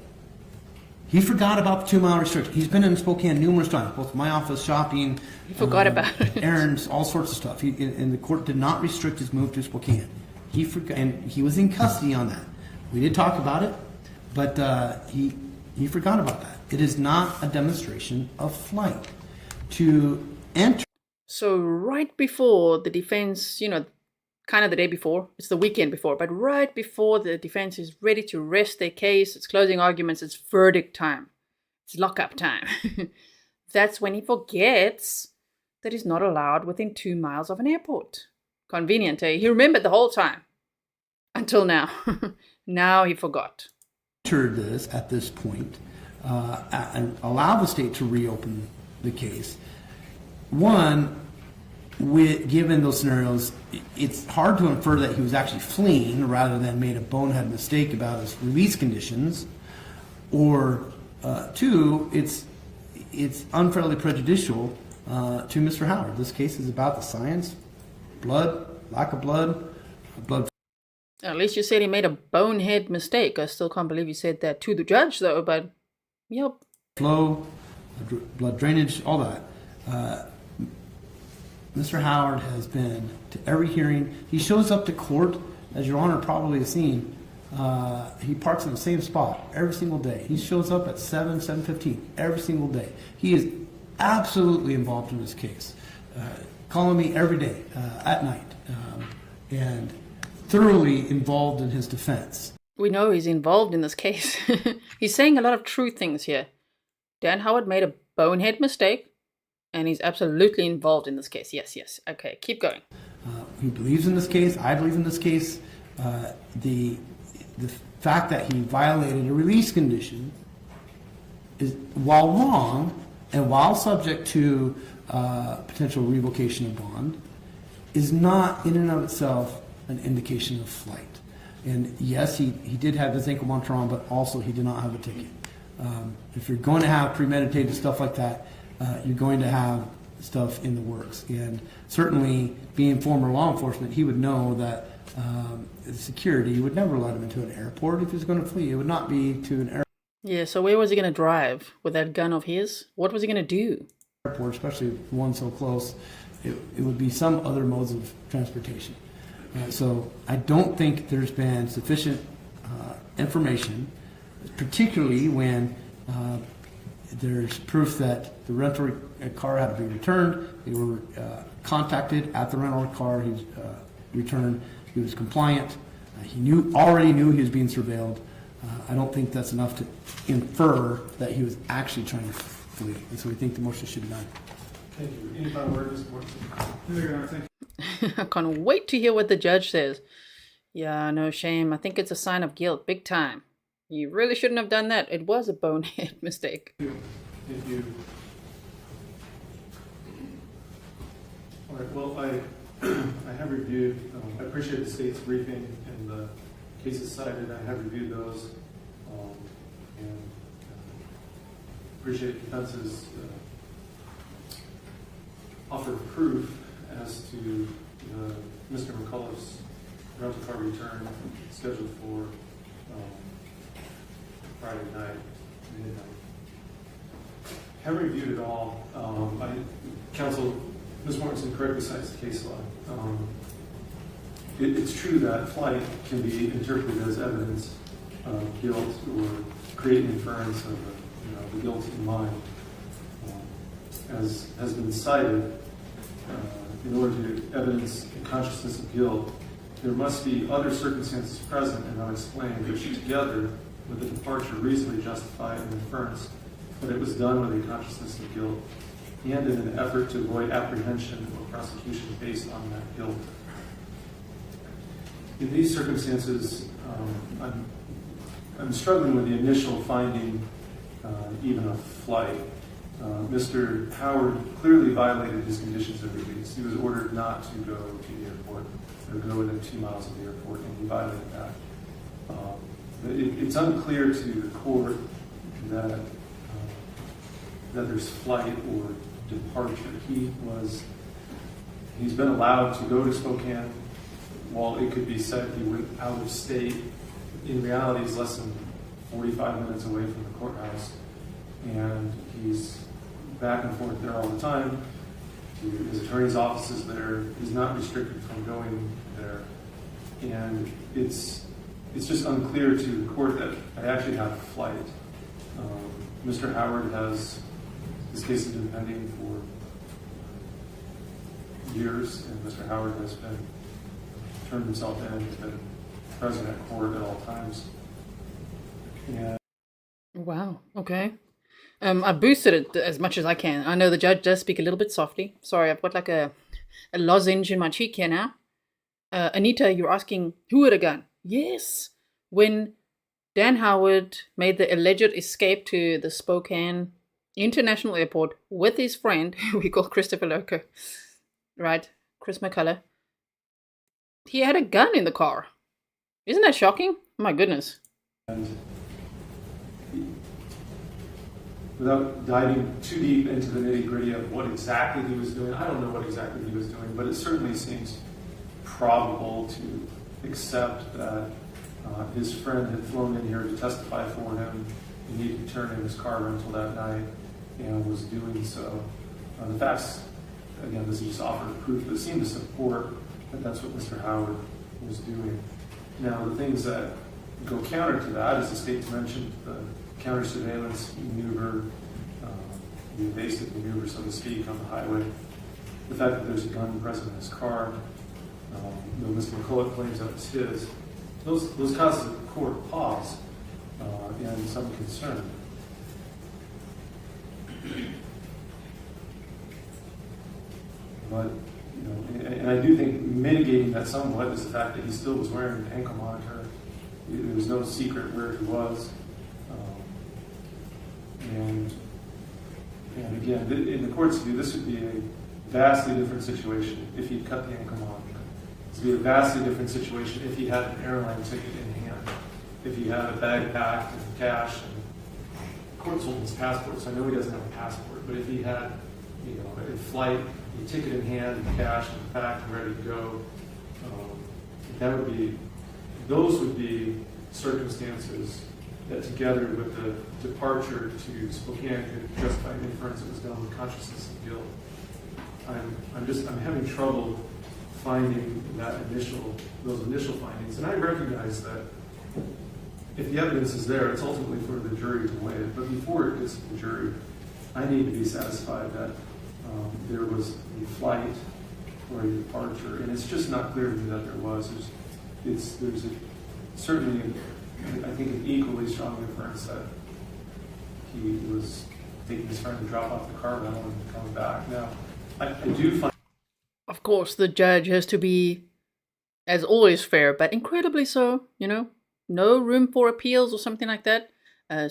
Speaker 7: He forgot about the 2-mile restriction. He's been in Spokane numerous times, both my office, shopping,
Speaker 5: He forgot about it.
Speaker 7: errands, all sorts of stuff. And the court did not restrict his move to Spokane. He forgot, and he was in custody on that. We did talk about it, but he forgot about that. It is not a demonstration of flight to enter.
Speaker 5: So right before the defense, kind of the day before, it's the weekend before, but right before the defense is ready to rest their case, it's closing arguments, it's verdict time, it's lockup time. That's when he forgets that he's not allowed within 2 miles of an airport. Convenient, eh? He remembered the whole time. Until now. Now he forgot.
Speaker 7: Enter this at this point and allow the state to reopen the case. One, given those scenarios, it's hard to infer that he was actually fleeing rather than made a bonehead mistake about his release conditions. Or two, it's unfairly prejudicial to Mr. Howard. This case is about the science, blood, lack of blood.
Speaker 5: At least you said he made a bonehead mistake. I still can't believe you said that to the judge, though, but yep.
Speaker 7: Flow, blood drainage, all that. Mr. Howard has been to every hearing. He shows up to court, as Your Honor probably has seen. He parks in the same spot every single day. He shows up at 7:15 every single day. He is absolutely involved in this case, calling me every day at night, and thoroughly involved in his defense.
Speaker 5: We know he's involved in this case. He's saying a lot of true things here. Dan Howard made a bonehead mistake, and he's absolutely involved in this case. Yes. Okay, keep going.
Speaker 7: He believes in this case. I believe in this case. The fact that he violated a release condition is, while wrong and while subject to potential revocation of bond, is not in and of itself an indication of flight. And yes, he did have his ankle monitor on, but also he did not have a ticket. If you're going to have premeditated stuff like that, you're going to have stuff in the works. And certainly, being former law enforcement, he would know that security would never let him into an airport if he was going to flee. It would not be to an airport.
Speaker 5: Yeah, so where was he going to drive with that gun of his? What was he going to do?
Speaker 7: Airport, especially one so close, it would be some other modes of transportation. So I don't think there's been sufficient information, particularly when there's proof that the rental car had to be returned. They were contacted at the rental car. He was returned. He was compliant. He already knew he was being surveilled. I don't think that's enough to infer that he was actually trying to flee. And so we think the motion should be done.
Speaker 6: Thank you. Any final words, Mr. Morrison? Thank you.
Speaker 5: I can't wait to hear what the judge says. Yeah, no shame. I think it's a sign of guilt, big time. You really shouldn't have done that. It was a bonehead mistake.
Speaker 6: Thank you. All right, well, I have reviewed, I appreciate the state's briefing and the cases cited. I have reviewed those and appreciate the defense's offer of proof as to Mr. McCullough's rental car return scheduled for Friday night, midnight. Haven't reviewed it all. Counsel Ms. Mortensen correctly cites the case law. It's true that flight can be interpreted as evidence of guilt or create an inference of the guilt in mind. As has been cited, in order to evidence a consciousness of guilt, there must be other circumstances present and unexplained which together with the departure reasonably justify an inference that it was done with a consciousness of guilt and in an effort to avoid apprehension or prosecution based on that guilt. In these circumstances, I'm struggling with the initial finding, even of flight. Mr. Howard clearly violated his conditions of release. He was ordered not to go to the airport or go within 2 miles of the airport, and he violated that. It's unclear to the court that there's flight or departure. He's been allowed to go to Spokane. While it could be said he went out of state, in reality he's less than 45 minutes away from the courthouse, and he's back and forth there all the time. His attorney's office is there. He's not restricted from going there, and it's just unclear to the court that I actually have flight. Mr. Howard his case has been pending for years, and Mr. Howard has turned himself in. He's been present at court at all times. And
Speaker 5: Wow. Okay. I boosted it as much as I can. I know the judge does speak a little bit softly. Sorry, I've got like a lozenge in my cheek here now. Anita, you're asking who had a gun? Yes. When Dan Howard made the alleged escape to the Spokane International Airport with his friend, who we call Christopher Lurker, right? Chris McCullough. He had a gun in the car. Isn't that shocking? Oh my goodness.
Speaker 6: Without diving too deep into the nitty-gritty of what exactly he was doing, I don't know what exactly he was doing, but it certainly seems probable to accept that his friend had flown in here to testify for him, and he had returned in his car rental that night and was doing so. The facts, again, this is just offered proof, but seem to support that that's what Mr. Howard was doing. Now, the things that go counter to that, as the state's mentioned, the counter surveillance maneuver, the evasive maneuver, so to speak, on the highway, the fact that there's a gun present in his car, though Mr. McCullough claims that it's his, those causes the court pause and some concern. But, and I do think mitigating that somewhat is the fact that he still was wearing an ankle monitor. There was no secret where he was. And again, in the court's view, this would be a vastly different situation if he'd cut the ankle monitor. This would be a vastly different situation if he had an airline ticket in hand, if he had a bag packed and cash. And the court sold his passport, so I know he doesn't have a passport, but if he had, a flight, a ticket in hand, and cash and packed and ready to go, those would be circumstances that, together with the departure to Spokane, could justify an inference that was done with consciousness of guilt. I'm having trouble finding those initial findings, and I recognize that if the evidence is there, it's ultimately for the jury to weigh it. But before it gets to the jury, I need to be satisfied that there was a flight or a departure, and it's just not clear to me that there was. There's certainly, I think, an equally strong inference that he was taking his friend to drop off the car rental and coming back. Now, I do find...
Speaker 5: Of course, the judge has to be, as always, fair, but incredibly so, No room for appeals or something like that.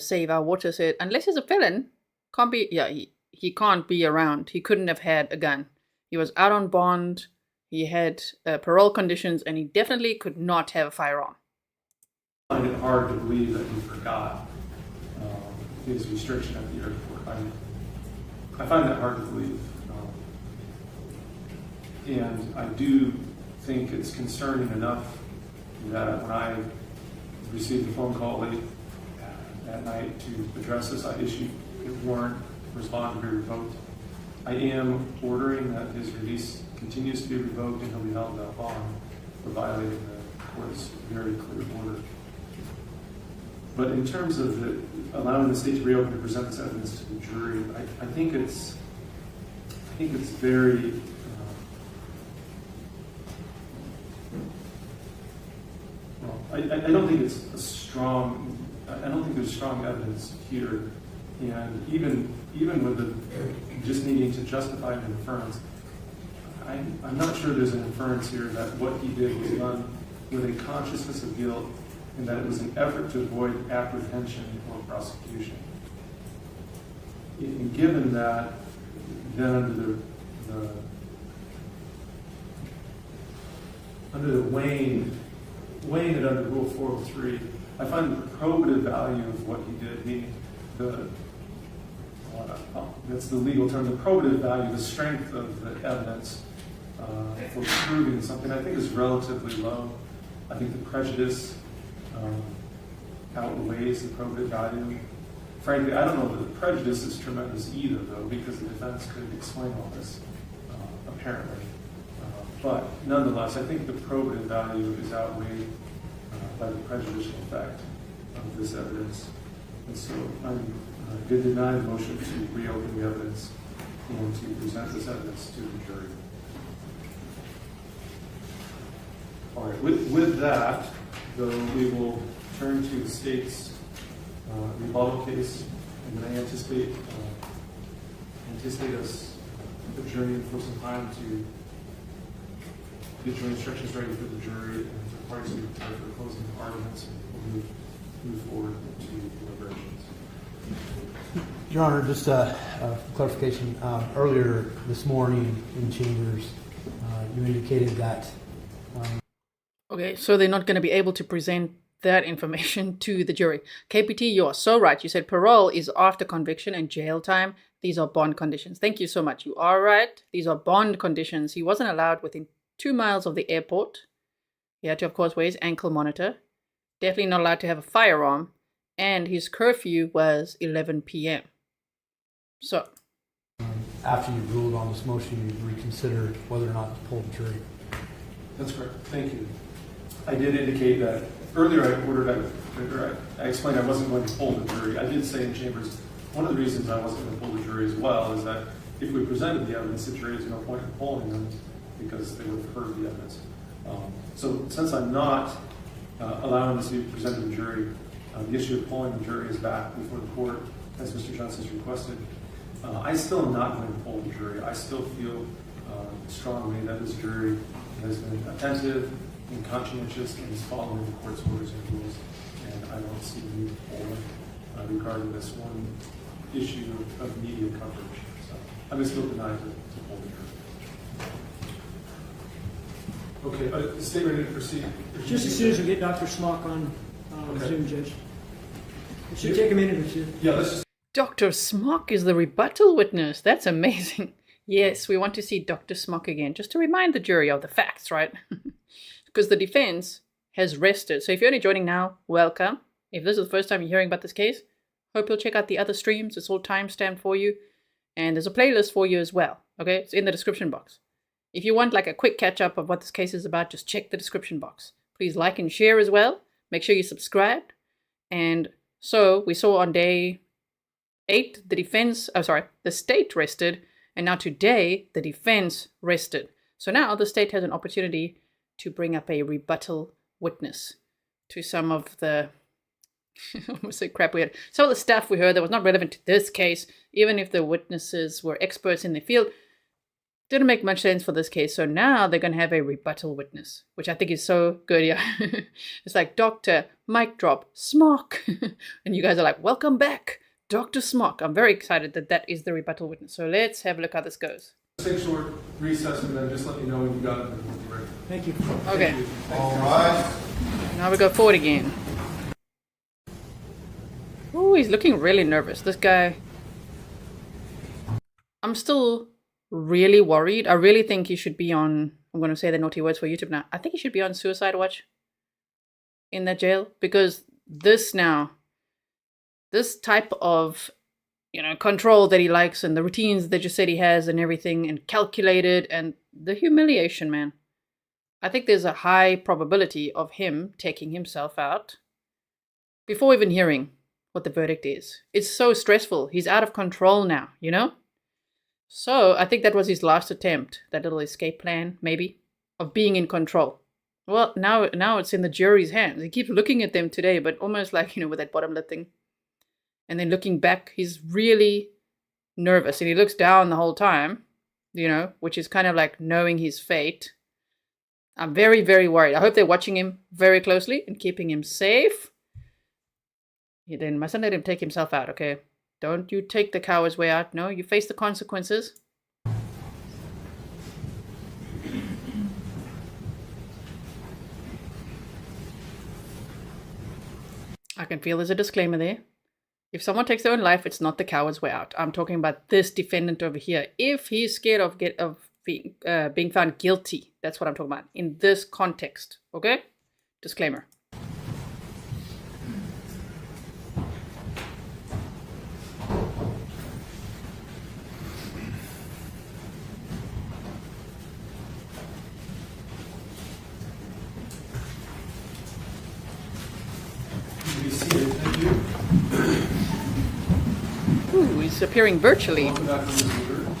Speaker 5: Save Our Water said, unless he's a felon, he can't be around. He couldn't have had a gun. He was out on bond, he had parole conditions, and he definitely could not have a firearm.
Speaker 6: I find it hard to believe that he forgot his restriction at the airport. I find that hard to believe. And I do think it's concerning enough that when I received a phone call late at night to address this, I issued a warrant, respond to be revoked. I am ordering that his release continues to be revoked and he'll be held without bond for violating the court's very clear order. But in terms of allowing the state to reopen and present this evidence to the jury, I think it's very I don't think it's a strong. I don't think there's strong evidence here, and even with the just needing to justify an inference, I'm not sure there's an inference here that what he did was done with a consciousness of guilt, and that it was an effort to avoid apprehension or prosecution. And given that, then under the weighing it under Rule 403, I find the probative value of what he did, meaning that's the legal term, the probative value, the strength of the evidence for proving something, I think is relatively low. I think the prejudice outweighs the probative value. Frankly, I don't know that the prejudice is tremendous either, though, because the defense could explain all this, apparently. But nonetheless, I think the probative value is outweighed by the prejudicial effect of this evidence. And so I'm going to deny the motion to reopen the evidence and to present this evidence to the jury. All right, with that, though, we will turn to the state's rebuttal case, and then I anticipate us adjourning for some time to get your instructions ready for the jury and the parties to prepare for the closing arguments, and we'll move forward to deliberations.
Speaker 7: Your Honor, just a clarification. Earlier this morning in chambers, you indicated that.
Speaker 5: Okay, so they're not going to be able to present that information to the jury. KPT, you are so right. You said parole is after conviction and jail time. These are bond conditions. Thank you so much. You are right. These are bond conditions. He wasn't allowed within 2 miles of the airport. He had to, of course, wear his ankle monitor. Definitely not allowed to have a firearm. And his curfew was 11 p.m. So.
Speaker 7: After you ruled on this motion, you reconsidered whether or not to pull the jury.
Speaker 6: That's correct. Thank you. I did indicate that earlier. I explained I wasn't going to pull the jury. I did say in chambers, one of the reasons I wasn't going to pull the jury as well is that if we presented the evidence, the jury has no point in pulling them because they would have heard the evidence. So since I'm not allowing this to be presented to the jury, the issue of pulling the jury is back before the court, as Mr. Johnson's requested. I still am not going to pull the jury. I still feel strongly that this jury has been attentive and conscientious and is following the court's orders and rules, and I don't see the need to pull them regarding this one issue of media coverage. So I'm going to still deny to pull the jury. Okay, is the state ready to proceed?
Speaker 10: Just as soon as we get Dr. Smock on Zoom, Judge. It should take a minute or two.
Speaker 6: Yeah, let's just.
Speaker 5: Dr. Smock is the rebuttal witness. That's amazing. Yes, we want to see Dr. Smock again, just to remind the jury of the facts, right? Because the defense has rested. So if you're only joining now, welcome. If this is the first time you're hearing about this case, hope you'll check out the other streams. It's all timestamped for you. And there's a playlist for you as well. Okay, it's in the description box. If you want like a quick catch up of what this case is about, just check the description box. Please like and share as well. Make sure you subscribe. And so we saw on day 8, the state rested. And now today, the defense rested. So now the state has an opportunity to bring up a rebuttal witness to some of the crap we had. Some of the stuff we heard that was not relevant to this case, even if the witnesses were experts in the field, didn't make much sense for this case. So now they're going to have a rebuttal witness, which I think is so good. Yeah, it's like Dr. Mic Drop Smock. And you guys are like, welcome back, Dr. Smock. I'm very excited that that is the rebuttal witness. So let's have a look how this goes.
Speaker 6: Take a short recess and then just let me know when you got it. Right.
Speaker 10: Thank you.
Speaker 5: Okay.
Speaker 6: Thank you.
Speaker 1: All right.
Speaker 5: Now we go forward again. Oh, he's looking really nervous. This guy. I'm still really worried. I really think he should be on, I'm going to say the naughty words for YouTube now. I think he should be on suicide watch in that jail, because this type of control that he likes and the routines that you said he has and everything, and calculated, and the humiliation, man. I think there's a high probability of him taking himself out before even hearing what the verdict is. It's so stressful. He's out of control now, So I think that was his last attempt, that little escape plan, maybe, of being in control. Well, now it's in the jury's hands. He keeps looking at them today, but almost like, with that bottom lip thing. And then looking back, he's really nervous. And he looks down the whole time, which is kind of like knowing his fate. I'm very, very worried. I hope they're watching him very closely and keeping him safe. You then mustn't let him take himself out, okay? Don't you take the coward's way out. No, you face the consequences. I can feel there's a disclaimer there. If someone takes their own life, it's not the coward's way out. I'm talking about this defendant over here. If he's scared of being found guilty, that's what I'm talking about in this context. Okay? Disclaimer. Ooh, he's appearing virtually.
Speaker 6: Welcome back to Lurker.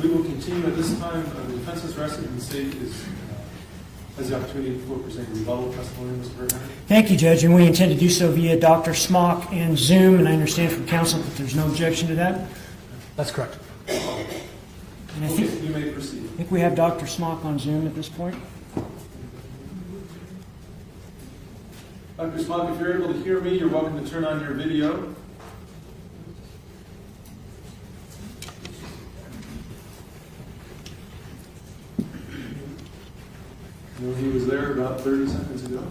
Speaker 6: We will continue at this time. The defense is rested and the state has the opportunity for presenting rebuttal testimony, Mr. Berger.
Speaker 10: Thank you, Judge, and we intend to do so via Dr. Smock and Zoom, and I understand from counsel that there's no objection to that.
Speaker 7: That's correct.
Speaker 10: And
Speaker 6: You may proceed.
Speaker 10: I think we have Dr. Smock on Zoom at this point.
Speaker 6: Dr. Smock, if you're able to hear me, you're welcome to turn on your video. He was there about 30 seconds ago.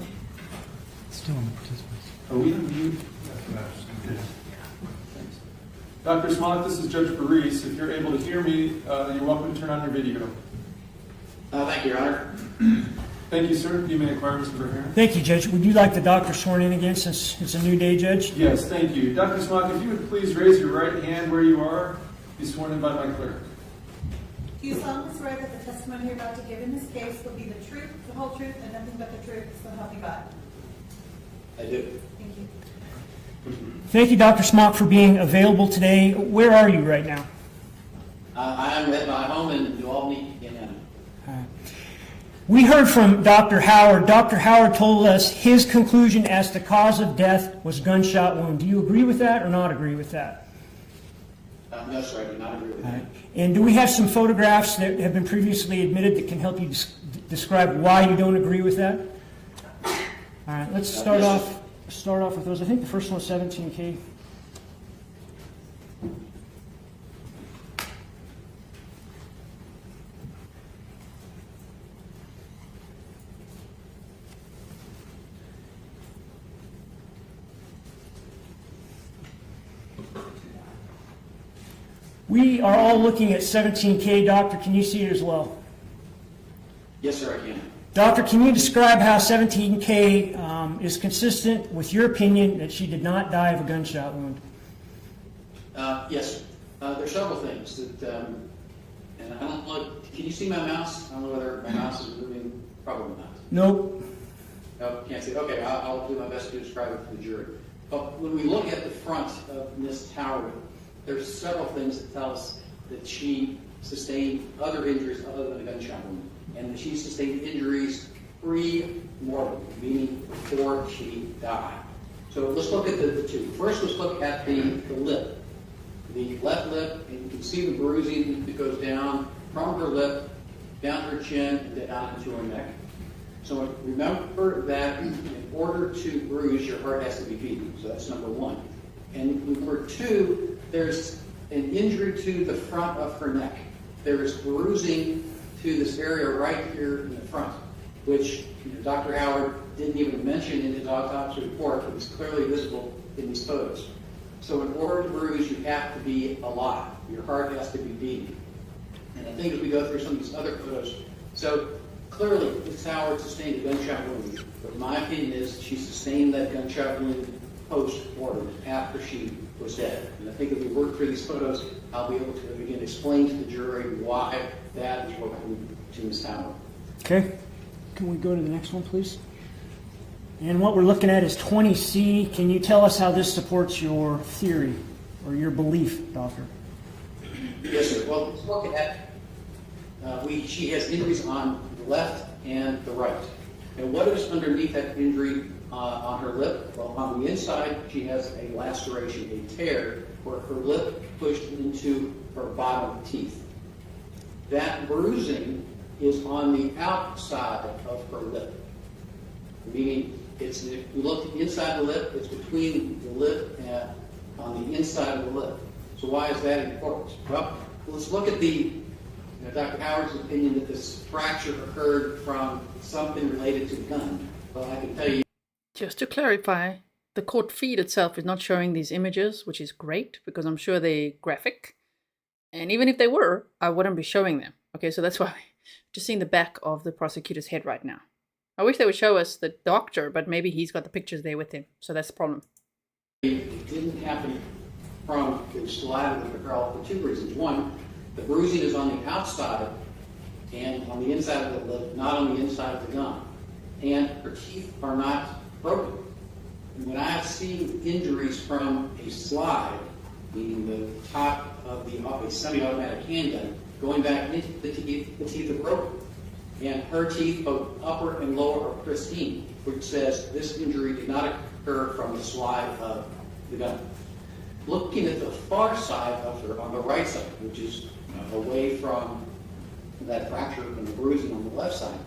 Speaker 7: Still on the participants.
Speaker 6: Are we on mute? Dr. Smock, this is Judge Baris. If you're able to hear me, you're welcome to turn on your video.
Speaker 13: Thank you, Your Honor.
Speaker 6: Thank you, sir. You may inquire, Mr. Berger.
Speaker 10: Thank you, Judge. Would you like the doctor sworn in again since it's a new day, Judge?
Speaker 6: Yes, thank you. Dr. Smock, if you would please raise your right hand where you are, be sworn in by my clerk.
Speaker 8: Do you solemnly swear that the testimony you're about to give in this case will be the truth, the whole truth, and nothing but the truth, so help you God?
Speaker 13: I do.
Speaker 8: Thank you.
Speaker 10: Thank you, Dr. Smock, for being available today. Where are you right now?
Speaker 13: I am at my home in New Albany, Indiana.
Speaker 10: We heard from Dr. Howard. Dr. Howard told us his conclusion as to cause of death was gunshot wound. Do you agree with that or not agree with that?
Speaker 13: No, sir, I do not agree with that.
Speaker 10: And do we have some photographs that have been previously admitted that can help you describe why you don't agree with that? All right, let's start off with those. I think the first one was 17K. We are all looking at 17K. Doctor, can you see it as well?
Speaker 13: Yes, sir, I can.
Speaker 10: Doctor, can you describe how 17K is consistent with your opinion that she did not die of a gunshot wound?
Speaker 13: Yes. There are several things that, and I don't know, can you see my mouse? I don't know whether my mouse is moving. Probably not.
Speaker 10: Nope.
Speaker 13: No, can't see. Okay, I'll do my best to describe it to the jury. But when we look at the front of Ms. Howard, there's several things that tell us that she sustained other injuries other than a gunshot wound, and that she sustained injuries pre-mortem, meaning before she died. So let's look at the two. First, let's look at the lip. The left lip, and you can see the bruising that goes down from her lip, down her chin, and down into her neck. So remember that in order to bruise, your heart has to be beating. So that's number one. And number two, there's an injury to the front of her neck. There is bruising to this area right here in the front, which Dr. Howard didn't even mention in his autopsy report, but it's clearly visible in these photos. So in order to bruise, you have to be alive. Your heart has to be beating. And I think as we go through some of these other photos, so clearly Ms. Howard sustained a gunshot wound, but my opinion is she sustained that gunshot wound post-mortem after she was dead. And I think if we work through these photos, I'll be able to, again, explain to the jury why that is what happened to Ms. Howard.
Speaker 10: Okay. Can we go to the next one, please? And what we're looking at is 20C. Can you tell us how this supports your theory or your belief, Doctor?
Speaker 13: Yes, sir. Well, let's look at, she has injuries on the left and the right. And what is underneath that injury on her lip? Well, on the inside, she has a laceration, a tear, where her lip pushed into her bottom teeth. That bruising is on the outside of her lip, meaning if you look inside the lip, it's between the lip and on the inside of the lip. So why is that important? Well, let's look at Dr. Howard's opinion that this fracture occurred from something related to the gun. Well, I can tell you.
Speaker 5: Just to clarify, the court feed itself is not showing these images, which is great because I'm sure they're graphic. And even if they were, I wouldn't be showing them. Okay, so that's why I'm just seeing the back of the prosecutor's head right now. I wish they would show us the doctor, but maybe he's got the pictures there with him. So that's the problem.
Speaker 13: It didn't happen from the saliva of the girl for two reasons. One, the bruising is on the outside and on the inside of the lip, not on the inside of the gun. And her teeth are not broken. And when I've seen injuries from a slide, meaning the top of a semi-automatic handgun, going back into the teeth are broken. And her teeth, both upper and lower, are pristine, which says this injury did not occur from the slide of the gun. Looking at the far side of her, on the right side, which is away from that fracture and the bruising on the left side,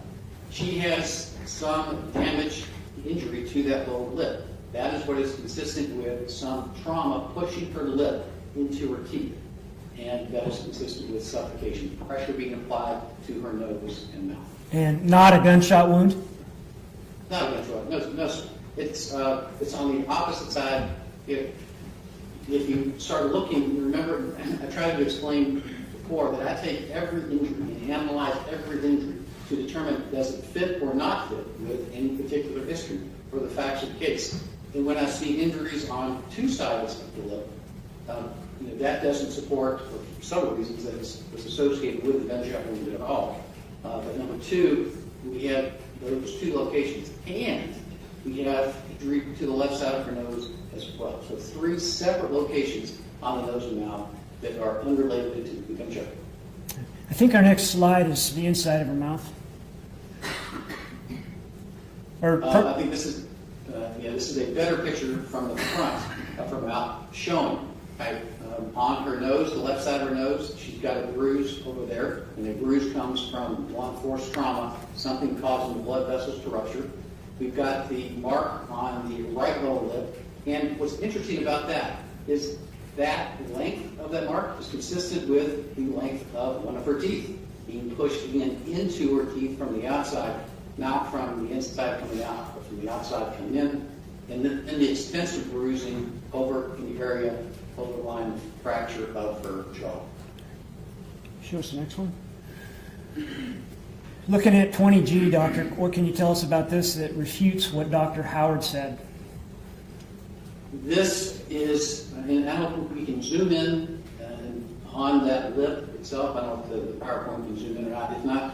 Speaker 13: she has some damage, injury to that lower lip. That is what is consistent with some trauma pushing her lip into her teeth. And that is consistent with suffocation, pressure being applied to her nose and mouth.
Speaker 10: And not a gunshot wound?
Speaker 13: Not a gunshot, no, sir. It's on the opposite side. If you start looking, remember, I tried to explain before that I take every injury and analyze every injury to determine does it fit or not fit with any particular history for the facts of the case. And when I see injuries on two sides of the lip, that doesn't support, for several reasons, that it's associated with the gunshot wound at all. But number two, we have those two locations, and we have injury to the left side of her nose as well. So three separate locations on the nose and mouth that are unrelated to the gunshot.
Speaker 10: I think our next slide is the inside of her mouth.
Speaker 13: I think this is a better picture from the front of her mouth, showing on her nose, the left side of her nose, she's got a bruise over there, and the bruise comes from blunt force trauma, something causing the blood vessels to rupture. We've got the mark on the right lower lip, and what's interesting about that is that length of that mark is consistent with the length of one of her teeth, being pushed into her teeth from the outside, not from the inside coming out, but from the outside coming in, and the extensive bruising over in the area over the line of fracture of her jaw.
Speaker 10: Show us the next one. Looking at 20G, Doctor, what can you tell us about this that refutes what Dr. Howard said?
Speaker 13: This is, I don't know if we can zoom in on that lip itself. I don't know if the PowerPoint can zoom in or not. If not,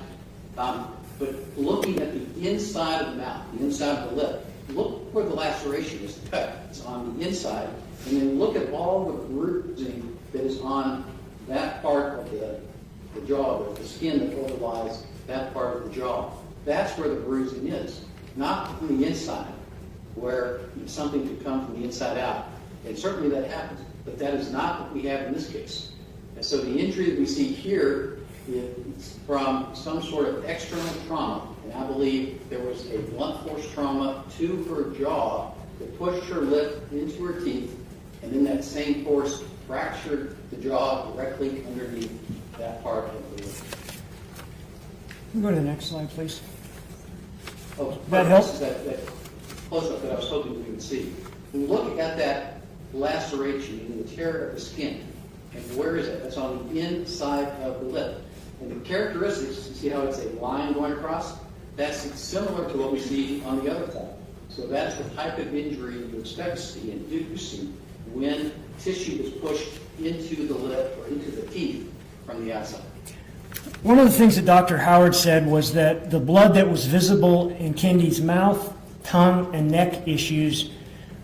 Speaker 13: but looking at the inside of the mouth, the inside of the lip, look where the laceration is cut. It's on the inside. And then look at all the bruising that is on that part of the jaw, the skin that overlies that part of the jaw. That's where the bruising is, not from the inside, where something could come from the inside out. And certainly that happens, but that is not what we have in this case. And so the injury that we see here is from some sort of external trauma, and I believe there was a blunt force trauma to her jaw that pushed her lip into her teeth, and then that same force fractured the jaw directly underneath that part of the lip.
Speaker 10: Can we go to the next slide, please?
Speaker 13: Oh,
Speaker 10: that helps?
Speaker 13: That close-up that I was hoping we would see. When you look at that laceration in the tear of the skin, and where is it? That's on the inside of the lip. And the characteristics, you see how it's a line going across? That's similar to what we see on the other side. So that's the type of injury you expect to see and do see when tissue is pushed into the lip or into the teeth from the outside.
Speaker 10: One of the things that Dr. Howard said was that the blood that was visible in Kendy's mouth, tongue, and neck issues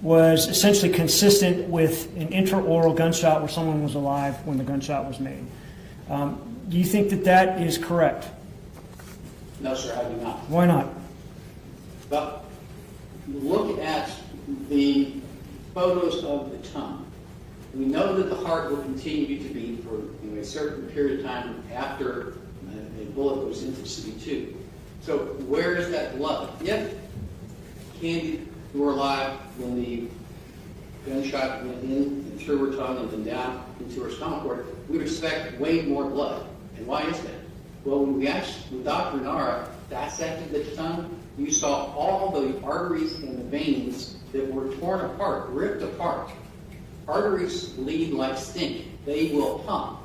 Speaker 10: was essentially consistent with an intraoral gunshot where someone was alive when the gunshot was made. Do you think that that is correct?
Speaker 13: No, sir, I do not.
Speaker 10: Why not?
Speaker 13: But look at the photos of the tongue. We know that the heart will continue to beat for a certain period of time after a bullet goes into CD2. So where is that blood? If Kendy were alive when the gunshot went in and through her tongue and then down into her stomach cord, we would expect way more blood. And why is that? Well, when we asked when Dr. Nara dissected the tongue, you saw all the arteries and the veins that were torn apart, ripped apart. Arteries bleed like stink. They will pump.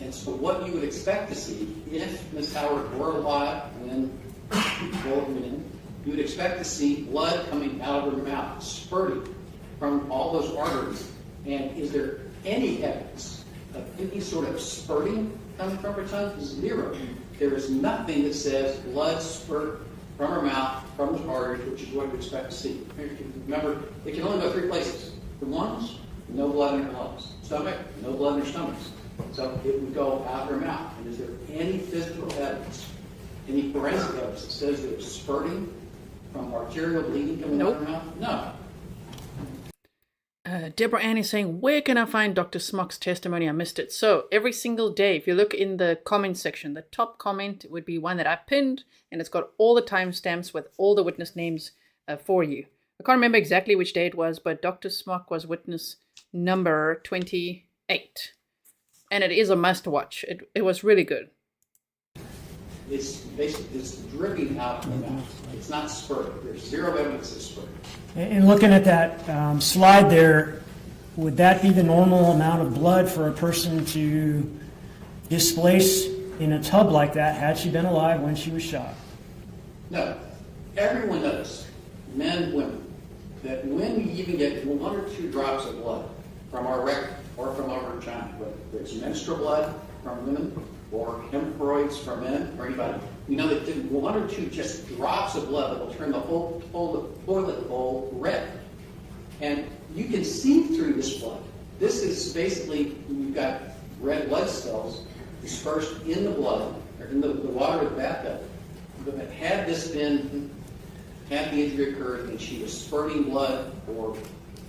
Speaker 13: And so what you would expect to see, if Ms. Howard were alive when the bullet went in, you would expect to see blood coming out of her mouth, spurting from all those arteries. And is there any evidence of any sort of spurting coming from her tongue? Zero. There is nothing that says blood spurt from her mouth, from the arteries, which is what you expect to see. Remember, it can only go three places. The lungs, no blood in her lungs. Stomach, no blood in her stomach. So it would go out her mouth. And is there any physical evidence, any forensic evidence that says that it was spurting from arterial bleeding coming out of her mouth? No.
Speaker 5: Deborah Ann is saying, where can I find Dr. Smock's testimony? I missed it. So every single day, if you look in the comment section, the top comment would be one that I pinned, and it's got all the timestamps with all the witness names for you. I can't remember exactly which day it was, but Dr. Smock was witness number 28. And it is a must watch. It was really good.
Speaker 13: It's basically it's dripping out of the mouth. It's not spurting. There's zero evidence of spurting.
Speaker 10: And looking at that slide there, would that be the normal amount of blood for a person to displace in a tub like that had she been alive when she was shot?
Speaker 13: No. Everyone knows, men, women, that when we even get 1 or 2 drops of blood from our rectum or from our vagina, whether it's menstrual blood from women or hemorrhoids from men or anybody, we know that 1 or 2 just drops of blood that will turn the whole toilet bowl red. And you can see through this blood. This is basically, you've got red blood cells dispersed in the blood, or in the water of the bathtub. But had the injury occurred and she was spurting blood or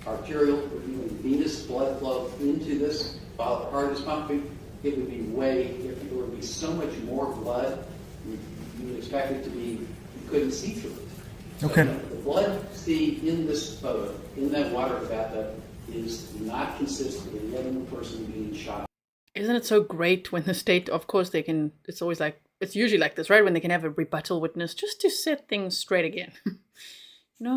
Speaker 13: arterial or even venous blood flow into this while the heart is pumping, it would be way different. There would be so much more blood, you would expect it to be, you couldn't see through it.
Speaker 10: Okay.
Speaker 13: So the blood seen in this photo, in that water bathtub, is not consistent with the other person being shot.
Speaker 5: Isn't it so great when the state, of course, they can, it's always like, it's usually like this, right? When they can have a rebuttal witness just to set things straight again.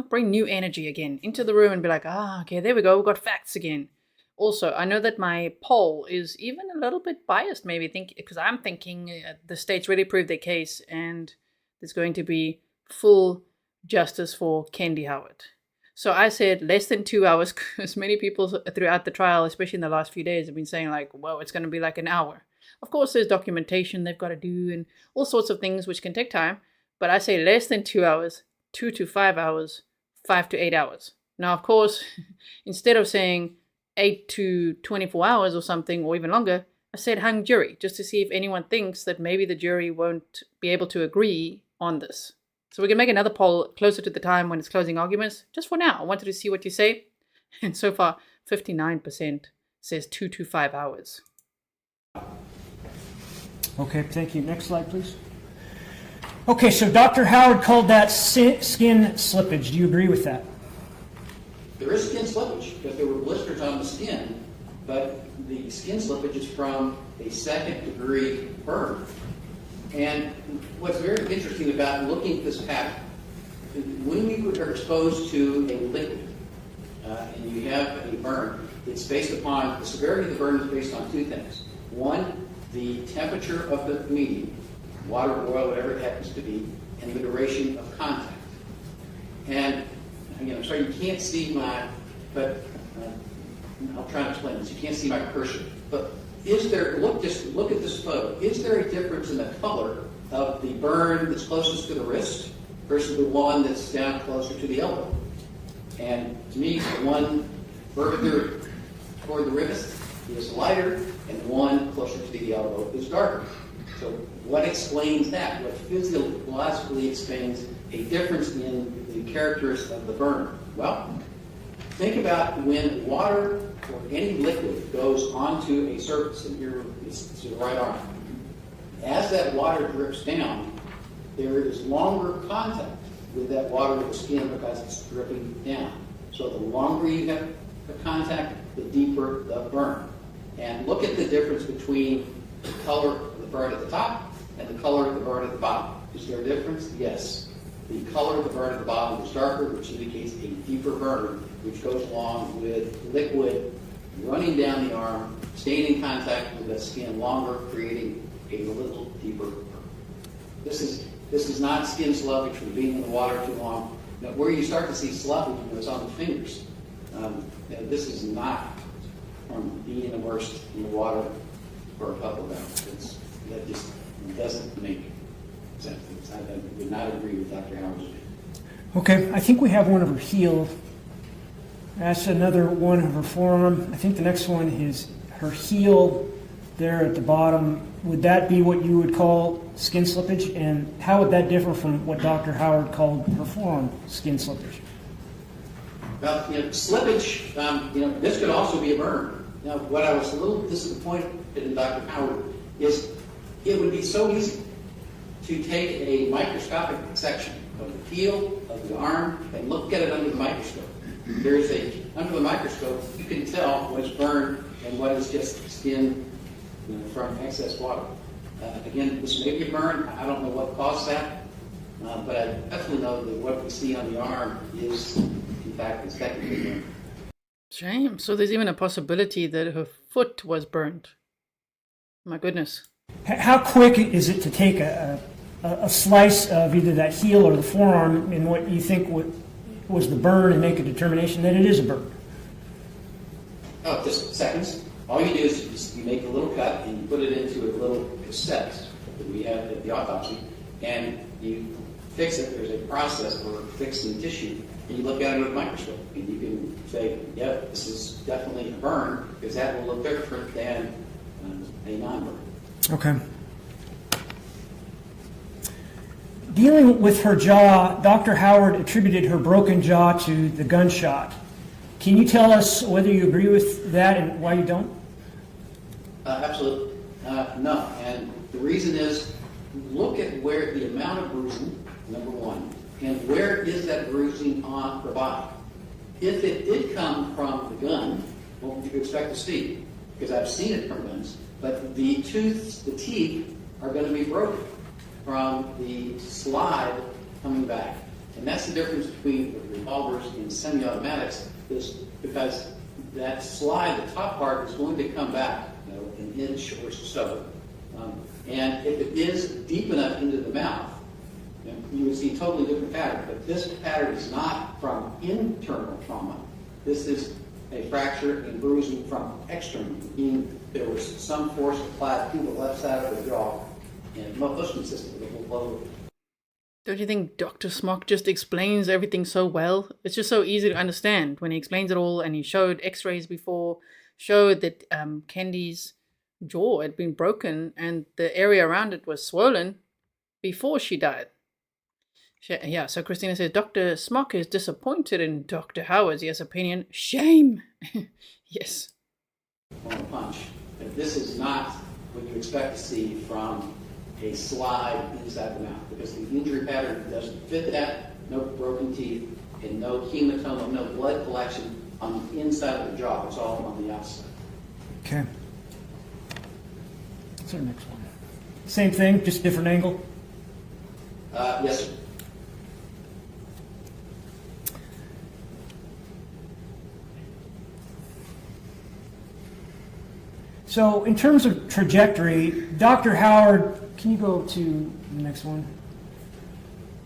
Speaker 5: Bring new energy again into the room and be like, okay, there we go. We've got facts again. Also, I know that my poll is even a little bit biased, maybe, because I'm thinking the state's really proved their case and there's going to be full justice for Kendy Howard. So I said less than 2 hours, because many people throughout the trial, especially in the last few days, have been saying like, well, it's going to be like an hour. Of course, there's documentation they've got to do and all sorts of things which can take time. But I say less than 2 hours, 2 to 5 hours, 5 to 8 hours. Now, of course, instead of saying 8 to 24 hours or something, or even longer, I said hung jury, just to see if anyone thinks that maybe the jury won't be able to agree on this. So we can make another poll closer to the time when it's closing arguments. Just for now, I wanted to see what you say. And so far, 59% says 2 to 5 hours.
Speaker 10: Okay, thank you. Next slide, please. Okay, so Dr. Howard called that skin slippage. Do you agree with that?
Speaker 13: There is skin slippage because there were blisters on the skin, but the skin slippage is from a second-degree burn. And what's very interesting about looking at this pattern, when we are exposed to a liquid and you have a burn, it's based upon, the severity of the burn is based on 2 things. One, the temperature of the medium, water, oil, whatever it happens to be, and the duration of contact. And again, I'm sorry, you can't see my, but I'll try to explain this. You can't see my cursor. But is there, just look at this photo. Is there a difference in the color of the burn that's closest to the wrist versus the one that's down closer to the elbow? And to me, the one further toward the wrist is lighter, and the one closer to the elbow is darker. So what explains that? What physiologically explains a difference in the characteristics of the burn? Well, think about when water or any liquid goes onto a surface, and here it's to the right arm. As that water drips down, there is longer contact with that water with the skin because it's dripping down. So the longer you have the contact, the deeper the burn. And look at the difference between the color of the burn at the top and the color of the burn at the bottom. Is there a difference? Yes. The color of the burn at the bottom is darker, which indicates a deeper burn, which goes along with liquid running down the arm, staying in contact with the skin longer, creating a little deeper burn. This is not skin sloughage from being in the water too long. Now, where you start to see sloughage is on the fingers. This is not from being immersed in the water for a couple of hours. That just doesn't make sense. I would not agree with Dr. Howard's opinion.
Speaker 10: Okay, I think we have one of her heel. That's another one of her forearm. I think the next one is her heel there at the bottom. Would that be what you would call skin slippage? And how would that differ from what Dr. Howard called her forearm skin slippage?
Speaker 13: Well, slippage, this could also be a burn. Now, what I was a little disappointed in Dr. Howard is it would be so easy to take a microscopic section of the heel, of the arm, and look at it under the microscope. Under the microscope, you can tell what is burned and what is just skin from excess water. Again, this may be a burn. I don't know what caused that, but I definitely know that what we see on the arm is, in fact, is technically burn.
Speaker 5: Shame. So there's even a possibility that her foot was burned. My goodness.
Speaker 10: How quick is it to take a slice of either that heel or the forearm in what you think was the burn and make a determination that it is a burn?
Speaker 13: Oh, just seconds. All you do is you make a little cut and you put it into a little cassette that we have at the autopsy, and you fix it. There's a process for fixing tissue, and you look at it with a microscope, and you can say, yeah, this is definitely a burn, because that will look different than a non-burn.
Speaker 10: Okay. Dealing with her jaw, Dr. Howard attributed her broken jaw to the gunshot. Can you tell us whether you agree with that and why you don't?
Speaker 13: Absolutely. No. And the reason is, look at where the amount of bruising, number one, and where is that bruising on her body. If it did come from the gun, what would you expect to see? Because I've seen it from guns, but the teeth are going to be broken from the slide coming back. And that's the difference between revolvers and semi-automatics, is because that slide, the top part, is going to come back an inch or so. And if it is deep enough into the mouth, you would see a totally different pattern. But this pattern is not from internal trauma. This is a fracture and bruising from external, meaning there was some force applied to the left side of the jaw, and most consistent with the whole blow.
Speaker 5: Don't you think Dr. Smock just explains everything so well? It's just so easy to understand when he explains it all, and he showed x-rays before, showed that Kendy's jaw had been broken and the area around it was swollen before she died. Yeah, so Christina says, Dr. Smock is disappointed in Dr. Howard's opinion. Shame! Yes.
Speaker 13: Punch. But this is not what you expect to see from a slide inside the mouth, because the injury pattern doesn't fit that. No broken teeth and no hematoma, no blood collection on the inside of the jaw. It's all on the outside.
Speaker 10: Okay. What's our next one? Same thing, just different angle?
Speaker 13: Yes, sir.
Speaker 10: So in terms of trajectory, Dr. Howard, can you go to the next one?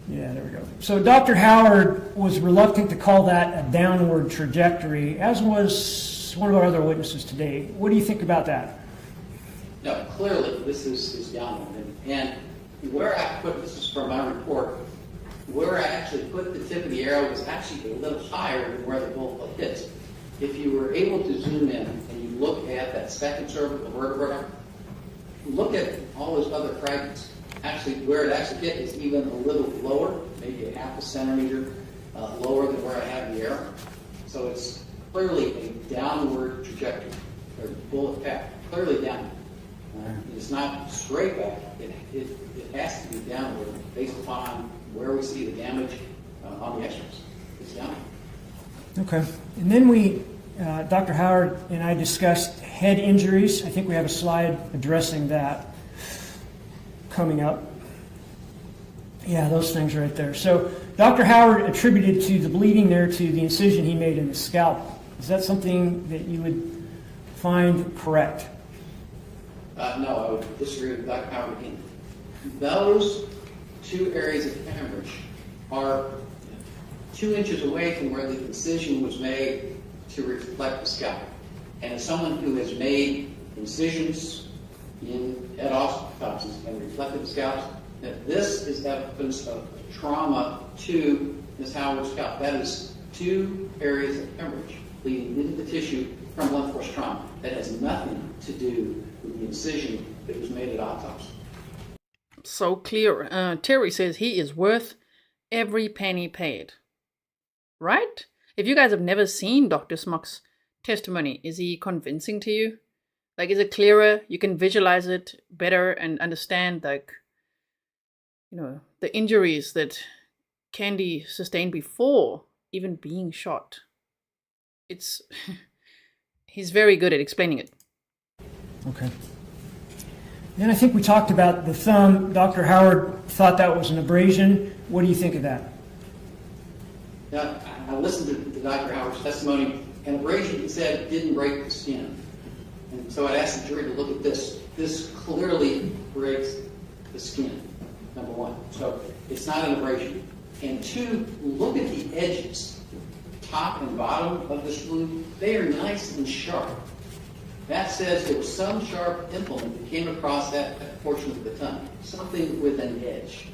Speaker 10: Yeah, there we go. So Dr. Howard was reluctant to call that a downward trajectory, as was one of our other witnesses today. What do you think about that?
Speaker 13: No, clearly this is downward. And where I put, this is from my report, where I actually put the tip of the arrow was actually a little higher than where the bullet hits. If you were able to zoom in and you look at that second cervical vertebra, look at all those other fragments. Actually, where it actually hit is even a little lower, maybe a half a centimeter lower than where I have the arrow. So it's clearly a downward trajectory, or bullet path, clearly downward. It's not straight back. It has to be downward based upon where we see the damage on the x-rays. It's downward.
Speaker 10: Okay. And then Dr. Howard and I discussed head injuries. I think we have a slide addressing that coming up. Yeah, those things right there. So Dr. Howard attributed to the bleeding there to the incision he made in the scalp. Is that something that you would find correct?
Speaker 13: No, I would disagree with Dr. Howard again. Those two areas of hemorrhage are 2 inches away from where the incision was made to reflect the scalp. And as someone who has made incisions at autopsies and reflected scalps, that this is evidence of trauma to Ms. Howard's scalp. That is 2 areas of hemorrhage leading into the tissue from blunt force trauma. That has nothing to do with the incision that was made at autopsy.
Speaker 5: So clear. Terry says he is worth every penny paid. Right? If you guys have never seen Dr. Smock's testimony, is he convincing to you? Like, is it clearer? You can visualize it better and understand, like, the injuries that Kendy sustained before even being shot. He's very good at explaining it.
Speaker 10: Okay. Then I think we talked about the thumb. Dr. Howard thought that was an abrasion. What do you think of that?
Speaker 13: Now, I listened to Dr. Howard's testimony, and abrasion, he said, didn't break the skin. And so I'd ask the jury to look at this. This clearly breaks the skin, number one. So it's not an abrasion. And 2, look at the edges, top and bottom of this wound. They are nice and sharp. That says there was some sharp implement that came across that portion of the tongue, something with an edge.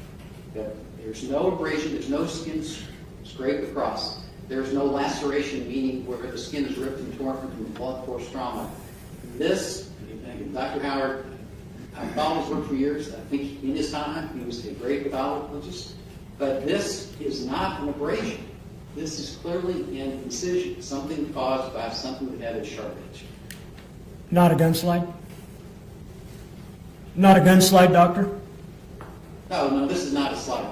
Speaker 13: There's no abrasion, there's no skin scraped across. There's no laceration, meaning where the skin is ripped and torn from blunt force trauma. This, Dr. Howard, I've followed his work for years. I think in his time he was a great pathologist. But this is not an abrasion. This is clearly an incision, something caused by something that had a sharp edge.
Speaker 10: Not a gunslide? Not a gunslide, doctor?
Speaker 13: No, this is not a slide.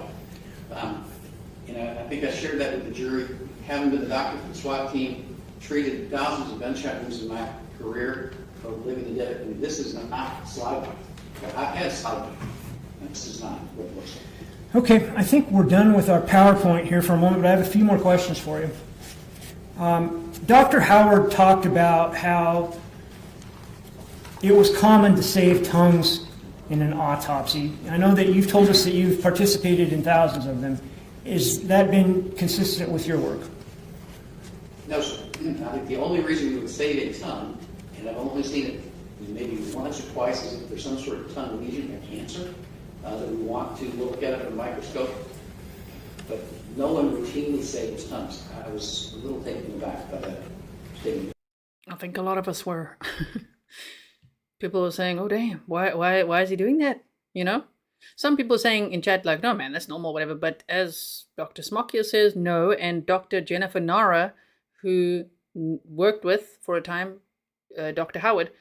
Speaker 13: I think I shared that with the jury. Having been the doctor for the SWAT team, treated thousands of gunshot wounds in my career, both living and dead. I mean, this is not a slide. I've had slide. This is not what it looks like.
Speaker 10: Okay, I think we're done with our PowerPoint here for a moment, but I have a few more questions for you. Dr. Howard talked about how it was common to save tongues in an autopsy. I know that you've told us that you've participated in thousands of them. Has that been consistent with your work?
Speaker 13: No, sir. I think the only reason we would save a tongue, and I've only seen it maybe once or twice, is if there's some sort of tongue lesion or cancer that we want to look at it under a microscope. But no one routinely saves tongues. I was a little taken aback by that statement.
Speaker 5: I think a lot of us were. People were saying, "Oh damn, why is he doing that?" Some people are saying in chat like, "No man, that's normal, whatever." But as Dr. Smock here says, no, and Dr. Jennifer Nara, who worked with for a time Dr. Howard,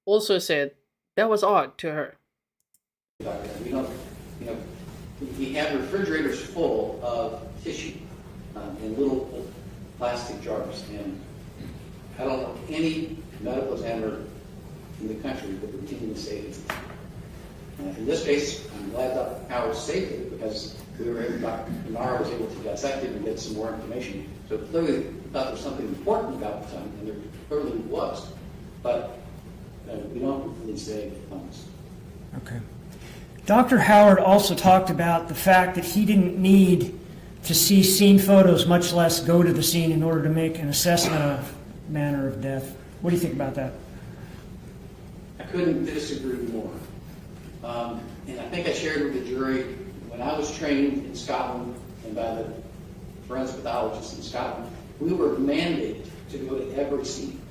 Speaker 5: also said that was odd to her.
Speaker 13: We have refrigerators full of tissue in little plastic jars, and I don't know any medical examiner in the country that routinely saves it. In this case, I'm glad Dr. Howard saved it because Dr. Nara was able to dissect it and get some more information. So clearly, we thought there was something important about the tongue, and there clearly was. But we don't really save tongues.
Speaker 10: Okay. Dr. Howard also talked about the fact that he didn't need to see scene photos, much less go to the scene in order to make an assessment of manner of death. What do you think about that?
Speaker 13: I couldn't disagree more. And I think I shared with the jury, when I was trained in Scotland and by the forensic pathologists in Scotland, we were mandated to go to every scene.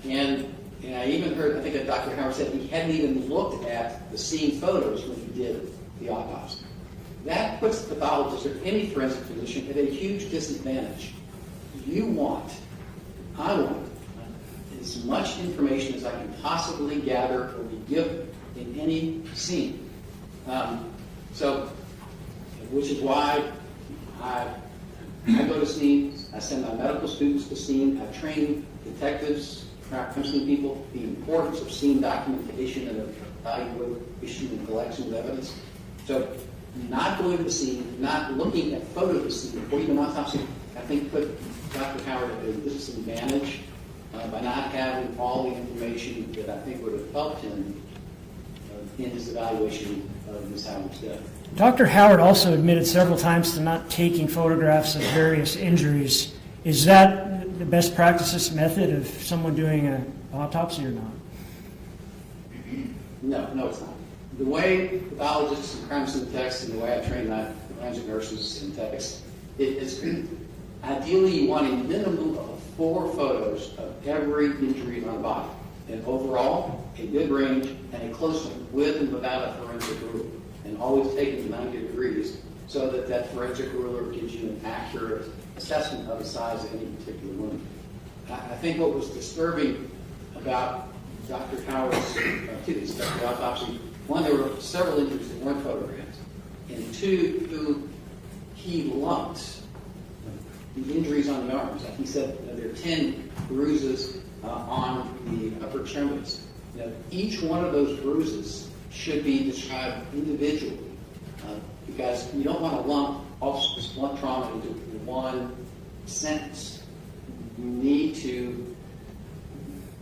Speaker 13: And I even heard, I think that Dr. Howard said he hadn't even looked at the scene photos when he did the autopsy. That puts the pathologist or any forensic physician at a huge disadvantage. You want, I want, as much information as I can possibly gather or be given in any scene. Which is why I go to scenes, I send my medical students to scene, I train detectives, crime scene people, the importance of scene documentation and evaluation and collection of evidence. So not going to the scene, not looking at photos of the scene before you do an autopsy, I think put Dr. Howard at a disadvantage by not having all the information that I think would have helped him in his evaluation of Ms. Howard's death.
Speaker 10: Dr. Howard also admitted several times to not taking photographs of various injuries. Is that the best practices method of someone doing an autopsy or not?
Speaker 13: No, it's not. The way pathologists and crime scene techs and the way I train my forensic nurses and techs, ideally you want a minimum of 4 photos of every injury on the body. And overall, a good range and a close one with and without a forensic ruler. And always take it to 90 degrees so that that forensic ruler gives you an accurate assessment of the size of any particular wound. I think what was disturbing about Dr. Howard's the autopsy, one, there were several injuries that weren't photographed, and 2, he lumped the injuries on the arms. Like he said, there are 10 bruises on the upper extremities. Each one of those bruises should be described individually because you don't want to lump all this blunt trauma into one sentence. You need to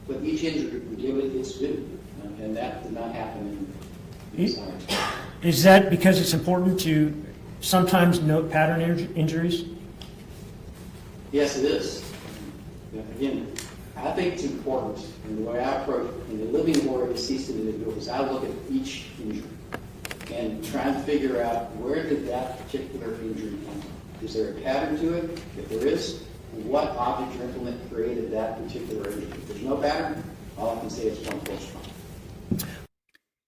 Speaker 13: put each injury and give it its due, and that did not happen in this science.
Speaker 10: Is that because it's important to sometimes note pattern injuries?
Speaker 13: Yes, it is. Again, I think it's important, and the way I approach it, in the living or a deceased individual, is I look at each injury and try to figure out where did that particular injury come from. Is there a pattern to it? If there is, what object or implement created that particular injury? If there's no pattern, all I can say is one close trauma.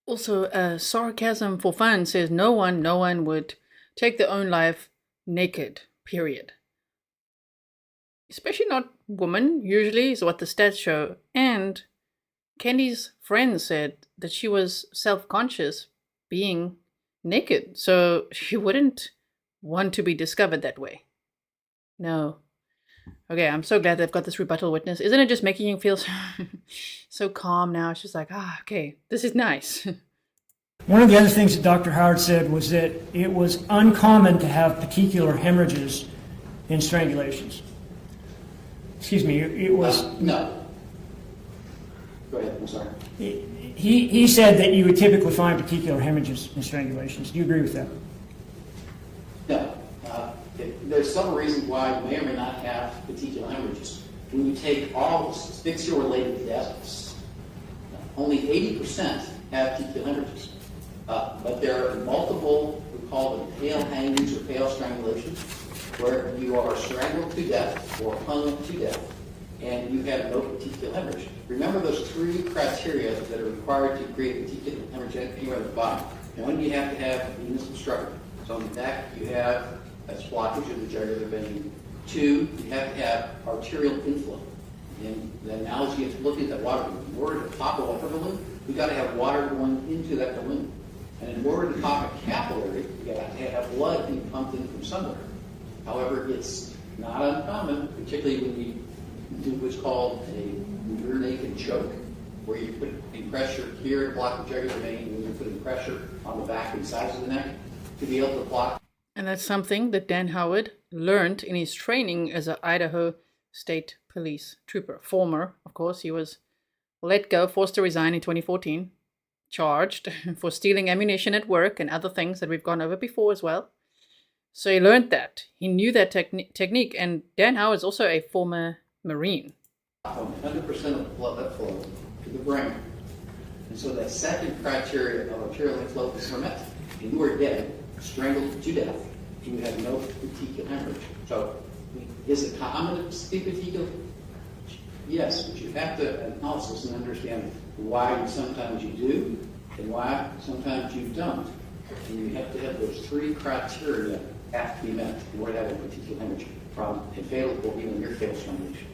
Speaker 5: Also, sarcasm for fun says no one would take their own life naked, period. Especially not women, usually, is what the stats show. And Kendy's friend said that she was self-conscious being naked, so she wouldn't want to be discovered that way. No. Okay, I'm so glad they've got this rebuttal witness. Isn't it just making you feel so calm now? She's like, okay, this is nice.
Speaker 10: One of the other things that Dr. Howard said was that it was uncommon to have petechial hemorrhages in strangulations. Excuse me, it was...
Speaker 13: No. Go ahead, I'm sorry.
Speaker 10: He said that you would typically find petechial hemorrhages in strangulations. Do you agree with that?
Speaker 13: No. There's some reason why you may or may not have petechial hemorrhages. When you take all asphyxia-related deaths, only 80% have petechial hemorrhages. But there are multiple, we call them pale hangings or pale strangulations, where you are strangled to death or hung to death, and you have no petechial hemorrhage. Remember those 3 criteria that are required to create petechial hemorrhage anywhere in the body. One, you have to have venous obstruction. So on the neck, you have that's blockage of the jugular vein. 2, you have to have arterial inflow. And the analogy is looking at that water balloon. In order to pop a water balloon, you've got to have water going into that balloon. And in order to pop a capillary, you've got to have blood being pumped in from somewhere. However, it's not uncommon, particularly when you do what's called a rear naked choke, where you put in pressure here to block the jugular vein, and you're putting pressure on the back and sides of the neck to be able to block.
Speaker 5: And that's something that Dan Howard learned in his training as an Idaho State Police Trooper. Former, of course, he was let go, forced to resign in 2014 charged for stealing ammunition at work and other things that we've gone over before as well. So he learned that. He knew that technique. And Dan Howard's also a former Marine.
Speaker 13: 100% of blood flow to the brain. And so that second criteria of arterial inflow is met, and you are dead, strangled to death, you have no petechial hemorrhage. So is it common to see petechial? Yes, but you have to analysis and understand why sometimes you do and why sometimes you don't. And you have to have those three criteria have to be met in order to have a petechial hemorrhage from a fatal or even near fatal strangulation.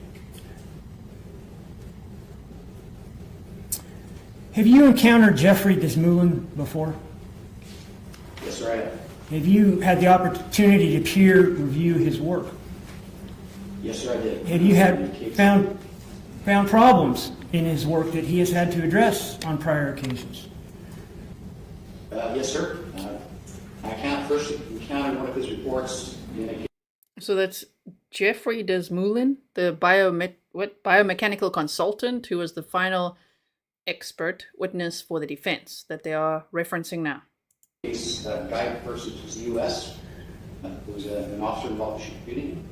Speaker 10: Have you encountered Geoffrey Desmoulin before?
Speaker 13: Yes, sir, I have.
Speaker 10: Have you had the opportunity to peer review his work?
Speaker 13: Yes, sir, I did.
Speaker 10: Have you found problems in his work that he has had to address on prior occasions?
Speaker 13: Yes, sir. I first encountered one of his reports in a...
Speaker 5: So that's Geoffrey Desmoulin, the biomechanical consultant who was the final expert witness for the defense that they are referencing now.
Speaker 13: Case Guy versus the U.S. It was an officer involved in shooting.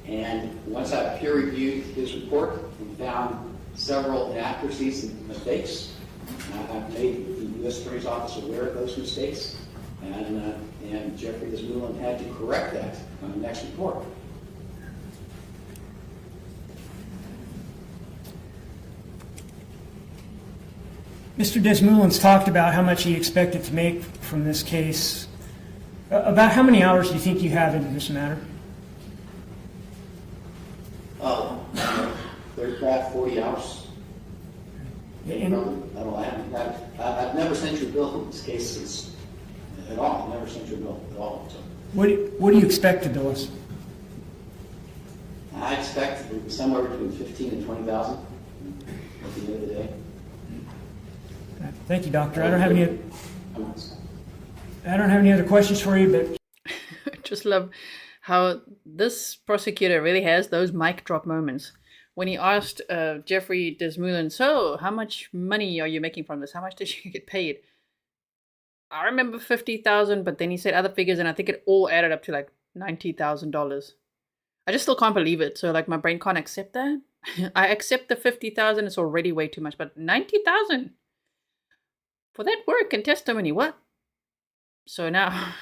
Speaker 13: And once I peer reviewed his report, we found several inaccuracies and mistakes. I've made the U.S. Attorney's Office aware of those mistakes, and Geoffrey Desmoulin had to correct that on the next report.
Speaker 10: Mr. Desmoulin's talked about how much he expected to make from this case. About how many hours do you think you have into this matter?
Speaker 13: 35, 40 hours. I've never sent you a bill in this case at all. I've never sent you a bill at all. So.
Speaker 10: What do you expect to bill us?
Speaker 13: I expect somewhere between 15 and 20,000 at the end of the day.
Speaker 10: Thank you, Doctor. I don't have any other questions for you, but
Speaker 5: I just love how this prosecutor really has those mic drop moments. When he asked Geoffrey Desmoulin, so how much money are you making from this? How much did you get paid? I remember 50,000, but then he said other figures, and I think it all added up to like $90,000. I just still can't believe it. So like my brain can't accept that. I accept the 50,000. It's already way too much, but 90,000 for that work and testimony. What? So now,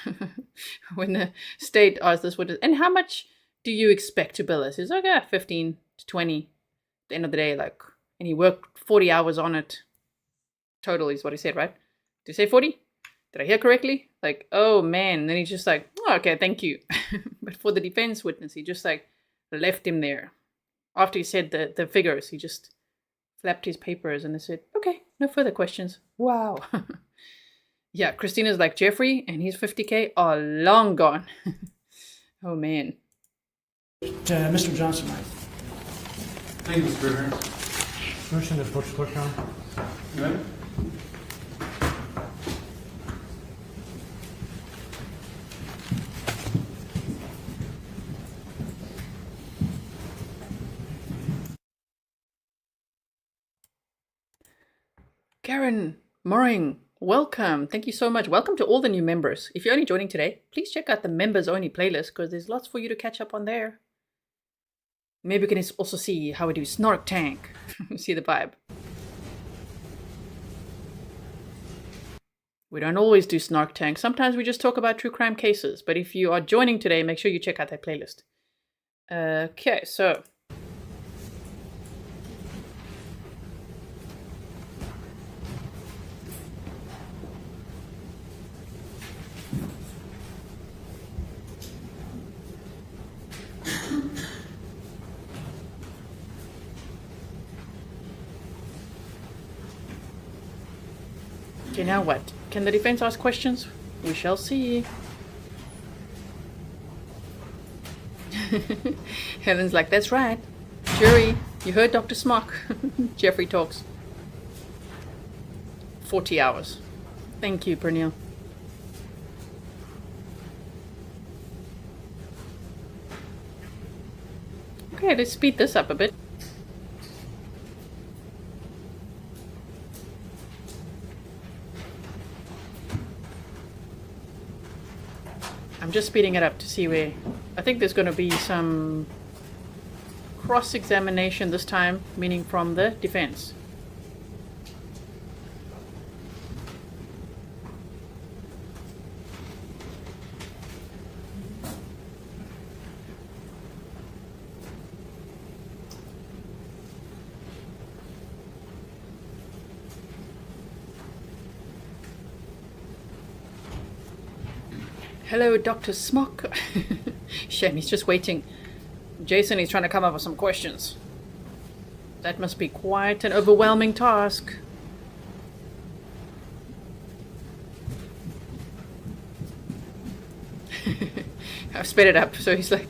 Speaker 5: when the state asks this, and how much do you expect to bill us? He's like, 15 to 20 at the end of the day, like, and he worked 40 hours on it. Total is what he said, right? Did he say 40? Did I hear correctly? Like, oh man. And then he's just like, oh, okay, thank you. But for the defense witness, he just like left him there. After he said the figures, he just flapped his papers and they said, okay, no further questions. Wow. Yeah, Christina's like, Geoffrey and his 50K are long gone. Oh man.
Speaker 10: Mr. Johnson, Mike.
Speaker 6: Thank you, Mr. President.
Speaker 10: Motion to approach clerk now.
Speaker 6: Good.
Speaker 5: Karen Moring, welcome. Thank you so much. Welcome to all the new members. If you're only joining today, please check out the members only playlist because there's lots for you to catch up on there. Maybe we can also see how we do Snark Tank. See the vibe. We don't always do Snark Tank. Sometimes we just talk about true crime cases. But if you are joining today, make sure you check out that playlist. Okay, so... Okay, now what? Can the defense ask questions? We shall see. Helen's like, that's right. Jury, you heard Dr. Smock. Geoffrey talks. 40 hours. Thank you, Pernille. Okay, let's speed this up a bit. I'm just speeding it up to see where. I think there's going to be some cross-examination this time, meaning from the defense. Hello, Dr. Smock. Shame, he's just waiting. Jason is trying to come up with some questions. That must be quite an overwhelming task. I've sped it up, so he's like...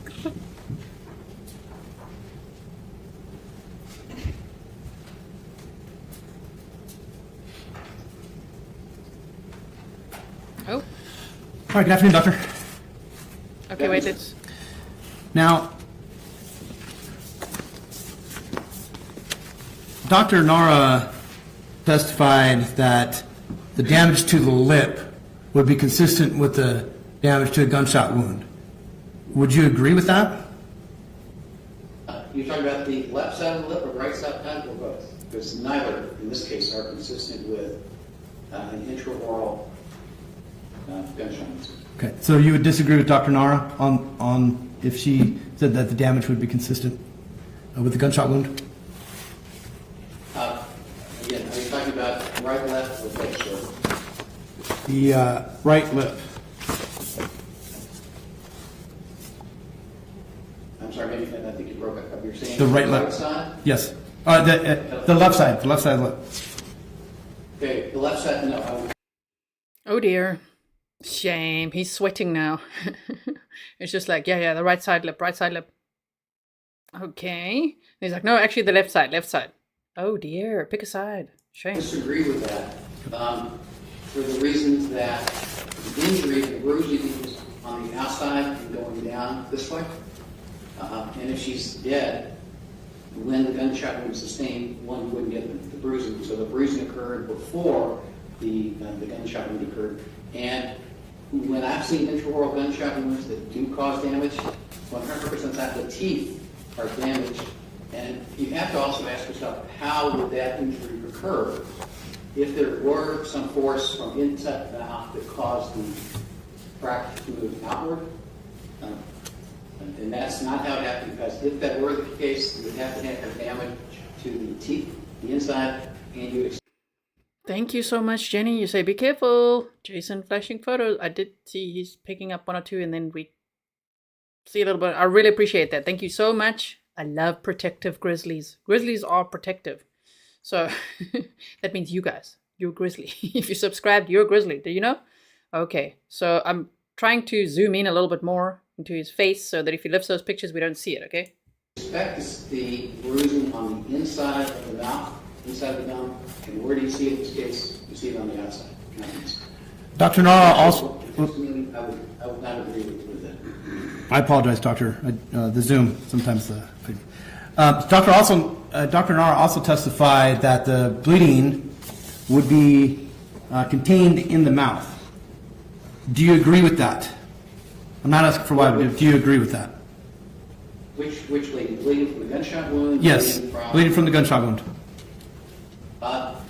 Speaker 5: Oh.
Speaker 7: All right, good afternoon, doctor.
Speaker 5: Okay, wait, let's...
Speaker 7: Now, Dr. Nara testified that the damage to the lip would be consistent with the damage to a gunshot wound. Would you agree with that?
Speaker 13: You're talking about the left side of the lip or right side or both? Because neither, in this case, are consistent with an intraoral gunshot wound.
Speaker 7: Okay, so you would disagree with Dr. Nara on if she said that the damage would be consistent with the gunshot wound?
Speaker 13: Again, are you talking about right, left, or both, sir?
Speaker 7: The right lip.
Speaker 13: I'm sorry, maybe I think you broke up. You're saying
Speaker 7: The right
Speaker 13: left
Speaker 7: lip.
Speaker 13: side?
Speaker 7: Yes. The left side. The left side lip.
Speaker 13: Okay, the left side, no.
Speaker 5: Oh dear. Shame. He's sweating now. It's just like, yeah, the right side lip, right side lip. Okay. And he's like, no, actually the left side, left side. Oh dear. Pick a side. Shame.
Speaker 13: I disagree with that for the reasons that the injury, the bruising is on the outside and going down this way. And if she's dead, when the gunshot wound was sustained, one wouldn't get the bruising. So the bruising occurred before the gunshot wound occurred. And when I've seen intraoral gunshot wounds that do cause damage, 100% of the time the teeth are damaged. And you have to also ask yourself, how would that injury occur if there were some force from inside the mouth that caused the fracture to move outward? And that's not how it happened, because if that were the case, you would have to have damage to the teeth, the inside, and you would.
Speaker 5: Thank you so much, Jenny. You say, be careful. Jason flashing photos. I did see he's picking up one or two, and then we see a little bit. I really appreciate that. Thank you so much. I love protective grizzlies. Grizzlies are protective. So that means you guys, you're grizzly. If you subscribed, you're a grizzly. Do you know? Okay. So I'm trying to zoom in a little bit more into his face so that if he lifts those pictures, we don't see it, okay?
Speaker 13: Expect to see bruising on the inside of the mouth, inside the gum, and where do you see it in this case? You see it on the outside.
Speaker 7: Dr. Nara also...
Speaker 13: I would not agree with that.
Speaker 7: I apologize, Doctor. The Zoom sometimes. Dr. Nara also testified that the bleeding would be contained in the mouth. Do you agree with that? I'm not asking for why, but do you agree with that?
Speaker 13: Which bleeding? Bleeding from the gunshot wound?
Speaker 7: Yes, bleeding from the gunshot wound.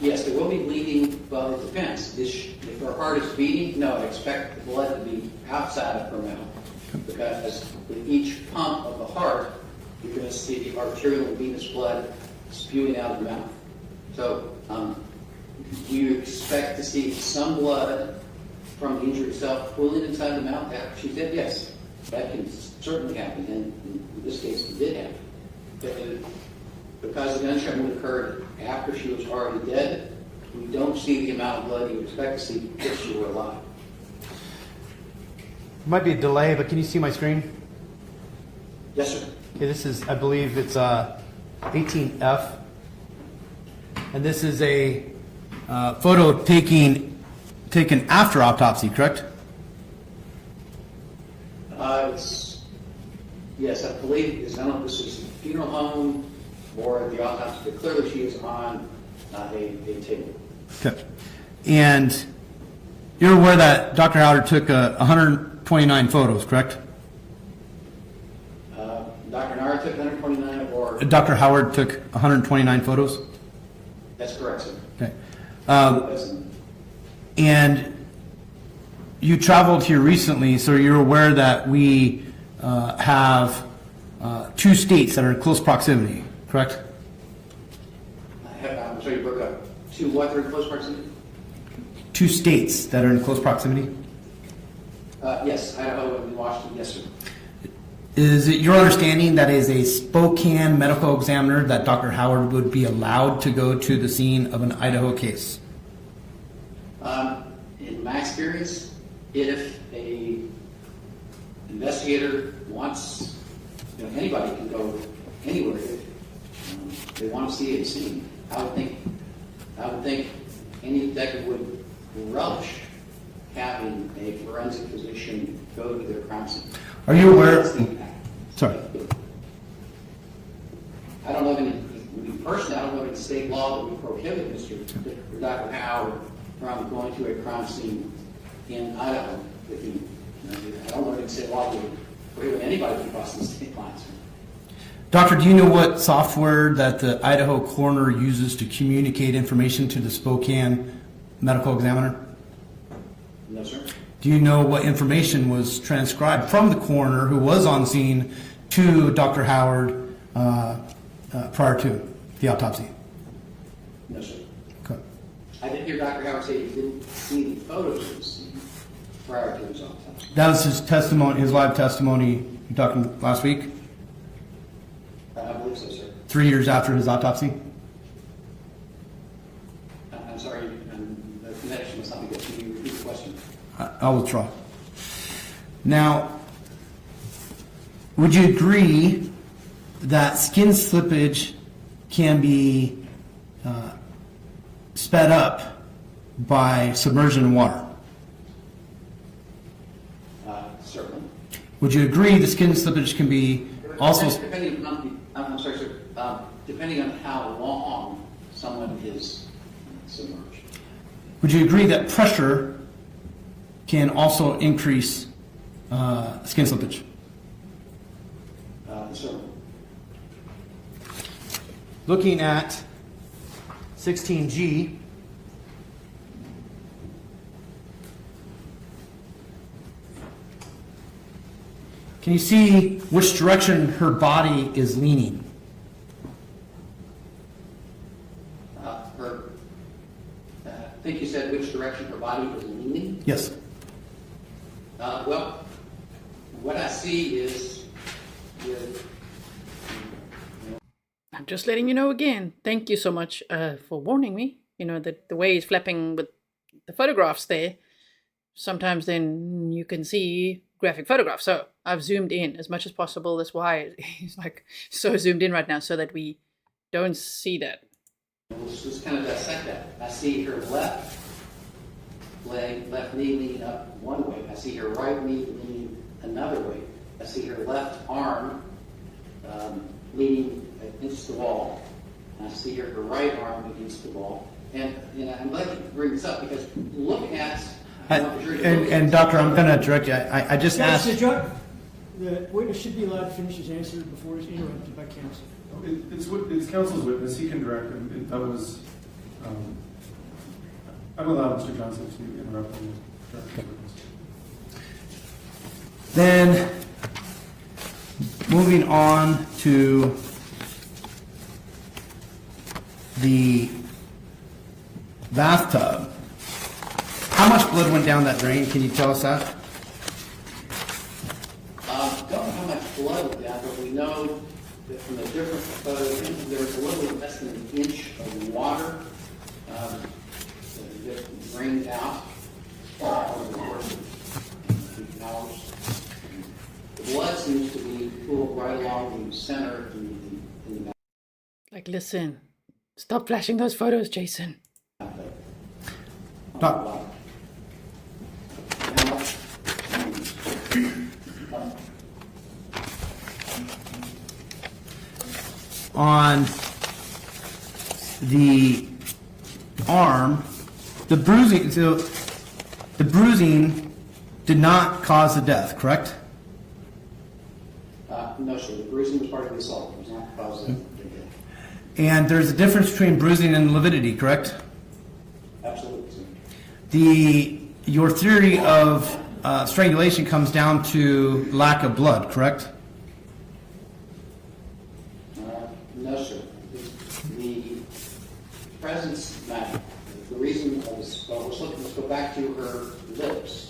Speaker 13: Yes, there will be bleeding. Well, it depends. If her heart is beating, no, I expect the blood to be outside of her mouth. Because with each pump of the heart, you're going to see the arterial and venous blood spewing out of the mouth. So you expect to see some blood from the injury itself pulling inside the mouth after she's dead? Yes, that can certainly happen, and in this case it did happen. Because the gunshot wound occurred after she was already dead, we don't see the amount of blood you would expect to see if she were alive.
Speaker 7: Might be a delay, but can you see my screen?
Speaker 13: Yes, sir.
Speaker 7: Okay, this is, I believe it's 18F, and this is a photo taken after autopsy, correct?
Speaker 13: Yes, I believe I don't know if this is a funeral home or the autopsy, but clearly she is on a table. Okay.
Speaker 7: And you're aware that Dr. Howard took a 100% 129 photos, correct?
Speaker 13: Dr. Nara took 129 or...
Speaker 7: Dr. Howard took 129 photos?
Speaker 13: That's correct, sir.
Speaker 7: Okay. And you traveled here recently, so you're aware that we have 2 states that are in close proximity, correct?
Speaker 13: I'm sorry, you broke up. 2 what are in close proximity?
Speaker 7: 2 states that are in close proximity?
Speaker 13: Yes, Idaho and Washington, yes, sir.
Speaker 7: Is it your understanding that as a Spokane medical examiner that Dr. Howard would be allowed to go to the scene of an Idaho case?
Speaker 13: In my experience, if a investigator wants, anybody can go anywhere if they want to see a scene. I would think any detective would relish having a forensic physician go to their crime scene.
Speaker 7: Are you aware? Sorry.
Speaker 13: I don't know of any, personally, I don't know of any state law that would prohibit Dr. Howard from going to a crime scene in Idaho. I don't know of any state law that would prohibit anybody from crossing the state lines.
Speaker 7: Doctor, do you know what software that the Idaho coroner uses to communicate information to the Spokane medical examiner?
Speaker 13: No, sir.
Speaker 7: Do you know what information was transcribed from the coroner who was on scene to Dr. Howard prior to the autopsy?
Speaker 13: No, sir.
Speaker 7: Okay.
Speaker 13: I didn't hear Dr. Howard say he didn't see the photos of the scene prior to his autopsy.
Speaker 7: That was his testimony, his live testimony you talking last week?
Speaker 13: I believe so, sir.
Speaker 7: 3 years after his autopsy?
Speaker 13: I'm sorry, the connection was not good. Can you repeat the question?
Speaker 7: I'll withdraw. Now, would you agree that skin slippage can be sped up by submersion in water?
Speaker 13: Certainly.
Speaker 7: Would you agree the skin slippage can be also...
Speaker 13: Depending on, I'm sorry, sir. Depending on how long someone is submerged.
Speaker 7: Would you agree that pressure can also increase skin slippage?
Speaker 13: Certainly.
Speaker 7: Looking at 16G, can you see which direction her body is leaning?
Speaker 13: I think you said which direction her body was leaning?
Speaker 7: Yes.
Speaker 13: Well, what I see is
Speaker 5: I'm just letting you know again. Thank you so much for warning me. That the way he's flapping with the photographs there, sometimes then you can see graphic photographs. So I've zoomed in as much as possible. That's why he's like so zoomed in right now, so that we don't see that.
Speaker 13: Let's just kind of dissect that. I see her left leg, left knee leaning up one way. I see her right knee leaning another way. I see her left arm leaning against the wall. And I see her right arm against the wall. And I'm glad you bring this up because look at...
Speaker 7: And Doctor, I'm going to direct you. I just asked...
Speaker 10: The witness should be allowed to finish his answer before he's interrupted by counsel.
Speaker 6: It's counsel's witness. He can direct him. That was... I'm allowed Mr. Johnson to interrupt him.
Speaker 7: Then, moving on to the bathtub. How much blood went down that drain? Can you tell us that?
Speaker 13: Don't know how much blood went down, but we know that from the different photos, there was a little less than an inch of water that drained out over the course of a few hours. The blood seems to be pooled right along the center in the back.
Speaker 5: Like, listen, stop flashing those photos, Jason.
Speaker 7: On the arm, the bruising did not cause the death, correct?
Speaker 13: No, sir. The bruising was part of the assault. It was not caused the death.
Speaker 7: And there's a difference between bruising and lividity, correct?
Speaker 13: Absolutely, sir.
Speaker 7: Your theory of strangulation comes down to lack of blood, correct?
Speaker 13: No, sir. The presence matter. The reason I was looking, let's go back to her lips.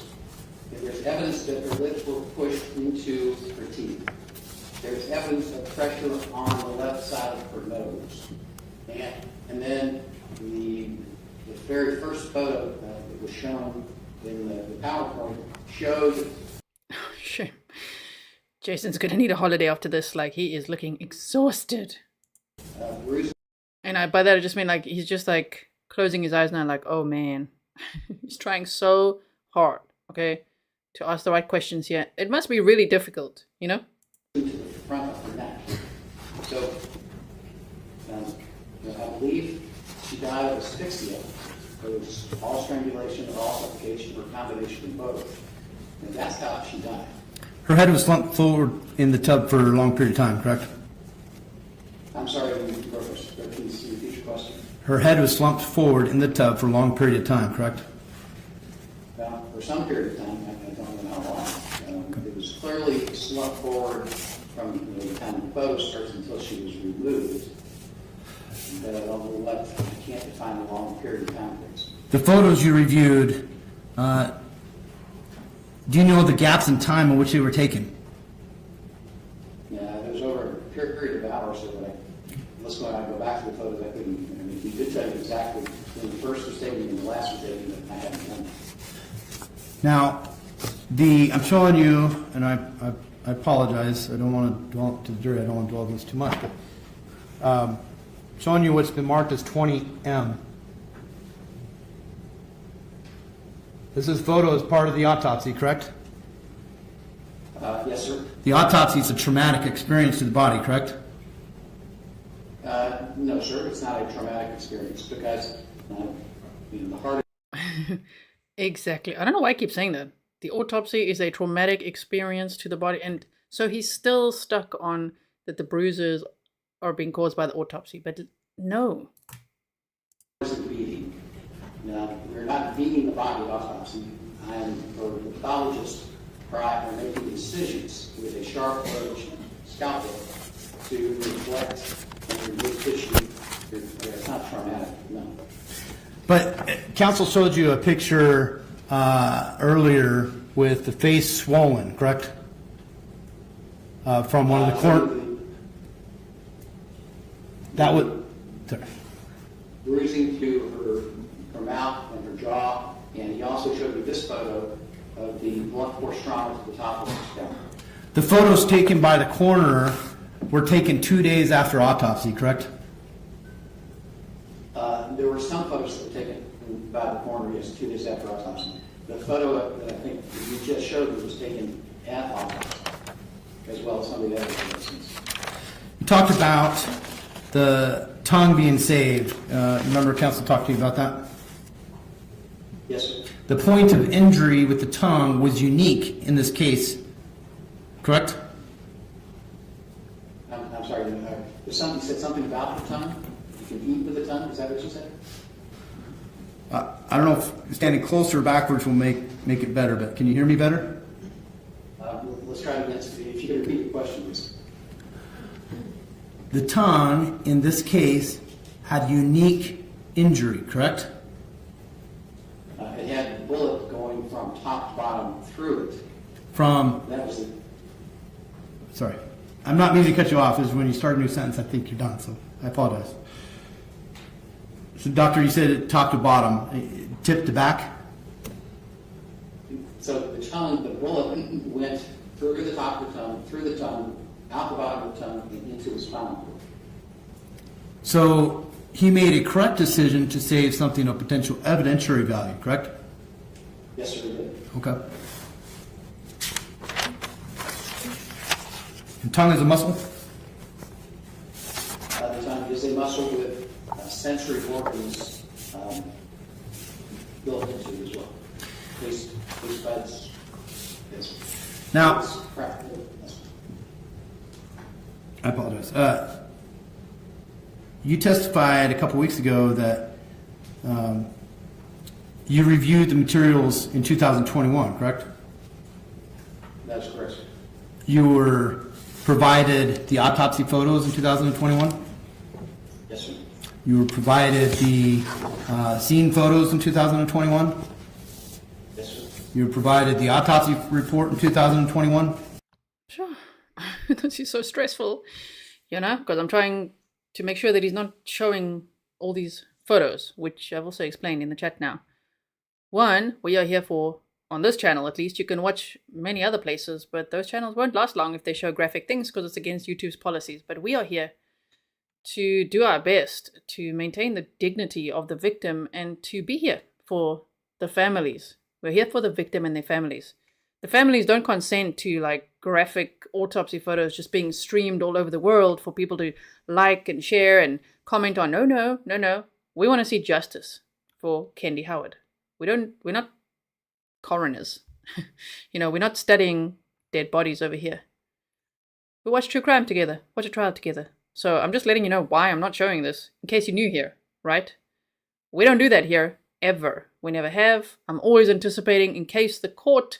Speaker 13: There's evidence that her lips were pushed into her teeth. There's evidence of pressure on the left side of her nose. And then the very first photo that was shown in the PowerPoint showed...
Speaker 5: Shame. Jason's gonna need a holiday after this. Like, he is looking exhausted. And by that I just mean, like, he's just like closing his eyes now, like, oh man. He's trying so hard, okay, to ask the right questions here. It must be really difficult, you know?
Speaker 13: To the front of her neck. So, I believe she died of asphyxia. It was all strangulation or all suffocation or combination of both. And that's how she died.
Speaker 7: Her head was slumped forward in the tub for a long period of time, correct?
Speaker 13: I'm sorry, can you repeat your question?
Speaker 7: Her head was slumped forward in the tub for a long period of time, correct?
Speaker 13: For some period of time, I don't know how long. It was clearly slumped forward from the time the photo starts until she was removed. But on the left, I can't define a long period of time.
Speaker 7: The photos you reviewed, do you know the gaps in time in which they were taken?
Speaker 13: Yeah, it was over a period of hours. So unless when I go back to the photos, I couldn't. I mean, he did tell you exactly when the first was taken and the last was taken, but I haven't done that.
Speaker 7: Now, I'm showing you, and I apologize. I don't want to dwell to the jury. I don't want to dwell on this too much, but showing you what's been marked as 20M. This is photo as part of the autopsy, correct?
Speaker 13: Yes, sir.
Speaker 7: The autopsy is a traumatic experience to the body, correct?
Speaker 13: No, sir. It's not a traumatic experience because the heart.
Speaker 5: Exactly. I don't know why I keep saying that. The autopsy is a traumatic experience to the body, and so he's still stuck on that the bruises are being caused by the autopsy, but no.
Speaker 13: Beating. Now, we're not beating the body autopsy. For the pathologist, are making decisions with a sharp edge scalpel to reflect and remove tissue. It's not traumatic, no.
Speaker 7: But counsel showed you a picture earlier with the face swollen, correct? From one of the corners. That would. Sorry.
Speaker 13: Bruising to her mouth and her jaw, and he also showed me this photo of the blunt force trauma to the top of her scalp.
Speaker 7: The photos taken by the coroner were taken 2 days after autopsy, correct?
Speaker 13: There were some photos that were taken by the coroner, yes, 2 days after autopsy. The photo that I think you just showed me was taken at autopsy, as well as some of the other photos.
Speaker 7: You talked about the tongue being saved. Remember counsel talked to you about that?
Speaker 13: Yes, sir.
Speaker 7: The point of injury with the tongue was unique in this case, correct?
Speaker 13: I'm sorry, you said something about the tongue? You can eat with the tongue? Is that what you said?
Speaker 7: I don't know if standing closer or backwards will make it better, but can you hear me better?
Speaker 13: Let's try it again. If you could repeat the question, please.
Speaker 7: The tongue, in this case, had unique injury, correct?
Speaker 13: It had a bullet going from top to bottom through it.
Speaker 7: From...
Speaker 13: That was it.
Speaker 7: Sorry. I'm not meaning to cut you off. Is when you start a new sentence, I think you're done, so I apologize. So, doctor, you said it top to bottom. Tip to back?
Speaker 13: So the tongue, the bullet went through the top of the tongue, through the tongue, out the bottom of the tongue, and into the spinal cord.
Speaker 7: So he made a correct decision to save something of potential evidentiary value, correct?
Speaker 13: Yes, sir, he did.
Speaker 7: Okay. And tongue is a muscle?
Speaker 13: The tongue is a muscle with sensory organs built into it as well. Taste buds, Yes.
Speaker 7: Now,
Speaker 13: That's correct. Yes.
Speaker 7: I apologize. You testified a couple weeks ago that you reviewed the materials in 2021, correct?
Speaker 13: That's correct.
Speaker 7: You were provided the autopsy photos in 2021?
Speaker 13: Yes, sir.
Speaker 7: You were provided the scene photos in 2021?
Speaker 13: Yes, sir.
Speaker 7: You were provided the autopsy report in 2021?
Speaker 5: Sure. This is so stressful, you know, because I'm trying to make sure that he's not showing all these photos, which I've also explained in the chat now. One, we are here for, on this channel at least, you can watch many other places, but those channels won't last long if they show graphic things because it's against YouTube's policies. But we are here to do our best to maintain the dignity of the victim and to be here for the families. We're here for the victim and their families. The families don't consent to like graphic autopsy photos just being streamed all over the world for people to like and share and comment on. No. We want to see justice for Kendy Howard. We're not coroners. You know, we're not studying dead bodies over here. We watch true crime together, watch a trial together. So I'm just letting you know why I'm not showing this, in case you're new here, right? We don't do that here, ever. We never have. I'm always anticipating in case the court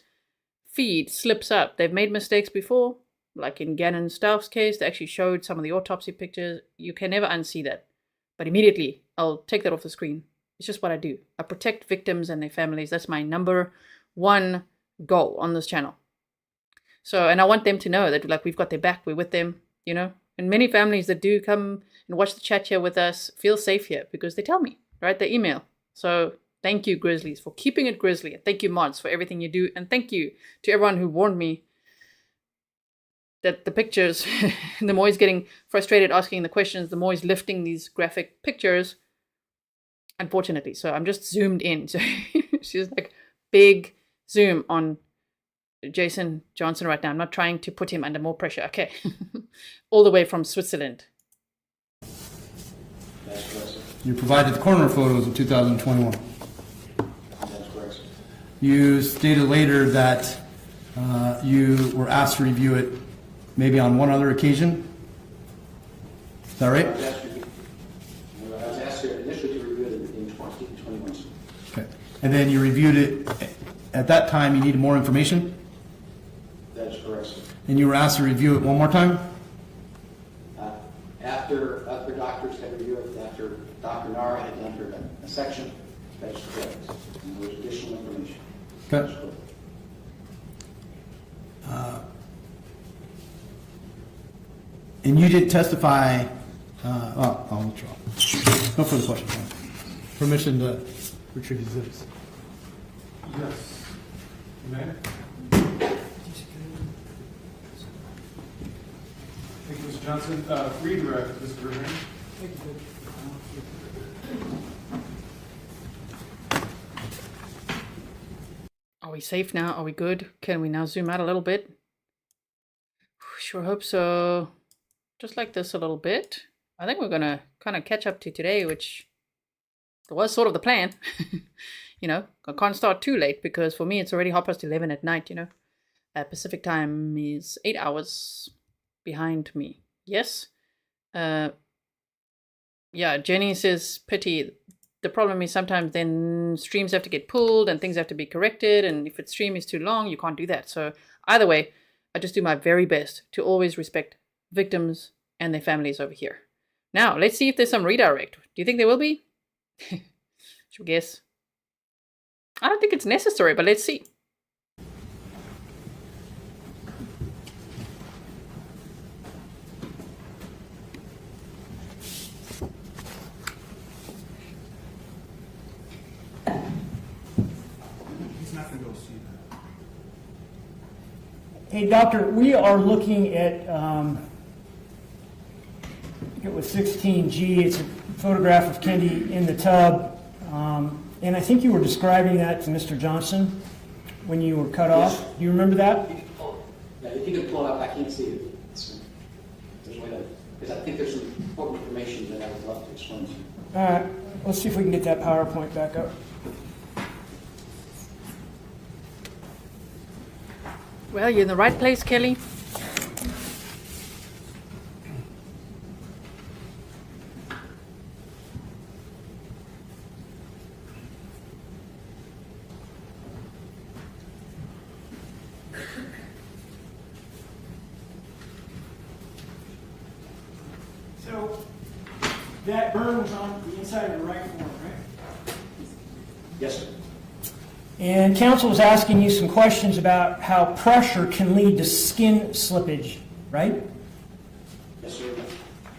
Speaker 5: feed slips up. They've made mistakes before, like in Gannon Stough's case, they actually showed some of the autopsy pictures. You can never unsee that. But immediately, I'll take that off the screen. It's just what I do. I protect victims and their families. That's my number one goal on this channel. So, and I want them to know that like we've got their back, we're with them, you know. And many families that do come and watch the chat here with us feel safe here because they tell me, right? They email. So thank you, Grizzlies, for keeping it Grizzly. And thank you, Mods, for everything you do. And thank you to everyone who warned me that the pictures, the more he's getting frustrated asking the questions, the more he's lifting these graphic pictures. Unfortunately, so I'm just zoomed in. So she's like big zoom on Jason Johnson right now. I'm not trying to put him under more pressure. Okay. All the way from Switzerland.
Speaker 13: That's correct, sir.
Speaker 7: You provided the coroner photos in 2021.
Speaker 13: That's correct, sir.
Speaker 7: You stated later that you were asked to review it maybe on one other occasion. Is that right?
Speaker 13: I was asked initially to review it in 2021, sir.
Speaker 7: Okay. And then you reviewed it. At that time, you needed more information?
Speaker 13: That is correct, sir.
Speaker 7: And you were asked to review it one more time?
Speaker 13: After other doctors had reviewed it, after Dr. Nara had entered a section, that is correct. And there was additional information.
Speaker 7: Okay. And you didn't testify. I'll withdraw. No further questions. Permission to retrieve exhibits.
Speaker 6: Yes. You may. Thank you, Mr. Johnson. Redirect, Mr. Rivera. Thank you.
Speaker 5: Are we safe now? Are we good? Can we now zoom out a little bit? Sure hope so. Just like this a little bit. I think we're going to kind of catch up to today, which was sort of the plan. You know, I can't start too late because for me it's already 11:30 at night, you know. Pacific time is 8 hours behind me. Yes? Yeah, Jenny says, pity. The problem is sometimes then streams have to get pulled and things have to be corrected, and if the stream is too long, you can't do that. So either way, I just do my very best to always respect victims and their families over here. Now, let's see if there's some redirect. Do you think there will be? Should we guess? I don't think it's necessary, but let's see.
Speaker 12: He's not going to go see that.
Speaker 10: Hey, doctor, we are looking at, I think it was 16G. It's a photograph of Kendy in the tub. And I think you were describing that to Mr. Johnson when you were cut off. Do you remember that?
Speaker 13: Yeah, if you could pull it up, I can't see it. There's a way to, because I think there's some important information that I would love to explain to you.
Speaker 10: All right, let's see if we can get that PowerPoint back up.
Speaker 5: Well, you're in the right place, Kelly.
Speaker 10: So that burn was on the inside of the right corner, right?
Speaker 13: Yes, sir.
Speaker 10: And counsel was asking you some questions about how pressure can lead to skin slippage, right?
Speaker 13: Yes, sir.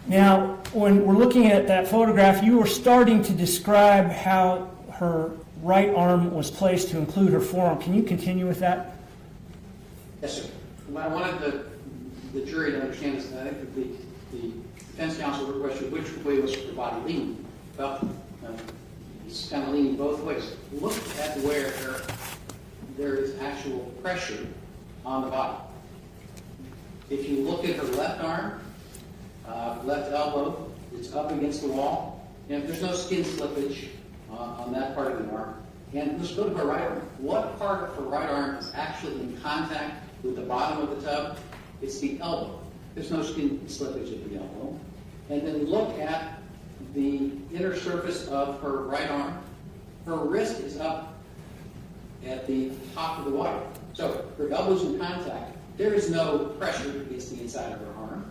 Speaker 10: Now, when we're looking at that photograph, you were starting to describe how her right arm was placed to include her forearm. Can you continue with that?
Speaker 13: Yes, sir. What I wanted the jury to understand is that I think the defense counsel requested which way was her body leaning. Well, it's kind of leaning both ways. Look at where there is actual pressure on the body. If you look at her left arm, left elbow, it's up against the wall. And there's no skin slippage on that part of the arm. And let's go to her right arm. What part of her right arm is actually in contact with the bottom of the tub? It's the elbow. There's no skin slippage at the elbow. And then look at the inner surface of her right arm. Her wrist is up at the top of the water. So her elbow's in contact. There is no pressure against the inside of her arm.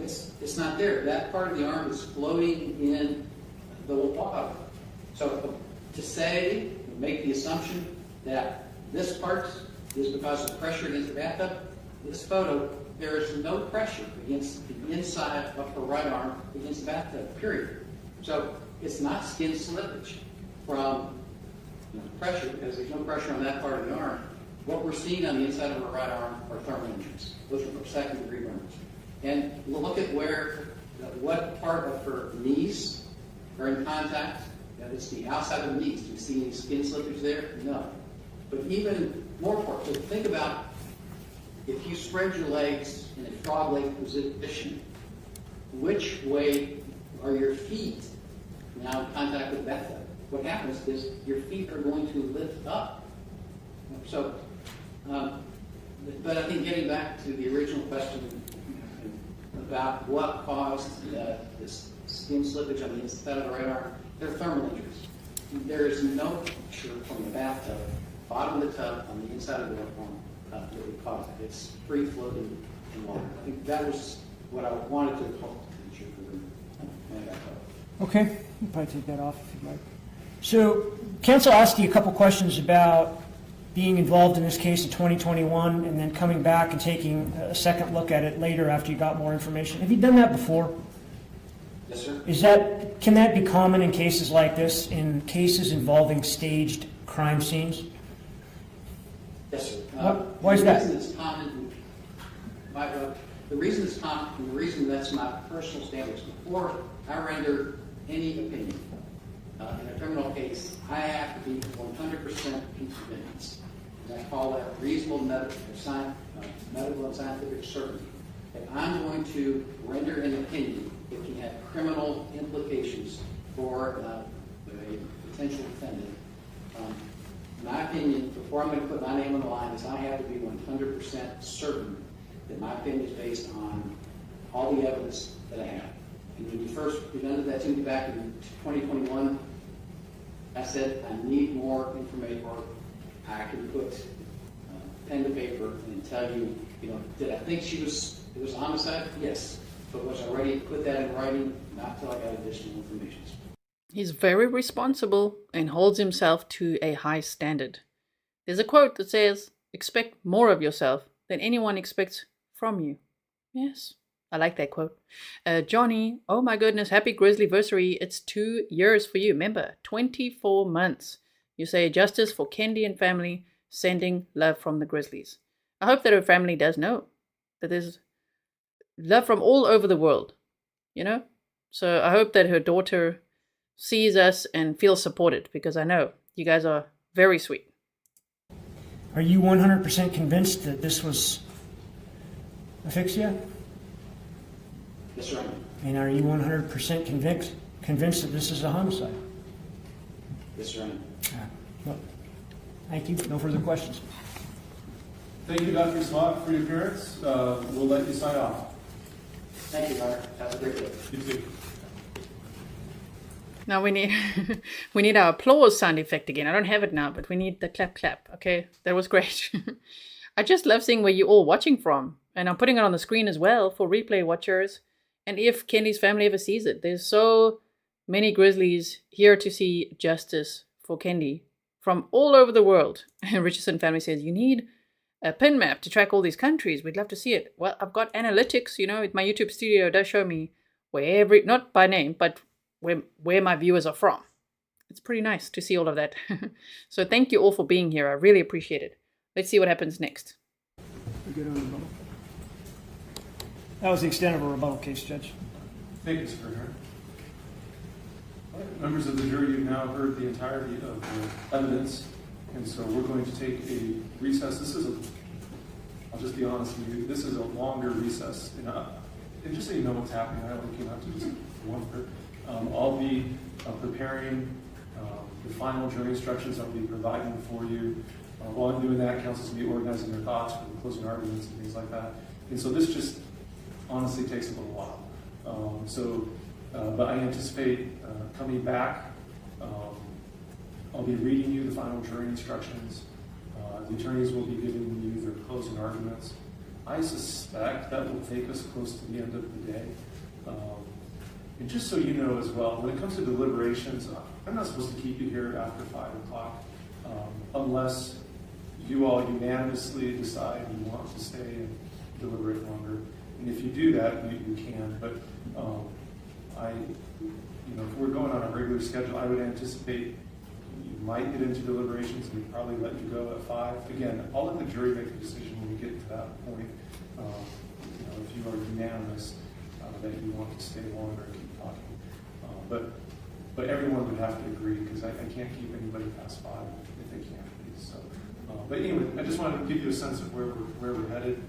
Speaker 13: It's not there. That part of the arm is floating in the water. So to say, make the assumption that this part is because of pressure against the bathtub, this photo, there is no pressure against the inside of her right arm against the bathtub, period. So it's not skin slippage from pressure, because there's no pressure on that part of the arm. What we're seeing on the inside of her right arm are thermal injuries. Those are second-degree burns. And we'll look at what part of her knees are in contact. It's the outside of the knees. Do you see any skin slippage there? No. But even more important, think about if you spread your legs in a frog leg position, which way are your feet now in contact with the bathtub? What happens is your feet are going to lift up. So, but I think getting back to the original question about what caused this skin slippage on the inside of the right arm, they're thermal injuries. There is no pressure from the bathtub, bottom of the tub, on the inside of the right arm that would cause it. It's free floating in water. I think that was what I wanted to call attention to.
Speaker 10: Okay, you probably take that off if you'd like. So, counsel asked you a couple questions about being involved in this case in 2021 and then coming back and taking a second look at it later after you got more information. Have you done that before?
Speaker 13: Yes, sir.
Speaker 10: Can that be common in cases like this, in cases involving staged crime scenes?
Speaker 13: Yes, sir.
Speaker 10: Why is that?
Speaker 13: The reason it's common, the reason it's common, and the reason that's my personal standards, before I render any opinion in a criminal case, I have to be 100% convinced. And I call that reasonable medical and scientific certainty. If I'm going to render an opinion, it can have criminal implications for a potential defendant. My opinion, before I'm going to put my name on the line, is I have to be 100% certain that my opinion is based on all the evidence that I have. And when you first presented that to me back in 2021, I said I need more information, or I can put pen to paper and tell you, did I think it was a homicide? Yes. But was I ready to put that in writing? Not until I got additional information.
Speaker 5: He's very responsible and holds himself to a high standard. There's a quote that says, "Expect more of yourself than anyone expects from you." Yes, I like that quote. Johnny, oh my goodness, happy Grizzlyversary. It's 2 years for you. Remember, 24 months. You say justice for Kendy and family, sending love from the Grizzlies. I hope that her family does know that there's love from all over the world, So I hope that her daughter sees us and feels supported, because I know you guys are very sweet.
Speaker 10: Are you 100% convinced that this was asphyxia?
Speaker 13: Yes, sir.
Speaker 10: And are you 100% convinced that this is a homicide?
Speaker 13: Yes, sir.
Speaker 10: Well, thank you. No further questions.
Speaker 6: Thank you, Dr. Smock, for your appearance. We'll let you sign off.
Speaker 13: Thank you, Connor. Have a great day.
Speaker 6: You too.
Speaker 5: Now we need we need our applause sound effect again. I don't have it now, but we need the clap clap. Okay, that was great. I just love seeing where you're all watching from. And I'm putting it on the screen as well for replay watchers. And if Kendy's family ever sees it, there's so many Grizzlies here to see justice for Kendy from all over the world. And Richardson family says, you need a pin map to track all these countries. We'd love to see it. Well, I've got analytics, you know, my YouTube studio does show me where not by name, but where my viewers are from. It's pretty nice to see all of that. So thank you all for being here. I really appreciate it. Let's see what happens next.
Speaker 10: We good on rebuttal? That was the extent of a rebuttal case, Judge.
Speaker 6: Thank you, Springer. All right, members of the jury, you've now heard the entirety of the evidence, and so we're going to take a recess. I'll just be honest with you, this is a longer recess. And just so you know what's happening, I don't think you have to just wonder. I'll be preparing the final jury instructions I'll be providing for you. While I'm doing that, counsel's going to be organizing their thoughts for the closing arguments and things like that. And so this just honestly takes a little while. But I anticipate coming back. I'll be reading you the final jury instructions. The attorneys will be giving you their closing arguments. I suspect that will take us close to the end of the day. And just so you know as well, when it comes to deliberations, I'm not supposed to keep you here after 5 o'clock unless you all unanimously decide you want to stay and deliberate longer. And if you do that, you can. But if we're going on a regular schedule, I would anticipate you might get into deliberations and we'd probably let you go at 5. Again, I'll let the jury make the decision when we get to that point. If you are unanimous that you want to stay longer and keep talking. But everyone would have to agree because I can't keep anybody past 5 if they can't, please. So, but anyway, I just wanted to give you a sense of where we're headed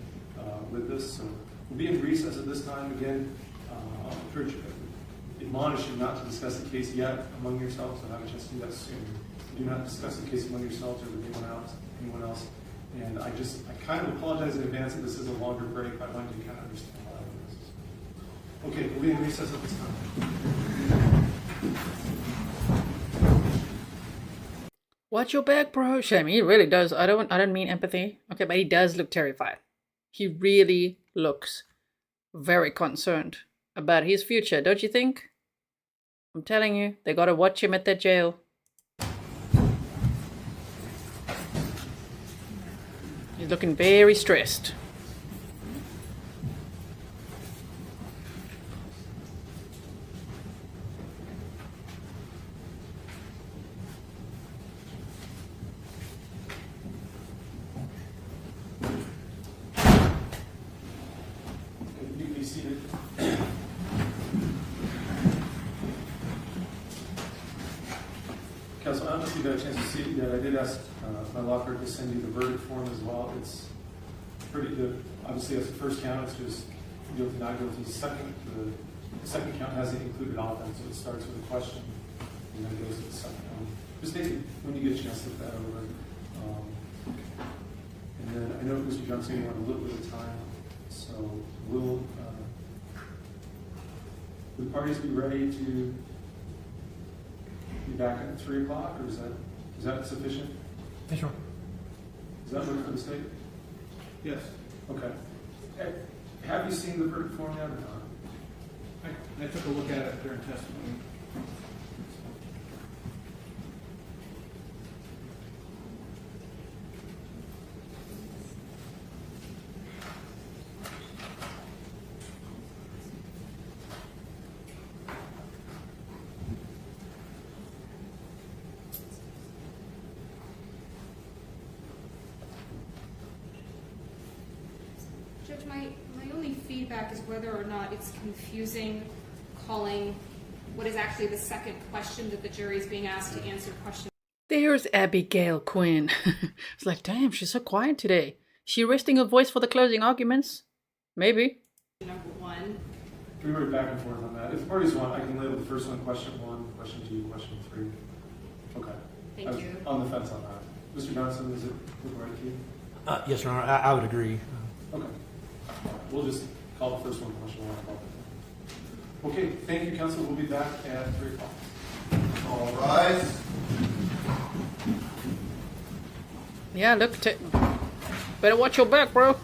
Speaker 6: with this. So we'll be in recess at this time. Again, I'll admonish you not to discuss the case yet among yourselves. I'll have a chance to do that soon. Do not discuss the case among yourselves or with anyone else. And I kind of apologize in advance that this is a longer break. I want you to kind of understand why this is. Okay, we'll be in recess at this time.
Speaker 5: Watch your back, bro. Shame, he really does. I don't mean empathy. Okay, but he does look terrified. He really looks very concerned about his future, don't you think? I'm telling you, they gotta watch him at that jail. He's looking very stressed.
Speaker 6: Counsel, I don't know if you got a chance to see it yet. I did ask my law clerk to send you the verdict form as well. It's pretty good. Obviously, as the first count, it's just guilty, not guilty. The second count hasn't included offense, so it starts with a question and then goes to the second count. Just take it when you get a chance to look that over. And then I know, Mr. Johnson, you want a little bit of time, so will the parties be ready to be back at 3 o'clock, or is that sufficient?
Speaker 10: Yeah, sure.
Speaker 6: Does that work for the state?
Speaker 12: Yes.
Speaker 6: Okay. Have you seen the verdict form yet or not?
Speaker 12: I took a look at it during testimony.
Speaker 14: Judge, my only feedback is whether or not it's confusing calling what is actually the second question that the jury is being asked to answer question.
Speaker 5: There's Abigail Quinn. It's like, damn, she's so quiet today. She resting her voice for the closing arguments? Maybe.
Speaker 14: Number 1.
Speaker 6: We were back and forth on that. If the parties want, I can label the first one question 1, question 2, question 3. Okay.
Speaker 14: Thank you.
Speaker 6: On the fence on that. Mr. Johnson, is it look right to you?
Speaker 7: Yes, Your Honor, I would agree.
Speaker 6: Okay. We'll just call the first one question. Okay, thank you, counsel. We'll be back at 3 o'clock.
Speaker 1: All rise.
Speaker 5: Yeah, look, better watch your back, bro.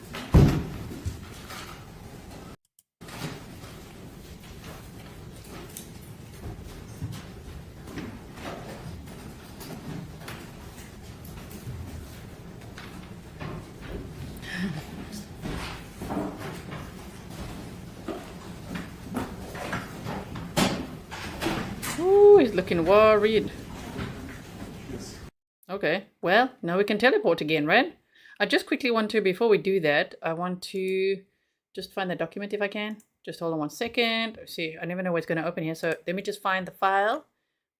Speaker 5: Ooh, he's looking worried. Okay, well, now we can teleport again, right? I just quickly want to, before we do that, I want to just find the document if I can. Just hold on 1 second. See, I never know what's going to open here. So let me just find the file,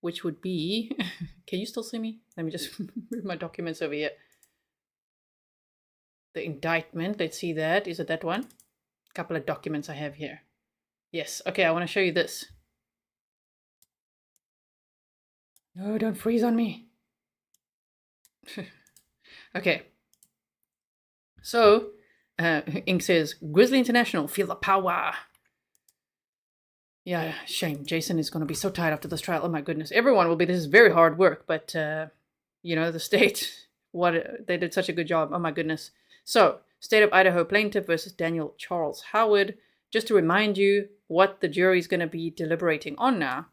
Speaker 5: which would be... Can you still see me? Let me just move my documents over here. The indictment, let's see that. Is it that one? A couple of documents I have here. Yes, okay, I want to show you this. No, don't freeze on me. Okay. So, Ink says, Grizzly International, feel the power. Yeah, shame. Jason is going to be so tired after this trial. Oh my goodness. Everyone will be. This is very hard work, but, you know, the state, they did such a good job. Oh my goodness. So, State of Idaho plaintiff versus Daniel Charles Howard. Just to remind you what the jury is going to be deliberating on now.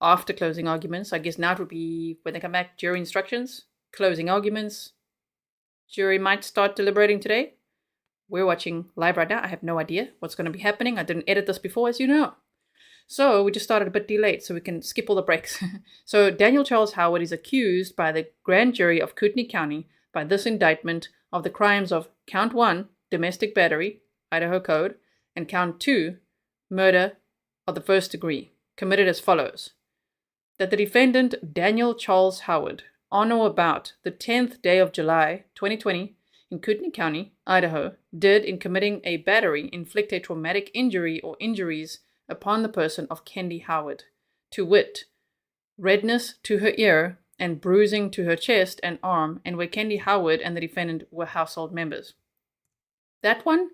Speaker 5: After closing arguments, I guess now it would be when they come back, jury instructions, closing arguments. Jury might start deliberating today. We're watching live right now. I have no idea what's going to be happening. I didn't edit this before, as you know. So we just started a bit delayed, so we can skip all the breaks. So Daniel Charles Howard is accused by the grand jury of Kootenai County by this indictment of the crimes of count 1, domestic battery, Idaho Code, and count 2, murder of the first degree, committed as follows. That the defendant, Daniel Charles Howard, on or about the 10th day of July 2020 in Kootenai County, Idaho, did in committing a battery inflict a traumatic injury or injuries upon the person of Kendy Howard, to wit, redness to her ear and bruising to her chest and arm, and where Kendy Howard and the defendant were household members. That one?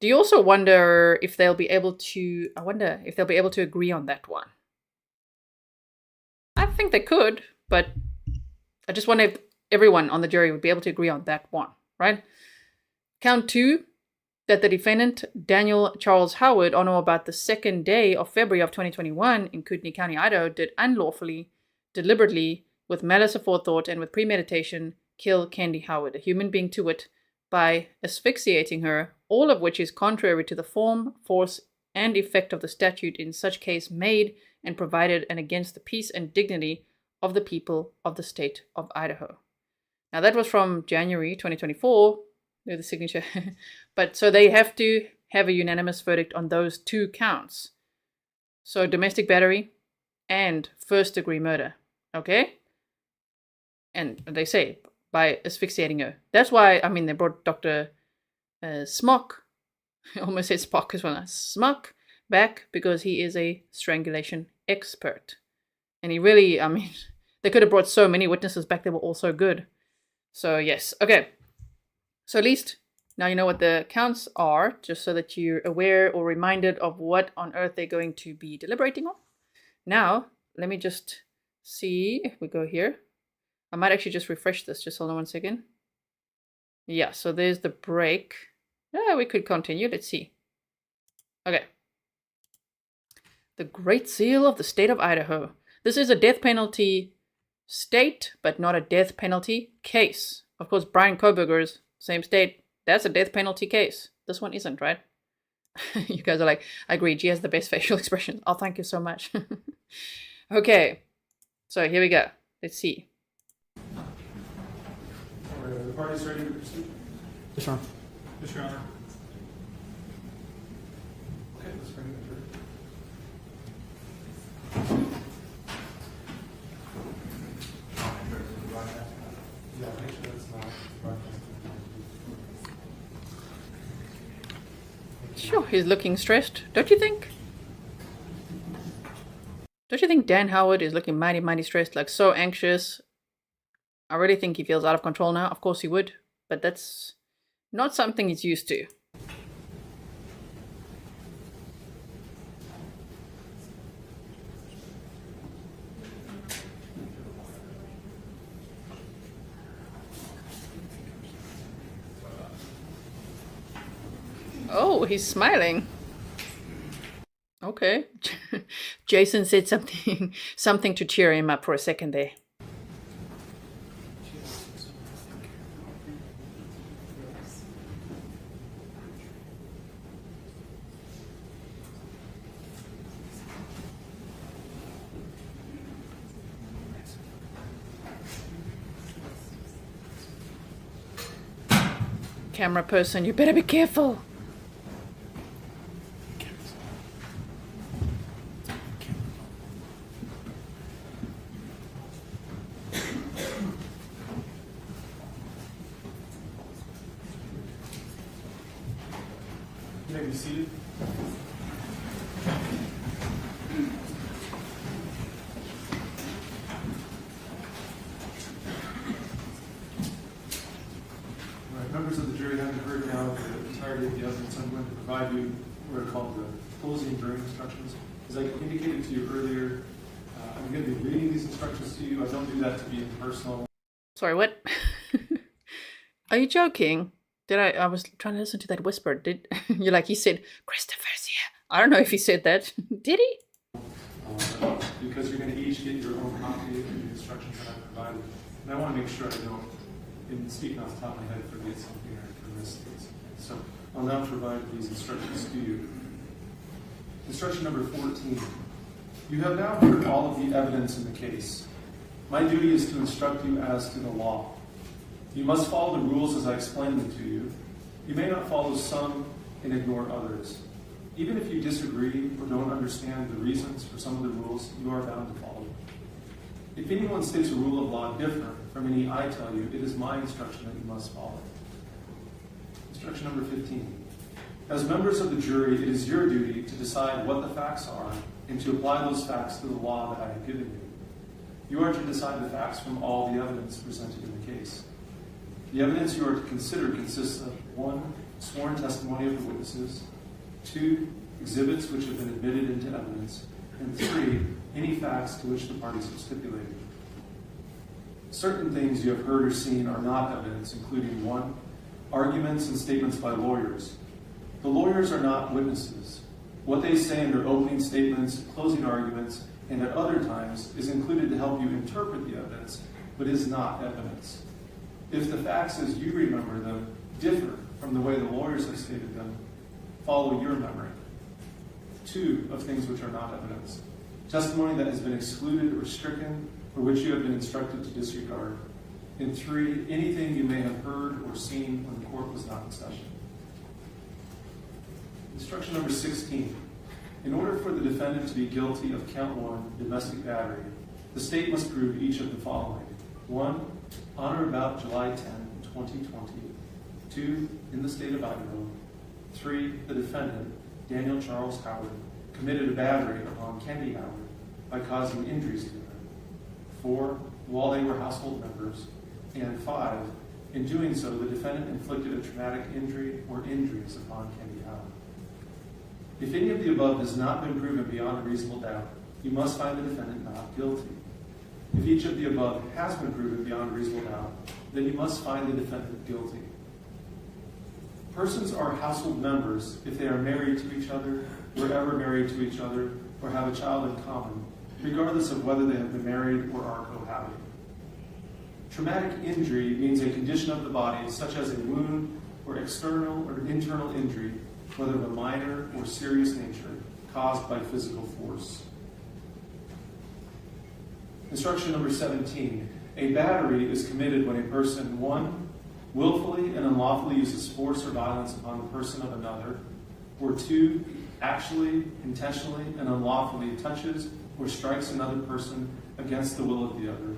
Speaker 5: Do you also wonder if they'll be able to, agree on that one? I think they could, but I just wonder if everyone on the jury would be able to agree on that one, right? Count 2, that the defendant, Daniel Charles Howard, on or about the 2nd day of February of 2021 in Kootenai County, Idaho, did unlawfully, deliberately, with malice aforethought and with premeditation, kill Kendy Howard, a human being to wit, by asphyxiating her, all of which is contrary to the form, force, and effect of the statute in such case made and provided and against the peace and dignity of the people of the state of Idaho. Now that was from January 2024, the signature. But so they have to have a unanimous verdict on those 2 counts. So domestic battery and first degree murder. Okay? And they say by asphyxiating her. That's why, I mean, they brought Dr. Smock, I almost said Spock as well, Smock, back because he is a strangulation expert. And he really, I mean, they could have brought so many witnesses back. They were all so good. So yes, okay. So at least now you know what the counts are, just so that you're aware or reminded of what on earth they're going to be deliberating on. Now, let me just see if we go here. I might actually just refresh this. Just hold on 1 second. Yeah, so there's the break. Yeah, we could continue. Let's see. Okay. The Great Seal of the State of Idaho. This is a death penalty state, but not a death penalty case. Of course, Brian Koberger's same state. That's a death penalty case. This one isn't, right? You guys are like, I agree. She has the best facial expression. Oh, thank you so much. Okay. So here we go. Let's see.
Speaker 6: The party's ready to proceed?
Speaker 7: Yes, Your Honor.
Speaker 6: Yes, Your Honor. Okay, let's bring it through. Yeah, make sure it's not broadcast.
Speaker 5: Sure, he's looking stressed. Don't you think? Don't you think Dan Howard is looking mighty, mighty stressed, like so anxious? I really think he feels out of control now. Of course he would, but that's Not something he's used to. Oh, he's smiling. Okay. Jason said something to cheer him up for a second there. Camera person, you better be careful.
Speaker 6: You may be seated. All right, members of the jury haven't heard now the entirety of the evidence. I'm going to provide you what are called the closing jury instructions. As I indicated to you earlier, I'm going to be reading these instructions to you. I don't do that to be impersonal.
Speaker 5: Sorry, what? Are you joking? I was trying to listen to that whisper. You're like, he said, Christopher's here. I don't know if he said that. Did he?
Speaker 6: Because you're going to each get your own copy of the instructions that I provided. And I want to make sure I don't, in speaking off the top of my head, forget something or miss things. So I'll now provide these instructions to you. Instruction number 14. You have now heard all of the evidence in the case. My duty is to instruct you as to the law. You must follow the rules as I explain them to you. You may not follow some and ignore others. Even if you disagree or don't understand the reasons for some of the rules, you are bound to follow them. If anyone states a rule of law different from any I tell you, it is my instruction that you must follow. Instruction number 15. As members of the jury, it is your duty to decide what the facts are and to apply those facts to the law that I have given you. You are to decide the facts from all the evidence presented in the case. The evidence you are to consider consists of 1. Sworn testimony of the witnesses, 2. Exhibits which have been admitted into evidence, and 3. Any facts to which the parties have stipulated. Certain things you have heard or seen are not evidence, including 1. Arguments and statements by lawyers. The lawyers are not witnesses. What they say in their opening statements, closing arguments, and at other times is included to help you interpret the evidence, but is not evidence. If the facts as you remember them differ from the way the lawyers have stated them, follow your memory. 2 of things which are not evidence. Testimony that has been excluded or stricken, or which you have been instructed to disregard. And 3, anything you may have heard or seen when the court was not in session. Instruction number 16. In order for the defendant to be guilty of count 1, domestic battery, the state must prove each of the following. 1, on or about July 10, 2020. 2, in the state of Idaho. 3, the defendant, Daniel Charles Howard, committed a battery upon Kendy Howard by causing injuries to her. 4, while they were household members. And 5, in doing so, the defendant inflicted a traumatic injury or injuries upon Kendy Howard. If any of the above has not been proven beyond a reasonable doubt, you must find the defendant not guilty. If each of the above has been proven beyond a reasonable doubt, then you must find the defendant guilty. Persons are household members if they are married to each other, were ever married to each other, or have a child in common, regardless of whether they have been married or are cohabiting. Traumatic injury means a condition of the body such as a wound or external or internal injury, whether of a minor or serious nature, caused by physical force. Instruction number 17. A battery is committed when a person, 1, willfully and unlawfully uses force or violence upon the person of another, or 2, actually, intentionally, and unlawfully touches or strikes another person against the will of the other,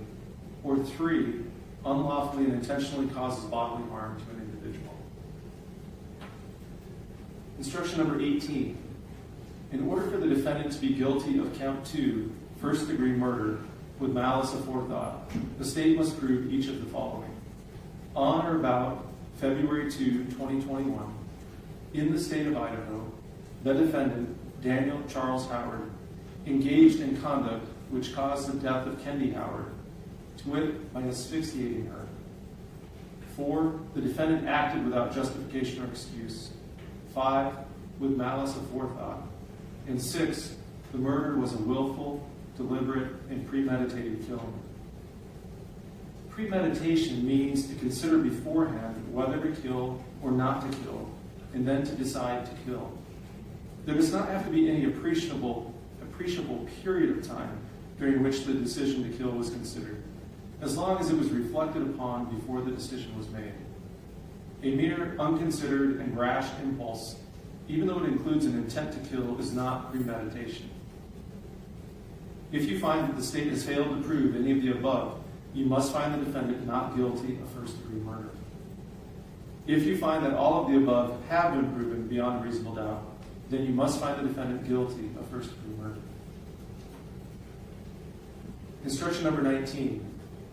Speaker 6: or 3, unlawfully and intentionally causes bodily harm to an individual. Instruction number 18. In order for the defendant to be guilty of count 2, first-degree murder, with malice aforethought, the state must prove each of the following. On or about February 2, 2021, in the state of Idaho, the defendant, Daniel Charles Howard, engaged in conduct which caused the death of Kendy Howard, to wit, by asphyxiating her. 4, the defendant acted without justification or excuse. 5, with malice aforethought. And 6, the murder was a willful, deliberate, and premeditated killing. Premeditation means to consider beforehand whether to kill or not to kill, and then to decide to kill. There does not have to be any appreciable period of time during which the decision to kill was considered, as long as it was reflected upon before the decision was made. A mere unconsidered and rash impulse, even though it includes an intent to kill, is not premeditation. If you find that the state has failed to prove any of the above, you must find the defendant not guilty of first-degree murder. If you find that all of the above have been proven beyond reasonable doubt, then you must find the defendant guilty of first-degree murder. Instruction number 19.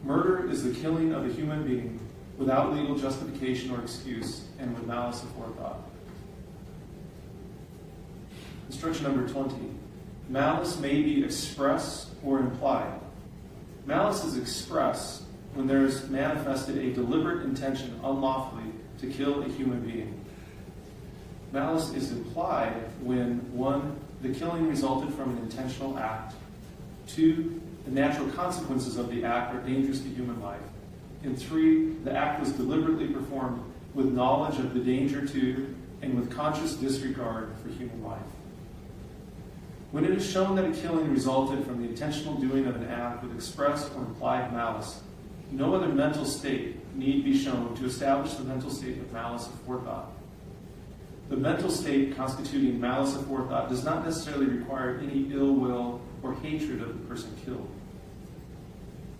Speaker 6: Murder is the killing of a human being without legal justification or excuse and with malice aforethought. Instruction number 20. Malice may be express or implied. Malice is express when there is manifested a deliberate intention unlawfully to kill a human being. Malice is implied when 1, the killing resulted from an intentional act, 2, the natural consequences of the act are dangerous to human life, and 3, the act was deliberately performed with knowledge of the danger to and with conscious disregard for human life. When it is shown that a killing resulted from the intentional doing of an act with express or implied malice, no other mental state need be shown to establish the mental state of malice aforethought. The mental state constituting malice aforethought does not necessarily require any ill will or hatred of the person killed.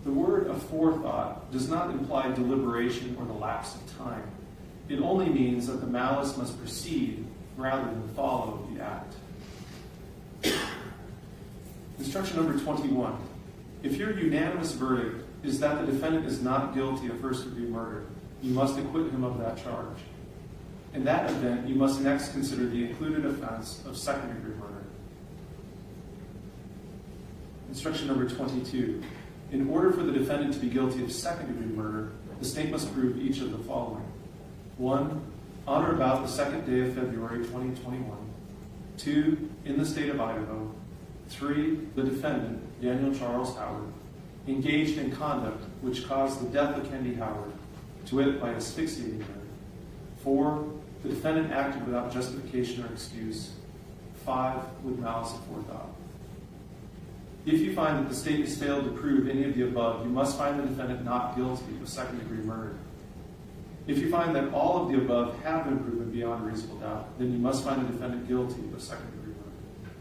Speaker 6: The word aforethought does not imply deliberation or the lapse of time. It only means that the malice must precede rather than follow the act. Instruction number 21. If your unanimous verdict is that the defendant is not guilty of first-degree murder, you must acquit him of that charge. In that event, you must next consider the included offense of second-degree murder. Instruction number 22. In order for the defendant to be guilty of second-degree murder, the state must prove each of the following. 1, on or about the second day of February 2021. 2, in the state of Idaho. 3, the defendant, Daniel Charles Howard, engaged in conduct which caused the death of Kendy Howard, to wit, by asphyxiating her. 4, the defendant acted without justification or excuse. 5, with malice aforethought. If you find that the state has failed to prove any of the above, you must find the defendant not guilty of second-degree murder. If you find that all of the above have been proven beyond reasonable doubt, then you must find the defendant guilty of second-degree murder.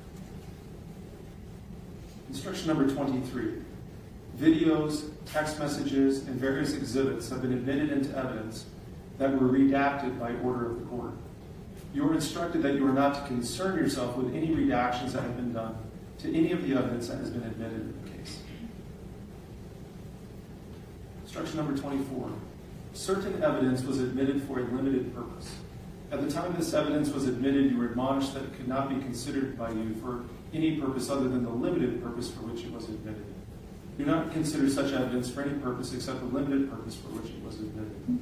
Speaker 6: Instruction number 23. Videos, text messages, and various exhibits have been admitted into evidence that were redacted by order of the court. You are instructed that you are not to concern yourself with any redactions that have been done to any of the evidence that has been admitted in the case. Instruction number 24. Certain evidence was admitted for a limited purpose. At the time this evidence was admitted, you were admonished that it could not be considered by you for any purpose other than the limited purpose for which it was admitted. Do not consider such evidence for any purpose except the limited purpose for which it was admitted.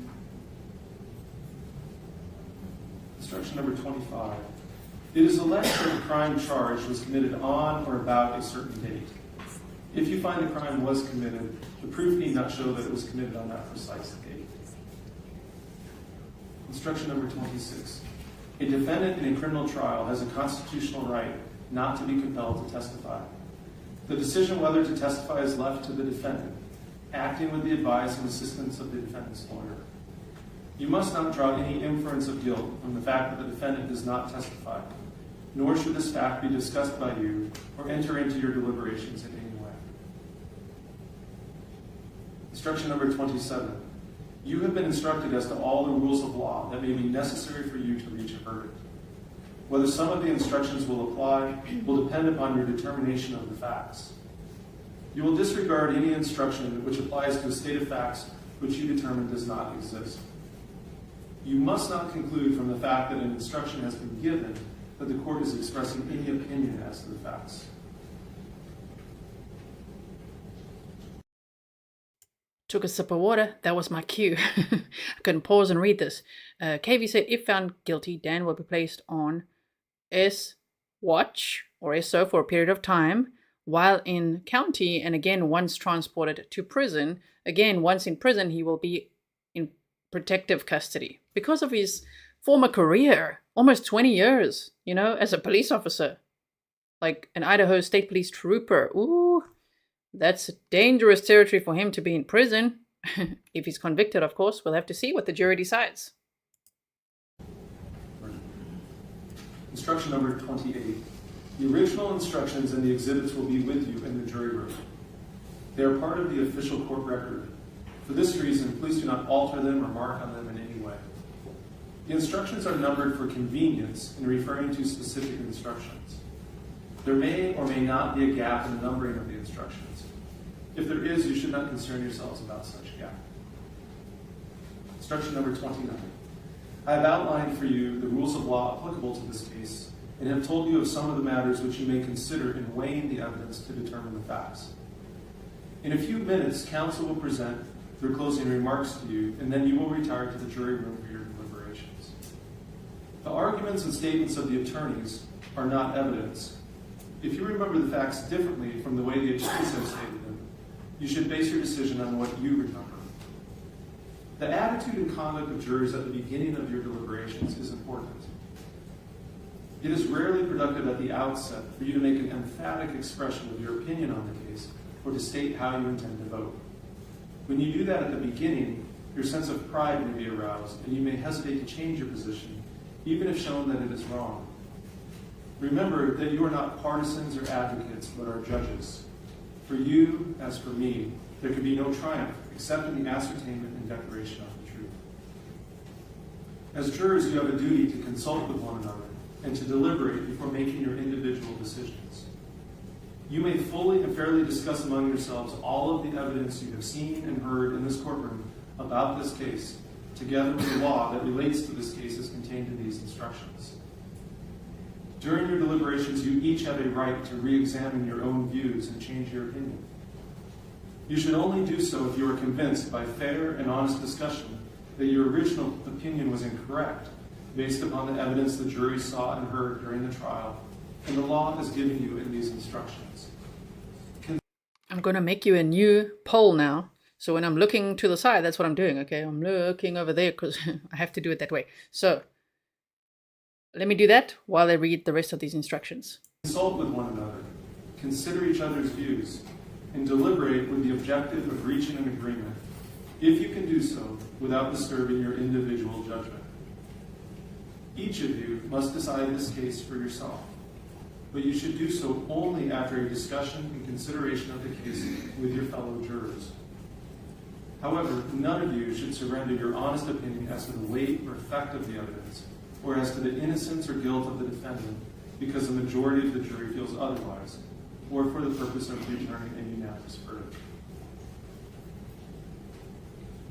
Speaker 6: Instruction number 25. It is alleged that the crime charged was committed on or about a certain date. If you find the crime was committed, the proof need not show that it was committed on that precise date. Instruction number 26. A defendant in a criminal trial has a constitutional right not to be compelled to testify. The decision whether to testify is left to the defendant, acting with the advice and assistance of the defendant's lawyer. You must not draw any inference of guilt from the fact that the defendant does not testify, nor should this fact be discussed by you or enter into your deliberations in any way. Instruction number 27. You have been instructed as to all the rules of law that may be necessary for you to reach a verdict. Whether some of the instructions will apply will depend upon your determination of the facts. You will disregard any instruction which applies to a state of facts which you determine does not exist. You must not conclude from the fact that an instruction has been given that the court is expressing any opinion as to the facts.
Speaker 5: Took a sip of water. That was my cue. I couldn't pause and read this. KV said, if found guilty, Dan will be placed on S-Watch or SO for a period of time while in county, and again, once transported to prison. Again, once in prison, he will be in protective custody because of his former career, almost 20 years, you know, as a police officer, like an Idaho State Police Trooper. Ooh, that's dangerous territory for him to be in prison. If he's convicted, of course, we'll have to see what the jury decides.
Speaker 6: Instruction number 28. The original instructions and the exhibits will be with you in the jury room. They are part of the official court record. For this reason, please do not alter them or mark on them in any way. The instructions are numbered for convenience in referring to specific instructions. There may or may not be a gap in the numbering of the instructions. If there is, you should not concern yourselves about such gap. Instruction number 29. I have outlined for you the rules of law applicable to this case and have told you of some of the matters which you may consider in weighing the evidence to determine the facts. In a few minutes, counsel will present their closing remarks to you, and then you will retire to the jury room for your deliberations. The arguments and statements of the attorneys are not evidence. If you remember the facts differently from the way the attorneys have stated them, you should base your decision on what you remember. The attitude and conduct of jurors at the beginning of your deliberations is important. It is rarely productive at the outset for you to make an emphatic expression of your opinion on the case or to state how you intend to vote. When you do that at the beginning, your sense of pride may be aroused, and you may hesitate to change your position, even if shown that it is wrong. Remember that you are not partisans or advocates, but are judges. For you, as for me, there can be no triumph except in the ascertainment and declaration of the truth. As jurors, you have a duty to consult with one another and to deliberate before making your individual decisions. You may fully and fairly discuss among yourselves all of the evidence you have seen and heard in this courtroom about this case, together with the law that relates to this case as contained in these instructions. During your deliberations, you each have a right to re-examine your own views and change your opinion. You should only do so if you are convinced by fair and honest discussion that your original opinion was incorrect, based upon the evidence the jury saw and heard during the trial, and the law is giving you in these instructions.
Speaker 5: I'm going to make you a new poll now. So when I'm looking to the side, that's what I'm doing, okay? I'm looking over there because I have to do it that way. So let me do that while I read the rest of these instructions.
Speaker 6: Consult with one another, consider each other's views, and deliberate with the objective of reaching an agreement, if you can do so without disturbing your individual judgment. Each of you must decide this case for yourself, but you should do so only after a discussion and consideration of the case with your fellow jurors. However, none of you should surrender your honest opinion as to the weight or effect of the evidence, or as to the innocence or guilt of the defendant, because the majority of the jury feels otherwise, or for the purpose of returning a unanimous verdict.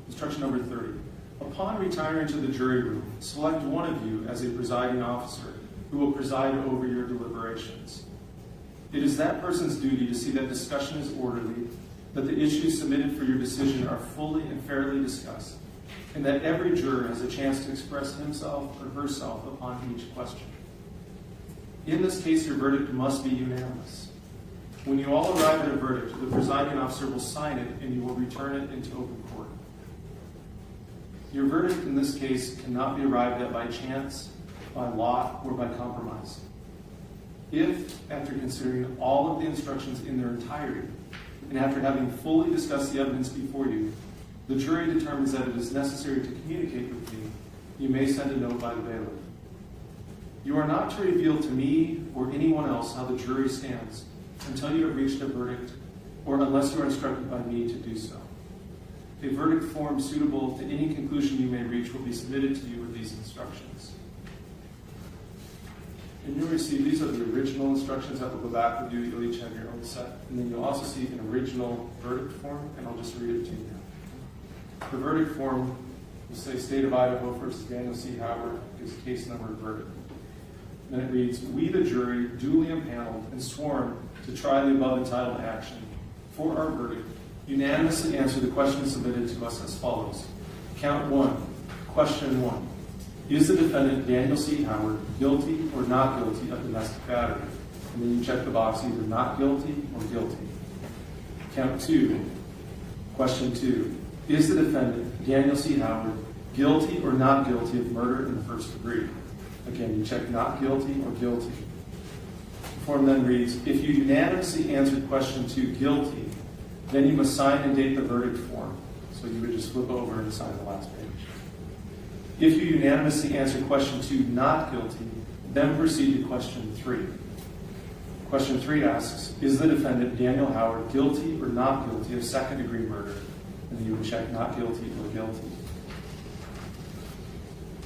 Speaker 6: Instruction number 30. Upon retiring to the jury room, select one of you as a presiding officer who will preside over your deliberations. It is that person's duty to see that discussion is orderly, that the issues submitted for your decision are fully and fairly discussed, and that every juror has a chance to express himself or herself upon each question. In this case, your verdict must be unanimous. When you all arrive at a verdict, the presiding officer will sign it and you will return it into open court. Your verdict in this case cannot be arrived at by chance, by lot, or by compromise. If, after considering all of the instructions in their entirety, and after having fully discussed the evidence before you, the jury determines that it is necessary to communicate with me, you may send a note by the bailiff. You are not to reveal to me or anyone else how the jury stands until you have reached a verdict, or unless you are instructed by me to do so. A verdict form suitable to any conclusion you may reach will be submitted to you with these instructions. And you'll receive, these are the original instructions that will go back with you. You'll each have your own set. And then you'll also see an original verdict form, and I'll just read it to you now. The verdict form We'll say State of Idaho versus Daniel C. Howard is case number and verdict. Then it reads, we, the jury, duly impaneled and sworn to try the above entitled action for our verdict, unanimously answer the questions submitted to us as follows. Count 1. Question 1. Is the defendant Daniel C. Howard guilty or not guilty of domestic battery? And then you check the box either not guilty or guilty. Count 2. Question 2. Is the defendant Daniel C. Howard guilty or not guilty of murder in the first degree? Again, you check not guilty or guilty. The form then reads, if you unanimously answered question 2 guilty, then you must sign and date the verdict form. So you would just flip over and sign the last page. If you unanimously answer question 2 not guilty, then proceed to question 3. Question 3 asks, is the defendant Daniel Howard guilty or not guilty of second-degree murder? And then you would check not guilty or guilty.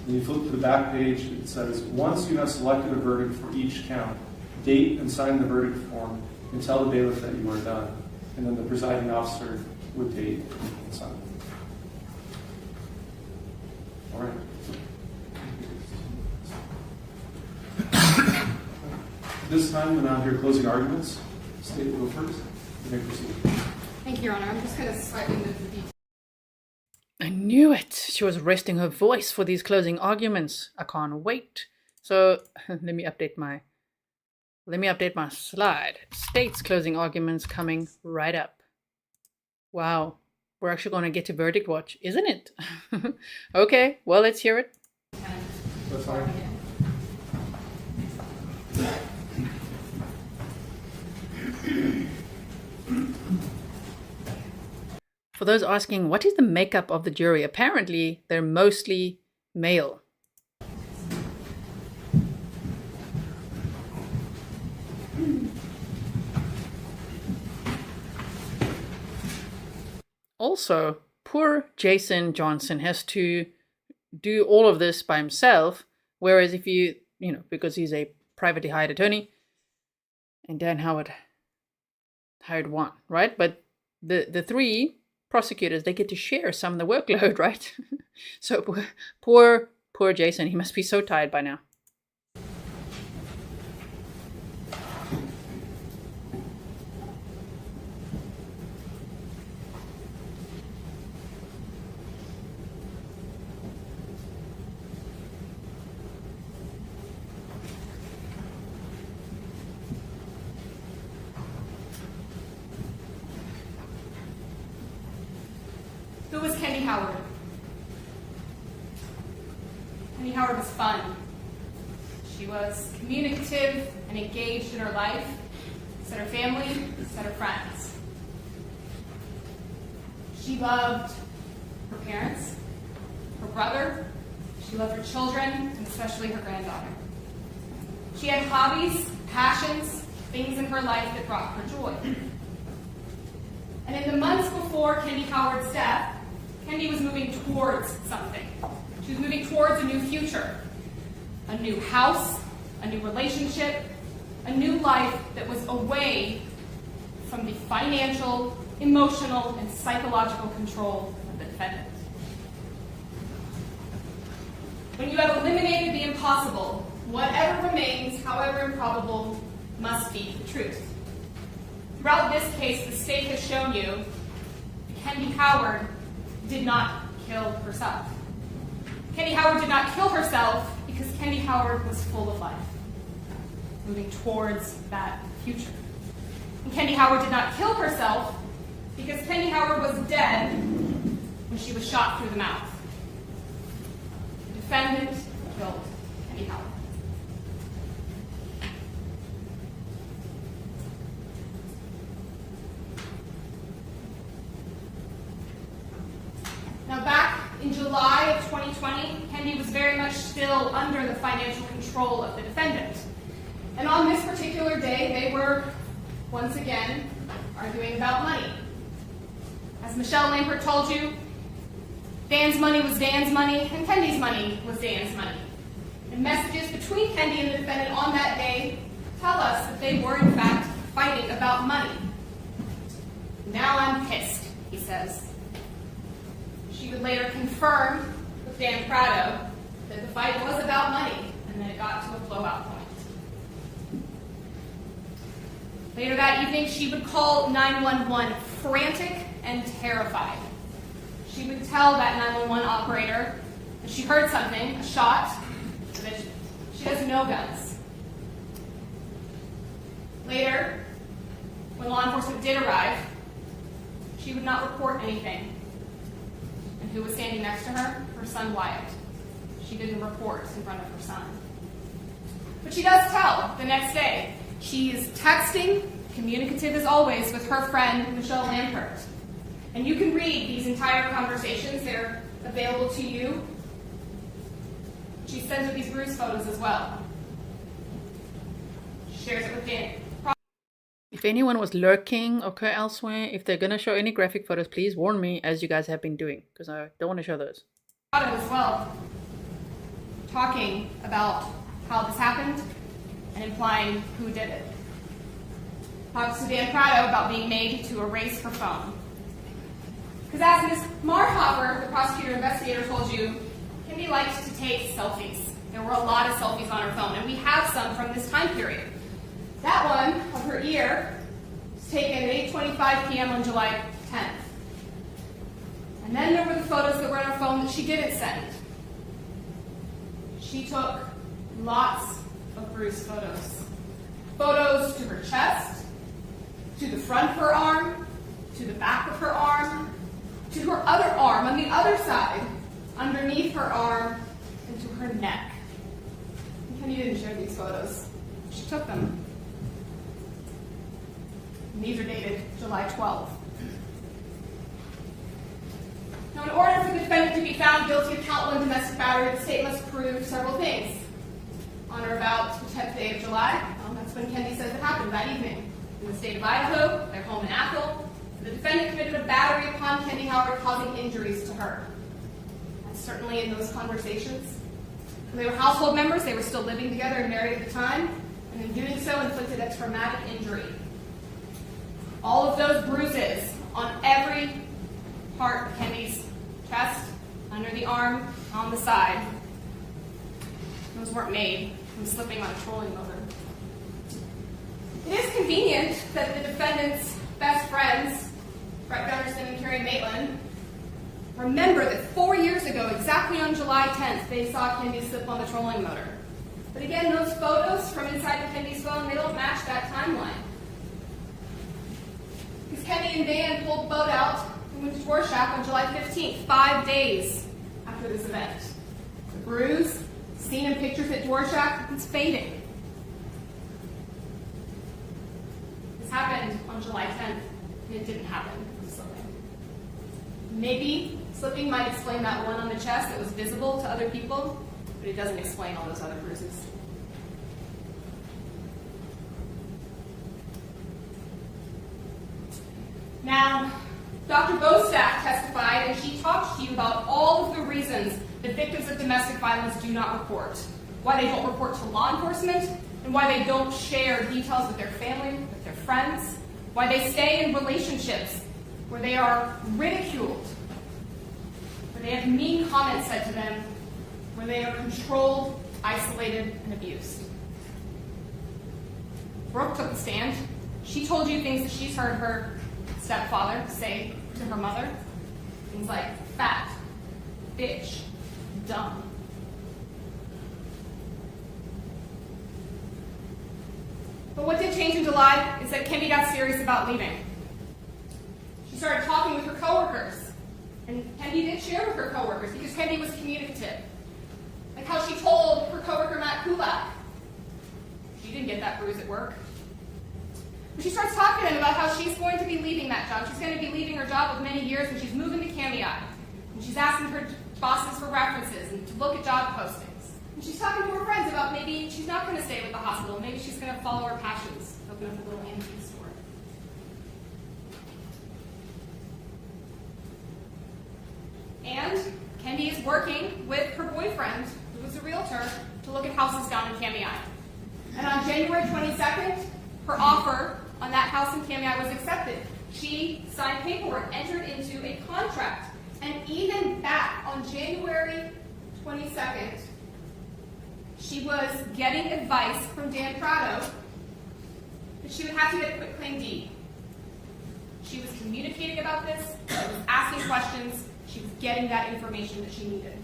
Speaker 6: When you flip to the back page, it says, once you have selected a verdict for each count, date and sign the verdict form and tell the bailiff that you are done. And then the presiding officer would date and sign. All right. This time, we'll now hear closing arguments. State will go first. You may proceed.
Speaker 14: Thank you, Your Honor. I'm just going to slightly move the details.
Speaker 5: I knew it. She was resting her voice for these closing arguments. I can't wait. So let me update my slide. State's closing arguments coming right up. Wow. We're actually going to get to verdict watch, isn't it? Okay, well, let's hear it.
Speaker 6: That's fine.
Speaker 5: For those asking, what is the makeup of the jury? Apparently, they're mostly male. Also, poor Jason Johnson has to do all of this by himself, whereas if because he's a privately hired attorney, and Dan Howard hired one, right? But the three prosecutors, they get to share some of the workload, right? So poor Jason, he must be so tired by now.
Speaker 14: Who was Kendy Howard? Kendy Howard was fun. She was communicative and engaged in her life, set her family, set her friends. She loved her parents, her brother, she loved her children, and especially her granddaughter. She had hobbies, passions, things in her life that brought her joy. And in the months before Kendy Howard's death, Kendy was moving towards something. She was moving towards a new future, a new house, a new relationship, a new life that was away from the financial, emotional, and psychological control of the defendant. When you have eliminated the impossible, whatever remains, however improbable, must be the truth. Throughout this case, the state has shown you Kendy Howard did not kill herself. Kendy Howard did not kill herself because Kendy Howard was full of life, moving towards that future. And Kendy Howard did not kill herself because Kendy Howard was dead when she was shot through the mouth. The defendant killed Kendy Howard. Now, back in July of 2020, Kendy was very much still under the financial control of the defendant. And on this particular day, they were, once again, arguing about money. As Michelle Lampert told you, Dan's money was Dan's money, and Kendy's money was Dan's money. And messages between Kendy and the defendant on that day tell us that they were, in fact, fighting about money. Now I'm pissed, he says. She would later confirm with Dan Prado that the fight was about money and that it got to a blowout point. Later that evening, she would call 911 frantic and terrified. She would tell that 911 operator that she heard something, a shot, and that she has no guns. Later, when law enforcement did arrive, she would not report anything. And who was standing next to her? Her son Wyatt. She didn't report in front of her son. But she does tell the next day. She is texting, communicative as always, with her friend Michelle Lampert. And you can read these entire conversations. They're available to you. She sends her these bruise photos as well. She shares it with Dan.
Speaker 5: If anyone was lurking or elsewhere, if they're going to show any graphic photos, please warn me, as you guys have been doing, because I don't want to show those.
Speaker 14: As well, talking about how this happened and implying who did it. Talks to Dan Prado about being made to erase her phone. Because as Ms. Marhopper, the prosecutor investigator, told you, Kendy liked to take selfies. There were a lot of selfies on her phone, and we have some from this time period. That one of her ear was taken at 8:25 p.m. on July 10th. And then there were the photos that were on her phone that she didn't send. She took lots of bruise photos. Photos to her chest, to the front of her arm, to the back of her arm, to her other arm on the other side, underneath her arm, and to her neck. Kendy didn't share these photos. She took them. And these are dated July 12th. Now, in order for the defendant to be found guilty of count 1 domestic battery, the state must prove several things. On or about the 10th day of July, that's when Kendy says it happened, that evening. In the state of Idaho, their home in Athol, the defendant committed a battery upon Kendy Howard, causing injuries to her. And certainly in those conversations, when they were household members, they were still living together and married at the time, and in doing so inflicted a traumatic injury. All of those bruises on every part of Kendy's chest, under the arm, on the side, those weren't made from slipping on a trolling motor. It is convenient that the defendant's best friends, Brett Gunnarsson and Carrie Maitland, remember that 4 years ago, exactly on July 10th, they saw Kendy slip on the trolling motor. But again, those photos from inside of Kendy's phone, they don't match that timeline. Because Kendy and Dan pulled the boat out and went to Dvorak on July 15th, 5 days after this event. The bruise, seen in pictures at Dvorak, it's fading. This happened on July 10th, and it didn't happen from slipping. Maybe slipping might explain that one on the chest that was visible to other people, but it doesn't explain all those other bruises. Now, Dr. Bostack testified, and she talked to you about all of the reasons that victims of domestic violence do not report, why they don't report to law enforcement, and why they don't share details with their family, with their friends, why they stay in relationships where they are ridiculed, where they have mean comments said to them, where they are controlled, isolated, and abused. Brooke took the stand. She told you things that she's heard her stepfather say to her mother. Things like fat, bitch, dumb. But what did change in July is that Kendy got serious about leaving. She started talking with her coworkers. And Kendy did share with her coworkers because Kendy was communicative. Like how she told her coworker Matt Kulak. She didn't get that bruise at work. But she starts talking to him about how she's going to be leaving that job. She's going to be leaving her job of many years and she's moving to Kamiah. And she's asking her bosses for references and to look at job postings. And she's talking to her friends about maybe she's not going to stay with the hospital. Maybe she's going to follow her passions, open up a little antique store. And Kendy is working with her boyfriend, who is a realtor, to look at houses down in Kamiah. And on January 22nd, her offer on that house in Kamiah was accepted. She signed paperwork, entered into a contract, and even back on January 22nd, she was getting advice from Dan Prado that she would have to get a quitclaim deed. She was communicating about this, she was asking questions, she was getting that information that she needed.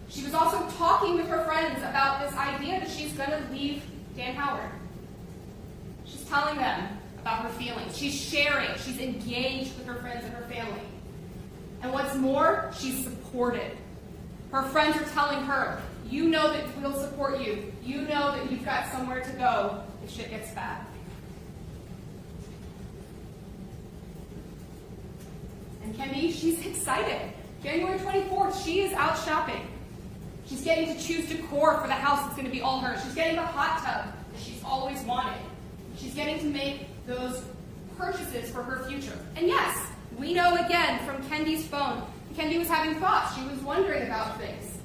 Speaker 14: She was also talking with her friends about this idea that she's going to leave Dan Howard. She's telling them about her feelings. She's sharing. She's engaged with her friends and her family. And what's more, she's supported. Her friends are telling her, you know that we'll support you. You know that you've got somewhere to go if shit gets bad. And Kendy, she's excited. January 24th, she is out shopping. She's getting to choose decor for the house that's going to be all hers. She's getting the hot tub that she's always wanted. She's getting to make those purchases for her future. And yes, we know again from Kendy's phone, Kendy was having thoughts. She was wondering about things.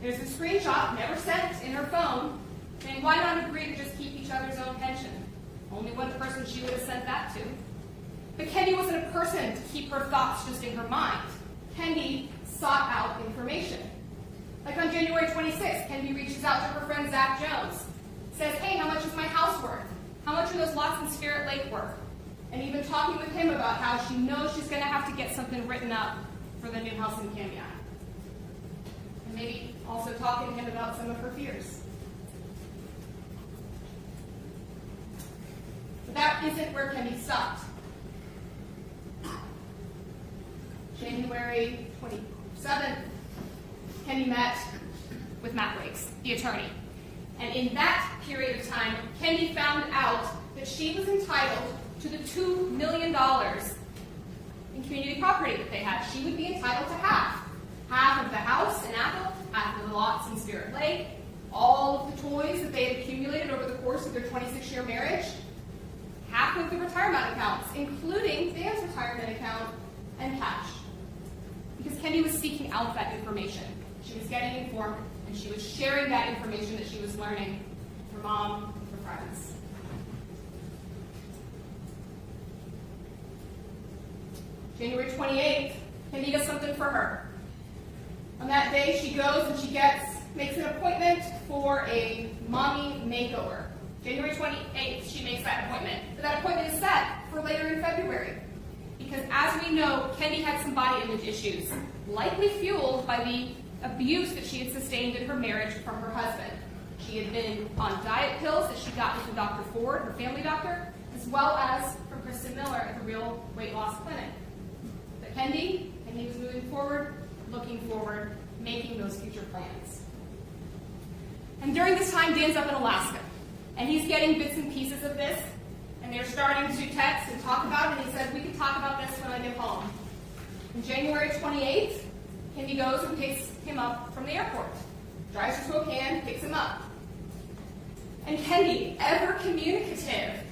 Speaker 14: There's a screenshot, never sent in her phone, saying why not agree to just keep each other's own pension? Only one person she would have sent that to. But Kendy wasn't a person to keep her thoughts just in her mind. Kendy sought out information. Like on January 26th, Kendy reaches out to her friend Zach Jones. Says, hey, how much is my house worth? How much are those lots in Spirit Lake worth? And even talking with him about how she knows she's going to have to get something written up for the new house in Canyon. And maybe also talking to him about some of her fears. But that isn't where Kendy stopped. January 27th, Kendy met with Matt Briggs, the attorney. And in that period of time, Kendy found out that she was entitled to the $2 million in community property that they had. She would be entitled to half. Half of the house in Apple, half of the lots in Spirit Lake, all of the toys that they had accumulated over the course of their 26-year marriage, half of the retirement accounts, including Dan's retirement account and cash. Because Kendy was seeking out that information. She was getting informed, and she was sharing that information that she was learning with her mom and her friends. January 28th, Kendy does something for her. On that day, she goes and she makes an appointment for a mommy makeover. January 28th, she makes that appointment. But that appointment is set for later in February. Because as we know, Kendy had some body image issues, likely fueled by the abuse that she had sustained in her marriage from her husband. She had been on diet pills that she got from Dr. Ford, her family doctor, as well as from Kristen Miller at the Real Weight Loss Clinic. But Kendy was moving forward, looking forward, making those future plans. And during this time, Dan's up in Alaska, and he's getting bits and pieces of this, and they're starting to text and talk about it, and he said, we can talk about this when I get home. On January 28th, Kendy goes and picks him up from the airport. Drives to Spokane, picks him up. And Kendy, ever communicative,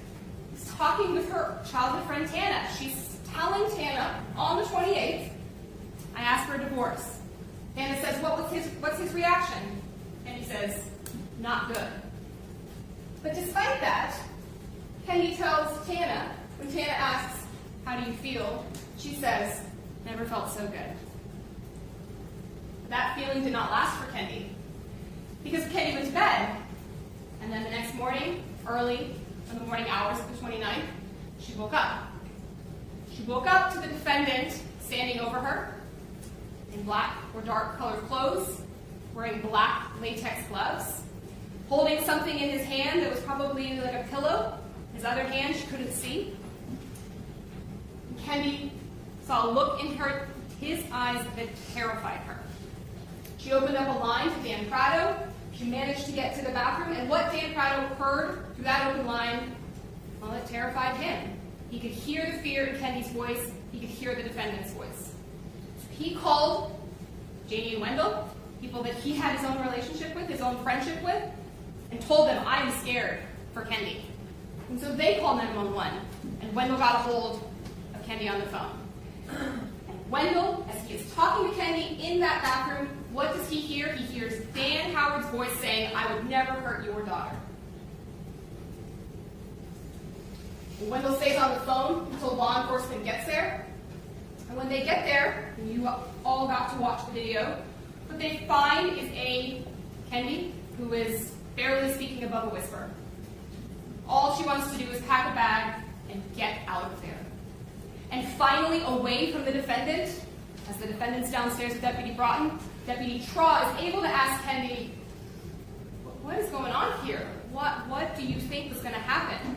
Speaker 14: is talking with her childhood friend Tana. She's telling Tana on the 28th, I asked for a divorce. Tana says, what's his reaction? And he says, not good. But despite that, Kendy tells Tana, when Tana asks, how do you feel? She says, never felt so good. That feeling did not last for Kendy, because Kendy went to bed, and then the next morning, early in the morning hours of the 29th, she woke up. She woke up to the defendant standing over her in black or dark colored clothes, wearing black latex gloves, holding something in his hand that was probably like a pillow. His other hand she couldn't see. And Kendy saw a look in his eyes that terrified her. She opened up a line to Dan Prado. She managed to get to the bathroom, and what Dan Prado heard through that open line, well, it terrified him. He could hear the fear in Kendy's voice. He could hear the defendant's voice. So he called Janie and Wendell, people that he had his own relationship with, his own friendship with, and told them, I am scared for Kendy. And so they called 911, and Wendell got a hold of Kendy on the phone. And Wendell, as he is talking to Kendy in that bathroom, what does he hear? He hears Dan Howard's voice saying, I would never hurt your daughter. And Wendell stays on the phone until law enforcement gets there. And when they get there, and you all got to watch the video, What they find is a Kendy who is barely speaking above a whisper. All she wants to do is pack a bag and get out of there. And finally, away from the defendant, as the defendant's downstairs with Deputy Broughton, Deputy Traw is able to ask Kendy, what is going on here? What do you think was going to happen?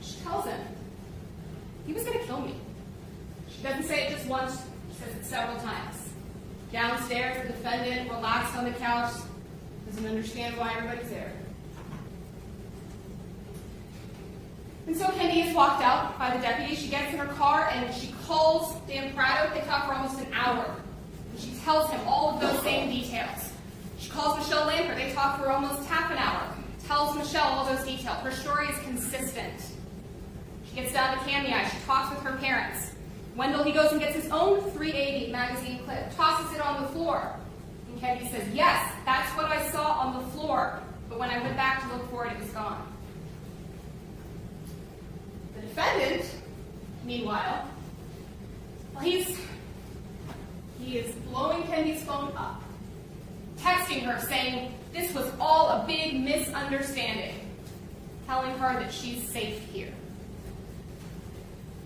Speaker 14: She tells him, he was going to kill me. She doesn't say it just once, she says it several times. Downstairs, the defendant, relaxed on the couch, doesn't understand why everybody's there. And so Kendy is walked out by the deputy. She gets in her car and she calls Dan Prado. They talk for almost an hour. And she tells him all of those same details. She calls Michelle Lamper. They talk for almost half an hour. Tells Michelle all those details. Her story is consistent. She gets down to Camei. She talks with her parents. Wendell, he goes and gets his own 380 magazine clip, tosses it on the floor. And Kendy says, yes, that's what I saw on the floor. But when I went back to look for it, it was gone. The defendant, meanwhile, well, he is blowing Kendy's phone up, texting her saying this was all a big misunderstanding, telling her that she's safe here.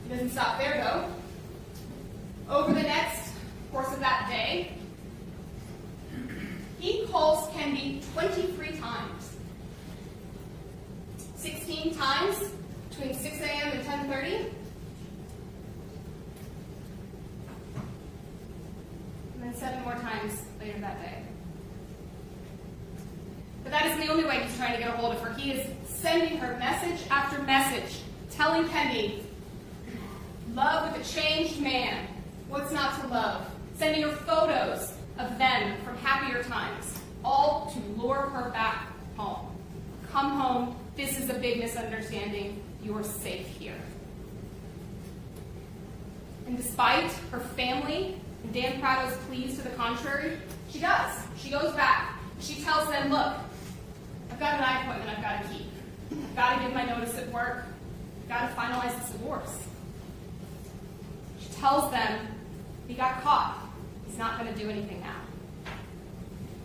Speaker 14: He doesn't stop there, though. Over the next course of that day, he calls Kendy 23 times. 16 times between 6 a.m. and 10:30. And then 7 more times later that day. But that isn't the only way he's trying to get a hold of her. He is sending her message after message, telling Kendy, love with a changed man. What's not to love? Sending her photos of them from happier times, all to lure her back home. Come home. This is a big misunderstanding. You're safe here. And despite her family and Dan Prado's pleas to the contrary, she does. She goes back. She tells them, look, I've got an eye appointment I've got to keep. I've got to give my notice at work. I've got to finalize this divorce. She tells them, he got caught. He's not going to do anything now.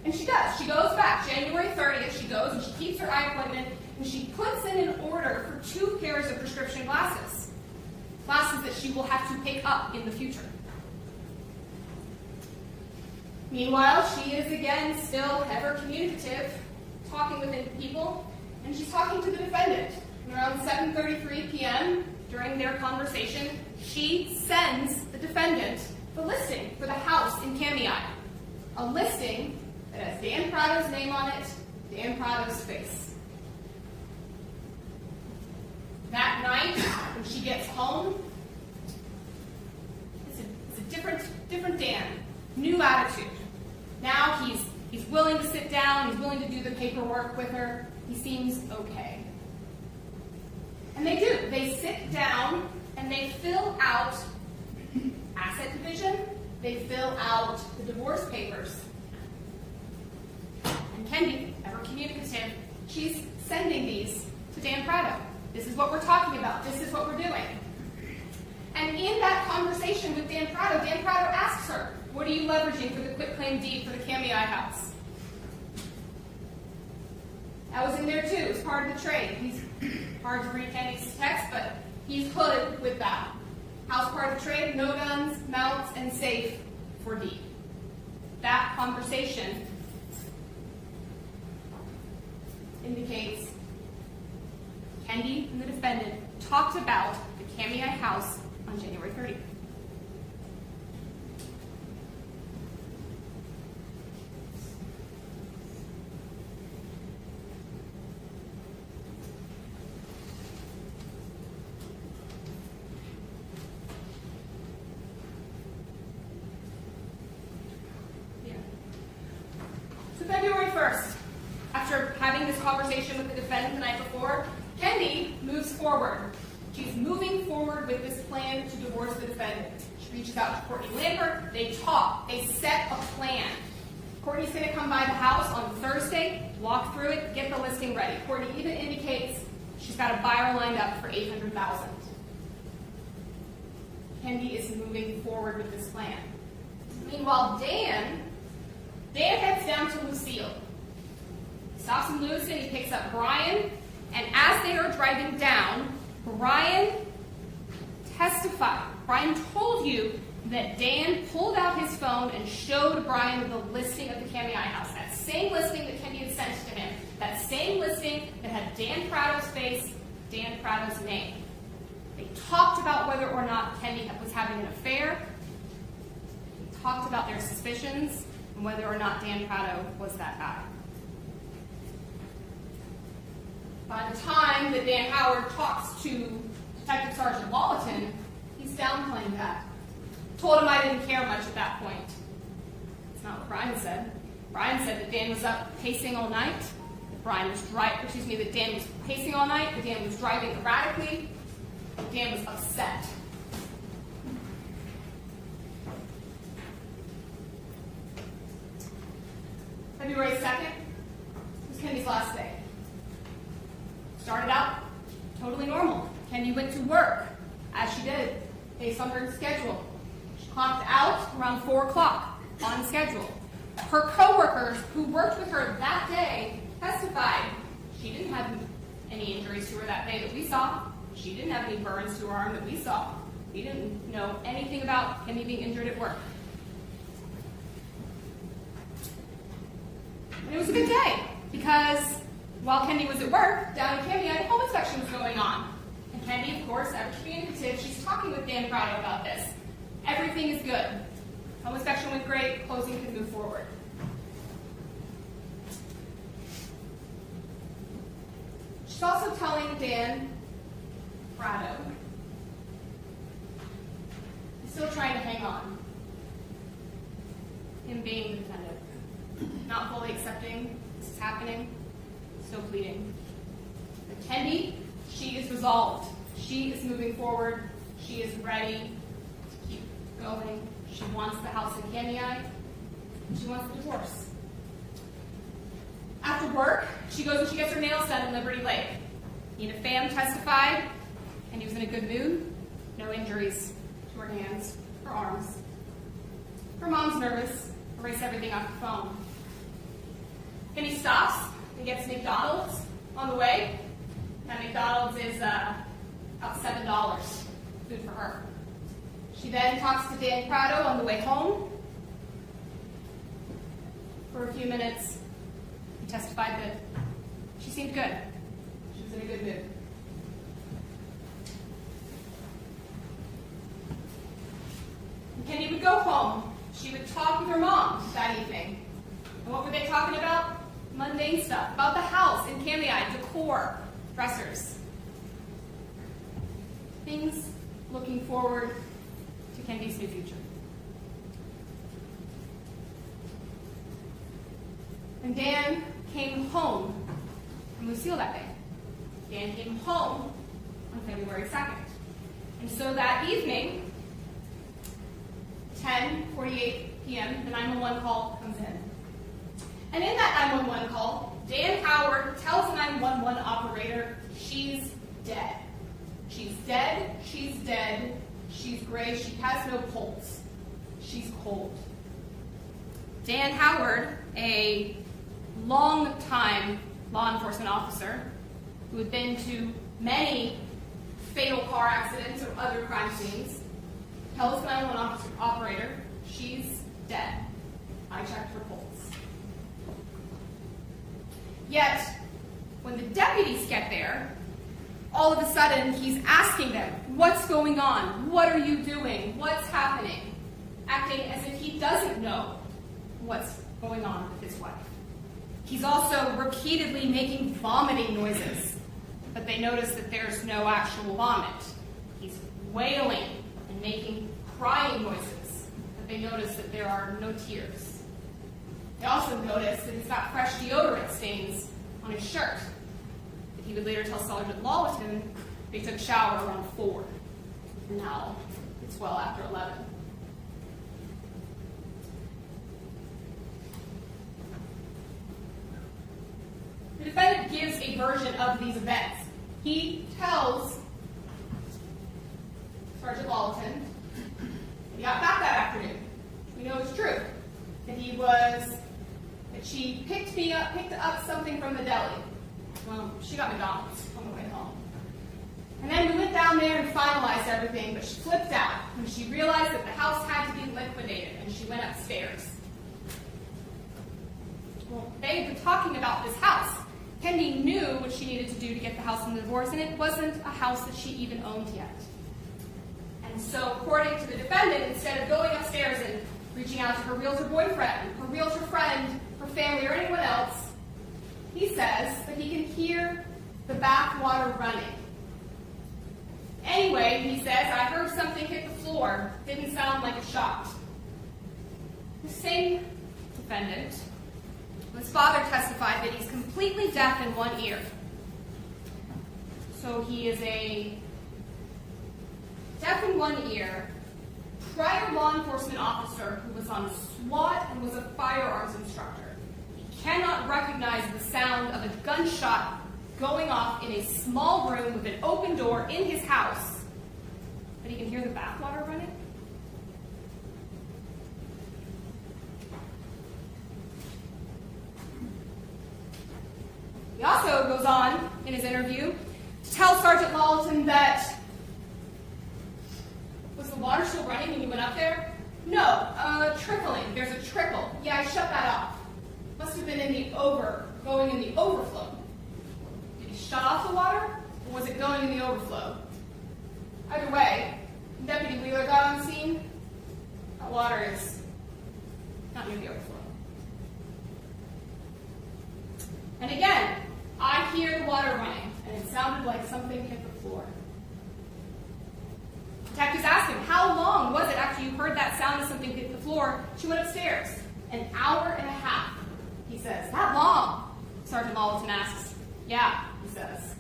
Speaker 14: And she does. She goes back. January 30th, she goes and she keeps her eye appointment and she puts in an order for 2 pairs of prescription glasses. Glasses that she will have to pick up in the future. Meanwhile, she is again still ever communicative, talking with people, and she's talking to the defendant. And around 7:33 p.m., during their conversation, she sends the defendant the listing for the house in Camei. A listing that has Dan Prado's name on it, Dan Prado's face. That night, when she gets home, it's a different Dan. New attitude. Now he's willing to sit down, he's willing to do the paperwork with her. He seems okay. And they do. They sit down and they fill out asset division. They fill out the divorce papers. And Kendy, ever communicative, she's sending these to Dan Prado. This is what we're talking about. This is what we're doing. And in that conversation with Dan Prado asks her, what are you leveraging for the quitclaim deed for the Camei house? That was in there too. It's part of the trade. He's hard to read Kendy's text, but he's hooded with that. House part of the trade, no guns, mounts, and safe for deed. That conversation indicates Kendy and the defendant talked about the Camei house on January 30th. February 1st, after having this conversation with the defendant the night before, Kendy moves forward. She's moving forward with this plan to divorce the defendant. She reaches out to Courtney Lambert. They talk. They set a plan. Courtney's going to come by the house on Thursday, walk through it, get the listing ready. Courtney even indicates she's got a buyer lined up for $800,000. Kendy is moving forward with this plan. Meanwhile, Meanwhile, Dan heads down to Lucille. He stops in Lewiston, he picks up Brian, and as they are driving down, Brian testified. Brian told you that Dan pulled out his phone and showed Brian the listing of the Kendy house. That same listing that Kendy had sent to him. That same listing that had Dan Prado's face, Dan Prado's name. They talked about whether or not Kendy was having an affair. They talked about their suspicions and whether or not Dan Prado was that guy. By the time that Dan Howard talks to Detective Sergeant Wallaton, he's downplaying that. Told him I didn't care much at that point. That's not what Brian said. Brian said that Dan was up pacing all night. That Dan was pacing all night. That Dan was driving erratically. That Dan was upset. February 2nd was Kendy's last day. Started out totally normal. Kendy went to work, as she did, based on her schedule. She clocked out around 4 o'clock, on schedule. Her coworkers who worked with her that day testified she didn't have any injuries to her that day that we saw. She didn't have any burns to her arm that we saw. We didn't know anything about Kendy being injured at work. And it was a good day, because while Kendy was at work, down in Kendy, a home inspection was going on. And Kendy, of course, after being indicative, she's talking with Dan Prado about this. Everything is good. Home inspection went great, closing can move forward. She's also telling Dan Prado he's still trying to hang on. Him being the defendant. Not fully accepting this is happening. Still pleading. But Kendy, she is resolved. She is moving forward. She is ready to keep going. She wants the house in Kendy. She wants the divorce. After work, she goes and she gets her nails done in Liberty Lake. Nina Pham testified, and he was in a good mood. No injuries to her hands, her arms. Her mom's nervous. Erase everything off the phone. Kendy stops and gets McDonald's on the way. That McDonald's is about $7 food for her. She then talks to Dan Prado on the way home. For a few minutes, he testified that she seemed good. She was in a good mood. When Kendy would go home, she would talk with her mom that evening. And what were they talking about? Mundane stuff. About the house in Kendy, decor, dressers. Things looking forward to Kendy's new future. And Dan came home from Lucille that day. Dan came home on February 2nd. And so that evening, 10:48 p.m., the 911 call comes in. And in that 911 call, Dan Howard tells the 911 operator she's dead. She's dead, she's dead, she's gray, she has no pulse. She's cold. Dan Howard, a long-time law enforcement officer who had been to many fatal car accidents or other crime scenes, tells the 911 operator she's dead. I checked her pulse. Yet, when the deputies get there, all of a sudden he's asking them, what's going on? What are you doing? What's happening? Acting as if he doesn't know what's going on with his wife. He's also repeatedly making vomiting noises, but they notice that there's no actual vomit. He's wailing and making crying noises, but they notice that there are no tears. They also notice that he's got fresh deodorant stains on his shirt. That he would later tell Sergeant Wallaton they took a shower around 4. And now it's well after 11. The defendant gives a version of these events. He tells Sergeant Wallaton he got back that afternoon. We know it's true. was that she picked up something from the deli. Well, she got McDonald's on the way home. And then we went down there and finalized everything, but she flipped out when she realized that the house had to be liquidated, and she went upstairs. Well, they had been talking about this house. Kendy knew what she needed to do to get the house in the divorce, and it wasn't a house that she even owned yet. And so, according to the defendant, instead of going upstairs and reaching out to her realtor boyfriend, her realtor friend, her family, or anyone else, he says that he can hear the bath water running. Anyway, he says, I heard something hit the floor. Didn't sound like a shot. The same defendant, his father testified that he's completely deaf in one ear. So he is a deaf in one ear, prior law enforcement officer who was on SWAT and was a firearms instructor. He cannot recognize the sound of a gunshot going off in a small room with an open door in his house, but he can hear the bathwater running. He also goes on in his interview to tell Sergeant Lawton that, was the water still running when you went up there? No, trickling. There's a trickle. Yeah, I shut that off. Must have been going in the overflow. Did he shut off the water, or was it going in the overflow? Either way, Deputy Wheeler got on the scene. That water is not near the overflow. And again, I hear the water running, and it sounded like something hit the floor. Detectives asked him, how long was it after you heard that sound of something hit the floor? She went upstairs. An hour and a half, he says. That long? Sergeant Lawton asks. Yeah, he says.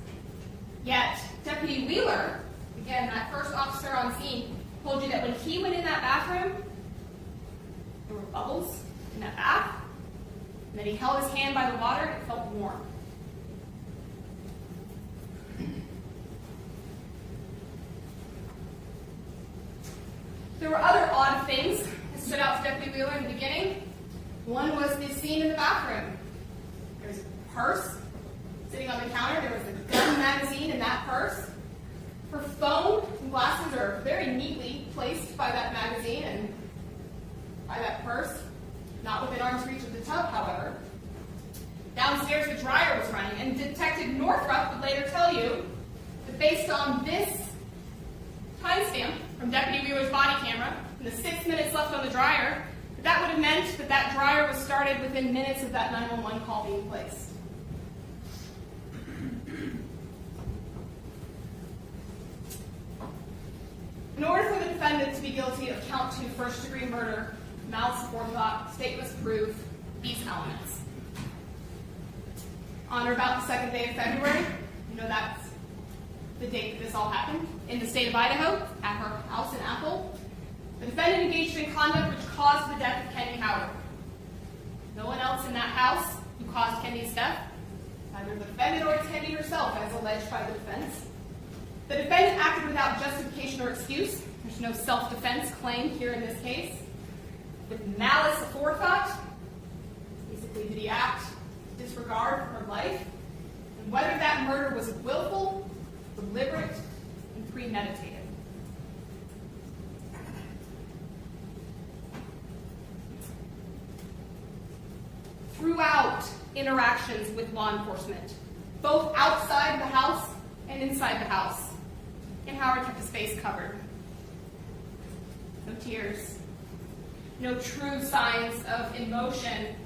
Speaker 14: Yet, Deputy Wheeler, again, that first officer on scene, told you that when he went in that bathroom, there were bubbles in that bath, and that he held his hand by the water and it felt warm. There were other odd things that stood out to Deputy Wheeler in the beginning. One was the scene in the bathroom. There was a purse sitting on the counter. There was a gun magazine in that purse. Her phone and glasses are very neatly placed by that magazine and by that purse. Not within arm's reach of the tub, however. Downstairs, the dryer was running, and Detective Northrup would later tell you that based on this timestamp from Deputy Wheeler's body camera and the 6 minutes left on the dryer, that would have meant that that dryer was started within minutes of that 911 call being placed. In order for the defendant to be guilty of count 2 first-degree murder, malice aforethought, the state must prove these elements. On or about the 2nd day of February, you know that's the date that this all happened, in the state of Idaho, at her house in Apple, the defendant engaged in conduct which caused the death of Kendy Howard. No one else in that house who caused Kendy's death, either the defendant or Kendy herself, as alleged by the defense. The defendant acted without justification or excuse. There's no self-defense claim here in this case. With malice aforethought, basically, did he act disregard for her life? And whether that murder was willful, deliberate, and premeditated. Throughout interactions with law enforcement, both outside the house and inside the house, Ken Howard kept his face covered. No tears. No true signs of emotion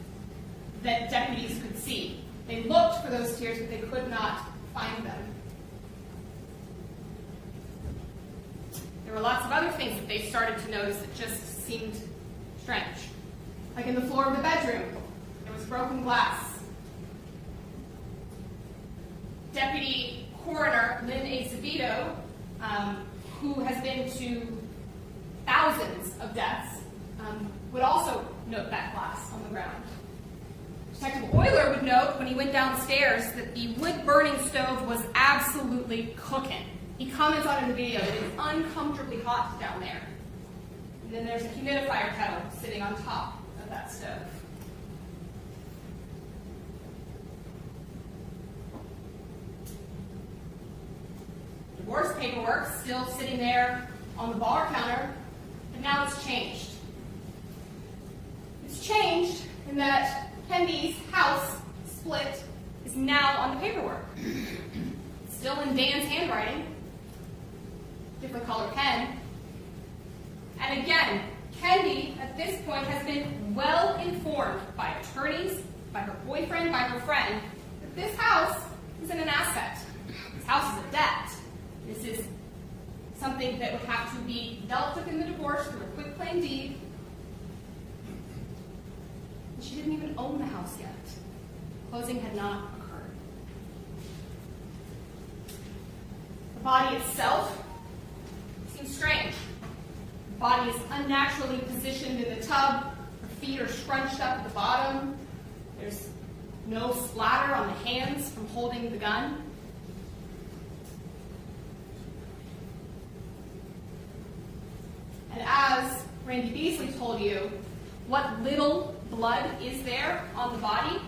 Speaker 14: that deputies could see. They looked for those tears, but they could not find them. There were lots of other things that they started to notice that just seemed strange. Like in the floor of the bedroom, there was broken glass. Deputy Coroner Lynn Acevedo, who has been to thousands of deaths, would also note that glass on the ground. Detective Euler would note when he went downstairs that the wood-burning stove was absolutely cooking. He comments on in the video that it is uncomfortably hot down there. And then there's a humidifier kettle sitting on top of that best of. Divorce paperwork still sitting there on the bar counter, but now it's changed. It's changed in that Kendy's house split is now on the paperwork. It's still in Dan's handwriting, different color pen. And again, Kendy at this point has been well informed by attorneys, by her boyfriend, by her friend, that this house isn't an asset. This house is a debt. This is something that would have to be dealt with in the divorce through a quitclaim deed. And she didn't even own the house yet. Closing had not occurred. The body itself seems strange. The body is unnaturally positioned in the tub. Her feet are scrunched up at the bottom. There's no splatter on the hands from holding the gun. And as Randy Beasley told you, what little blood is there on the body?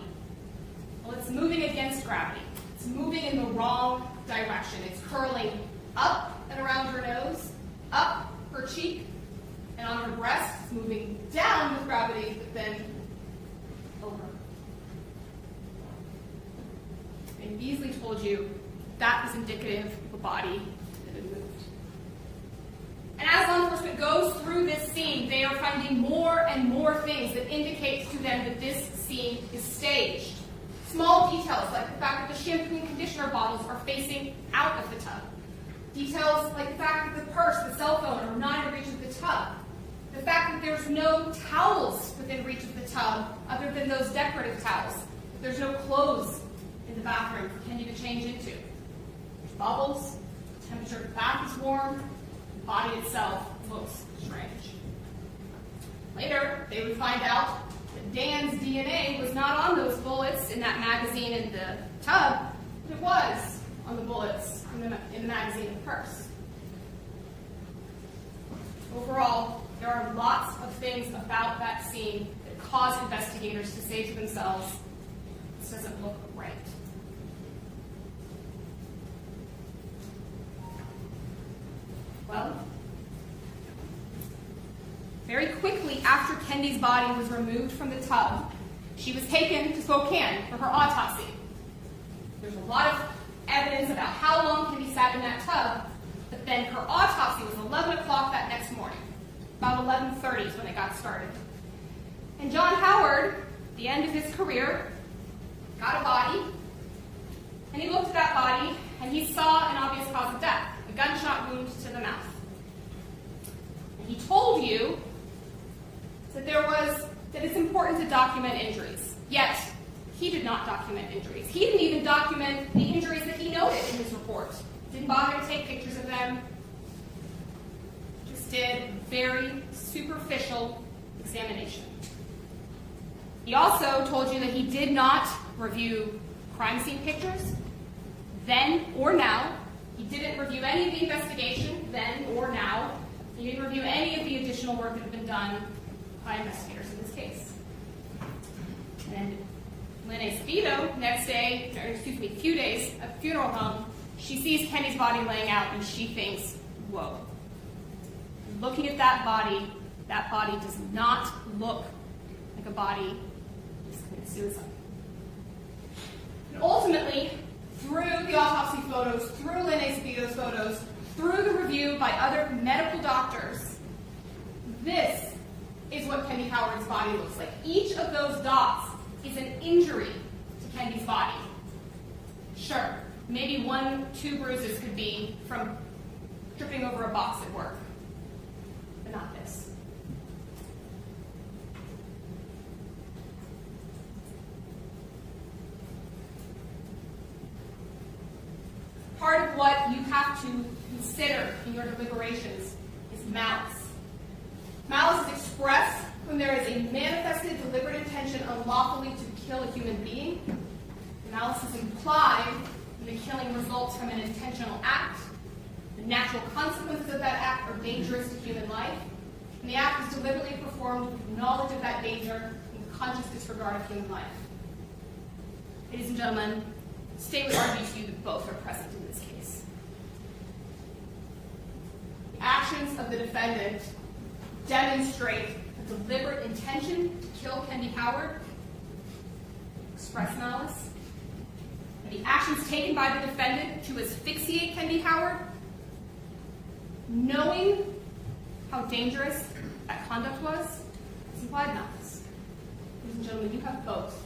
Speaker 14: Well, it's moving against gravity. It's moving in the wrong direction. It's curling up and around her nose, up her cheek, and on her breast. It's moving down with gravity, but then over. And Beasley told you that was indicative of a body that had moved. And as law enforcement goes through this scene, they are finding more and more things that indicate to them that this scene is staged. Small details like the fact that the shampoo and conditioner bottles are facing out of the tub. Details like the fact that the purse, the cell phone are not in reach of the tub. The fact that there's no towels within reach of the tub other than those decorative towels. There's no clothes in the bathroom for Kendy to change into. There's bubbles, the temperature of the bath is warm, the body itself looks strange. Later, they would find out that Dan's DNA was not on those bullets in that magazine in the tub, but it was on the bullets in the magazine in the purse. Overall, there are lots of things about that scene that cause investigators to say to themselves, this doesn't look right. Well, very quickly after Kendy's body was removed from the tub, she was taken to Spokane for her autopsy. There's a lot of evidence about how long Kendy sat in that tub, but then her autopsy was 11 o'clock that next morning. About 11:30 is when it got started. And John Howard, at the end of his career, got a body, and he looked at that body, and he saw an obvious cause of death, a gunshot wound to the mouth. And he told you that it's important to document injuries. Yet, he did not document injuries. He didn't even document the injuries that he noted in his report. Didn't bother to take pictures of them. Just did very superficial examination. He also told you that he did not review crime scene pictures, then or now. He didn't review any of the investigation, then or now. He didn't review any of the additional work that had been done by investigators in this case. And Lynn Acevedo, a few days at the funeral home, she sees Kendy's body laying out and she thinks, whoa. Looking at that body does not look like a body that's committed suicide. And ultimately, through the autopsy photos, through Lynn Acevedo's photos, through the review by other medical doctors, this is what Kendy Howard's body looks like. Each of those dots is an injury to Kendy's body. Sure, maybe 1-2 bruises could be from tripping over a box at work, but not this. Part of what you have to consider in your deliberations is malice. Malice is expressed when there is a manifested deliberate intention unlawfully to kill a human being. Malice is implied when the killing results from an intentional act. The natural consequences of that act are dangerous to human life. And the act is deliberately performed with knowledge of that danger and conscious disregard of human life. Ladies and gentlemen, the state would argue to you that both are present in this case. The actions of the defendant demonstrate a deliberate intention to kill Kendy Howard, express malice, and the actions taken by the defendant to asphyxiate Kendy Howard, knowing how dangerous that conduct was, is implied malice. Ladies and gentlemen, you have both.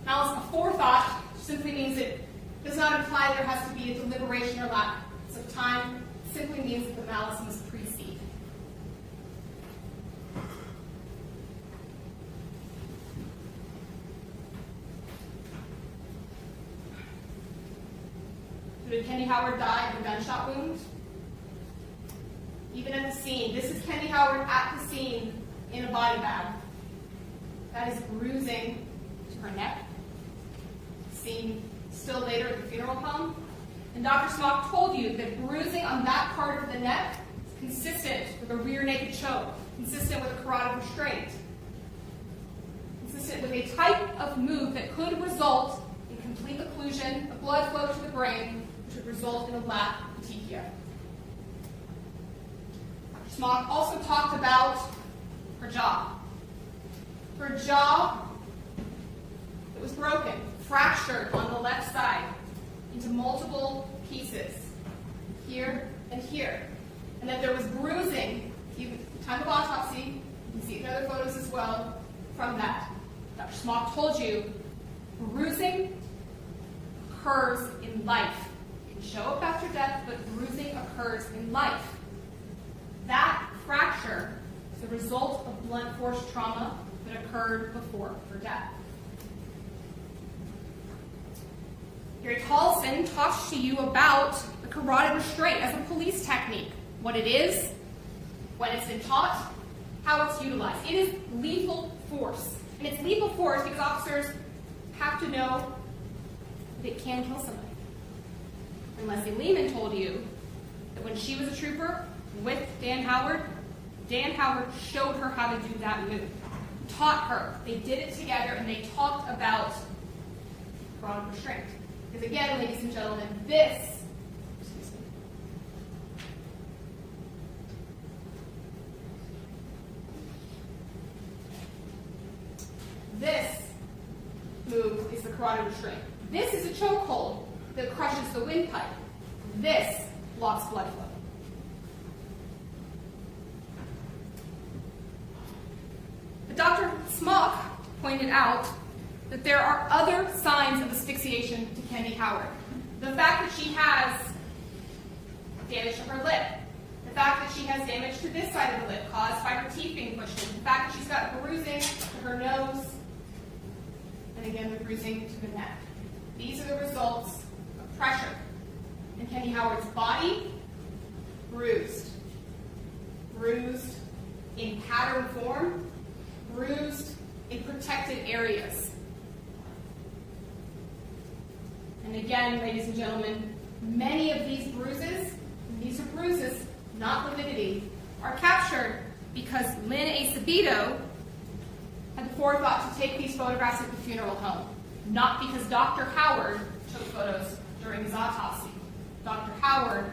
Speaker 14: Malice aforethought simply means it does not imply there has to be a deliberation or lapse of time. It simply means that the malice must precede. Did Kendy Howard die of a gunshot wound? Even at the scene, this is Kendy Howard at the scene in a body bag. That is bruising to her neck. Seen still later at the funeral home. And Dr. Smock told you that bruising on that part of the neck is consistent with a rear naked choke, consistent with a carotid restraint, consistent with a type of move that could result in complete occlusion of blood flow to the brain, which would result in a lap petechia. Dr. Smock also talked about her jaw. Her jaw that was broken, fractured on the left side into multiple pieces, here and here, and that there was bruising, even at the time of autopsy, you can see it in other photos as well, from that. Dr. Smock told you, bruising occurs in life. It can show up after death, but bruising occurs in life. That fracture is the result of blunt force trauma that occurred before her death. Gary Collison talks to you about the carotid restraint as a police technique, what it is, when it's been taught, how it's utilized. It is lethal force. And it's lethal force because officers have to know that it can kill somebody. And Leslie Lehman told you that when she was a trooper with Dan Howard showed her how to do that move. Taught her. They did it together and they talked about carotid restraint. Because again, ladies and gentlemen, this move is the carotid restraint. This is a chokehold that crushes the windpipe. This blocks blood flow. But Dr. Smock pointed out that there are other signs of asphyxiation to Kendy Howard. The fact that she has damage to her lip, the fact that she has damage to this side of the lip caused by her teeth being pushed in, the fact that she's got bruising to her nose, and again the bruising to the neck. These are the results of pressure. And Kendy Howard's body, bruised in pattern form, bruised in protected areas. And again, ladies and gentlemen, many of these bruises, and these are bruises, not lividity, are captured because Lynn Acevedo had the forethought to take these photographs at the funeral home, not because Dr. Howard took photos during his autopsy. Dr. Howard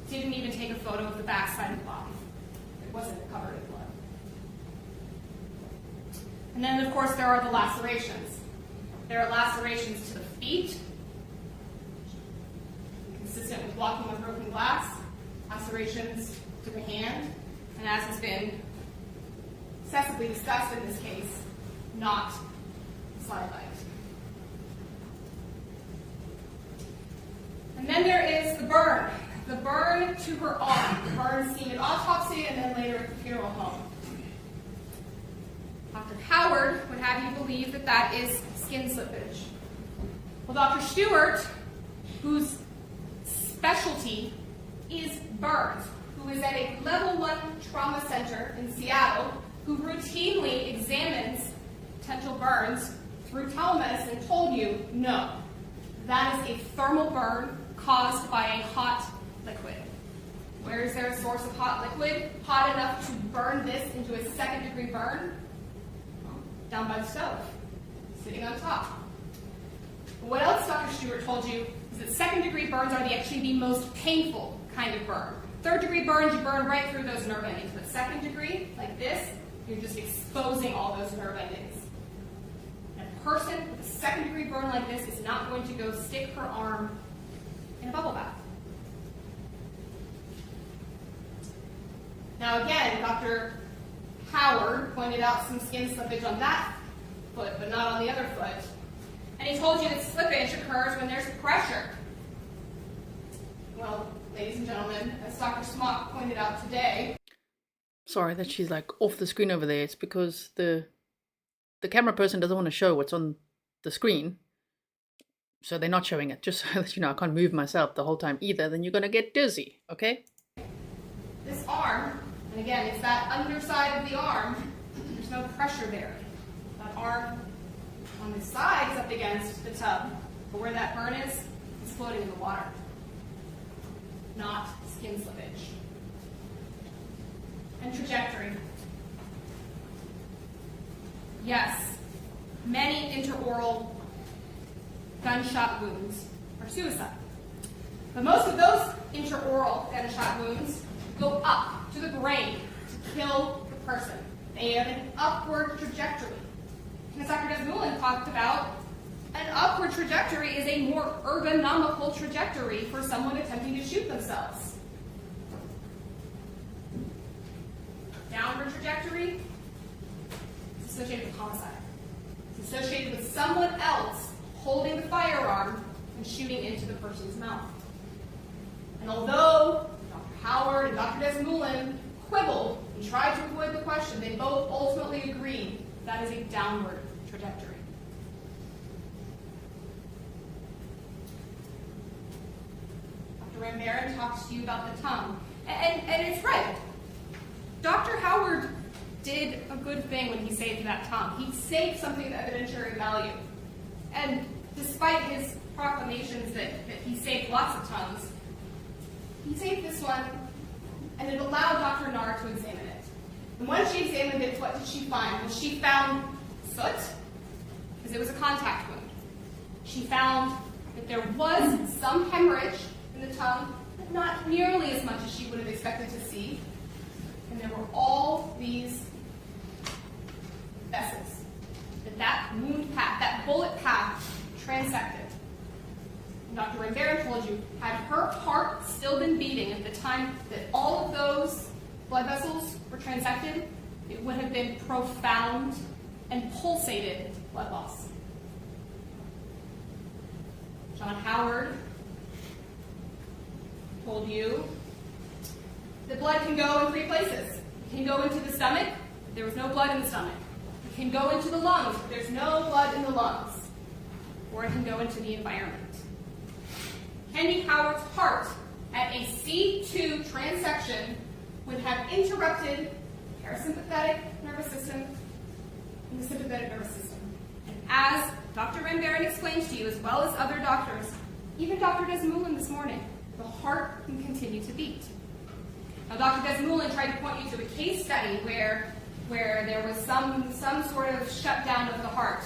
Speaker 14: didn't even take a photo of the backside of the body. It wasn't covered in blood. And then, of course, there are the lacerations. There are lacerations to the feet, consistent with walking on broken glass, lacerations to the hand, and as has been excessively discussed in this case, not slide light. And then there is the burn to her arm, the burn seen at autopsy and then later at the funeral home. Dr. Howard would have you believe that that is skin slippage. Well, Dr. Stewart, whose specialty is burns, who is at a level 1 trauma center in Seattle, who routinely examines potential burns through telemedicine, told you, no, that is a thermal burn caused by a hot liquid. Where is there a source of hot liquid? Hot enough to burn this into a 2nd-degree burn? down by the stove, sitting on top. But what else Dr. Stewart told you is that second-degree burns are actually the most painful kind of burn. Third-degree burns, you burn right through those nerve endings. But second degree, like this, you're just exposing all those nerve endings. A person with a second-degree burn like this is not going to go stick her arm in a bubble bath. Now again, Dr. Howard pointed out some skin slippage on that foot, but not on the other foot. And he told you that slippage occurs when there's pressure. Well, ladies and gentlemen, as Dr. Smock pointed out today...
Speaker 5: Sorry that she's like off the screen over there. It's because the camera person doesn't want to show what's on the screen. So they're not showing it, just so that you know I can't move myself the whole time either. Then you're going to get dizzy, okay?
Speaker 14: This arm, and again, it's that underside of the arm, there's no pressure there. That arm on the side is up against the tub, but where that burn is, it's floating in the water, not skin slippage. And trajectory. Yes, many interoral gunshot wounds are suicide. But most of those interoral gunshot wounds go up to the brain to kill the person. They have an upward trajectory. And as Dr. Desmoulin talked about, an upward trajectory is a more ergonomical trajectory for someone attempting to shoot themselves. Downward trajectory is associated with homicide. It's associated with someone else holding the firearm and shooting into the person's mouth. And although Dr. Howard and Dr. Desmoulin quibbled and tried to avoid the question, they both ultimately agreed that is a downward trajectory. Dr. Van Buren talks to you about the tongue. And it's right. Dr. Howard did a good thing when he saved that tongue. He saved something of evidentiary value. And despite his proclamations that he saved lots of tongues, he saved this one, and it allowed Dr. Nahr to examine it. And when she examined it, what did she find? Well, she found soot, because it was a contact wound. She found that there was some hemorrhage in the tongue, but not nearly as much as she would have expected to see. And there were all these vessels that wound path, that bullet path transected. And Dr. Van Buren told you, had her heart still been beating at the time that all of those blood vessels were transected, it would have been profound and pulsated blood loss. John Howard told you that blood can go in 3 places. It can go into the stomach, but there was no blood in the stomach. It can go into the lungs, but there's no blood in the lungs. Or it can go into the environment. Kendy Howard's heart at a C2 transection would have interrupted the parasympathetic nervous system and the sympathetic nervous system. And as Dr. Van Buren explained to you, as well as other doctors, even Dr. Desmoulin this morning, the heart can continue to beat. Now, Dr. Desmoulin tried to point you to a case study where there was some sort of shutdown of the heart.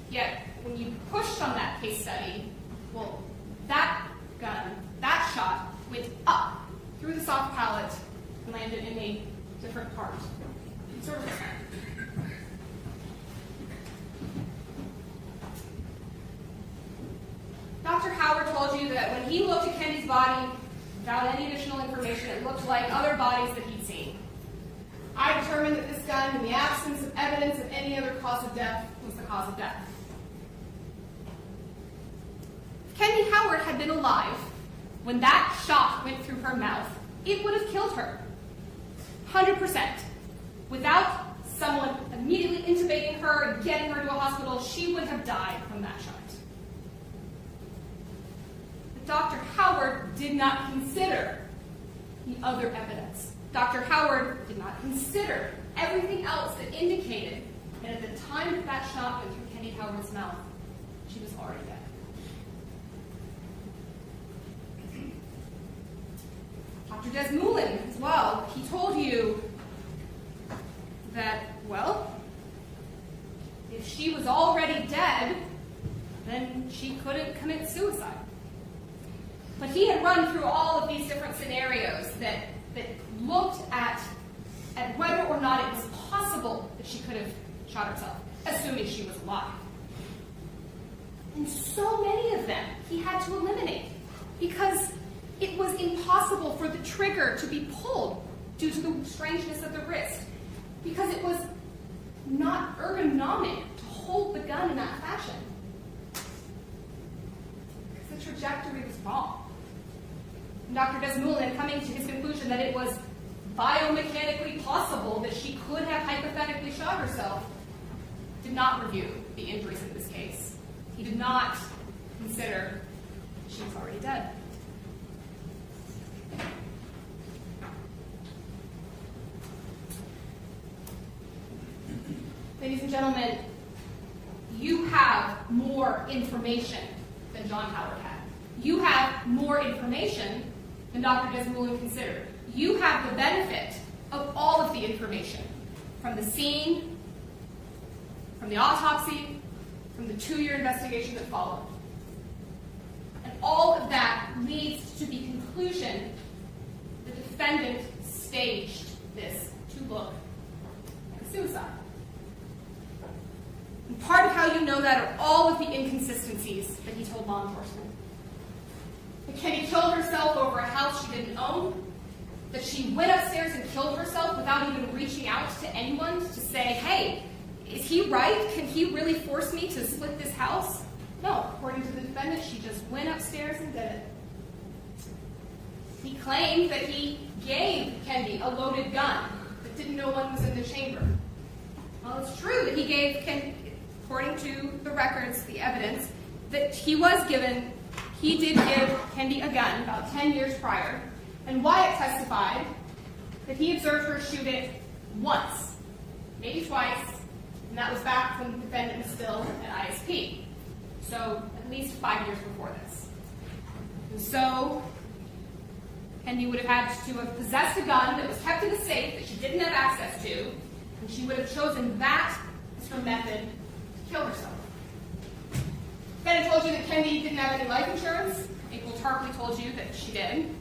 Speaker 14: Yet, when you pushed on that case study, well, that gun, that shot, went up through the soft palate and landed in a different part. Sort of. Dr. Howard told you that when he looked at Kendy's body, without any additional information, it looked like other bodies that he'd seen. I determined that this gun, in the absence of evidence of any other cause of death, was the cause of death. If Kendy Howard had been alive when that shot went through her mouth, it would have killed her. 100%. Without someone immediately intubating her and getting her to a hospital, she would have died from that shot. But Dr. Howard did not consider the other evidence. Dr. Howard did not consider everything else that indicated that at the time that that shot went through Kendy Howard's mouth, she was already dead. Dr. Desmoulin, as well, he told you that, well, she was already dead, then she couldn't commit suicide. But he had run through all of these different scenarios that looked at whether or not it was possible that she could have shot herself, assuming she was alive. And so many of them he had to eliminate because it was impossible for the trigger to be pulled due to the strangeness of the wrist, because it was not ergonomic to hold the gun in that fashion. Because the trajectory was wrong. And Dr. Desmoulin, coming to his conclusion that it was biomechanically possible that she could have hypothetically shot herself, did not review the injuries in this case. He did not consider she was already dead. Ladies and gentlemen, you have more information than John Howard had. You have more information than Dr. Desmoulin considered. You have the benefit of all of the information from the scene, from the autopsy, from the 2-year investigation that followed. And all of that leads to the conclusion the defendant staged this to look like a suicide. And part of how you know that are all of the inconsistencies that he told law enforcement. That Kendy killed herself over a house she didn't own, that she went upstairs and killed herself without even reaching out to anyone to say, hey, is he right? Can he really force me to split this house? No, according to the defendant, she just went upstairs and did it. He claimed that he gave Kendy a loaded gun, but didn't know one was in the chamber. Well, it's true that he gave Kendy, according to the records, the evidence, that he did give Kendy a gun about 10 years prior, and Wyatt testified that he observed her shoot it once, maybe twice, and that was back when the defendant was still at ISP. So at least 5 years before this. And so Kendy would have had to have possessed a gun that was kept in a safe that she didn't have access to, and she would have chosen that as her method to kill herself. Defendant told you that Kendy didn't have any life insurance. April Tarpley told you that she did.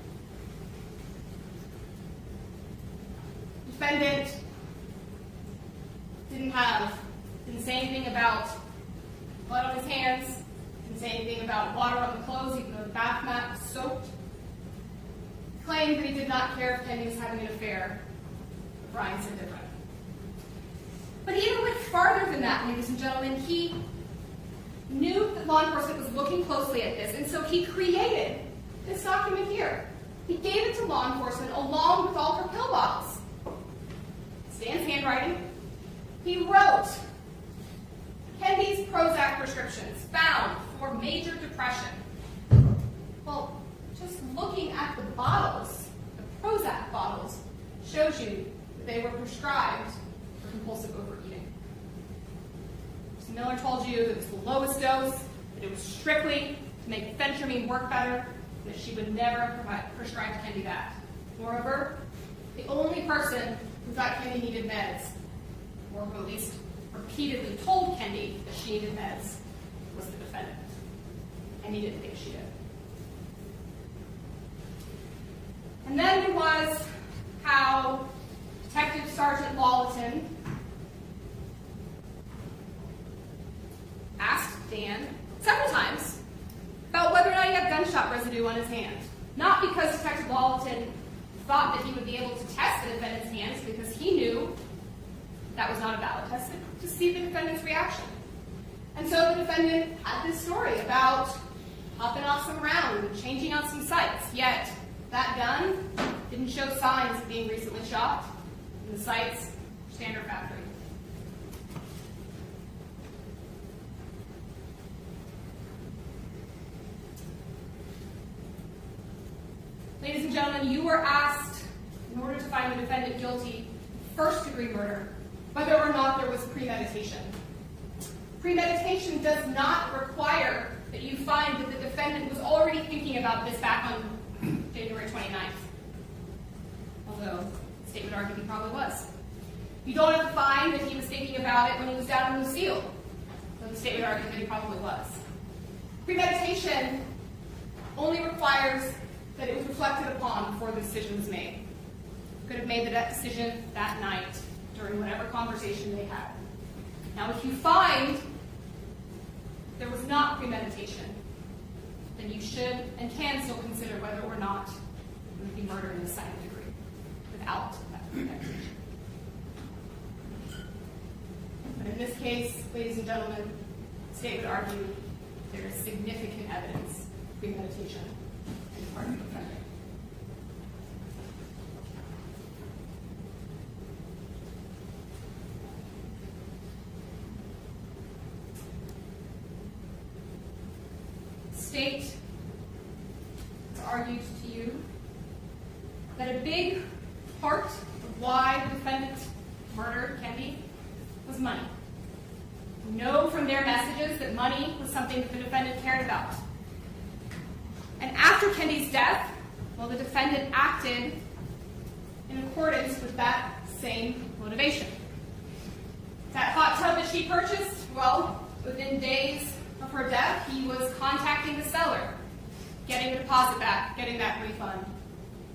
Speaker 14: Defendant didn't say anything about blood on his hands, didn't say anything about water on the clothes, even though the bath mat was soaked. Claimed that he did not care if Kendy was having an affair. Brian said different. But he even went farther than that, ladies and gentlemen. He knew that law enforcement was looking closely at this, and so he created this document here. He gave it to law enforcement along with all her pill bottles. Stan's handwriting. He wrote, Kendy's Prozac prescriptions found for major depression. Well, just looking at the bottles, the Prozac bottles, shows you that they were prescribed for compulsive overeating. Mr. Miller told you that it was the lowest dose, that it was strictly to make phentermine work better, and that she would never prescribe Kendy that. Moreover, the only person who thought Kendy needed meds, or who at least repeatedly told Kendy that she needed meds, was the defendant. And he didn't think she did. And then there was how Detective Sergeant Lawlerton asked Dan several times about whether or not he had gunshot residue on his hand. Not because Detective Lawlerton thought that he would be able to test the defendant's hands, because he knew that was not a valid test, but to see the defendant's reaction. And so the defendant had this story about popping off some rounds and changing out some sights, yet that gun didn't show signs of being recently shot, and the sights were standard factory. Ladies and gentlemen, you were asked, in order to find the defendant guilty of first-degree murder, whether or not there was premeditation. Premeditation does not require that you find that the defendant was already thinking about this back on January 29th. Although, the state would argue he probably was. You don't have to find that he was thinking about it when he was down in Lucille. though the state would argue that he probably was. Premeditation only requires that it was reflected upon before the decision was made. Could have made that decision that night during whatever conversation they had. Now, if you find there was not premeditation, then you should and can still consider whether or not it would be murder in the second degree without that premeditation. But in this case, ladies and gentlemen, the state would argue there is significant evidence of premeditation on the part of the defendant. State has argued to you that a big part of why the defendant murdered Kendy was money. We know from their messages that money was something that the defendant cared about. And after Kendy's death, well, the defendant acted in accordance with that same motivation. That hot tub that she purchased, well, within days of her death, he was contacting the seller, getting the deposit back, getting that refund.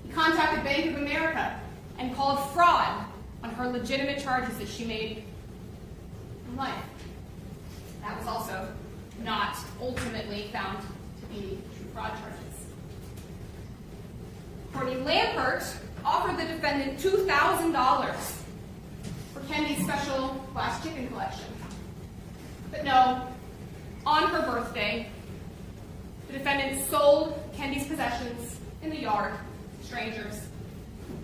Speaker 14: He contacted Bank of America and called fraud on her legitimate charges that she made in life. That was also not ultimately found to be true fraud charges. Courtney Lampert offered the defendant $2,000 for Kendy's special last chicken collection. But no, on her birthday, the defendant sold Kendy's possessions in the yard to strangers.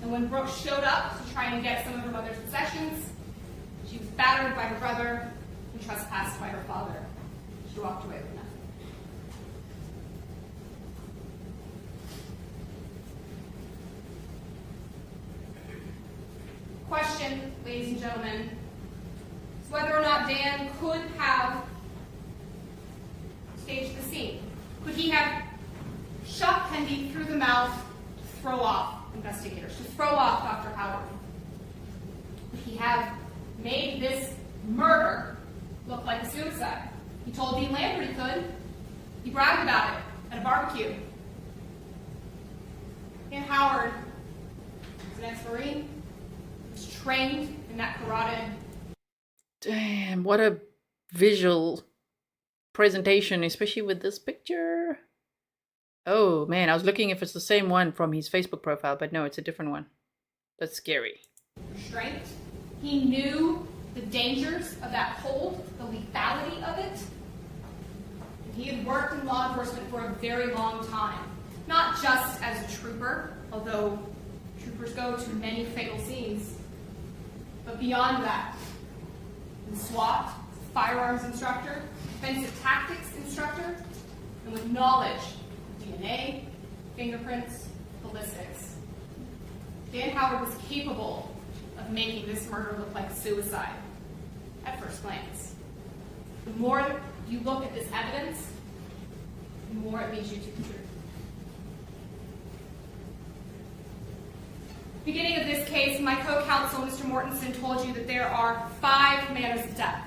Speaker 14: And when Brooke showed up to try and get some of her mother's possessions, she was battered by her brother and trespassed by her father. She walked away with nothing. Question, ladies and gentlemen, is whether or not Dan could have staged the scene. Could he have shot Kendy through the mouth to throw off investigators, to throw off Dr. Howard? Could he have made this murder look like a suicide? He told Dean Lampert he could. He bragged about it at a barbecue. Dan Howard was an ex-Marine. He was trained in that carotid.
Speaker 5: Damn, what a visual presentation, especially with this picture. Oh man, I was looking if it's the same one from his Facebook profile, but no, it's a different one. That's scary.
Speaker 14: Restraint. He knew the dangers of that hold, the lethality of it. He had worked in law enforcement for a very long time, not just as a trooper, although troopers go to many fatal scenes, but beyond that, in SWAT, firearms instructor, offensive tactics instructor, and with knowledge of DNA, fingerprints, ballistics. Dan Howard was capable of making this murder look like suicide at first glance. The more you look at this evidence, the more it leads you to the truth. Beginning of this case, my co-counsel, Mr. Mortensen, told you that there are 5 manners of death: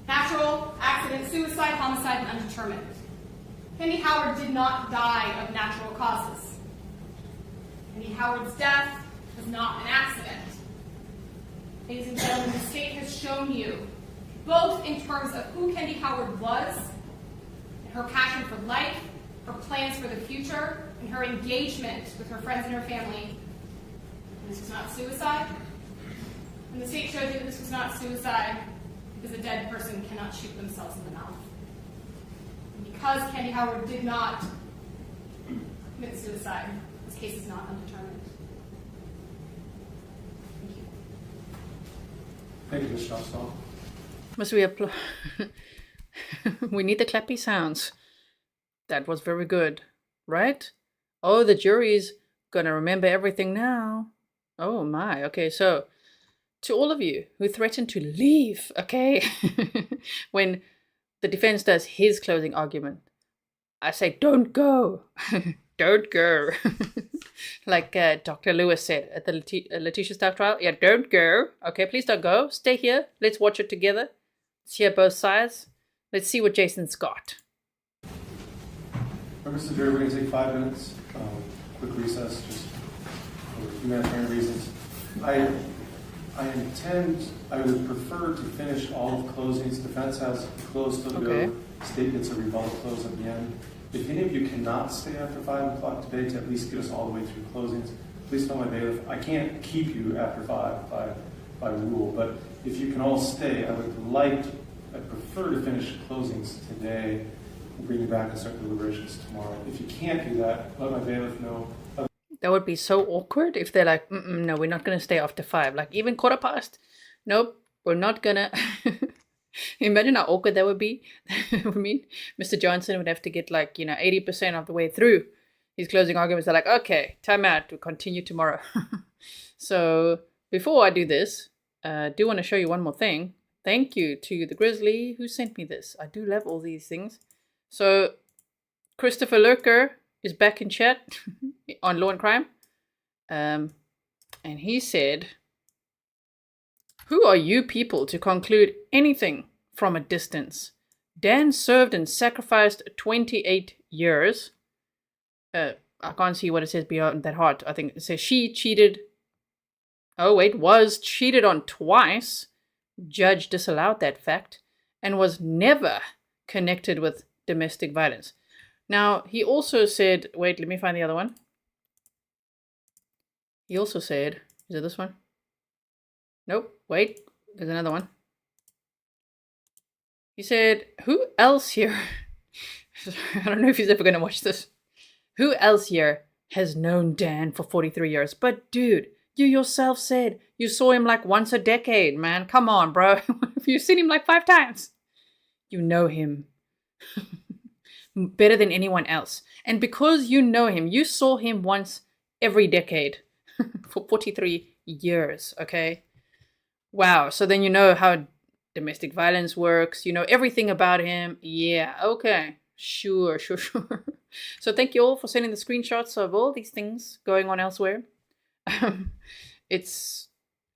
Speaker 14: natural, accident, suicide, homicide, and undetermined. Kendy Howard did not die of natural causes. Kendy Howard's death was not an accident. Ladies and gentlemen, the state has shown you, both in terms of who Kendy Howard was, and her passion for life, her plans for the future, and her engagement with her friends and her family, this was not suicide. And the state showed you that this was not suicide because a dead person cannot shoot themselves in the mouth. And because Kendy Howard did not commit suicide, this case is not undetermined. Thank you.
Speaker 6: Thank you, Ms. Shostall.
Speaker 5: Must we applaud? We need the clappy sounds. That was very good, right? Oh, the jury's gonna remember everything now. Oh my, okay, so to all of you who threaten to leave, okay, when the defense does his closing argument, I say, don't go, don't go. Like Dr. Lewis said at the Letitia Stark trial, yeah, don't go, okay, please don't go, stay here, let's watch it together. Let's hear both sides. Let's see what Jason's got.
Speaker 6: Mr. Jury, we're going to take 5 minutes, quick recess, just for humanitarian reasons. I would prefer to finish all of closings. Defense has closed to go. State gets a rebuttal close at the end. If any of you cannot stay after 5 o'clock today to at least get us all the way through closings, please tell my bailiff. I can't keep you after 5 by rule, but if you can all stay, I prefer to finish closings today and bring you back and start deliberations tomorrow. If you can't do that, let my bailiff know.
Speaker 5: That would be so awkward if they're like, no, we're not going to stay after 5. Like even 15:15. Nope, we're not going to. Imagine how awkward that would be. I mean, Mr. Johnson would have to get 80% of the way through his closing arguments. They're like, okay, time out, we'll continue tomorrow. So before I do this, I do want to show you one more thing. Thank you to the Grizzly who sent me this. I do love all these things. So Christopher Lurker is back in chat on Law and Crime. And he said, who are you people to conclude anything from a distance? Dan served and sacrificed 28 years. I can't see what it says beyond that heart. I think it says she cheated. Oh, wait, was cheated on twice. Judge disallowed that fact and was never connected with domestic violence. Now, he also said, wait, let me find the other one. He also said, is it this one? Nope, wait, there's another one. He said, who else here? I don't know if he's ever going to watch this. Who else here has known Dan for 43 years? But dude, you yourself said you saw him once a decade, man. Come on, bro. You've seen him 5 times. You know him better than anyone else. And because you know him, you saw him once every decade for 43 years, okay? Wow, so then you know how domestic violence works. You know everything about him. Yeah, okay. Sure. So thank you all for sending the screenshots of all these things going on elsewhere.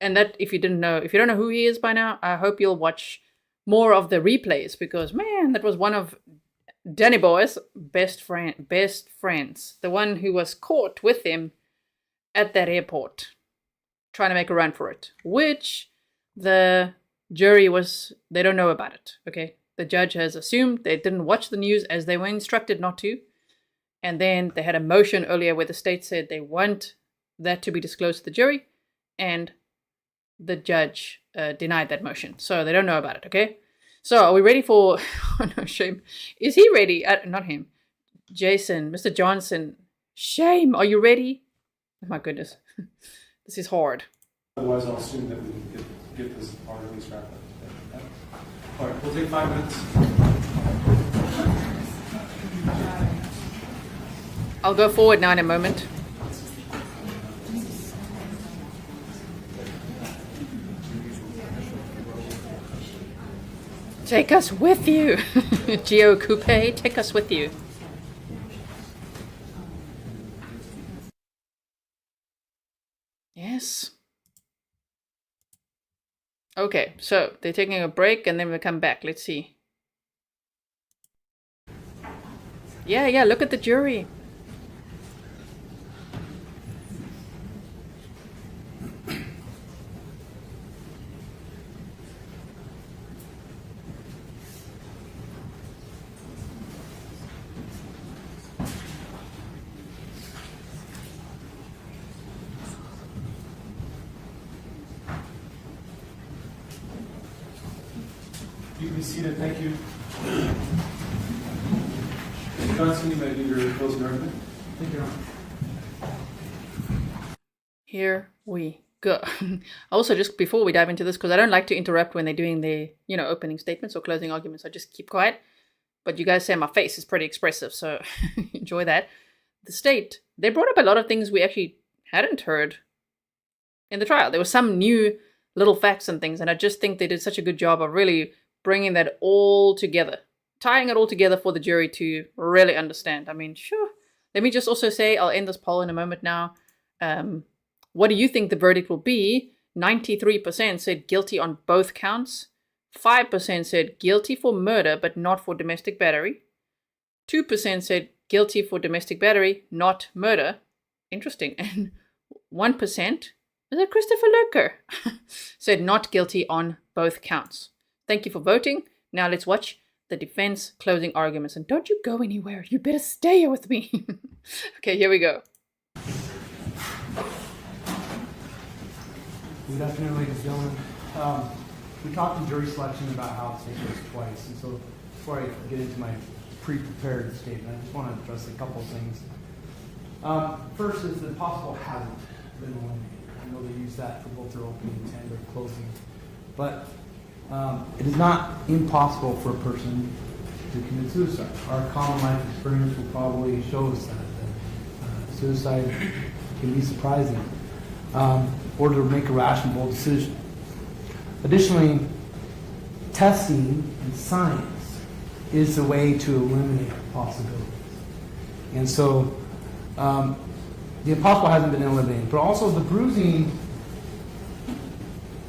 Speaker 5: And that if you don't know who he is by now, I hope you'll watch more of the replays because man, that was one of Danny Boy's best friends. The one who was caught with him at that airport trying to make a run for it, which the jury they don't know about it, okay? The judge has assumed they didn't watch the news as they were instructed not to. And then they had a motion earlier where the state said they want that to be disclosed to the jury. And the judge denied that motion. So they don't know about it, okay? So are we ready for... Oh, no, shame. Is he ready? Not him. Jason, Mr. Johnson. Shame. Are you ready? Oh, my goodness. This is hard.
Speaker 6: Otherwise, I'll assume that we can get this part at least wrapped up today. All right, we'll take 5 minutes.
Speaker 5: I'll go forward now in a moment. Take us with you. Geo Coupe, take us with you. Yes. Okay, so they're taking a break and then we'll come back. Let's see. Yeah, look at the jury.
Speaker 6: You can be seated, thank you. Johnson, you may do your closing argument. Thank you.
Speaker 5: Here we go. Also, just before we dive into this, because I don't like to interrupt when they're doing their, opening statements or closing arguments. I just keep quiet. But you guys say my face is pretty expressive, so enjoy that. The state, they brought up a lot of things we actually hadn't heard in the trial. There were some new little facts and things, and I just think they did such a good job of really bringing that all together, tying it all together for the jury to really understand. I mean, sure. Let me just also say, I'll end this poll in a moment now. What do you think the verdict will be? 93% said guilty on both counts. 5% said guilty for murder but not for domestic battery. 2% said guilty for domestic battery, not murder. Interesting. And 1%, is it Christopher Lurker, said not guilty on both counts. Thank you for voting. Now let's watch the defense closing arguments. And don't you go anywhere. You better stay here with me. Okay, here we go.
Speaker 7: Good afternoon, ladies and gentlemen. We talked in jury selection about how it's taken us twice, and so before I get into my pre-prepared statement, I just want to address a couple of things. First is the possible hasn't been eliminated. I know they use that for both their opening and their closing, but it is not impossible for a person to commit suicide. Our common life experience will probably show us that suicide can be surprising, or to make a rational decision. Additionally, testing and science is the way to eliminate possibilities. And so the impossible hasn't been eliminated, but also the bruising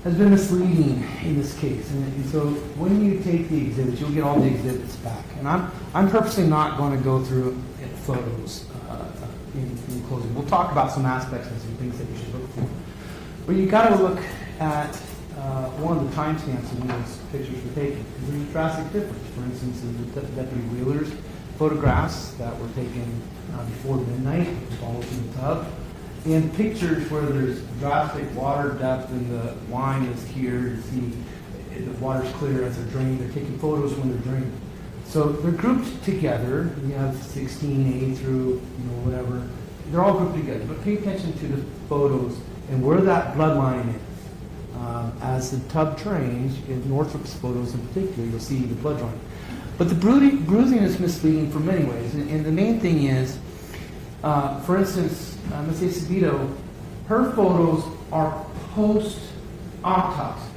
Speaker 7: has been misleading in this case. And so when you take the exhibits, you'll get all the exhibits back. And I'm purposely not going to go through photos in closing. We'll talk about some aspects and some things that you should look for. But you got to look at one of the timestamps when those pictures were taken. There's a drastic difference. For instance, in the Deputy Wheeler's photographs that were taken before midnight, followed through the tub, and pictures where there's drastic water depth and the line is here to see the water's clear as they're draining. They're taking photos when they're draining. So they're grouped together. You have 16A through whatever. They're all grouped together. But pay attention to the photos and where that blood line is. As the tub drains, in Northrop's photos in particular, you'll see the blood drawing. But the bruising is misleading for many ways. And the main thing is, for instance, Ms. Acevedo, her photos are post-autopsy.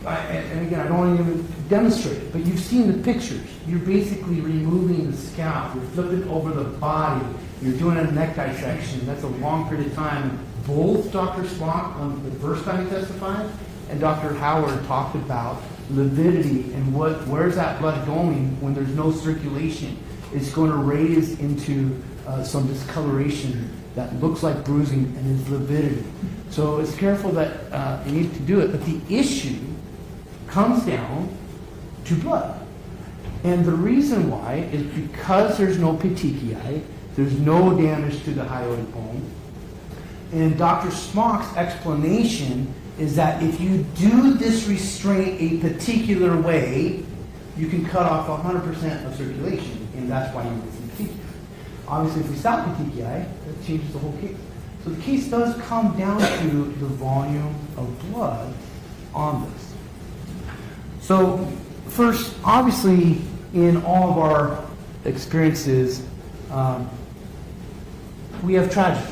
Speaker 7: And again, I don't want to even demonstrate it, but you've seen the pictures. You're basically removing the scalp. You're flipping over the body. You're doing a neck dissection. That's a long period of time. Both Dr. Smock, on the first time he testified, and Dr. Howard talked about lividity and where's that blood going when there's no circulation. It's going to raise into some discoloration that looks like bruising and is lividity. So it's careful that you need to do it. But the issue comes down to blood. And the reason why is because there's no petechiae, there's no damage to the hyoid bone. And Dr. Smock's explanation is that if you do this restraint a particular way, you can cut off 100% of circulation, and that's why you would see petechiae. Obviously, if we stop petechiae, that changes the whole case. So the case does come down to the volume of blood on this. So first, obviously, in all of our experiences, we have tragedy.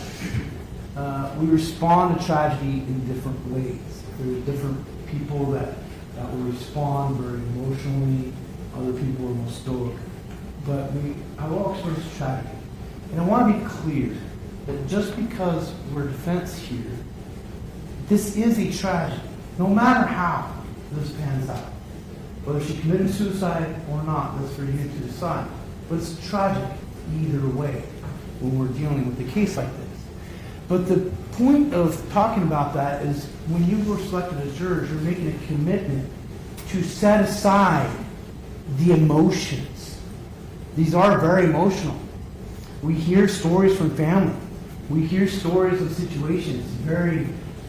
Speaker 7: We respond to tragedy in different ways. There's different people that will respond very emotionally. Other people are more stoic. But we have all experienced tragedy. And I want to be clear that just because we're defense here, this is a tragedy, no matter how this pans out. Whether she committed suicide or not, that's for you to decide. But it's tragic either way when we're dealing with a case like this. But the point of talking about that is when you were selected as jurors, you're making a commitment to set aside the emotions. These are very emotional. We hear stories from family. We hear stories of situations. Very,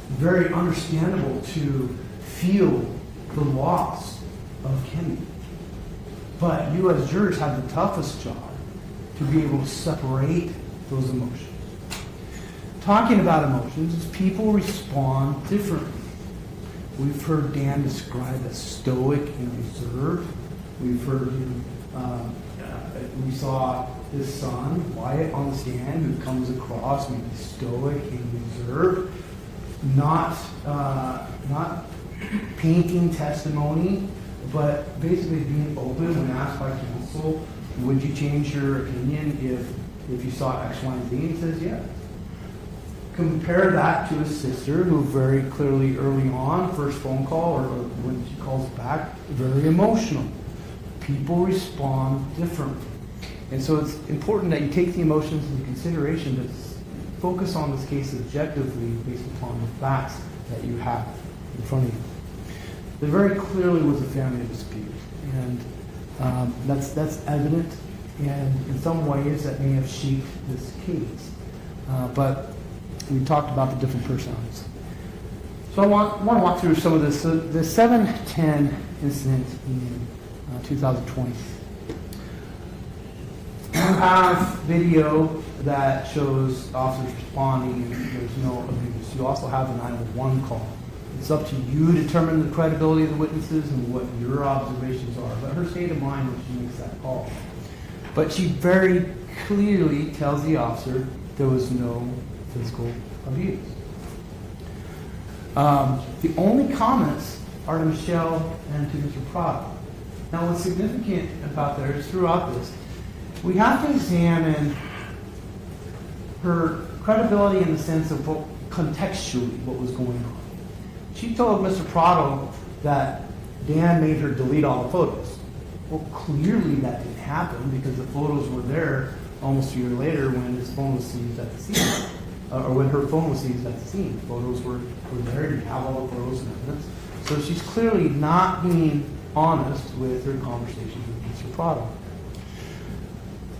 Speaker 7: very understandable to feel the loss of Kendy. But you as jurors have the toughest job to be able to separate those emotions. Talking about emotions is people respond differently. We've heard Dan described as stoic and reserved. We've heard him, we saw his son, Wyatt, on the stand, who comes across maybe stoic and reserved, not painting testimony, but basically being open when asked by counsel, would you change your opinion if you saw X, Y, and Z? And he says yes. compare that to his sister, who very clearly early on, first phone call or when she calls back, very emotional. People respond differently. And so it's important that you take the emotions into consideration, but focus on this case objectively based upon the facts that you have in front of you. There very clearly was a family dispute, and that's evident, and in some ways that may have shaped this case. But we talked about the different personalities. So I want to walk through some of this. So the 7/10 incident in 2020. You have video that shows officers responding and there's no abuse. You also have a 911 call. It's up to you to determine the credibility of the witnesses and what your observations are. But her state of mind when she makes that call. But she very clearly tells the officer there was no physical abuse. The only comments are to Michelle and to Mr. Prado. Now what's significant about there is throughout this, we have to examine her credibility in the sense of contextually what was going on. She told Mr. Prado that Dan made her delete all the photos. Well, clearly that didn't happen because the photos were there almost a year later when his phone was seized at the scene, or when her phone was seized at the scene. Photos were there, you have all the photos and evidence. So she's clearly not being honest with her conversations with Mr. Prado.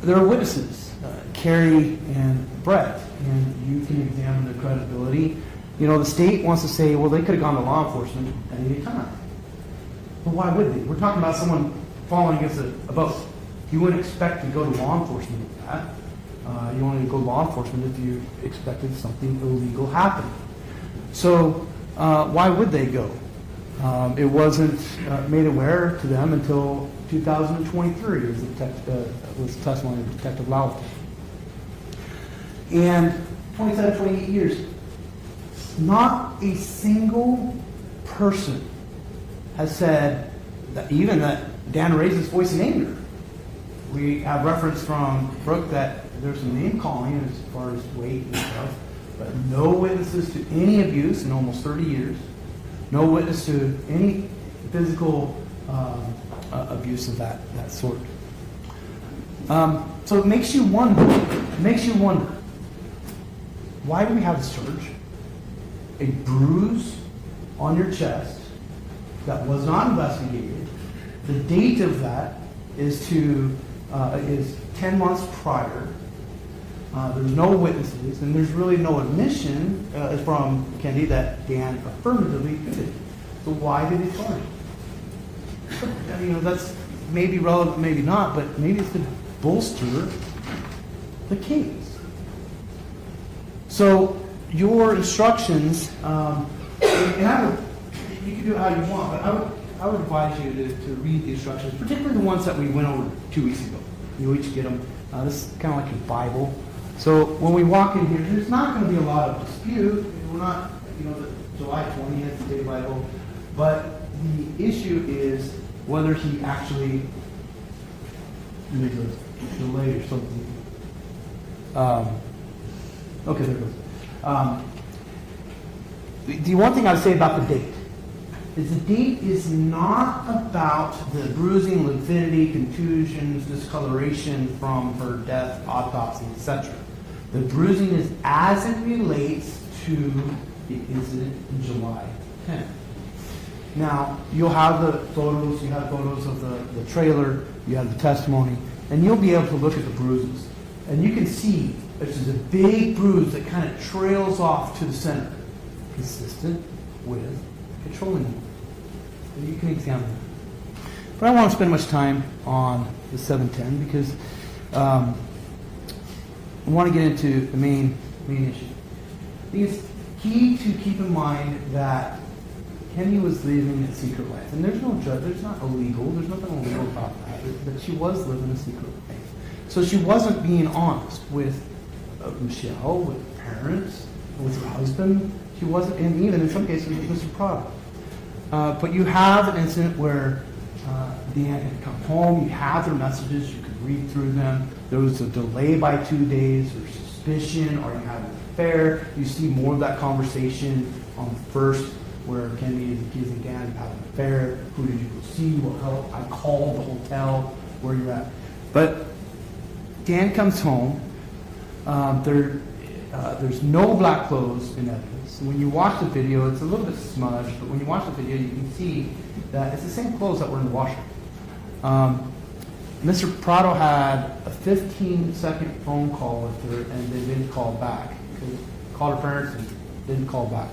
Speaker 7: There are witnesses, Carrie and Brett, and you can examine their credibility. You know, the state wants to say, well, they could have gone to law enforcement at any time. Well, why would they? We're talking about someone falling against a boat. You wouldn't expect to go to law enforcement with that. You only go to law enforcement if you expected something illegal happening. So why would they go? It wasn't made aware to them until 2023 was the testimony of Detective Lowell. And 27, 28 years, not a single person has said that even that Dan raised his voice in anger. We have reference from Brooke that there's some name calling as far as weight and stuff, but no witnesses to any abuse in almost 30 years. No witness to any physical abuse of that sort. So it makes you wonder. Why do we have this charge? A bruise on your chest that was not investigated. The date of that is 10 months prior. There's no witnesses, and there's really no admission from Kendy that Dan affirmatively did it. So why did he charge? You know, that's maybe relevant, maybe not, but maybe it's to bolster the case. So your instructions, and you can do it how you want, but I would advise you to read the instructions, particularly the ones that we went over 2 weeks ago. You each get them. This is kind of like a Bible. So when we walk in here, there's not going to be a lot of dispute. We're not, the July 20th, day of Idaho. But the issue is whether he actually made a delay or something. Okay, there it goes. The one thing I'd say about the date is the date is not about the bruising, lividity, contusions, discoloration from her death, autopsy, etc. The bruising is as it relates to the incident in July 10th. Now, you'll have the photos, you have photos of the trailer, you have the testimony, and you'll be able to look at the bruises. And you can see there's a big bruise that kind of trails off to the center, consistent with controlling it. And you can examine that. But I don't want to spend much time on the 710 because I want to get into the main issue. I think it's key to keep in mind that Kendy was living a secret life. And there's no judge, there's not illegal, there's nothing illegal about that. But she was living a secret life. So she wasn't being honest with Michelle, with her parents, with her husband. She wasn't, and even in some cases with Mr. Prado. But you have an incident where Dan had come home, you have their messages, you could read through them. There was a delay by 2 days or suspicion, or you have affair. You see more of that conversation on the first, where Kendy is accusing Dan of having an affair. Who did you go see? What help? I called the hotel. Where you're at. But Dan comes home. There's no black clothes in evidence. When you watch the video, it's a little bit smudged, but when you watch the video, you can see that it's the same clothes that were in the washer. Mr. Prado had a 15-second phone call with her, and they didn't call back. They called her parents and didn't call back.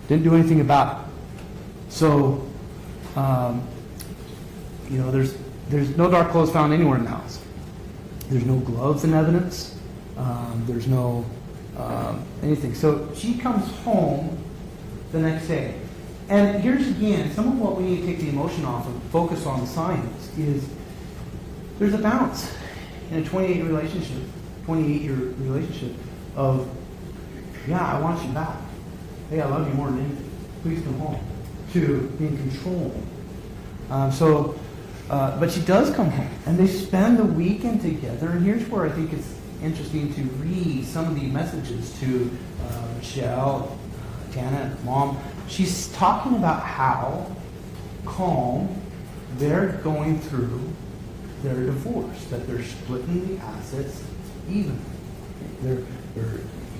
Speaker 7: Didn't do anything about it. So, there's no dark clothes found anywhere in the house. There's no gloves in evidence. There's no anything. So she comes home the next day. And here's again, some of what we need to take the emotion off and focus on the science is there's a balance in a 28-year relationship of, yeah, I want you back. Hey, I love you more than anything. Please come home. To being controlled. But she does come home, and they spend the weekend together. And here's where I think it's interesting to read some of the messages to Michelle, Tana, and Mom. She's talking about how calm they're going through their divorce, that they're splitting the assets evenly.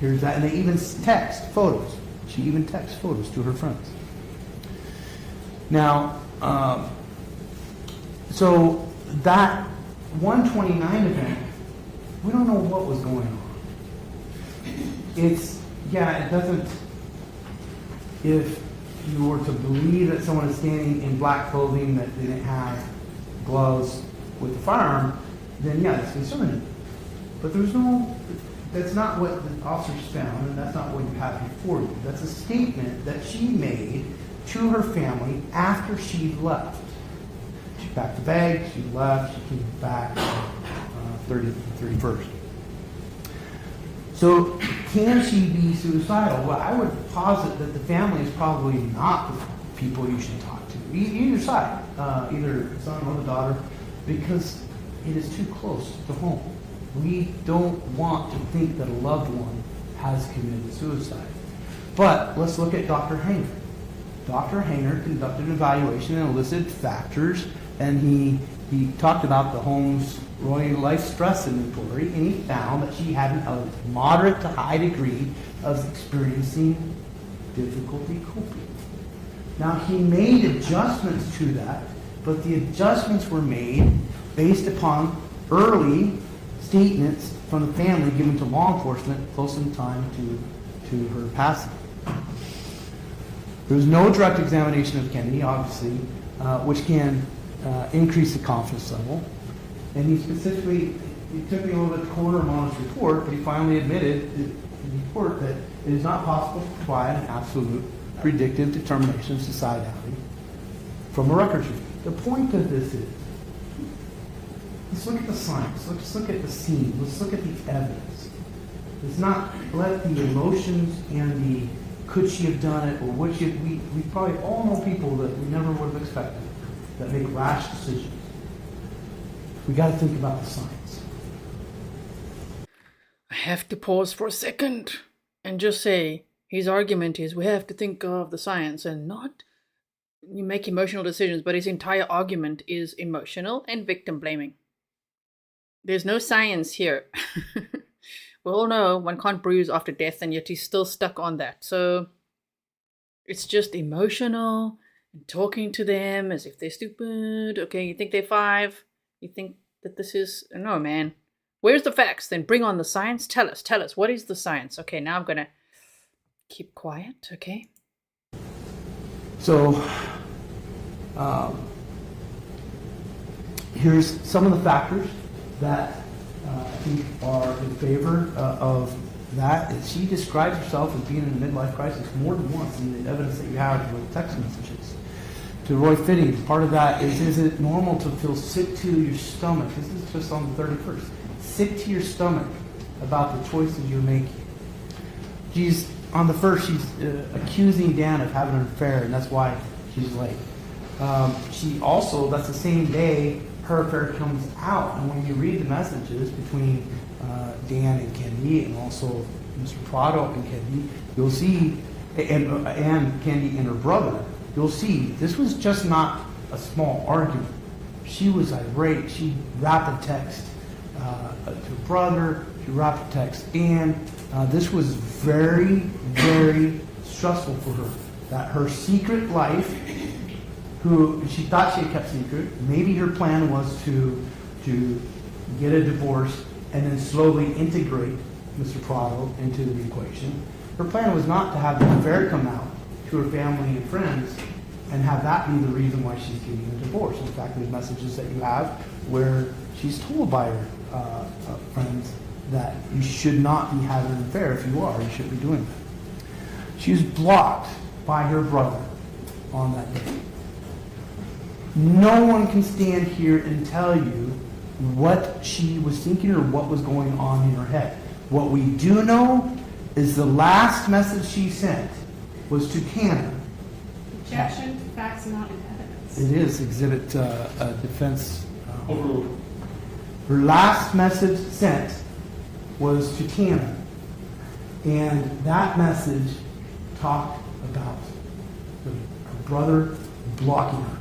Speaker 7: Here's that, and they even text photos. She even texts photos to her friends. Now, so that 129 event, we don't know what was going on. It doesn't, if you were to believe that someone is standing in black clothing that didn't have gloves with the firearm, then yeah, it's concerning. But that's not what the officers found, and that's not what you have before you. That's a statement that she made to her family after she left. She packed the bag, she left, she came back 31st. So can she be suicidal? Well, I would posit that the family is probably not the people you should talk to. Either side, either the son or the daughter, because it is too close to home. We don't want to think that a loved one has committed suicide. But let's look at Dr. Hanger. Dr. Hanger conducted an evaluation and elicited factors, and he talked about the home's Roy life stress inventory, and he found that she had a moderate to high degree of experiencing difficulty coping. Now, he made adjustments to that, but the adjustments were made based upon early statements from the family given to law enforcement close in time to her passing. There was no direct examination of Kendy, obviously, which can increase the confidence level. And he specifically, it took me a little bit to corner him on his report, but he finally admitted in the report that it is not possible to provide an absolute predictive determination of suicidality from a records review. The point of this is, let's look at the science, let's look at the scene, let's look at the evidence. Let's not let the emotions and the could she have done it, or would she have, we probably all know people that we never would have expected that make rash decisions. We got to think about the science.
Speaker 5: I have to pause for a second and just say his argument is we have to think of the science and not you make emotional decisions, but his entire argument is emotional and victim blaming. There's no science here. We all know one can't bruise after death, and yet he's still stuck on that. So it's just emotional and talking to them as if they're stupid. Okay, you think they're 5? You think that this is... No, man. Where's the facts? Then bring on the science. Tell us. What is the science? Okay, now I'm going to keep quiet, okay?
Speaker 7: So, here's some of the factors that I think are in favor of that. She describes herself as being in a midlife crisis more than once in the evidence that you have with text messages. To Roy Fitting, part of that is it normal to feel sick to your stomach? This is just on the 31st. Sick to your stomach about the choices you're making. She's, on the 1st, she's accusing Dan of having an affair, and that's why she's late. She also, that's the same day her affair comes out, and when you read the messages between Dan and Kendy, and also Mr. Prado and Kendy, you'll see, and Kendy and her brother, you'll see this was just not a small argument. She was irate. She rapped a text to her brother. She rapped a text, and this was very, very stressful for her. That her secret life, who she thought she had kept secret, maybe her plan was to get a divorce and then slowly integrate Mr. Prado into the equation. Her plan was not to have the affair come out to her family and friends and have that be the reason why she's getting a divorce. In fact, there's messages that you have where she's told by her friends that you should not be having an affair. If you are, you shouldn't be doing that. She was blocked by her brother on that day. No one can stand here and tell you what she was thinking or what was going on in her head. What we do know is the last message she sent was to Canada.
Speaker 14: Objection to facts not in evidence.
Speaker 7: It is exhibit defense. Her last message sent was to Canada, and that message talked about her brother blocking her.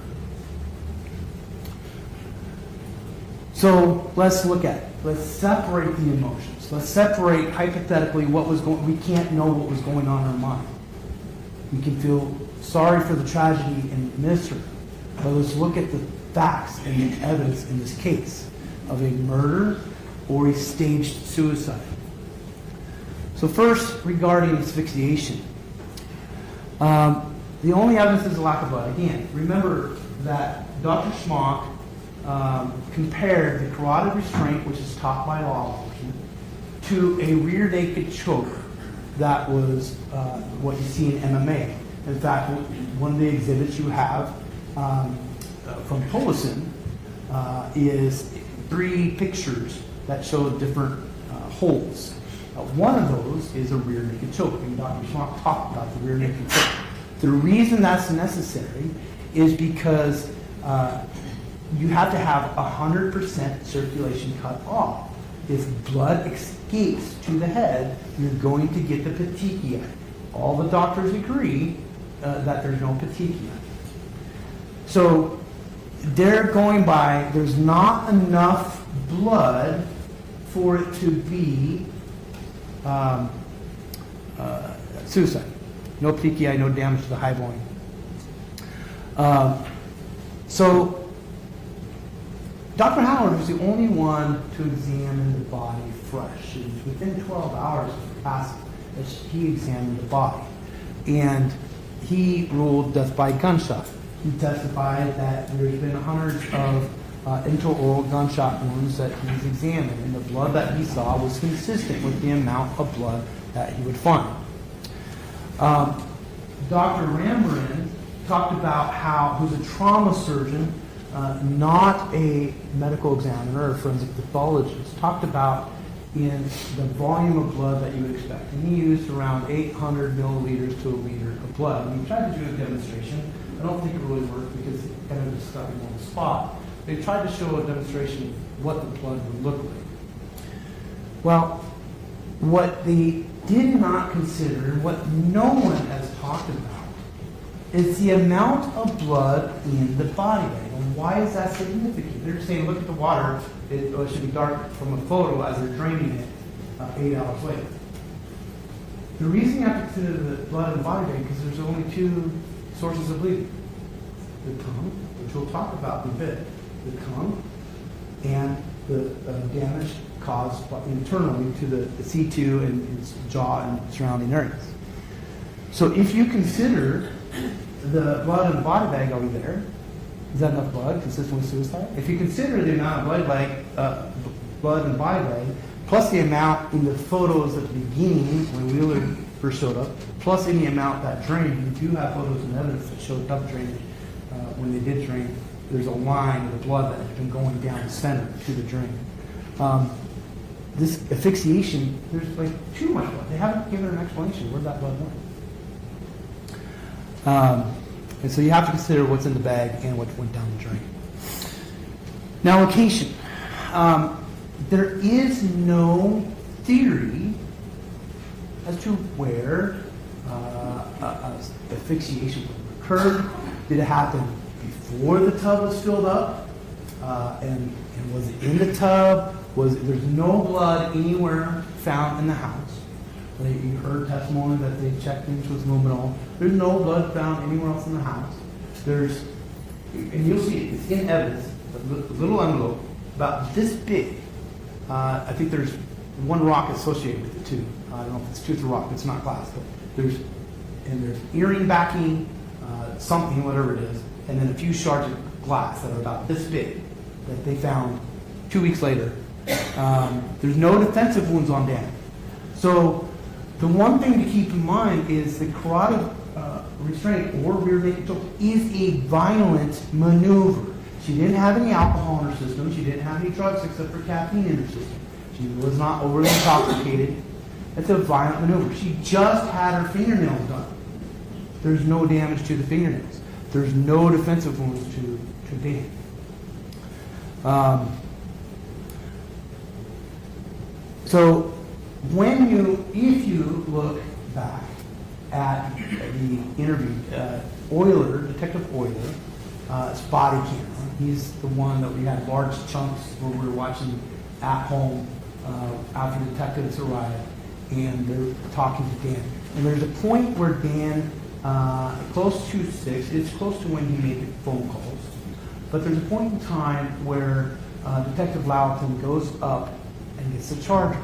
Speaker 7: So let's look at it. Let's separate the emotions. Let's separate hypothetically what was going. We can't know what was going on in her mind. We can feel sorry for the tragedy and miss her, but let's look at the facts and the evidence in this case of a murder or a staged suicide. So first, regarding asphyxiation, the only evidence is a lack of blood. Again, remember that Dr. Smock compared the carotid restraint, which is taught by law enforcement, to a rear naked choke that was what you see in MMA. In fact, one of the exhibits you have from Polison is 3 pictures that show different holds. One of those is a rear naked choke, and Dr. Smock talked about the rear naked choke. The reason that's necessary is because you have to have 100% circulation cut off. If blood escapes to the head, you're going to get the petechiae. All the doctors agree that there's no petechiae. So they're going by, there's not enough blood for it to be suicide. No petechiae, no damage to the high volume. So Dr. Howard was the only one to examine the body fresh. It was within 12 hours of the passing that he examined the body. And he ruled death by gunshot. He testified that there's been hundreds of intraoral gunshot wounds that he's examined, and the blood that he saw was consistent with the amount of blood that he would find. Dr. Rambaran talked about how, who's a trauma surgeon, not a medical examiner or forensic pathologist, talked about in the volume of blood that you would expect. And he used around 800 milliliters to a liter of blood. And he tried to do a demonstration. I don't think it really worked because it kind of just stuck in one spot. They tried to show a demonstration of what the blood would look like. Well, what they did not consider, and what no one has talked about, is the amount of blood in the body bag. And why is that significant? They're saying, look at the water. It should be dark from a photo as they're draining it 8 hours later. The reason you have to consider the blood in the body bag is because there's only 2 sources of bleeding. The tongue, which we'll talk about in a bit, the tongue, and the damage caused internally to the C2 and its jaw and surrounding areas. So if you consider the blood in the body bag over there, is that enough blood consistent with suicide? If you consider the amount of blood in the body bag, plus the amount in the photos at the beginning when Wheeler first showed up, plus any amount that drained, you do have photos and evidence that showed double drainage. When they did drain, there's a line of the blood that has been going down the center to the drain. This asphyxiation, there's like too much blood. They haven't given an explanation where that blood went. And so you have to consider what's in the bag and what went down the drain. Now, location. There is no theory as to where asphyxiation occurred. Did it happen before the tub was filled up? And was it in the tub? There's no blood anywhere found in the house. You heard testimony that they checked things with luminol. There's no blood found anywhere else in the house. And you'll see it's in evidence, a little envelope about this big. I think there's one rock associated with it too. I don't know if it's tooth or rock. It's not glass, but there's earring backing, something, whatever it is, and then a few shards of glass that are about this big that they found 2 weeks later. There's no defensive wounds on Dan. So the one thing to keep in mind is the carotid restraint or rear naked choke is a violent maneuver. She didn't have any alcohol in her system. She didn't have any drugs except for caffeine in her system. She was not overly intoxicated. It's a violent maneuver. She just had her fingernails done. There's no damage to the fingernails. There's no defensive wounds to Dan. So if you look back at the interview, Detective Euler's body camera, he's the one that we had large chunks where we were watching at home after the detectives arrived, and they're talking to Dan. And there's a point where Dan, close to 6, it's close to when he made the phone calls, but there's a point in time where Detective Lowton goes up and gets the charger.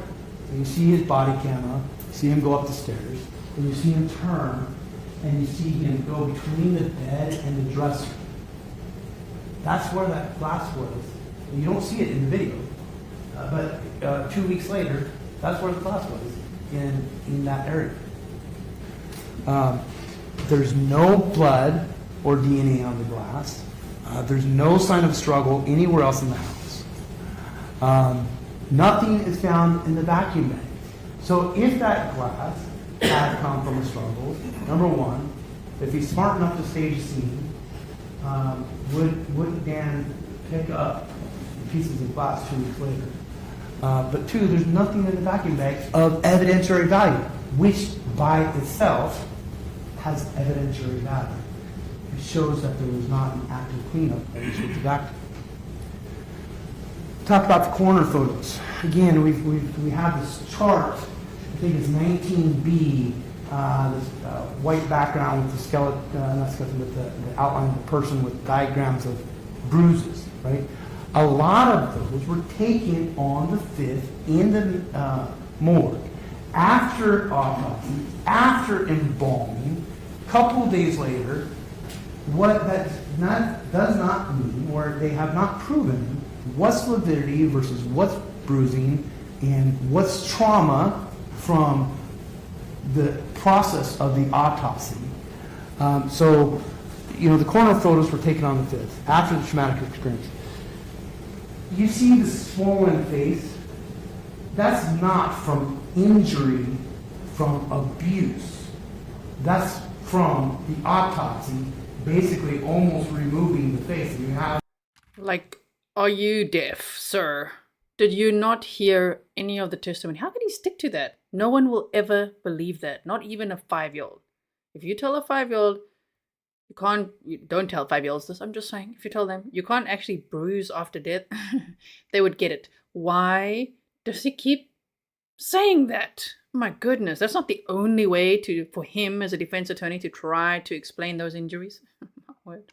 Speaker 7: And you see his body camera, you see him go up the stairs, and you see him turn, and you see him go between the bed and the dresser. That's where that glass was. And you don't see it in the video, but 2 weeks later, that's where the glass was, in that area. There's no blood or DNA on the glass. There's no sign of struggle anywhere else in the house. Nothing is found in the vacuum bag. So if that glass had come from a struggle, number one, if he's smart enough to stage a scene, would Dan pick up pieces of glass 2 weeks later? But two, there's nothing in the vacuum bag of evidentiary value, which by itself has evidentiary value. It shows that there was not an active cleanup of the vacuum. Talk about the coroner photos. Again, we have this chart. I think it's 19B. This white background with the skeleton, not skeleton, with the outline of the person with diagrams of bruises. Right. A lot of those were taken on the 5th in the morgue after autopsy, after embalming. A couple of days later, what that does not mean, or they have not proven, what's lividity versus what's bruising and what's trauma from the process of the autopsy. So, the coroner photos were taken on the 5th, after the traumatic experience. You see the swollen face? That's not from injury, from abuse. That's from the autopsy, basically almost removing the face. And you have...
Speaker 5: Are you deaf, sir? Did you not hear any of the testimony? How can he stick to that? No one will ever believe that, not even a 5-year-old. If you tell a 5-year-old, don't tell 5-year-olds this, I'm just saying, if you tell them you can't actually bruise after death, they would get it. Why does he keep saying that? My goodness, that's not the only way for him as a defense attorney to try to explain those injuries. What?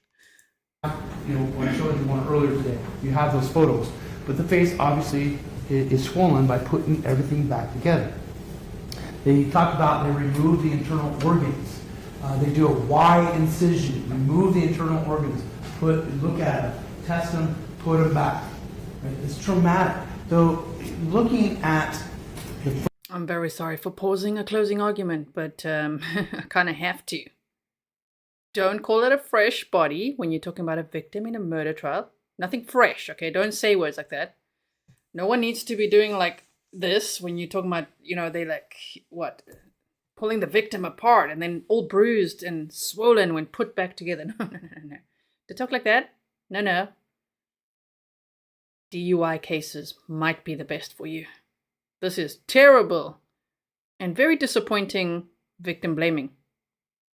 Speaker 7: When I showed you one earlier today, you have those photos. But the face obviously is swollen by putting everything back together. They talk about they remove the internal organs. They do a Y incision, remove the internal organs, look at them, test them, put them back. Right? It's traumatic. So looking at the...
Speaker 5: I'm very sorry for pausing a closing argument, but I kind of have to. Don't call it a fresh body when you're talking about a victim in a murder trial. Nothing fresh, okay? Don't say words like that. No one needs to be doing like this when you're talking about, pulling the victim apart and then all bruised and swollen when put back together. No. To talk like that? No. DUI cases might be the best for you. This is terrible. and very disappointing victim blaming.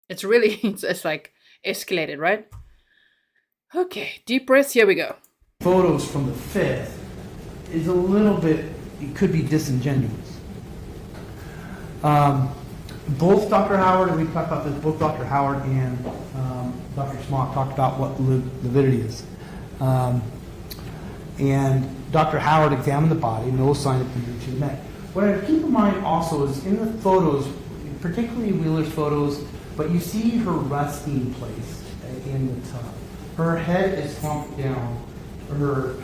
Speaker 5: It's really, it's like escalated, right? Okay, deep breaths, here we go.
Speaker 7: Photos from the 5th is a little bit, it could be disingenuous. Both Dr. Howard, and we talked about this, both Dr. Howard and Dr. Smock talked about what lividity is. And Dr. Howard examined the body, no sign of injury to the neck. What I keep in mind also is in the photos, particularly Wheeler's photos, but you see her resting place in the tub. Her head is slumped down, her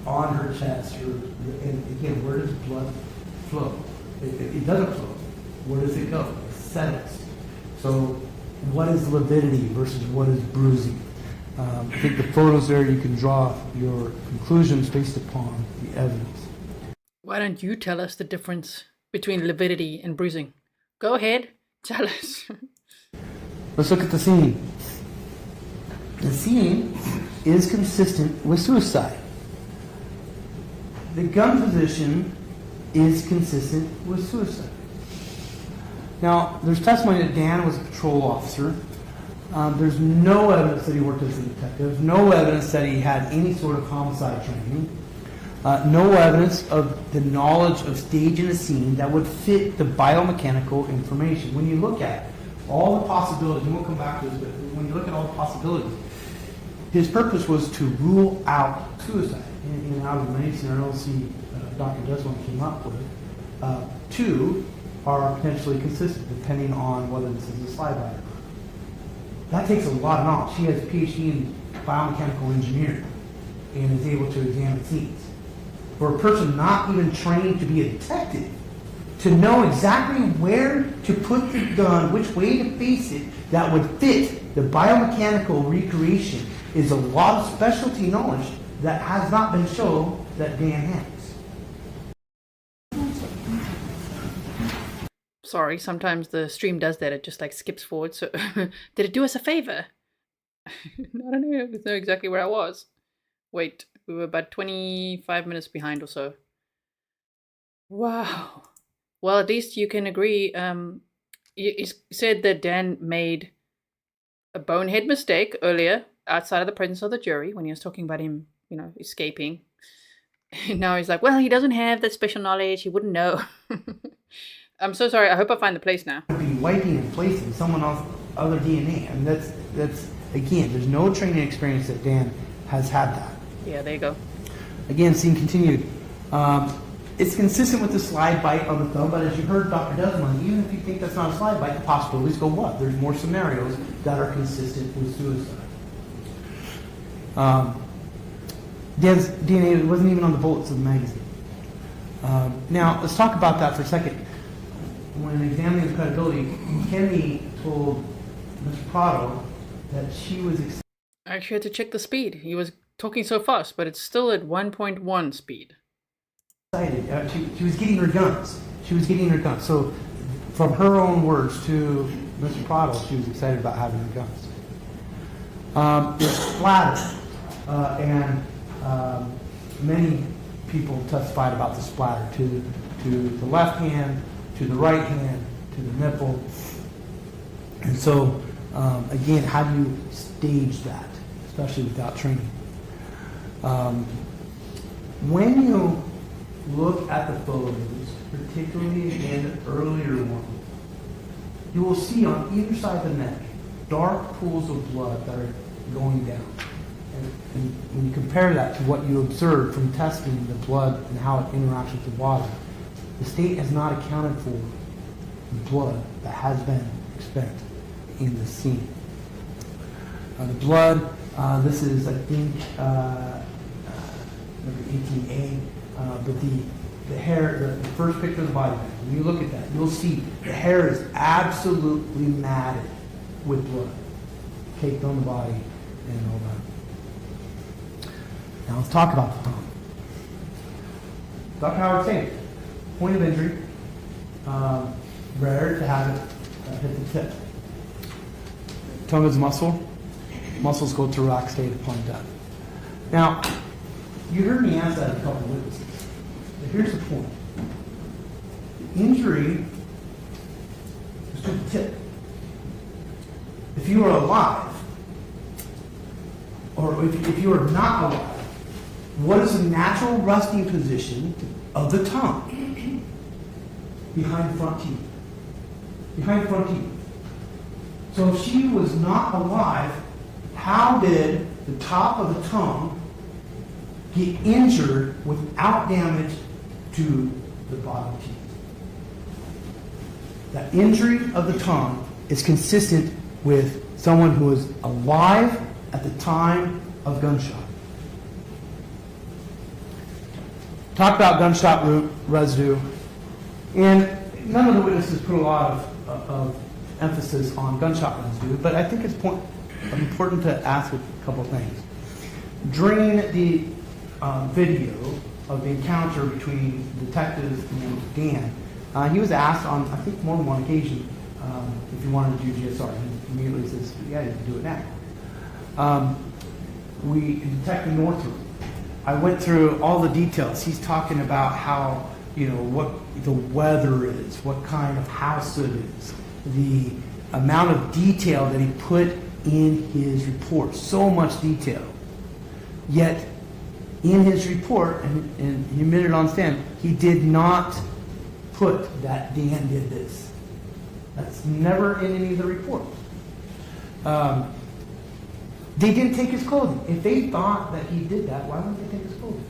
Speaker 7: on her chest. And again, where does blood flow? It doesn't flow. Where does it go? It settles. So what is lividity versus what is bruising? I think the photos there, you can draw your conclusions based upon the evidence.
Speaker 5: Why don't you tell us the difference between lividity and bruising? Go ahead, tell us.
Speaker 7: Let's look at the scene. The scene is consistent with suicide. The gun position is consistent with suicide. Now, there's testimony that Dan was a patrol officer. There's no evidence that he worked as a detective. No evidence that he had any sort of homicide training. No evidence of the knowledge of staging a scene that would fit the biomechanical information. When you look at all the possibilities, and we'll come back to this, but when you look at all the possibilities, his purpose was to rule out suicide. And out of the many scenarios Dr. Desmoulin came up with, 2 are potentially consistent, depending on whether this is a slide by or not. That takes a lot of knowledge. She has a PhD in biomechanical engineering and is able to examine scenes. For a person not even trained to be a detective, to know exactly where to put the gun, which way to face it, that would fit the biomechanical recreation is a lot of specialty knowledge that has not been shown that Dan has.
Speaker 5: Sorry, sometimes the stream does that. It just like skips forward. So did it do us a favor? I don't know exactly where I was. Wait, we were about 25 minutes behind or so. Wow. Well, at least you can agree. You said that Dan made a bonehead mistake earlier outside of the presence of the jury when he was talking about him, escaping. And now he's like, well, he doesn't have that special knowledge. He wouldn't know. I'm so sorry. I hope I find the place now.
Speaker 7: Be wiping and placing someone else's other DNA. I mean, that's again, there's no training experience that Dan has had that.
Speaker 5: Yeah, there you go.
Speaker 7: Again, scene continued. It's consistent with the slide bite on the thumb, but as you heard Dr. Desmoulin, even if you think that's not a slide bite, the possibilities go up. There's more scenarios that are consistent with suicide. Dan's DNA wasn't even on the bullets of the magazine. Now, let's talk about that for a second. When examining the credibility, Kendy told Mr. Prado that she was excited.
Speaker 5: I actually had to check the speed. He was talking so fast, but it's still at 1.1 speed.
Speaker 7: She was getting her guns. So, from her own words to Mr. Prado, she was excited about having her guns. It's splattered, and many people testified about the splatter to the left hand, to the right hand, to the nipple. And so, again, how do you stage that, especially without training? When you look at the photos, particularly in the earlier one, you will see on either side of the neck dark pools of blood that are going down. And when you compare that to what you observed from testing the blood and how it interacts with the water, the state has not accounted for the blood that has been expended in the scene. The blood, this is, I think, number 18A, but the hair, the first picture of the body, when you look at that, you'll see the hair is absolutely matted with blood, caked on the body and all that. Now let's talk about the thumb. Dr. Howard said, point of injury, rare to have it hit the tip. Tongue is muscle. Muscles go to relaxed state upon death. Now, you heard me ask that a couple of witnesses. But here's the point. The injury
Speaker 15: good tip. If you are alive, or if you are not alive, what is the natural resting position of the tongue? Behind the front teeth. Behind the front teeth. So if she was not alive, how did the top of the tongue get injured without damage to the bottom teeth? That injury of the tongue is consistent with someone who was alive at the time of gunshot. Talk about gunshot residue, and none of the witnesses put a lot of emphasis on gunshot residue, but I think it's important to ask a couple of things. During the video of the encounter between detectives and Dan, he was asked on, I think, more than one occasion if he wanted to do GSR. He immediately says, yeah, you can do it now. Detective Northrup, I went through all the details. He's talking about how, what the weather is, what kind of house it is, the amount of detail that he put in his report. So much detail. Yet, in his report, and he admitted on stand, he did not put that Dan did this. That's never in any of the reports. They didn't take his clothing. If they thought that he did that, why wouldn't they take his clothing?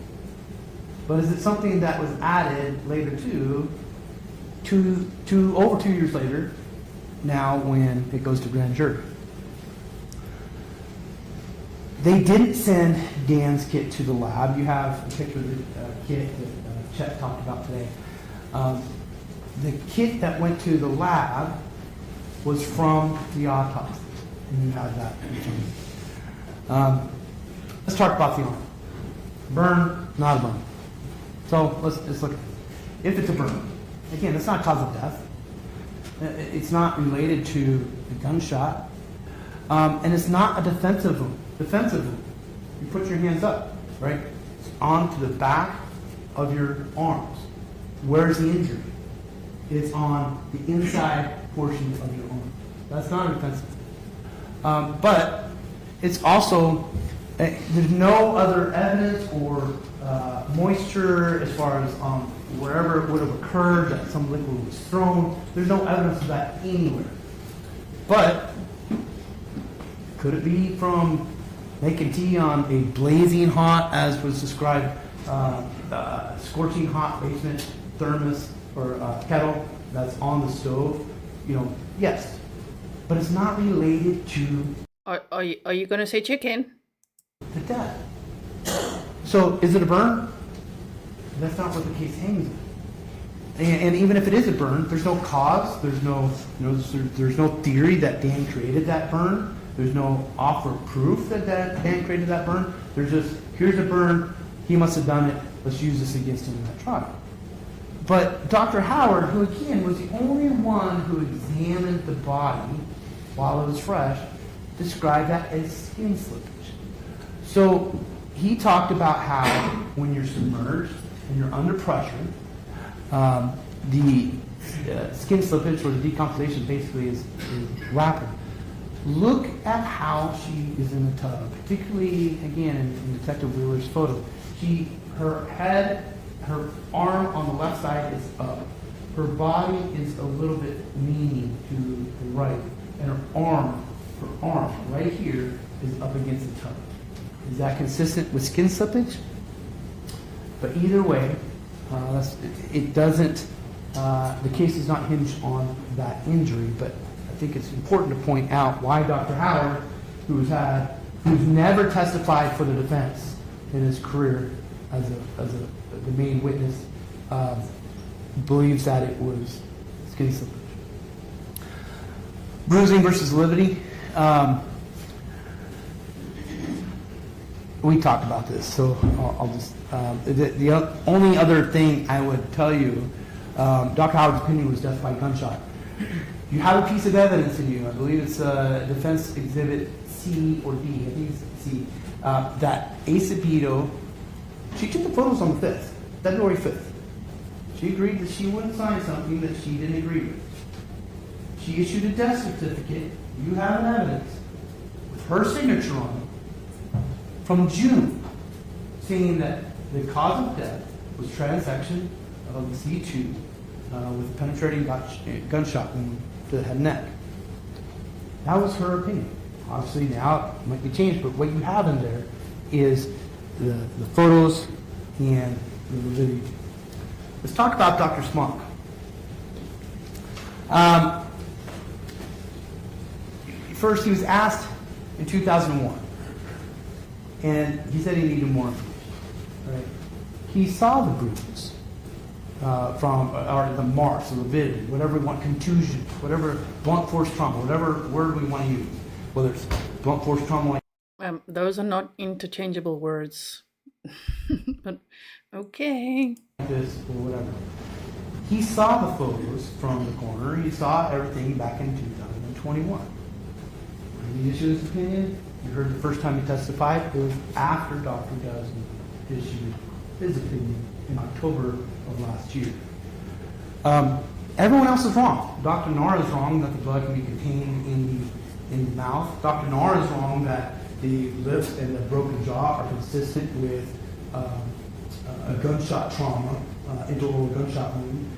Speaker 15: But is it something that was added later over 2 years later, now when it goes to grand jury? They didn't send Dan's kit to the lab. You have a picture of the kit that Chet talked about today. The kit that went to the lab was from the autopsy. And you have that. Let's talk about the arm. Burn, not a burn. So let's look at it. If it's a burn, again, it's not cause of death. It's not related to the gunshot. And it's not a defensive wound. You put your hands up, right? Onto the back of your arms. Where's the injury? It's on the inside portion of your arm. That's not offensive. But it's also, there's no other evidence or moisture as far as wherever it would have occurred that some liquid was thrown. There's no evidence of that anywhere. But could it be from making tea on a blazing hot, as was described, scorching hot basement thermos or kettle that's on the stove? Yes. But it's not related to...
Speaker 5: Are you going to say chicken?
Speaker 15: ...to death. So, is it a burn? That's not what the case hangs on. And even if it is a burn, there's no cause. There's no theory that Dan created that burn. There's no offer of proof that Dan created that burn. There's just, here's a burn. He must have done it. Let's use this against him in that trial. But Dr. Howard, who again was the only one who examined the body while it was fresh, described that as skin slippage. So he talked about how when you're submerged and you're under pressure, the skin slippage or the decomposition basically is rapid. Look at how she is in the tub, particularly again in Detective Wheeler's photo. Her head, her arm on the left side is up. Her body is a little bit leaning to the right, and her arm right here is up against the tub. Is that consistent with skin slippage? But either way, it doesn't. The case is not hinged on that injury, but I think it's important to point out why Dr. Howard, who's never testified for the defense in his career as the main witness, believes that it was skin slippage. Bruising versus liberty. We talked about this, so I'll just. The only other thing I would tell you, Dr. Howard's opinion was death by gunshot. You have a piece of evidence in you. I believe it's Defense Exhibit C or D. I think it's C. That Acevedo, she took the photos on the 5th, February 5th. She agreed that she wouldn't sign something that she didn't agree with. she issued a death certificate, you have an evidence, with her signature on it, from June, saying that the cause of death was transection of the C2 with penetrating gunshot wound to the head and neck. That was her opinion. Obviously now it might be changed, but what you have in there is the photos and the video. Let's talk about Dr. Smock. First, he was asked in 2001, and he said he needed more information. Right? He saw the bruises or the marks, the lividity, whatever we want, contusion, whatever, blunt force trauma, whatever word we want to use, whether it's blunt force trauma.
Speaker 5: Those are not interchangeable words. But okay.
Speaker 15: This or whatever. He saw the photos from the coroner. He saw everything back in 2021. When he issued his opinion, you heard the first time he testified, it was after Dr. Desmoulin issued his opinion in October of last year. Everyone else is wrong. Dr. Nara is wrong that the blood can be contained in the mouth. Dr. Nara is wrong that the lips and the broken jaw are consistent with a gunshot trauma, interoral gunshot wound.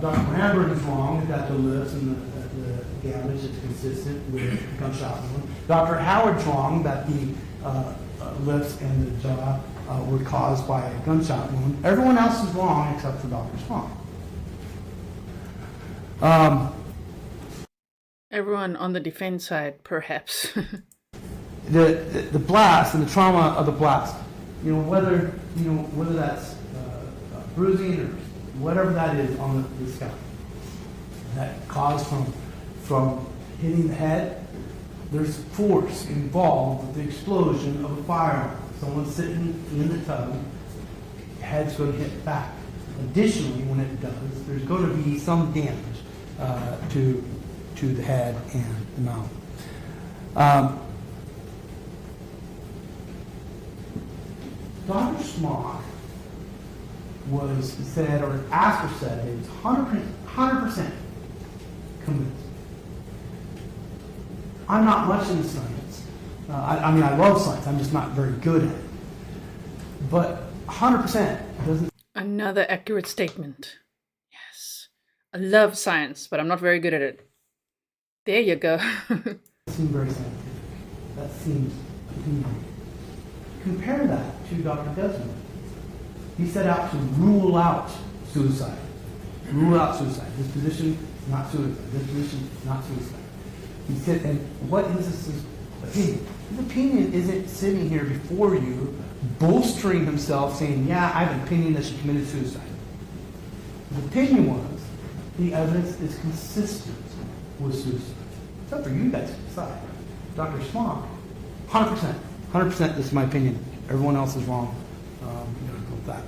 Speaker 15: Dr. Ramberg is wrong that the lips and the damage is consistent with gunshot wound. Dr. Howard's wrong that the lips and the jaw were caused by a gunshot wound. Everyone else is wrong except for Dr. Smock.
Speaker 5: Everyone on the defense side, perhaps.
Speaker 15: the blast and the trauma of the blast, whether that's bruising or whatever that is on the scalp, that caused from hitting the head, there's force involved with the explosion of a firearm. Someone's sitting in the tub, head's going to hit back. Additionally, when it does, there's going to be some damage to the head and the mouth. Dr. Smock said he was 100% convinced. I'm not much into science. I love science. I'm just not very good at it. But 100% doesn't.
Speaker 5: Another accurate statement. Yes. I love science, but I'm not very good at it. There you go.
Speaker 15: Seem very scientific. That seems opinionated. Compare that to Dr. Desmoulin. He set out to rule out suicide. Rule out suicide. This position, not suicide. This position, not suicide. He said, and what is his opinion? His opinion isn't sitting here before you, bolstering himself, saying, yeah, I have an opinion that she committed suicide. His opinion was, the evidence is consistent with suicide. It's up for you guys to decide. Dr. Smock, 100%. 100%, this is my opinion. Everyone else is wrong. With that.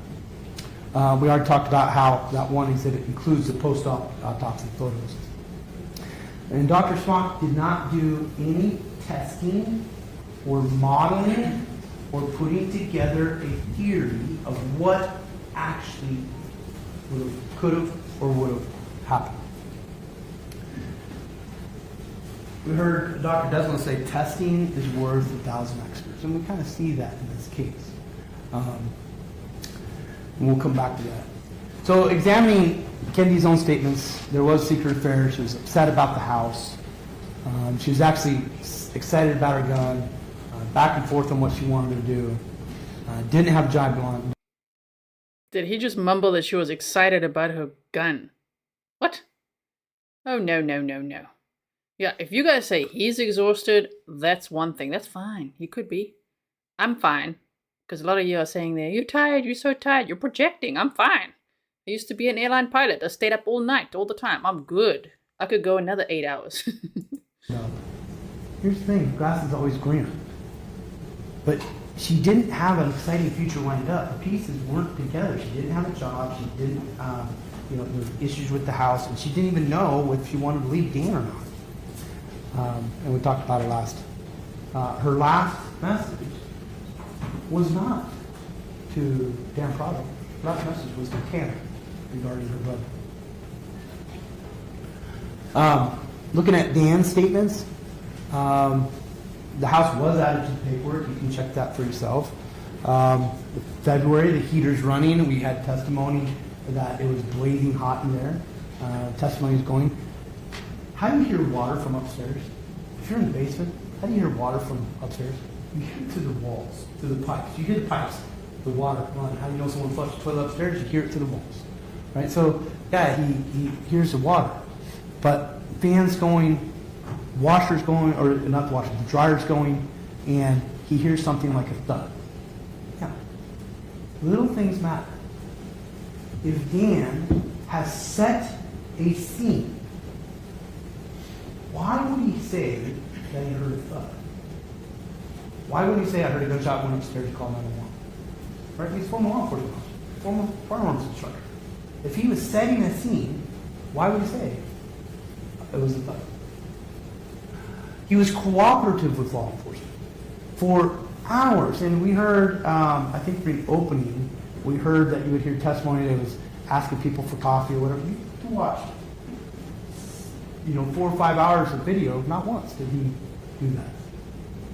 Speaker 15: We already talked about how that one exhibit includes the post-autopsy photos. And Dr. Smock did not do any testing or modeling or putting together a theory of what actually could have or would have happened. We heard Dr. Desmoulin say testing is worth 1,000 experts, and we kind of see that in this case. And we'll come back to that. So examining Kendy's own statements, there was secret affair. She was upset about the house. She was actually excited about her gun, back and forth on what she wanted to do. Didn't have a job blunt.
Speaker 5: Did he just mumble that she was excited about her gun? What? Oh, no, no, no, no. Yeah, if you guys say he's exhausted, that's one thing. That's fine. He could be. I'm fine. Because a lot of you are saying there, you're tired, you're so tired, you're projecting. I'm fine. I used to be an airline pilot. I stayed up all night, all the time. I'm good. I could go another 8 hours.
Speaker 15: No. Here's the thing, grass is always greener. But she didn't have an exciting future lined up. The pieces weren't together. She didn't have a job. She didn't, there were issues with the house, and she didn't even know if she wanted to leave Dan or not. And we talked about it last. Her last message was not to Dan Prado. Her last message was to Tanner regarding her brother. looking at Dan's statements, the house was added to the paperwork. You can check that for yourself. February, the heater's running. We had testimony that it was blazing hot in there. Testimony is going. How do you hear water from upstairs? If you're in the basement, how do you hear water from upstairs? You hear it through the walls, through the pipes. You hear the pipes, the water run. How do you know someone flushed the toilet upstairs? You hear it through the walls, right? So, yeah, he hears the water. But fans going, washers going, or not the washer, the dryer's going, and he hears something like a thud. Yeah. Little things matter. If Dan has set a scene, why would he say that he heard a thud? Why would he say, I heard a gunshot, went upstairs to call 911? Right? He's former law enforcement officer, former firearms instructor. If he was setting a scene, why would he say it was a thud? He was cooperative with law enforcement for hours. And we heard, I think for the opening, we heard that you would hear testimony that was asking people for coffee or whatever. You watched, 4 or 5 hours of video. Not once did he do that.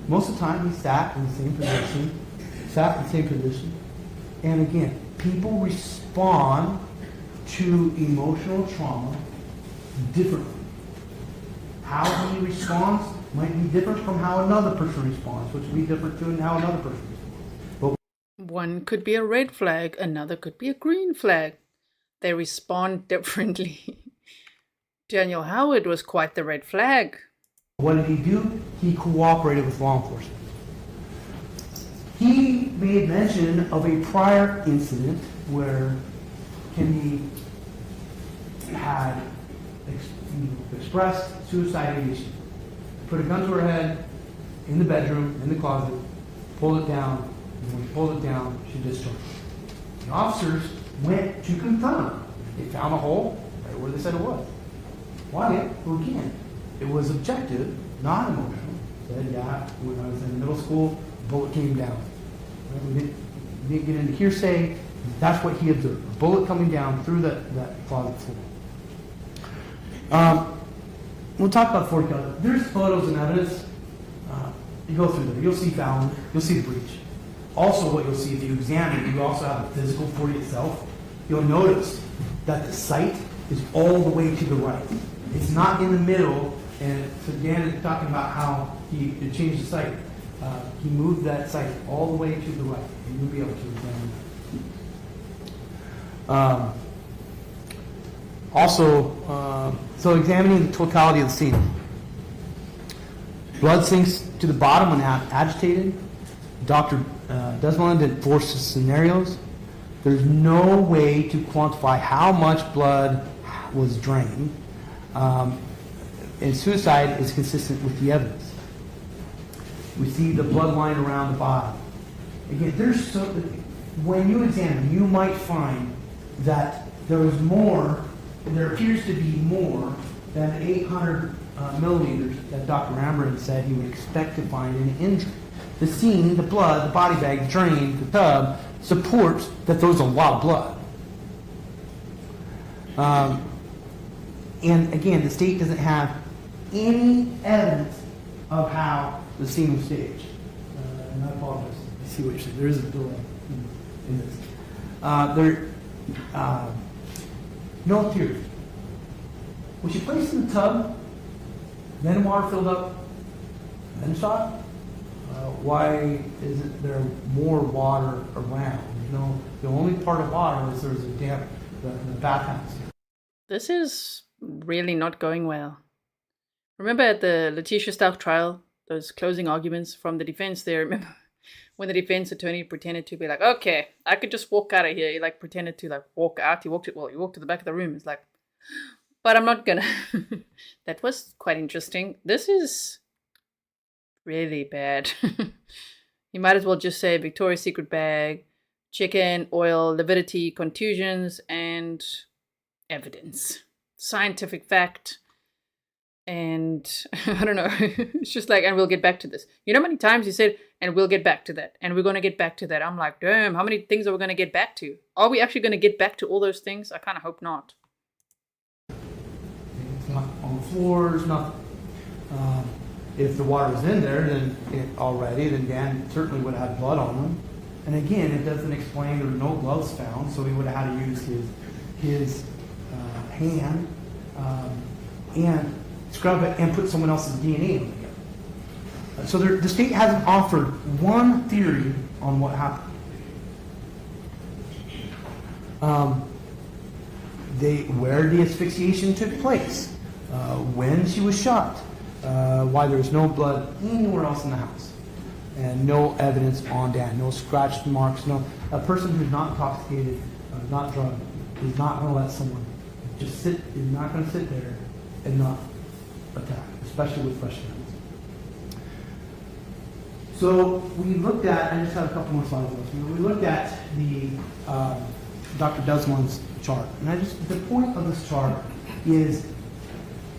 Speaker 15: Most of the time, he sat in the same position, And again, people respond to emotional trauma differently. How he responds might be different from how another person responds, which would be different than how another person responds. But
Speaker 5: one could be a red flag, another could be a green flag. They respond differently. Daniel Howard was quite the red flag.
Speaker 15: What did he do? He cooperated with law enforcement. He made mention of a prior incident where Kendy had expressed suicide ideation. Put a gun to her head in the bedroom, in the closet, pulled it down, and when he pulled it down, she discharged. The officers went to confirm. They found a hole right where they said it was. Why? Well, again, it was objective, not emotional. Said, yeah, when I was in middle school, the bullet came down. We didn't get into hearsay. That's what he observed. A bullet coming down through that closet floor. We'll talk about 40 cal. There's photos and evidence. You go through there. You'll see Fallon. You'll see the breach. Also, what you'll see if you examine it, you also have the physical 40 itself. You'll notice that the sight is all the way to the right. It's not in the middle. And so Dan is talking about how he changed the sight. He moved that sight all the way to the right. And you'll be able to examine that. So examining the totality of the scene. Blood sinks to the bottom when agitated. Dr. Desmoulin did 4 scenarios. There's no way to quantify how much blood was drained. And suicide is consistent with the evidence. We see the blood line around the body. Again, when you examine, you might find that there appears to be more than 800 millimeters that Dr. Ambrose said he would expect to find in an injury. The scene, the blood, the body bag, the drain, the tub, supports that there was a lot of blood. And again, the state doesn't have any evidence of how the scene was staged. And I apologize. I see what you're saying. There is a delay in this. No theory. Was she placed in the tub, then water filled up, then shot? Why isn't there more water around? The only part of water is there's a damp the bathhouse.
Speaker 5: This is really not going well. Remember at the Letitia Stout trial, those closing arguments from the defense there, remember when the defense attorney pretended to be like, okay, I could just walk out of here. He pretended to walk out. He walked to the back of the room. It's like, but I'm not gonna. That was quite interesting. This is really bad. You might as well just say Victoria's Secret bag, chicken, oil, lividity, contusions, and evidence. Scientific fact. And I don't know. It's just like, and we'll get back to this. You know how many times he said, and we'll get back to that, and we're going to get back to that. I'm like, damn, how many things are we going to get back to? Are we actually going to get back to all those things? I kind of hope not.
Speaker 15: It's not on the floors, nothing. If the water was in there, then Dan certainly would have had blood on him. And again, it doesn't explain there were no gloves found, so he would have had to use his hand and scrub it and put someone else's DNA on it. So the state hasn't offered one theory on what happened. Where the asphyxiation took place, when she was shot, why there was no blood anywhere else in the house, and no evidence on Dan, no scratch marks, a person who's not intoxicated, not drugged, is not going to let someone just sit, is not going to sit there and not attack, especially with fresh hands. So we looked at, I just have a couple more slides left. We looked at the Dr. Desmoulin's chart, and the point of this chart is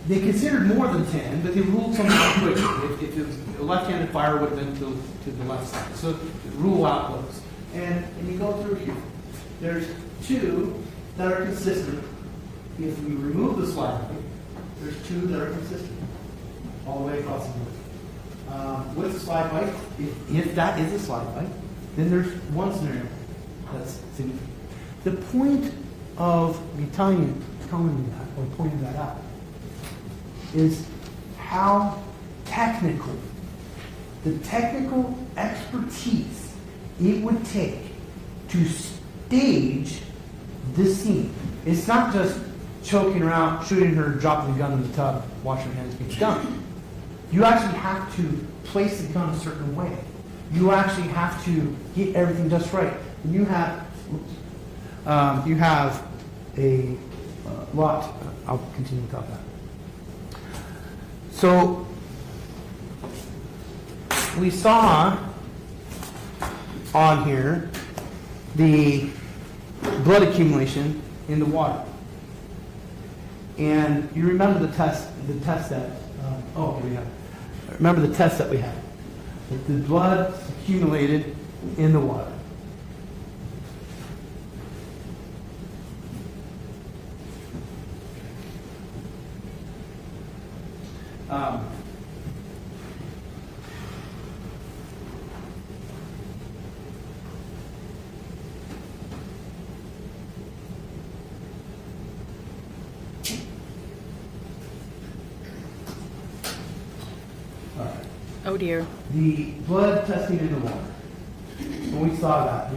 Speaker 15: they considered more than 10, but they ruled something quickly. If it was a left-handed fire, would have been to the left side. So rule out those. And you go through here. There's 2 that are consistent. If we remove the slide light, there's 2 that are consistent all the way across the board. With the slide light, if that is a slide light, then there's one scenario that's significant. The point of me telling you that, or pointing that out, is how technical, the technical expertise it would take to stage this scene. It's not just choking her out, shooting her, dropping the gun in the tub, washing her hands, it's done. You actually have to place the gun a certain way. You actually have to get everything just right. And you have a lot. I'll continue without that. So we saw on here the blood accumulation in the water, and you remember the test that. Remember the test that we had. That the blood accumulated in the water.
Speaker 5: Oh dear.
Speaker 15: The blood testing in the water. When we saw that,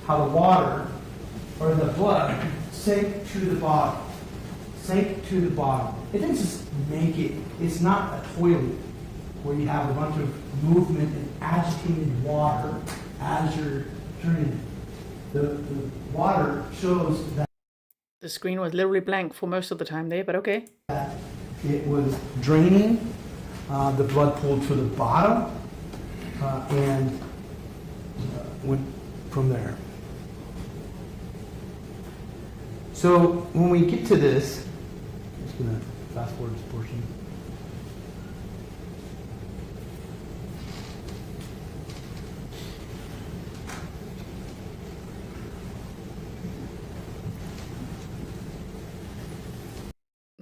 Speaker 15: how the water or the blood sank to the bottom. Sank to the bottom. It didn't just make it. It's not a toilet where you have a bunch of movement and agitated water as you're turning it. The water shows that
Speaker 5: the screen was literally blank for most of the time there, but okay.
Speaker 15: That it was draining. The blood pulled to the bottom and went from there. So when we get to this, I'm just going to fast forward this portion.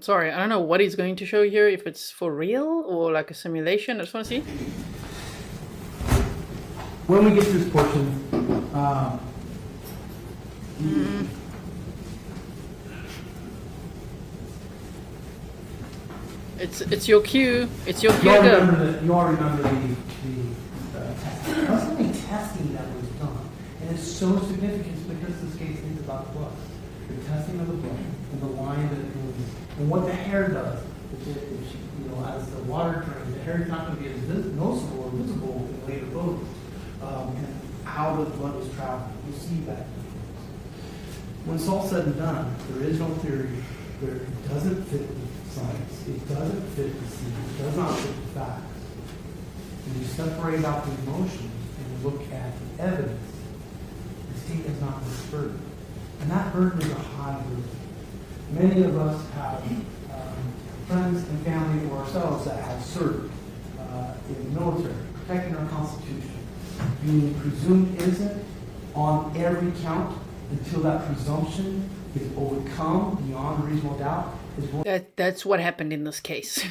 Speaker 5: Sorry, I don't know what he's going to show here, if it's for real or like a simulation. I just want to see.
Speaker 15: When we get to this portion,
Speaker 5: it's your cue. It's your cue.
Speaker 15: You all remember the testing. That's only testing that was done, and it's so significant because this case is about the blood. The testing of the blood and the line that it goes. And what the hair does, as the water drains, the hair is not going to be as noticeable or visible in later photos. And how the blood was traveling, you'll see that. When it's all said and done, there is no theory. It doesn't fit the science. It doesn't fit the scene. It does not fit the facts. When you separate out the emotions and look at the evidence, the state is not this burden. And that burden is a high burden. Many of us have friends and family or ourselves that have served in the military, protecting our Constitution, being presumed innocent on every count until that presumption is overcome beyond reasonable doubt,
Speaker 5: That's what happened in this case.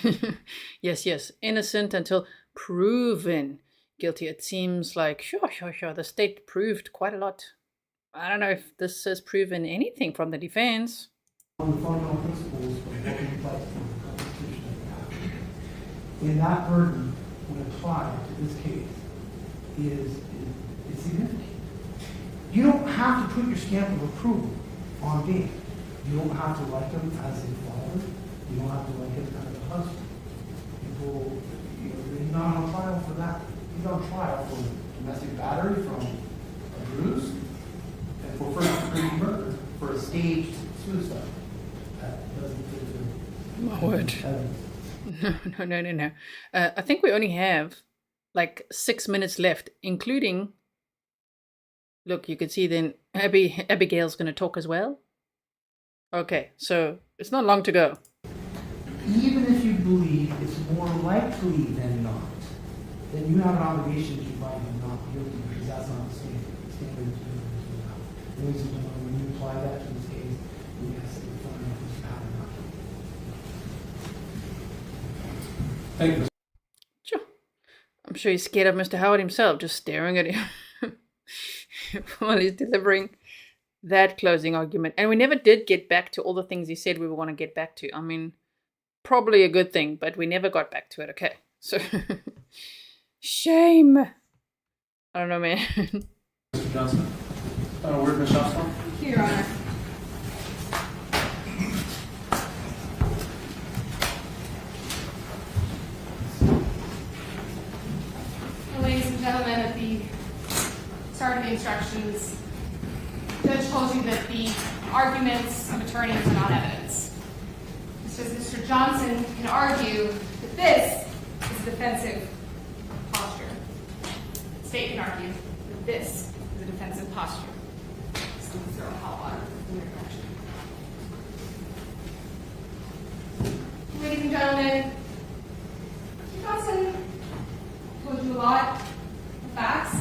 Speaker 5: Yes. Innocent until proven guilty. It seems like, sure. The state proved quite a lot. I don't know if this has proven anything from the defense.
Speaker 15: On the fundamental principles of what we apply to the Constitution of the country. And that burden, when applied to this case, is significant. You don't have to put your stamp of approval on Dan. You don't have to like him as a father. You don't have to like him as a husband. People, he's not on trial for that. He's on trial for domestic battery from a bruise and for first-degree murder for a staged suicide. That doesn't fit the
Speaker 5: My word.
Speaker 15: evidence.
Speaker 5: No. I think we only have like 6 minutes left, including. Look, you can see then Abigail's going to talk as well. Okay, so it's not long to go.
Speaker 15: Even if you believe it's more likely than not, then you have an obligation to find him not guilty because that's not the standard of doing. Ladies and gentlemen, when you apply that to this case, we have to find out who's found not guilty.
Speaker 6: Thank you.
Speaker 5: Sure. I'm sure he's scared of Mr. Howard himself, just staring at him while he's delivering that closing argument. And we never did get back to all the things he said we were going to get back to. I mean, probably a good thing, but we never got back to it. Okay, so shame. I don't know, man.
Speaker 6: Mr. Johnson. Word, Ms. Johnson.
Speaker 14: Here, Your Honor. Ladies and gentlemen, at the start of the instructions, the judge told you that the arguments of attorneys are not evidence. It says Mr. Johnson can argue that this is a defensive posture. The state can argue that this is a defensive posture. Students throw hot water in your direction. Ladies and gentlemen, Mr. Johnson told you a lot of facts,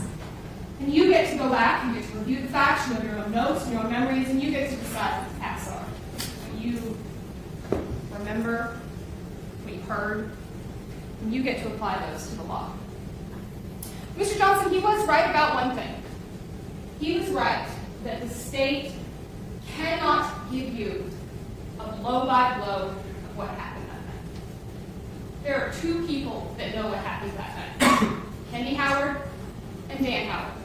Speaker 14: and you get to go back and you get to review the facts, you have your own notes and your own memories, and you get to decide what the facts are. What you remember, what you heard, and you get to apply those to the law. Mr. Johnson, he was right about one thing. He was right that the state cannot give you a blow-by-blow of what happened that night. There are two people that know what happened that night. Kendy Howard and Dan Howard.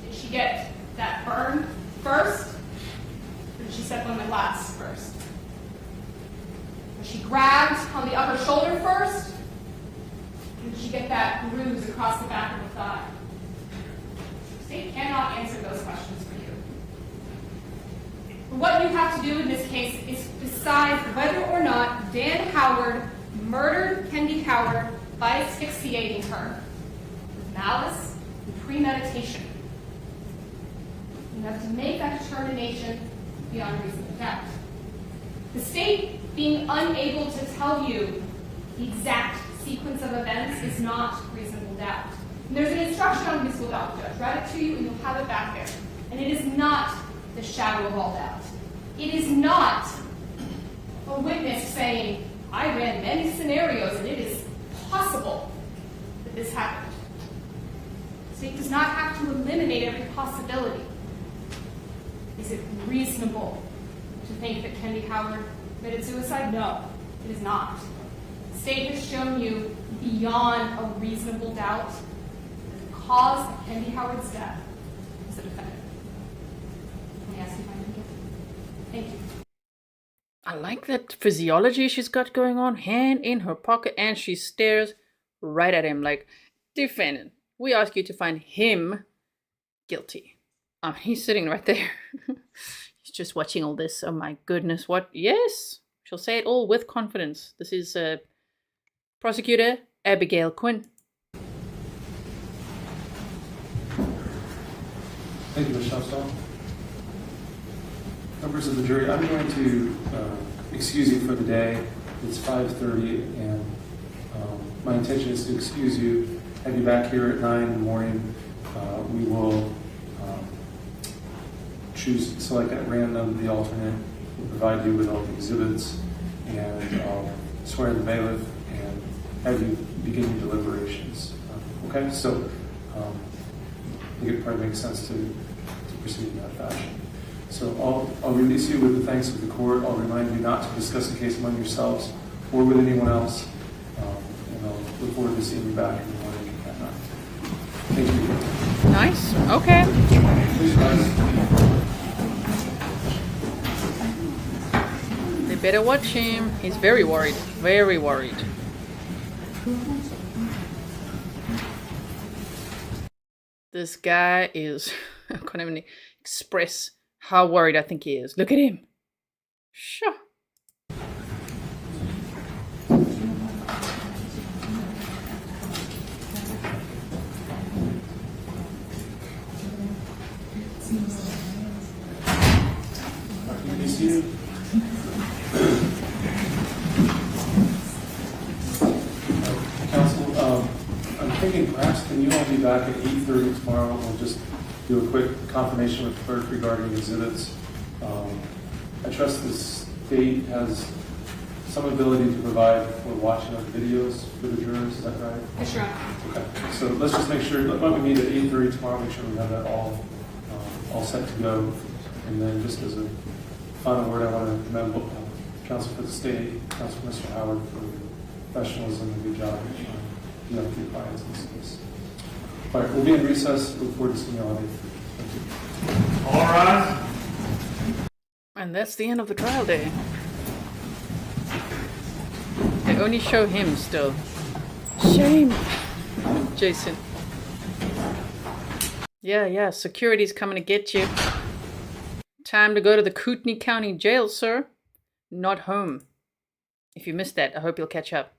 Speaker 14: Did she get that burn first? Or did she step on the glass first? Was she grabbed on the upper shoulder first? Or did she get that bruise across the back of the thigh? The state cannot answer those questions for you. What you have to do in this case is decide whether or not Dan Howard murdered Kendy Howard by asphyxiating her with malice and premeditation. You have to make that determination beyond reasonable doubt. The state being unable to tell you the exact sequence of events is not reasonable doubt. And there's an instruction on reasonable doubt, Judge. Read it to you and you'll have it back there. And it is not the shadow of all doubt. It is not a witness saying, I ran many scenarios and it is possible that this happened. The state does not have to eliminate every possibility. Is it reasonable to think that Kendy Howard committed suicide? No, it is not. The state has shown you beyond a reasonable doubt that the cause of Kendy Howard's death is the defendant. Let me ask you if I'm guilty. Thank you.
Speaker 5: I like that physiology she's got going on, hand in her pocket, and she stares right at him like, defendant, we ask you to find him guilty. He's sitting right there. He's just watching all this. Oh my goodness, what? Yes, she'll say it all with confidence. This is Prosecutor Abigail Quinn.
Speaker 6: Thank you, Ms. Shostall. Members of the jury, I'm going to excuse you for the day. It's 5:30, and my intention is to excuse you, have you back here at 9 in the morning. We will choose select at random the alternate, will provide you with all the exhibits, and swear in the bailiff, and have you begin your deliberations. Okay, so I think it probably makes sense to proceed in that fashion. So I'll release you with the thanks of the court. I'll remind you not to discuss the case among yourselves or with anyone else. And I'll look forward to seeing you back in the morning at 9. Thank you.
Speaker 5: Nice. Okay.
Speaker 6: Please rise.
Speaker 5: They better watch him. He's very worried. Very worried. This guy is, I can't even express how worried I think he is. Look at him. Sure.
Speaker 6: Counsel, I'm thinking perhaps can you all be back at 8:30 tomorrow? We'll just do a quick confirmation with the clerk regarding exhibits. I trust the state has some ability to provide for watching of videos for the jurors. Is that right?
Speaker 14: Yes, Your Honor.
Speaker 6: Okay. So let's just make sure. Why don't we meet at 8:30 tomorrow? Make sure we have that all set to go. And then just as a final word, I want to commend counsel for the state, counsel for Mr. Howard for professionalism and good job dealing with your clients in this case. All right, we'll be in recess. Look forward to seeing you all at 8:30. Thank you.
Speaker 12: All right.
Speaker 5: And that's the end of the trial day. They only show him still. Shame. Jason. Yeah, security's coming to get you. Time to go to the Kootenai County Jail, sir. Not home. If you missed that, I hope you'll catch up.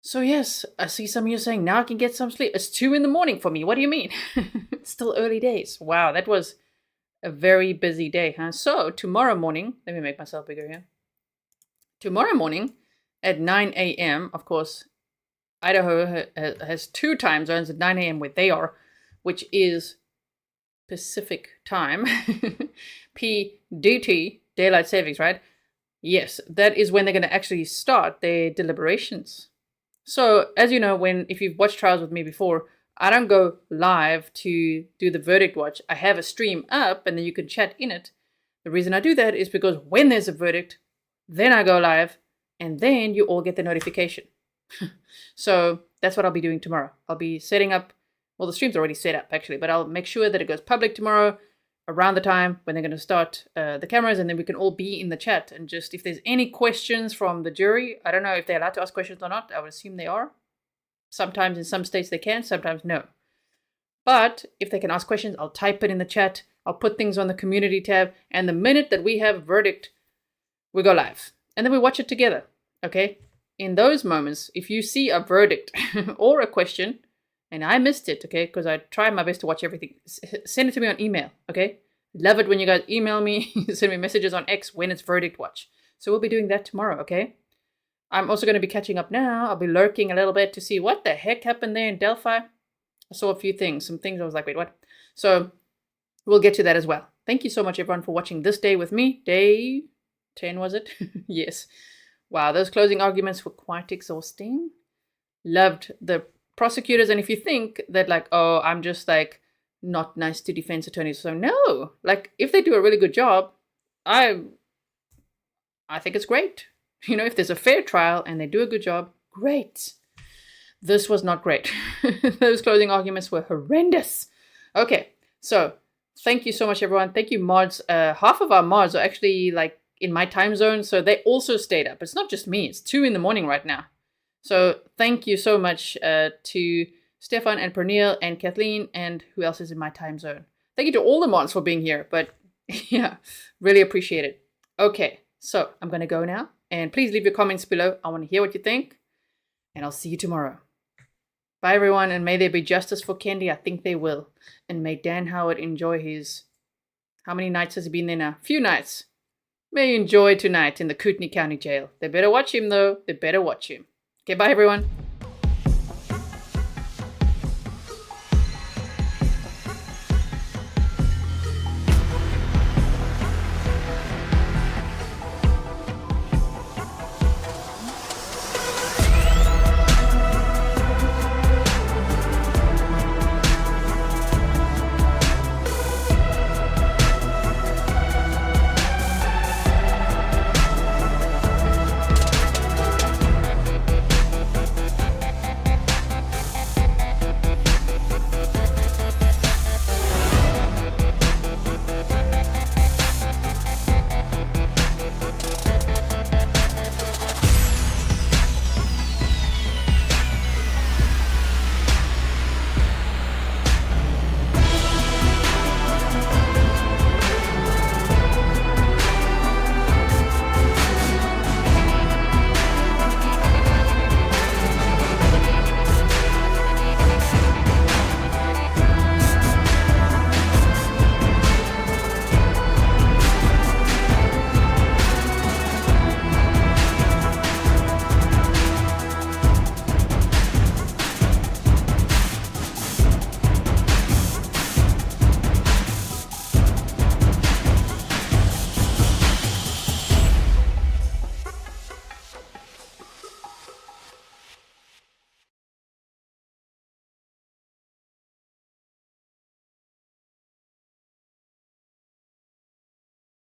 Speaker 5: So yes, I see some of you saying, now I can get some sleep. It's 2 in the morning for me. What do you mean? It's still early days. Wow, that was a very busy day, huh? So tomorrow morning, let me make myself bigger here. Tomorrow morning at 9 a.m., of course, Idaho has 2 time zones at 9 a.m. where they are, which is Pacific time. PDT, daylight savings, right? Yes, that is when they're going to actually start their deliberations. So, as you know, if you've watched trials with me before, I don't go live to do the verdict watch. I have a stream up and then you can chat in it. The reason I do that is because when there's a verdict, then I go live and then you all get the notification. So that's what I'll be doing tomorrow. I'll be setting up, well, the stream's already set up actually, but I'll make sure that it goes public tomorrow around the time when they're going to start the cameras, and then we can all be in the chat. And just if there's any questions from the jury, I don't know if they're allowed to ask questions or not. I would assume they are. Sometimes in some states they can, sometimes no. But if they can ask questions, I'll type it in the chat. I'll put things on the community tab. And the minute that we have a verdict, we go live. And then we watch it together, okay? In those moments, if you see a verdict or a question, and I missed it, okay, because I try my best to watch everything, send it to me on email, okay? Love it when you guys email me, send me messages on X when it's verdict watch. So we'll be doing that tomorrow, okay? I'm also going to be catching up now. I'll be lurking a little bit to see what the heck happened there in Delphi. I saw a few things, some things I was like, wait, what? So we'll get to that as well. Thank you so much, everyone, for watching this day with me. Day 10, was it? Yes. Wow, those closing arguments were quite exhausting. Loved the prosecutors. And if you think that like, oh, I'm just like not nice to defense attorneys. So no, like if they do a really good job, I think it's great. You know, if there's a fair trial and they do a good job, great. This was not great. Those closing arguments were horrendous. Okay, so thank you so much, everyone. Thank you, mods. Half of our mods are actually like in my time zone, so they also stayed up. It's not just me. It's 2 in the morning right now. So thank you so much to Stefan and Pernille and Kathleen and who else is in my time zone. Thank you to all the mods for being here, but yeah, really appreciate it. Okay, so I'm going to go now. And please leave your comments below. I want to hear what you think. And I'll see you tomorrow. Bye, everyone. And may there be justice for Kendy. I think they will. And may Dan Howard enjoy his... How many nights has he been there now? Few nights. May he enjoy tonight in the Kootenai County Jail. They better watch him, though. They better watch him. Okay, bye, everyone.